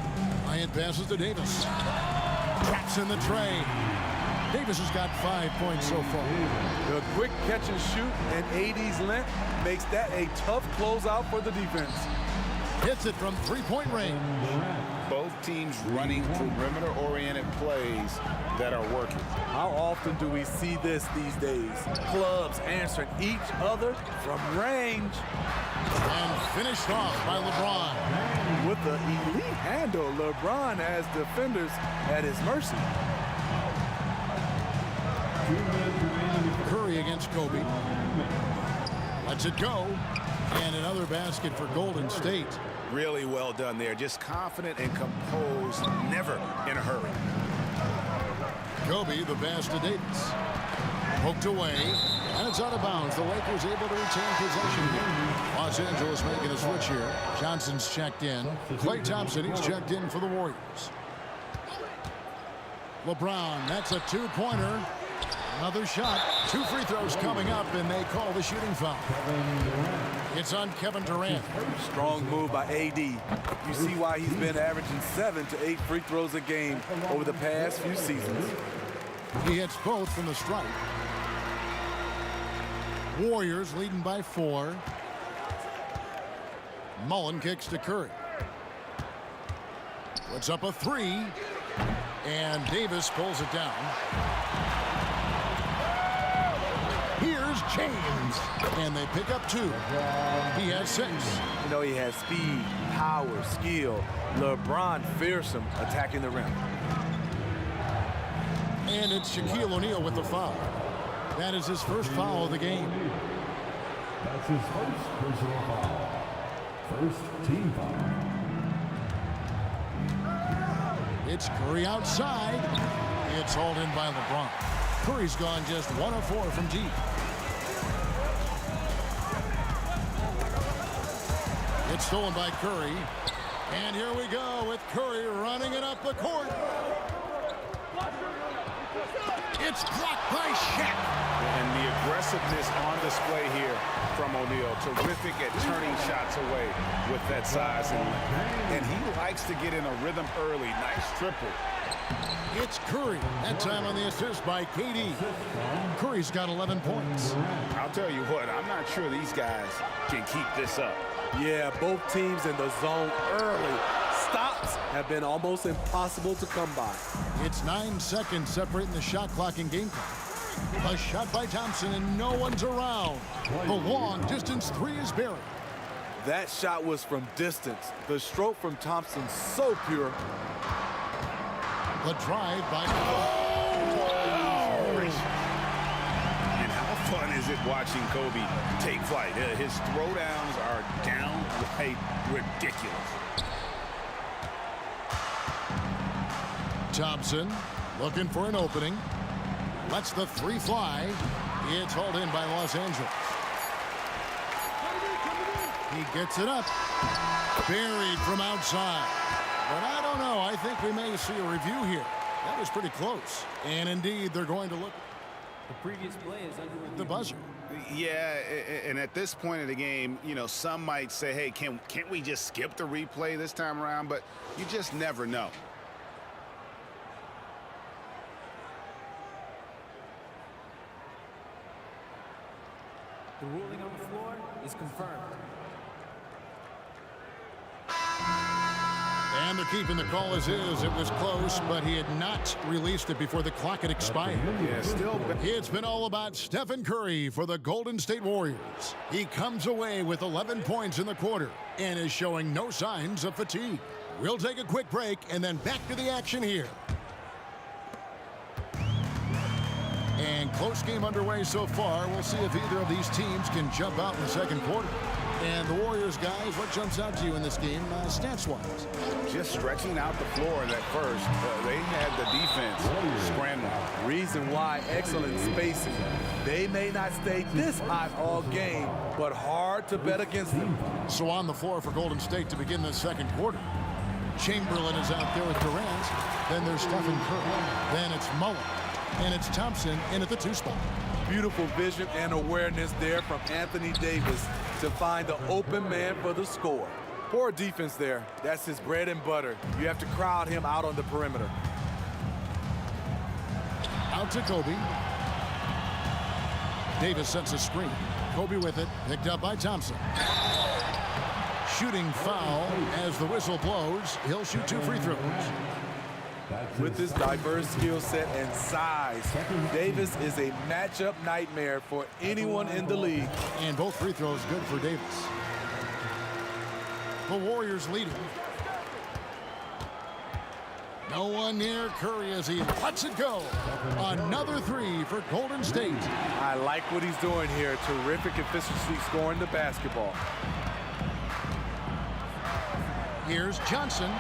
Bryant passes to Davis. Traps in the tray. Davis has got 5 points so far. The quick catch and shoot and AD's length makes that a tough closeout for the defense. Hits it from three-point range. Both teams running perimeter-oriented plays that are working. How often do we see this these days? Clubs answering each other from range. And finished off by LeBron. With the elite handle, LeBron has defenders at his mercy. Curry against Kobe. Lets it go. And another basket for Golden State. Really well done there. Just confident and composed, never in a hurry. Kobe, the pass to Davis. Poked away, and it's out of bounds. The Lakers able to retain possession here. Los Angeles making a switch here. Johnson's checked in. Klay Thompson, he's checked in for the Warriors. LeBron, that's a two-pointer. Another shot. 2 free throws coming up, and they call the shooting foul. It's on Kevin Durant. Strong move by AD. You see why he's been averaging 7 to 8 free throws a game over the past few seasons. He hits both from the stripe. Warriors leading by 4. Mullen kicks to Curry. Puts up a 3. And Davis pulls it down. Here's James. And they pick up 2. He has 6. You know, he has speed, power, skill. LeBron fearsome attacking the rim. And it's Shaquille O'Neal with the foul. That is his first foul of the game. That's his first personal foul. First team foul. It's Curry outside. It's hauled in by LeBron. Curry's gone just 1 of 4 from deep. It's stolen by Curry. And here we go with Curry running it up the court. It's blocked by Shaq. And the aggressiveness on display here from O'Neal. Terrific at turning shots away with that size and length. And he likes to get in a rhythm early. Nice triple. It's Curry. That time on the assist by KD. Curry's got 11 points. I'll tell you what, I'm not sure these guys can keep this up. Yeah, both teams in the zone early. Stops have been almost impossible to come by. It's 9 seconds separating the shot clock and game clock. A shot by Thompson, and no one's around. The long-distance three is buried. That shot was from distance. The stroke from Thompson so pure. The drive by... And how fun is it watching Kobe take flight? His throwdowns are downright ridiculous. Thompson looking for an opening. Lets the three fly. It's hauled in by Los Angeles. He gets it up. Buried from outside. But I don't know. I think we may see a review here. That was pretty close. And indeed, they're going to look The previous play is under review. the buzzer. Yeah, and at this point in the game, you know, some might say, hey, can't we just skip the replay this time around? But you just never know. The ruling on the floor is confirmed. And they're keeping the call as is. It was close, but he had not released it before the clock had expired. Yeah, still. It's been all about Stephen Curry for the Golden State Warriors. He comes away with 11 points in the quarter and is showing no signs of fatigue. We'll take a quick break and then back to the action here. And close game underway so far. We'll see if either of these teams can jump out in the second quarter. And the Warriors, guys, what jumps out to you in this game, stats-wise? Just stretching out the floor in that first. They had the defense scrambling. Reason why, excellent spacing. They may not stay this hot all game, but hard to bet against them. So on the floor for Golden State to begin the second quarter. Chamberlain is out there with Durant. Then there's Stephen Curry. Then it's Mullen. And it's Thompson in at the 2 spot. Beautiful vision and awareness there from Anthony Davis to find the open man for the score. Poor defense there. That's his bread and butter. You have to crowd him out on the perimeter. Out to Kobe. Davis sets a screen. Kobe with it, picked up by Thompson. Shooting foul as the whistle blows. He'll shoot 2 free throws. With his diverse skill set and size, Davis is a matchup nightmare for anyone in the league. And both free throws good for Davis. The Warriors leading. No one near Curry as he lets it go. Another 3 for Golden State. I like what he's doing here. Terrific efficiency scoring the basketball. Here's Johnson.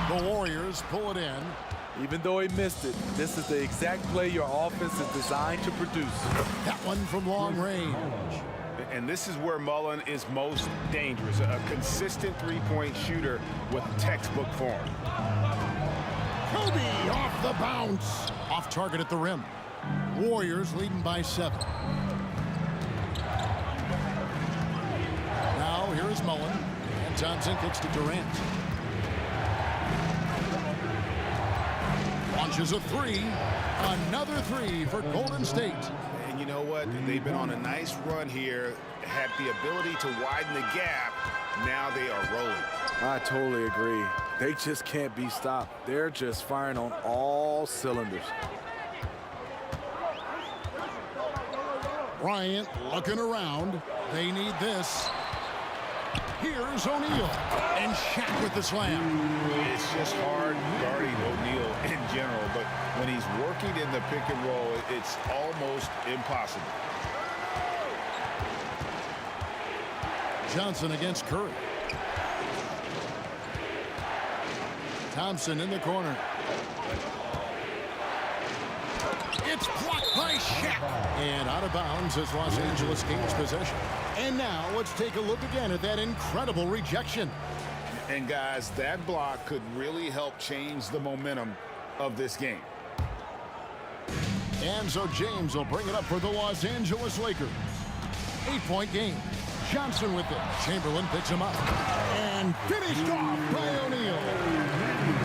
The Warriors pull it in. Even though he missed it, this is the exact play your offense is designed to produce. That one from long range. And this is where Mullen is most dangerous. A consistent three-point shooter with textbook form. Kobe off the bounce. Off target at the rim. Warriors leading by 7. Now here is Mullen. And Thompson kicks to Durant. Launches a 3. Another 3 for Golden State. And you know what? They've been on a nice run here. Had the ability to widen the gap. Now they are rolling. I totally agree. They just can't be stopped. They're just firing on all cylinders. Bryant looking around. They need this. Here's O'Neal. And Shaq with the slam. It's just hard guarding O'Neal in general, but when he's working in the pick and roll, it's almost impossible. Johnson against Curry. Thompson in the corner. It's blocked by Shaq. And out of bounds as Los Angeles gains possession. And now let's take a look again at that incredible rejection. And guys, that block could really help change the momentum of this game. And so James will bring it up for the Los Angeles Lakers. 8-point game. Johnson with it. Chamberlain picks him up. And finished off by O'Neal.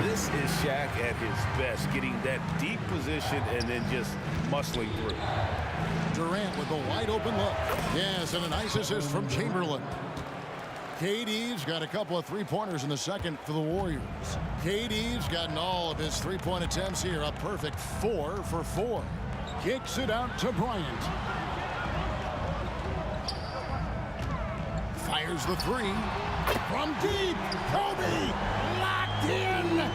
This is Shaq at his best, getting that deep position and then just muscling through. Durant with a wide open look. Yes, and a nice assist from Chamberlain. KD's got a couple of three-pointers in the second for the Warriors. KD's gotten all of his three-point attempts here. A perfect 4 for 4. Kicks it out to Bryant. Fires the three. From deep, Kobe locked in.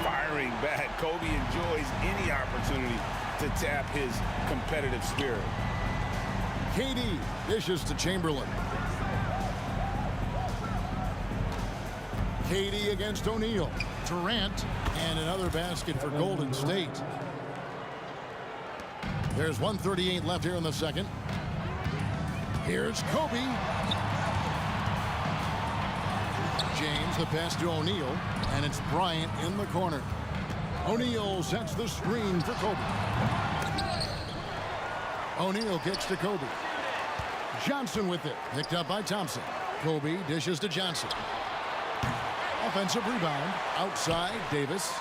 Firing back. Kobe enjoys any opportunity to tap his competitive spirit. KD dishes to Chamberlain. KD against O'Neal. Durant, and another basket for Golden State. There's 1:38 left here in the second. Here's Kobe. James, the pass to O'Neal, and it's Bryant in the corner. O'Neal sets the screen for Kobe. O'Neal kicks to Kobe. Johnson with it, picked up by Thompson. Kobe dishes to Johnson. Offensive rebound, outside Davis.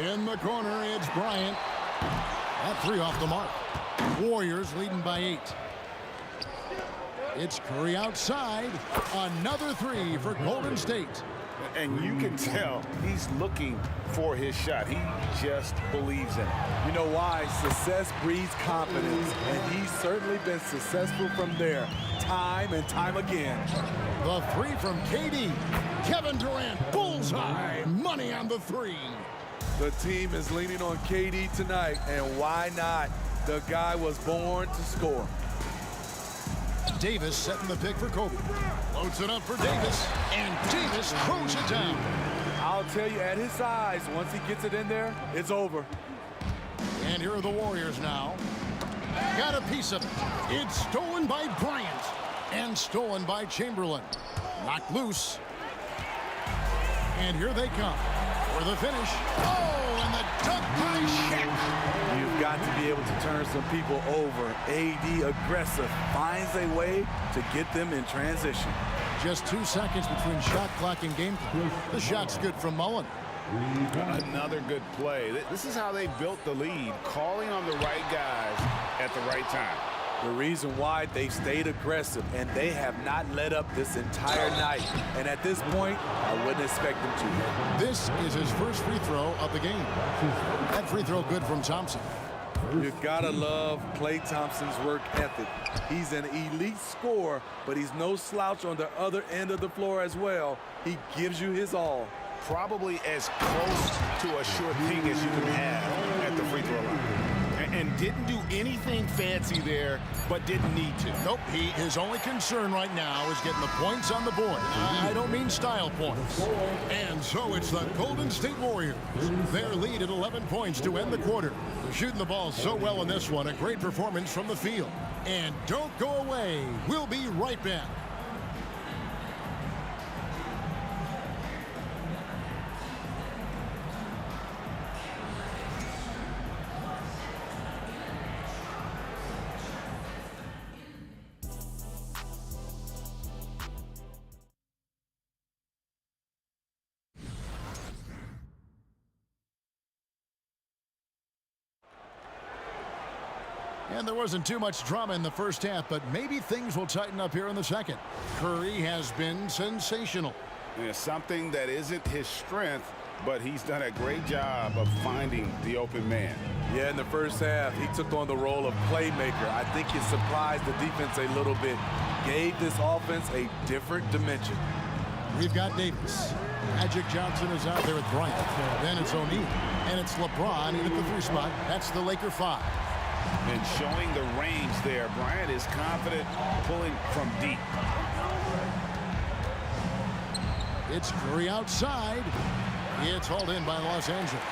In the corner, it's Bryant. That three off the mark. Warriors leading by 8. It's Curry outside. Another three for Golden State. And you can tell he's looking for his shot. He just believes in it. You know why? Success breeds confidence, and he's certainly been successful from there time and time again. The three from KD. Kevin Durant, bullseye. Money on the three. The team is leaning on KD tonight, and why not? The guy was born to score. Davis setting the pick for Kobe. Loads it up for Davis, and Davis throws it down. I'll tell you, at his size, once he gets it in there, it's over. And here are the Warriors now. Got a piece of it. It's stolen by Bryant and stolen by Chamberlain. Knocked loose. And here they come for the finish. Oh, and the dunk by Shaq. You've got to be able to turn some people over. AD aggressive, finds a way to get them in transition. Just 2 seconds between shot clock and game clock. The shot's good from Mullen. Another good play. This is how they built the lead, calling on the right guys at the right time. The reason why they stayed aggressive, and they have not let up this entire night. And at this point, I wouldn't expect them to. This is his first free throw of the game. That free throw good from Thompson. You've got to love Klay Thompson's work ethic. He's an elite scorer, but he's no slouch on the other end of the floor as well. He gives you his all. Probably as close to a sure thing as you can have at the free throw line. And didn't do anything fancy there, but didn't need to. Nope, his only concern right now is getting the points on the board. I don't mean style points. And so it's the Golden State Warriors. Their lead at 11 points to end the quarter. They're shooting the ball so well in this one. A great performance from the field. And don't go away. We'll be right back. And there wasn't too much drama in the first half, but maybe things will tighten up here in the second. Curry has been sensational. Yeah, something that isn't his strength, but he's done a great job of finding the open man. Yeah, in the first half, he took on the role of playmaker. I think it surprised the defense a little bit. Gave this offense a different dimension. We've got Davis. Magic Johnson is out there with Bryant. Then it's O'Neal. And it's LeBron in at the 3 spot. That's the Laker 5. And showing the range there. Bryant is confident pulling from deep. It's Curry outside. It's hauled in by Los Angeles.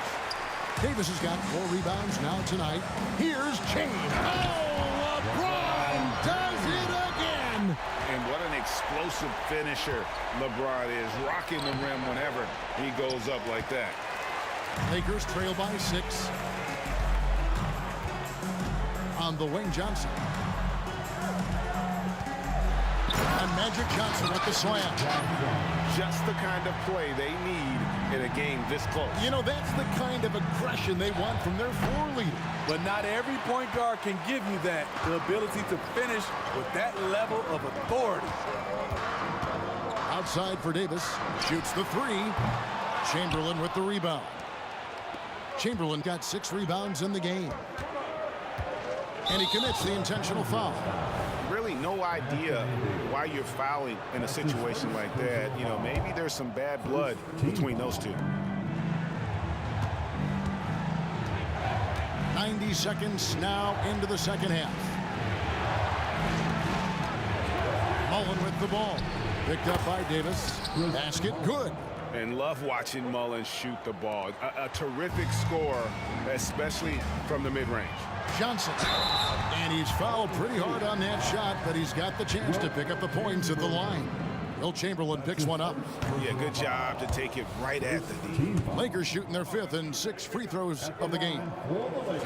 Davis has got 4 rebounds now tonight. Here's Chain. Oh, LeBron does it again. And what an explosive finisher LeBron is. Rocking the rim whenever he goes up like that. Lakers trail by 6. the wing, Johnson. And Magic Johnson with the slam. Just the kind of play they need in a game this close. You know, that's the kind of aggression they want from their floor leader. But not every point guard can give you that, the ability to finish with that level of authority. Outside for Davis, shoots the three. Chamberlain with the rebound. Chamberlain got 6 rebounds in the game. And he commits the intentional foul. Really no idea why you're fouling in a situation like that. You know, maybe there's some bad blood between those two. 90 seconds now into the second half. Mullen with the ball. Picked up by Davis. Basket good. And love watching Mullen shoot the ball. A terrific score, especially from the mid-range. Johnson. And he's fouled pretty hard on that shot, but he's got the chance to pick up the points at the line. Will Chamberlain picks one up. Yeah, good job to take it right at the D. Lakers shooting their 5th and 6 free throws of the game.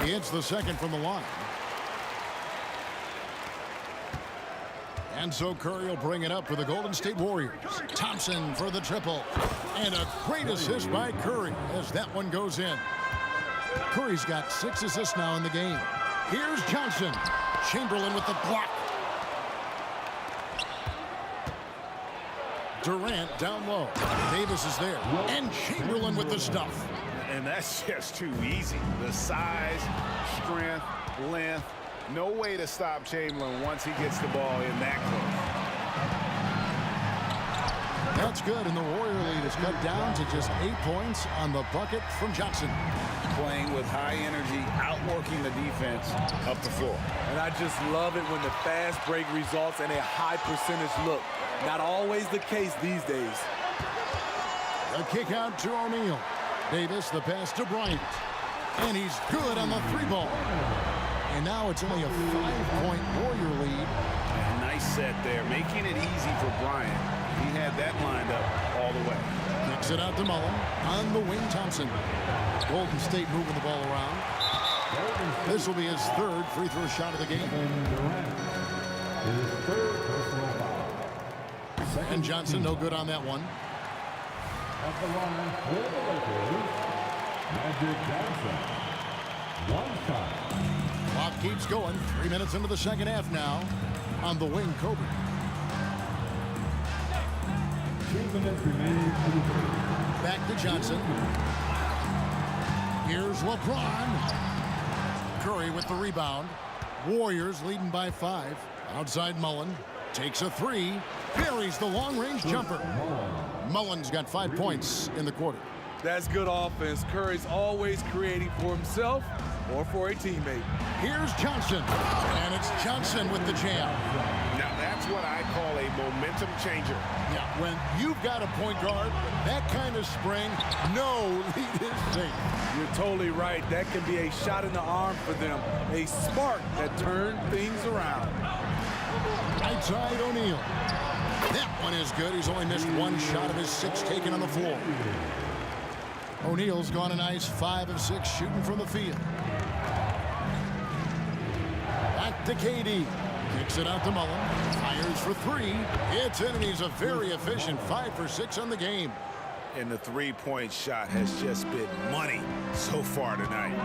He hits the second from the line. And so Curry will bring it up for the Golden State Warriors. Thompson for the triple. And a great assist by Curry as that one goes in. Curry's got 6 assists now in the game. Here's Johnson. Chamberlain with the block. Durant down low. Davis is there. And Chamberlain with the stuff. And that's just too easy. The size, strength, length. No way to stop Chamberlain once he gets the ball in that close. That's good, and the Warrior lead is cut down to just 8 points on the bucket from Johnson. Playing with high energy, outworking the defense up the floor. And I just love it when the fast break results in a high percentage look. Not always the case these days. A kick out to O'Neal. Davis, the pass to Bryant. And he's good on the 3-ball. And now it's only a 5-point Warrior lead. And nice set there, making it easy for Bryant. He had that lined up all the way. Kicks it out to Mullen. On the wing, Thompson. Golden State moving the ball around. This will be his 3rd free throw shot of the game. And Johnson, no good on that one. At the line for the Lakers, Magic Johnson. 1 shot. Clock keeps going. 3 minutes into the second half now. On the wing, Kobe. 2 minutes remaining. Back to Johnson. Here's LeBron. Curry with the rebound. Warriors leading by 5. Outside Mullen. Takes a 3. Buries the long-range jumper. Mullen's got 5 points in the quarter. That's good offense. Curry's always creating for himself or for a teammate. Here's Johnson. And it's Johnson with the jam. Now that's what I call a momentum changer. Yeah, when you've got a point guard, that kind of spring, no lead is safe. You're totally right. That can be a shot in the arm for them. A spark that turned things around. Right side O'Neal. That one is good. He's only missed 1 shot of his 6 taken on the floor. O'Neal's gone a nice 5 of 6 shooting from the field. Back to KD. Kicks it out to Mullen. Fires for 3. It's in, and he's a very efficient 5 for 6 on the game. And the 3-point shot has just been money so far tonight.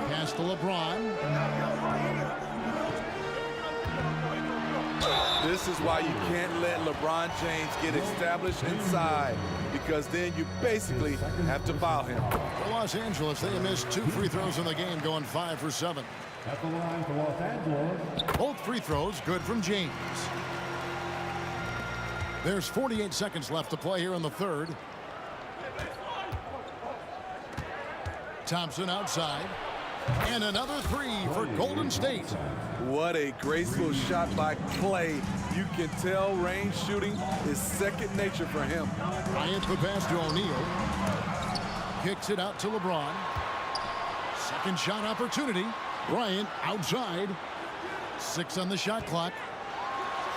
Pass to LeBron. This is why you can't let LeBron James get established inside, because then you basically have to foul him. For Los Angeles, they missed 2 free throws in the game, going 5 for 7. At the line for Los Angeles. Both free throws good from James. There's 48 seconds left to play here in the 3rd. Thompson outside. And another 3 for Golden State. What a graceful shot by Clay. You can tell range shooting is second nature for him. Bryant the pass to O'Neal. Kicks it out to LeBron. Second shot opportunity. Bryant outside. 6 on the shot clock.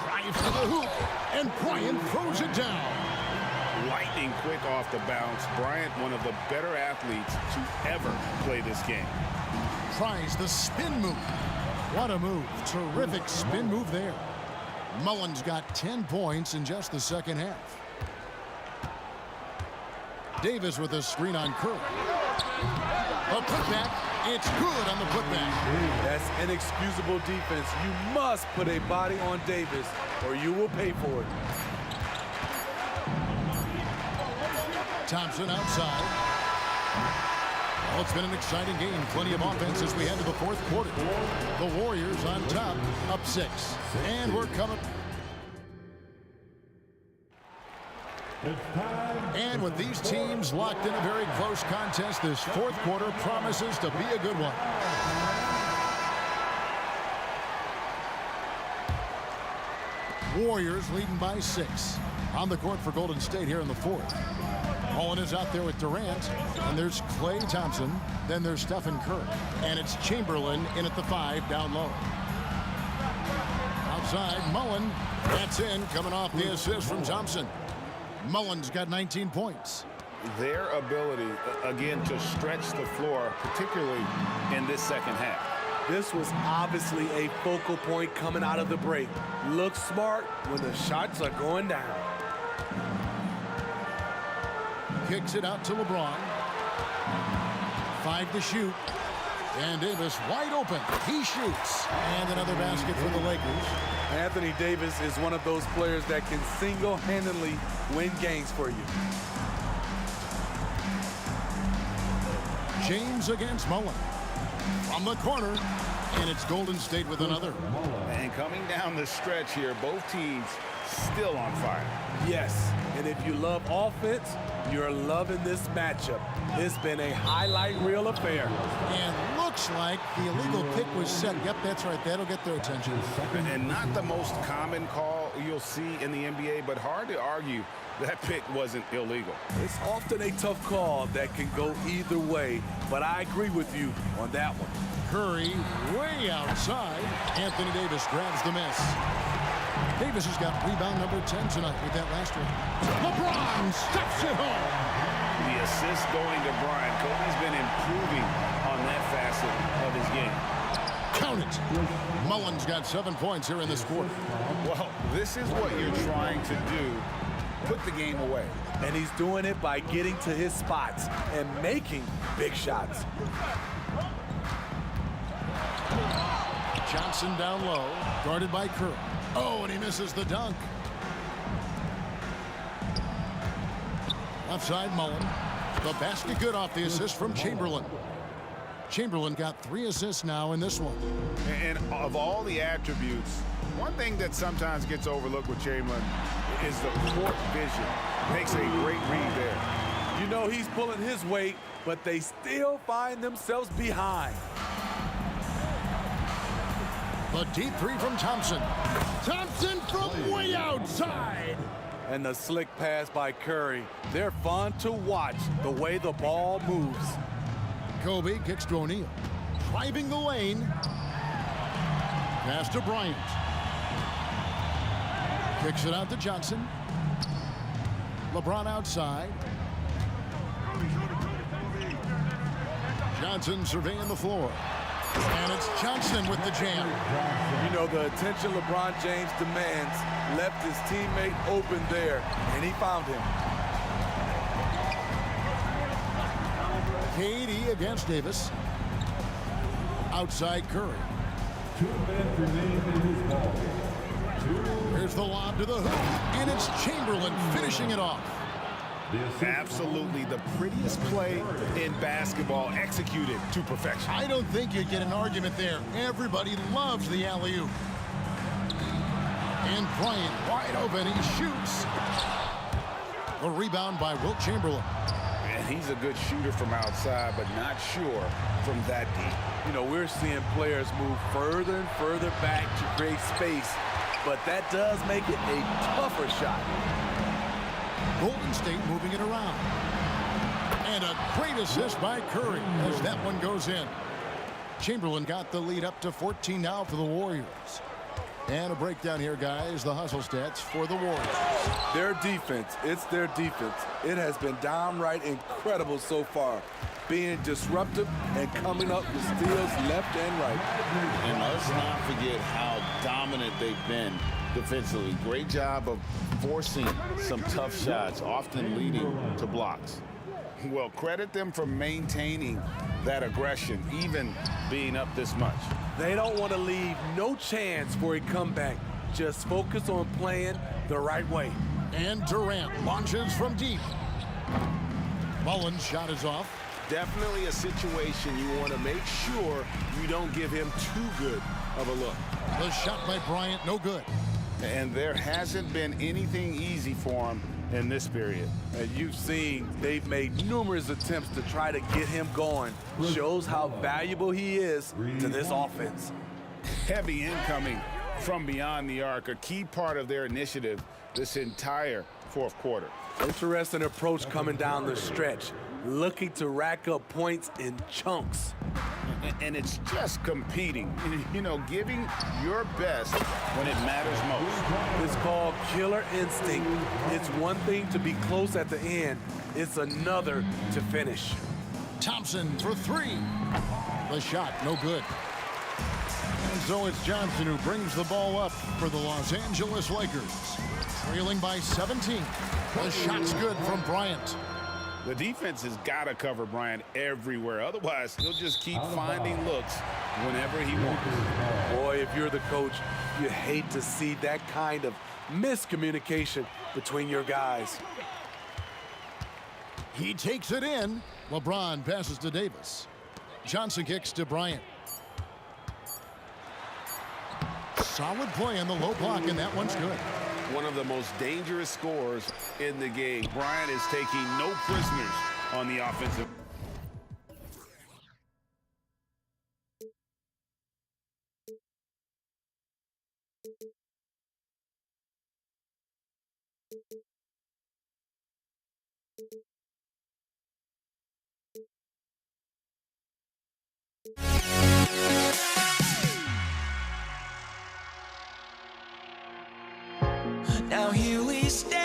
Drives to the hoop. And Bryant throws it down. lightning quick off the bounce. Bryant, one of the better athletes to ever play this game. Tries the spin move. What a move. Terrific spin move there. Mullen's got 10 points in just the second half. Davis with a screen on Curry. A putback. It's good on the putback. That's inexcusable defense. You must put a body on Davis or you will pay for it. Thompson outside. Well, it's been an exciting game. Plenty of offense as we head to the fourth quarter. The Warriors on top, up 6. And we're coming. And with these teams locked in a very close contest, this fourth quarter promises to be a good one. Warriors leading by 6. On the court for Golden State here in the fourth. Mullen is out there with Durant, and there's Klay Thompson. Then there's Stephen Curry, and it's Chamberlain in at the 5 down low. Outside, Mullen. That's in, coming off the assist from Thompson. Mullen's got 19 points. Their ability, again, to stretch the floor, particularly in this second half. This was obviously a focal point coming out of the break. Look smart when the shots are going down. Kicks it out to LeBron. 5 to shoot. And Davis wide open. He shoots. And another basket for the Lakers. Anthony Davis is one of those players that can single-handedly win games for you. James against Mullen. From the corner. And it's Golden State with another. And coming down the stretch here, both teams still on fire. Yes, and if you love offense, you're loving this matchup. It's been a highlight reel affair. And looks like the illegal pick was set. Yep, that's right. That'll get their attention. And not the most common call you'll see in the NBA, but hard to argue that pick wasn't illegal. It's often a tough call that can go either way, but I agree with you on that one. Curry way outside. Anthony Davis grabs the miss. Davis has got rebound number 10 tonight with that last one. LeBron stuffs it home. The assist going to Bryant. Kobe's been improving on that facet of his game. Count it. Mullen's got 7 points here in this quarter. Well, this is what you're trying to do. Put the game away. And he's doing it by getting to his spots and making big shots. Johnson down low, guarded by Curry. Oh, and he misses the dunk. Left side, Mullen. The basket good off the assist from Chamberlain. Chamberlain got 3 assists now in this one. And of all the attributes, one thing that sometimes gets overlooked with Chamberlain is the court vision. Makes a great read there. You know he's pulling his weight, but they still find themselves behind. The deep 3 from Thompson. Thompson from way outside. And the slick pass by Curry. They're fun to watch the way the ball moves. Kobe kicks to O'Neal. Driving the lane. Pass to Bryant. Kicks it out to Johnson. LeBron outside. Johnson surveying the floor. And it's Johnson with the jam. You know, the attention LeBron James demands left his teammate open there, and he found him. KD against Davis. Outside Curry. 2 minutes remaining in this ball. Here's the lob to the hoop, and it's Chamberlain finishing it off. Absolutely the prettiest play in basketball, executed to perfection. I don't think you'd get an argument there. Everybody loves the alley-oop. And Bryant wide open, he shoots. A rebound by Wilt Chamberlain. And he's a good shooter from outside, but not sure from that deep. You know, we're seeing players move further and further back to create space, but that does make it a tougher shot. Golden State moving it around. And a great assist by Curry as that one goes in. Chamberlain got the lead up to 14 now for the Warriors. And a breakdown here, guys. The hustle stats for the Warriors. Their defense, it's their defense. It has been downright incredible so far, being disruptive and coming up with steals left and right. And let's not forget how dominant they've been defensively. Great job of forcing some tough shots, often leading to blocks. Well, credit them for maintaining that aggression, even being up this much. They don't want to leave no chance for a comeback. Just focus on playing the right way. And Durant launches from deep. Mullen's shot is off. Definitely a situation you want to make sure you don't give him too good of a look. The shot by Bryant, no good. And there hasn't been anything easy for him in this period. And you've seen they've made numerous attempts to try to get him going. Shows how valuable he is to this offense. Heavy incoming from beyond the arc, a key part of their initiative this entire fourth quarter. Interesting approach coming down the stretch, looking to rack up points in chunks. And it's just competing, you know, giving your best when it matters most. It's called killer instinct. It's one thing to be close at the end. It's another to finish. Thompson for three. The shot, no good. And so it's Johnson who brings the ball up for the Los Angeles Lakers. Trailing by 17. The shot's good from Bryant. The defense has got to cover Bryant everywhere. Otherwise, he'll just keep finding looks whenever he wants. Boy, if you're the coach, you hate to see that kind of miscommunication between your guys. He takes it in. LeBron passes to Davis. Johnson kicks to Bryant. Solid play on the low block, and that one's good. One of the most dangerous scorers in the game. Bryant is taking no prisoners on the offensive. Now here we stand.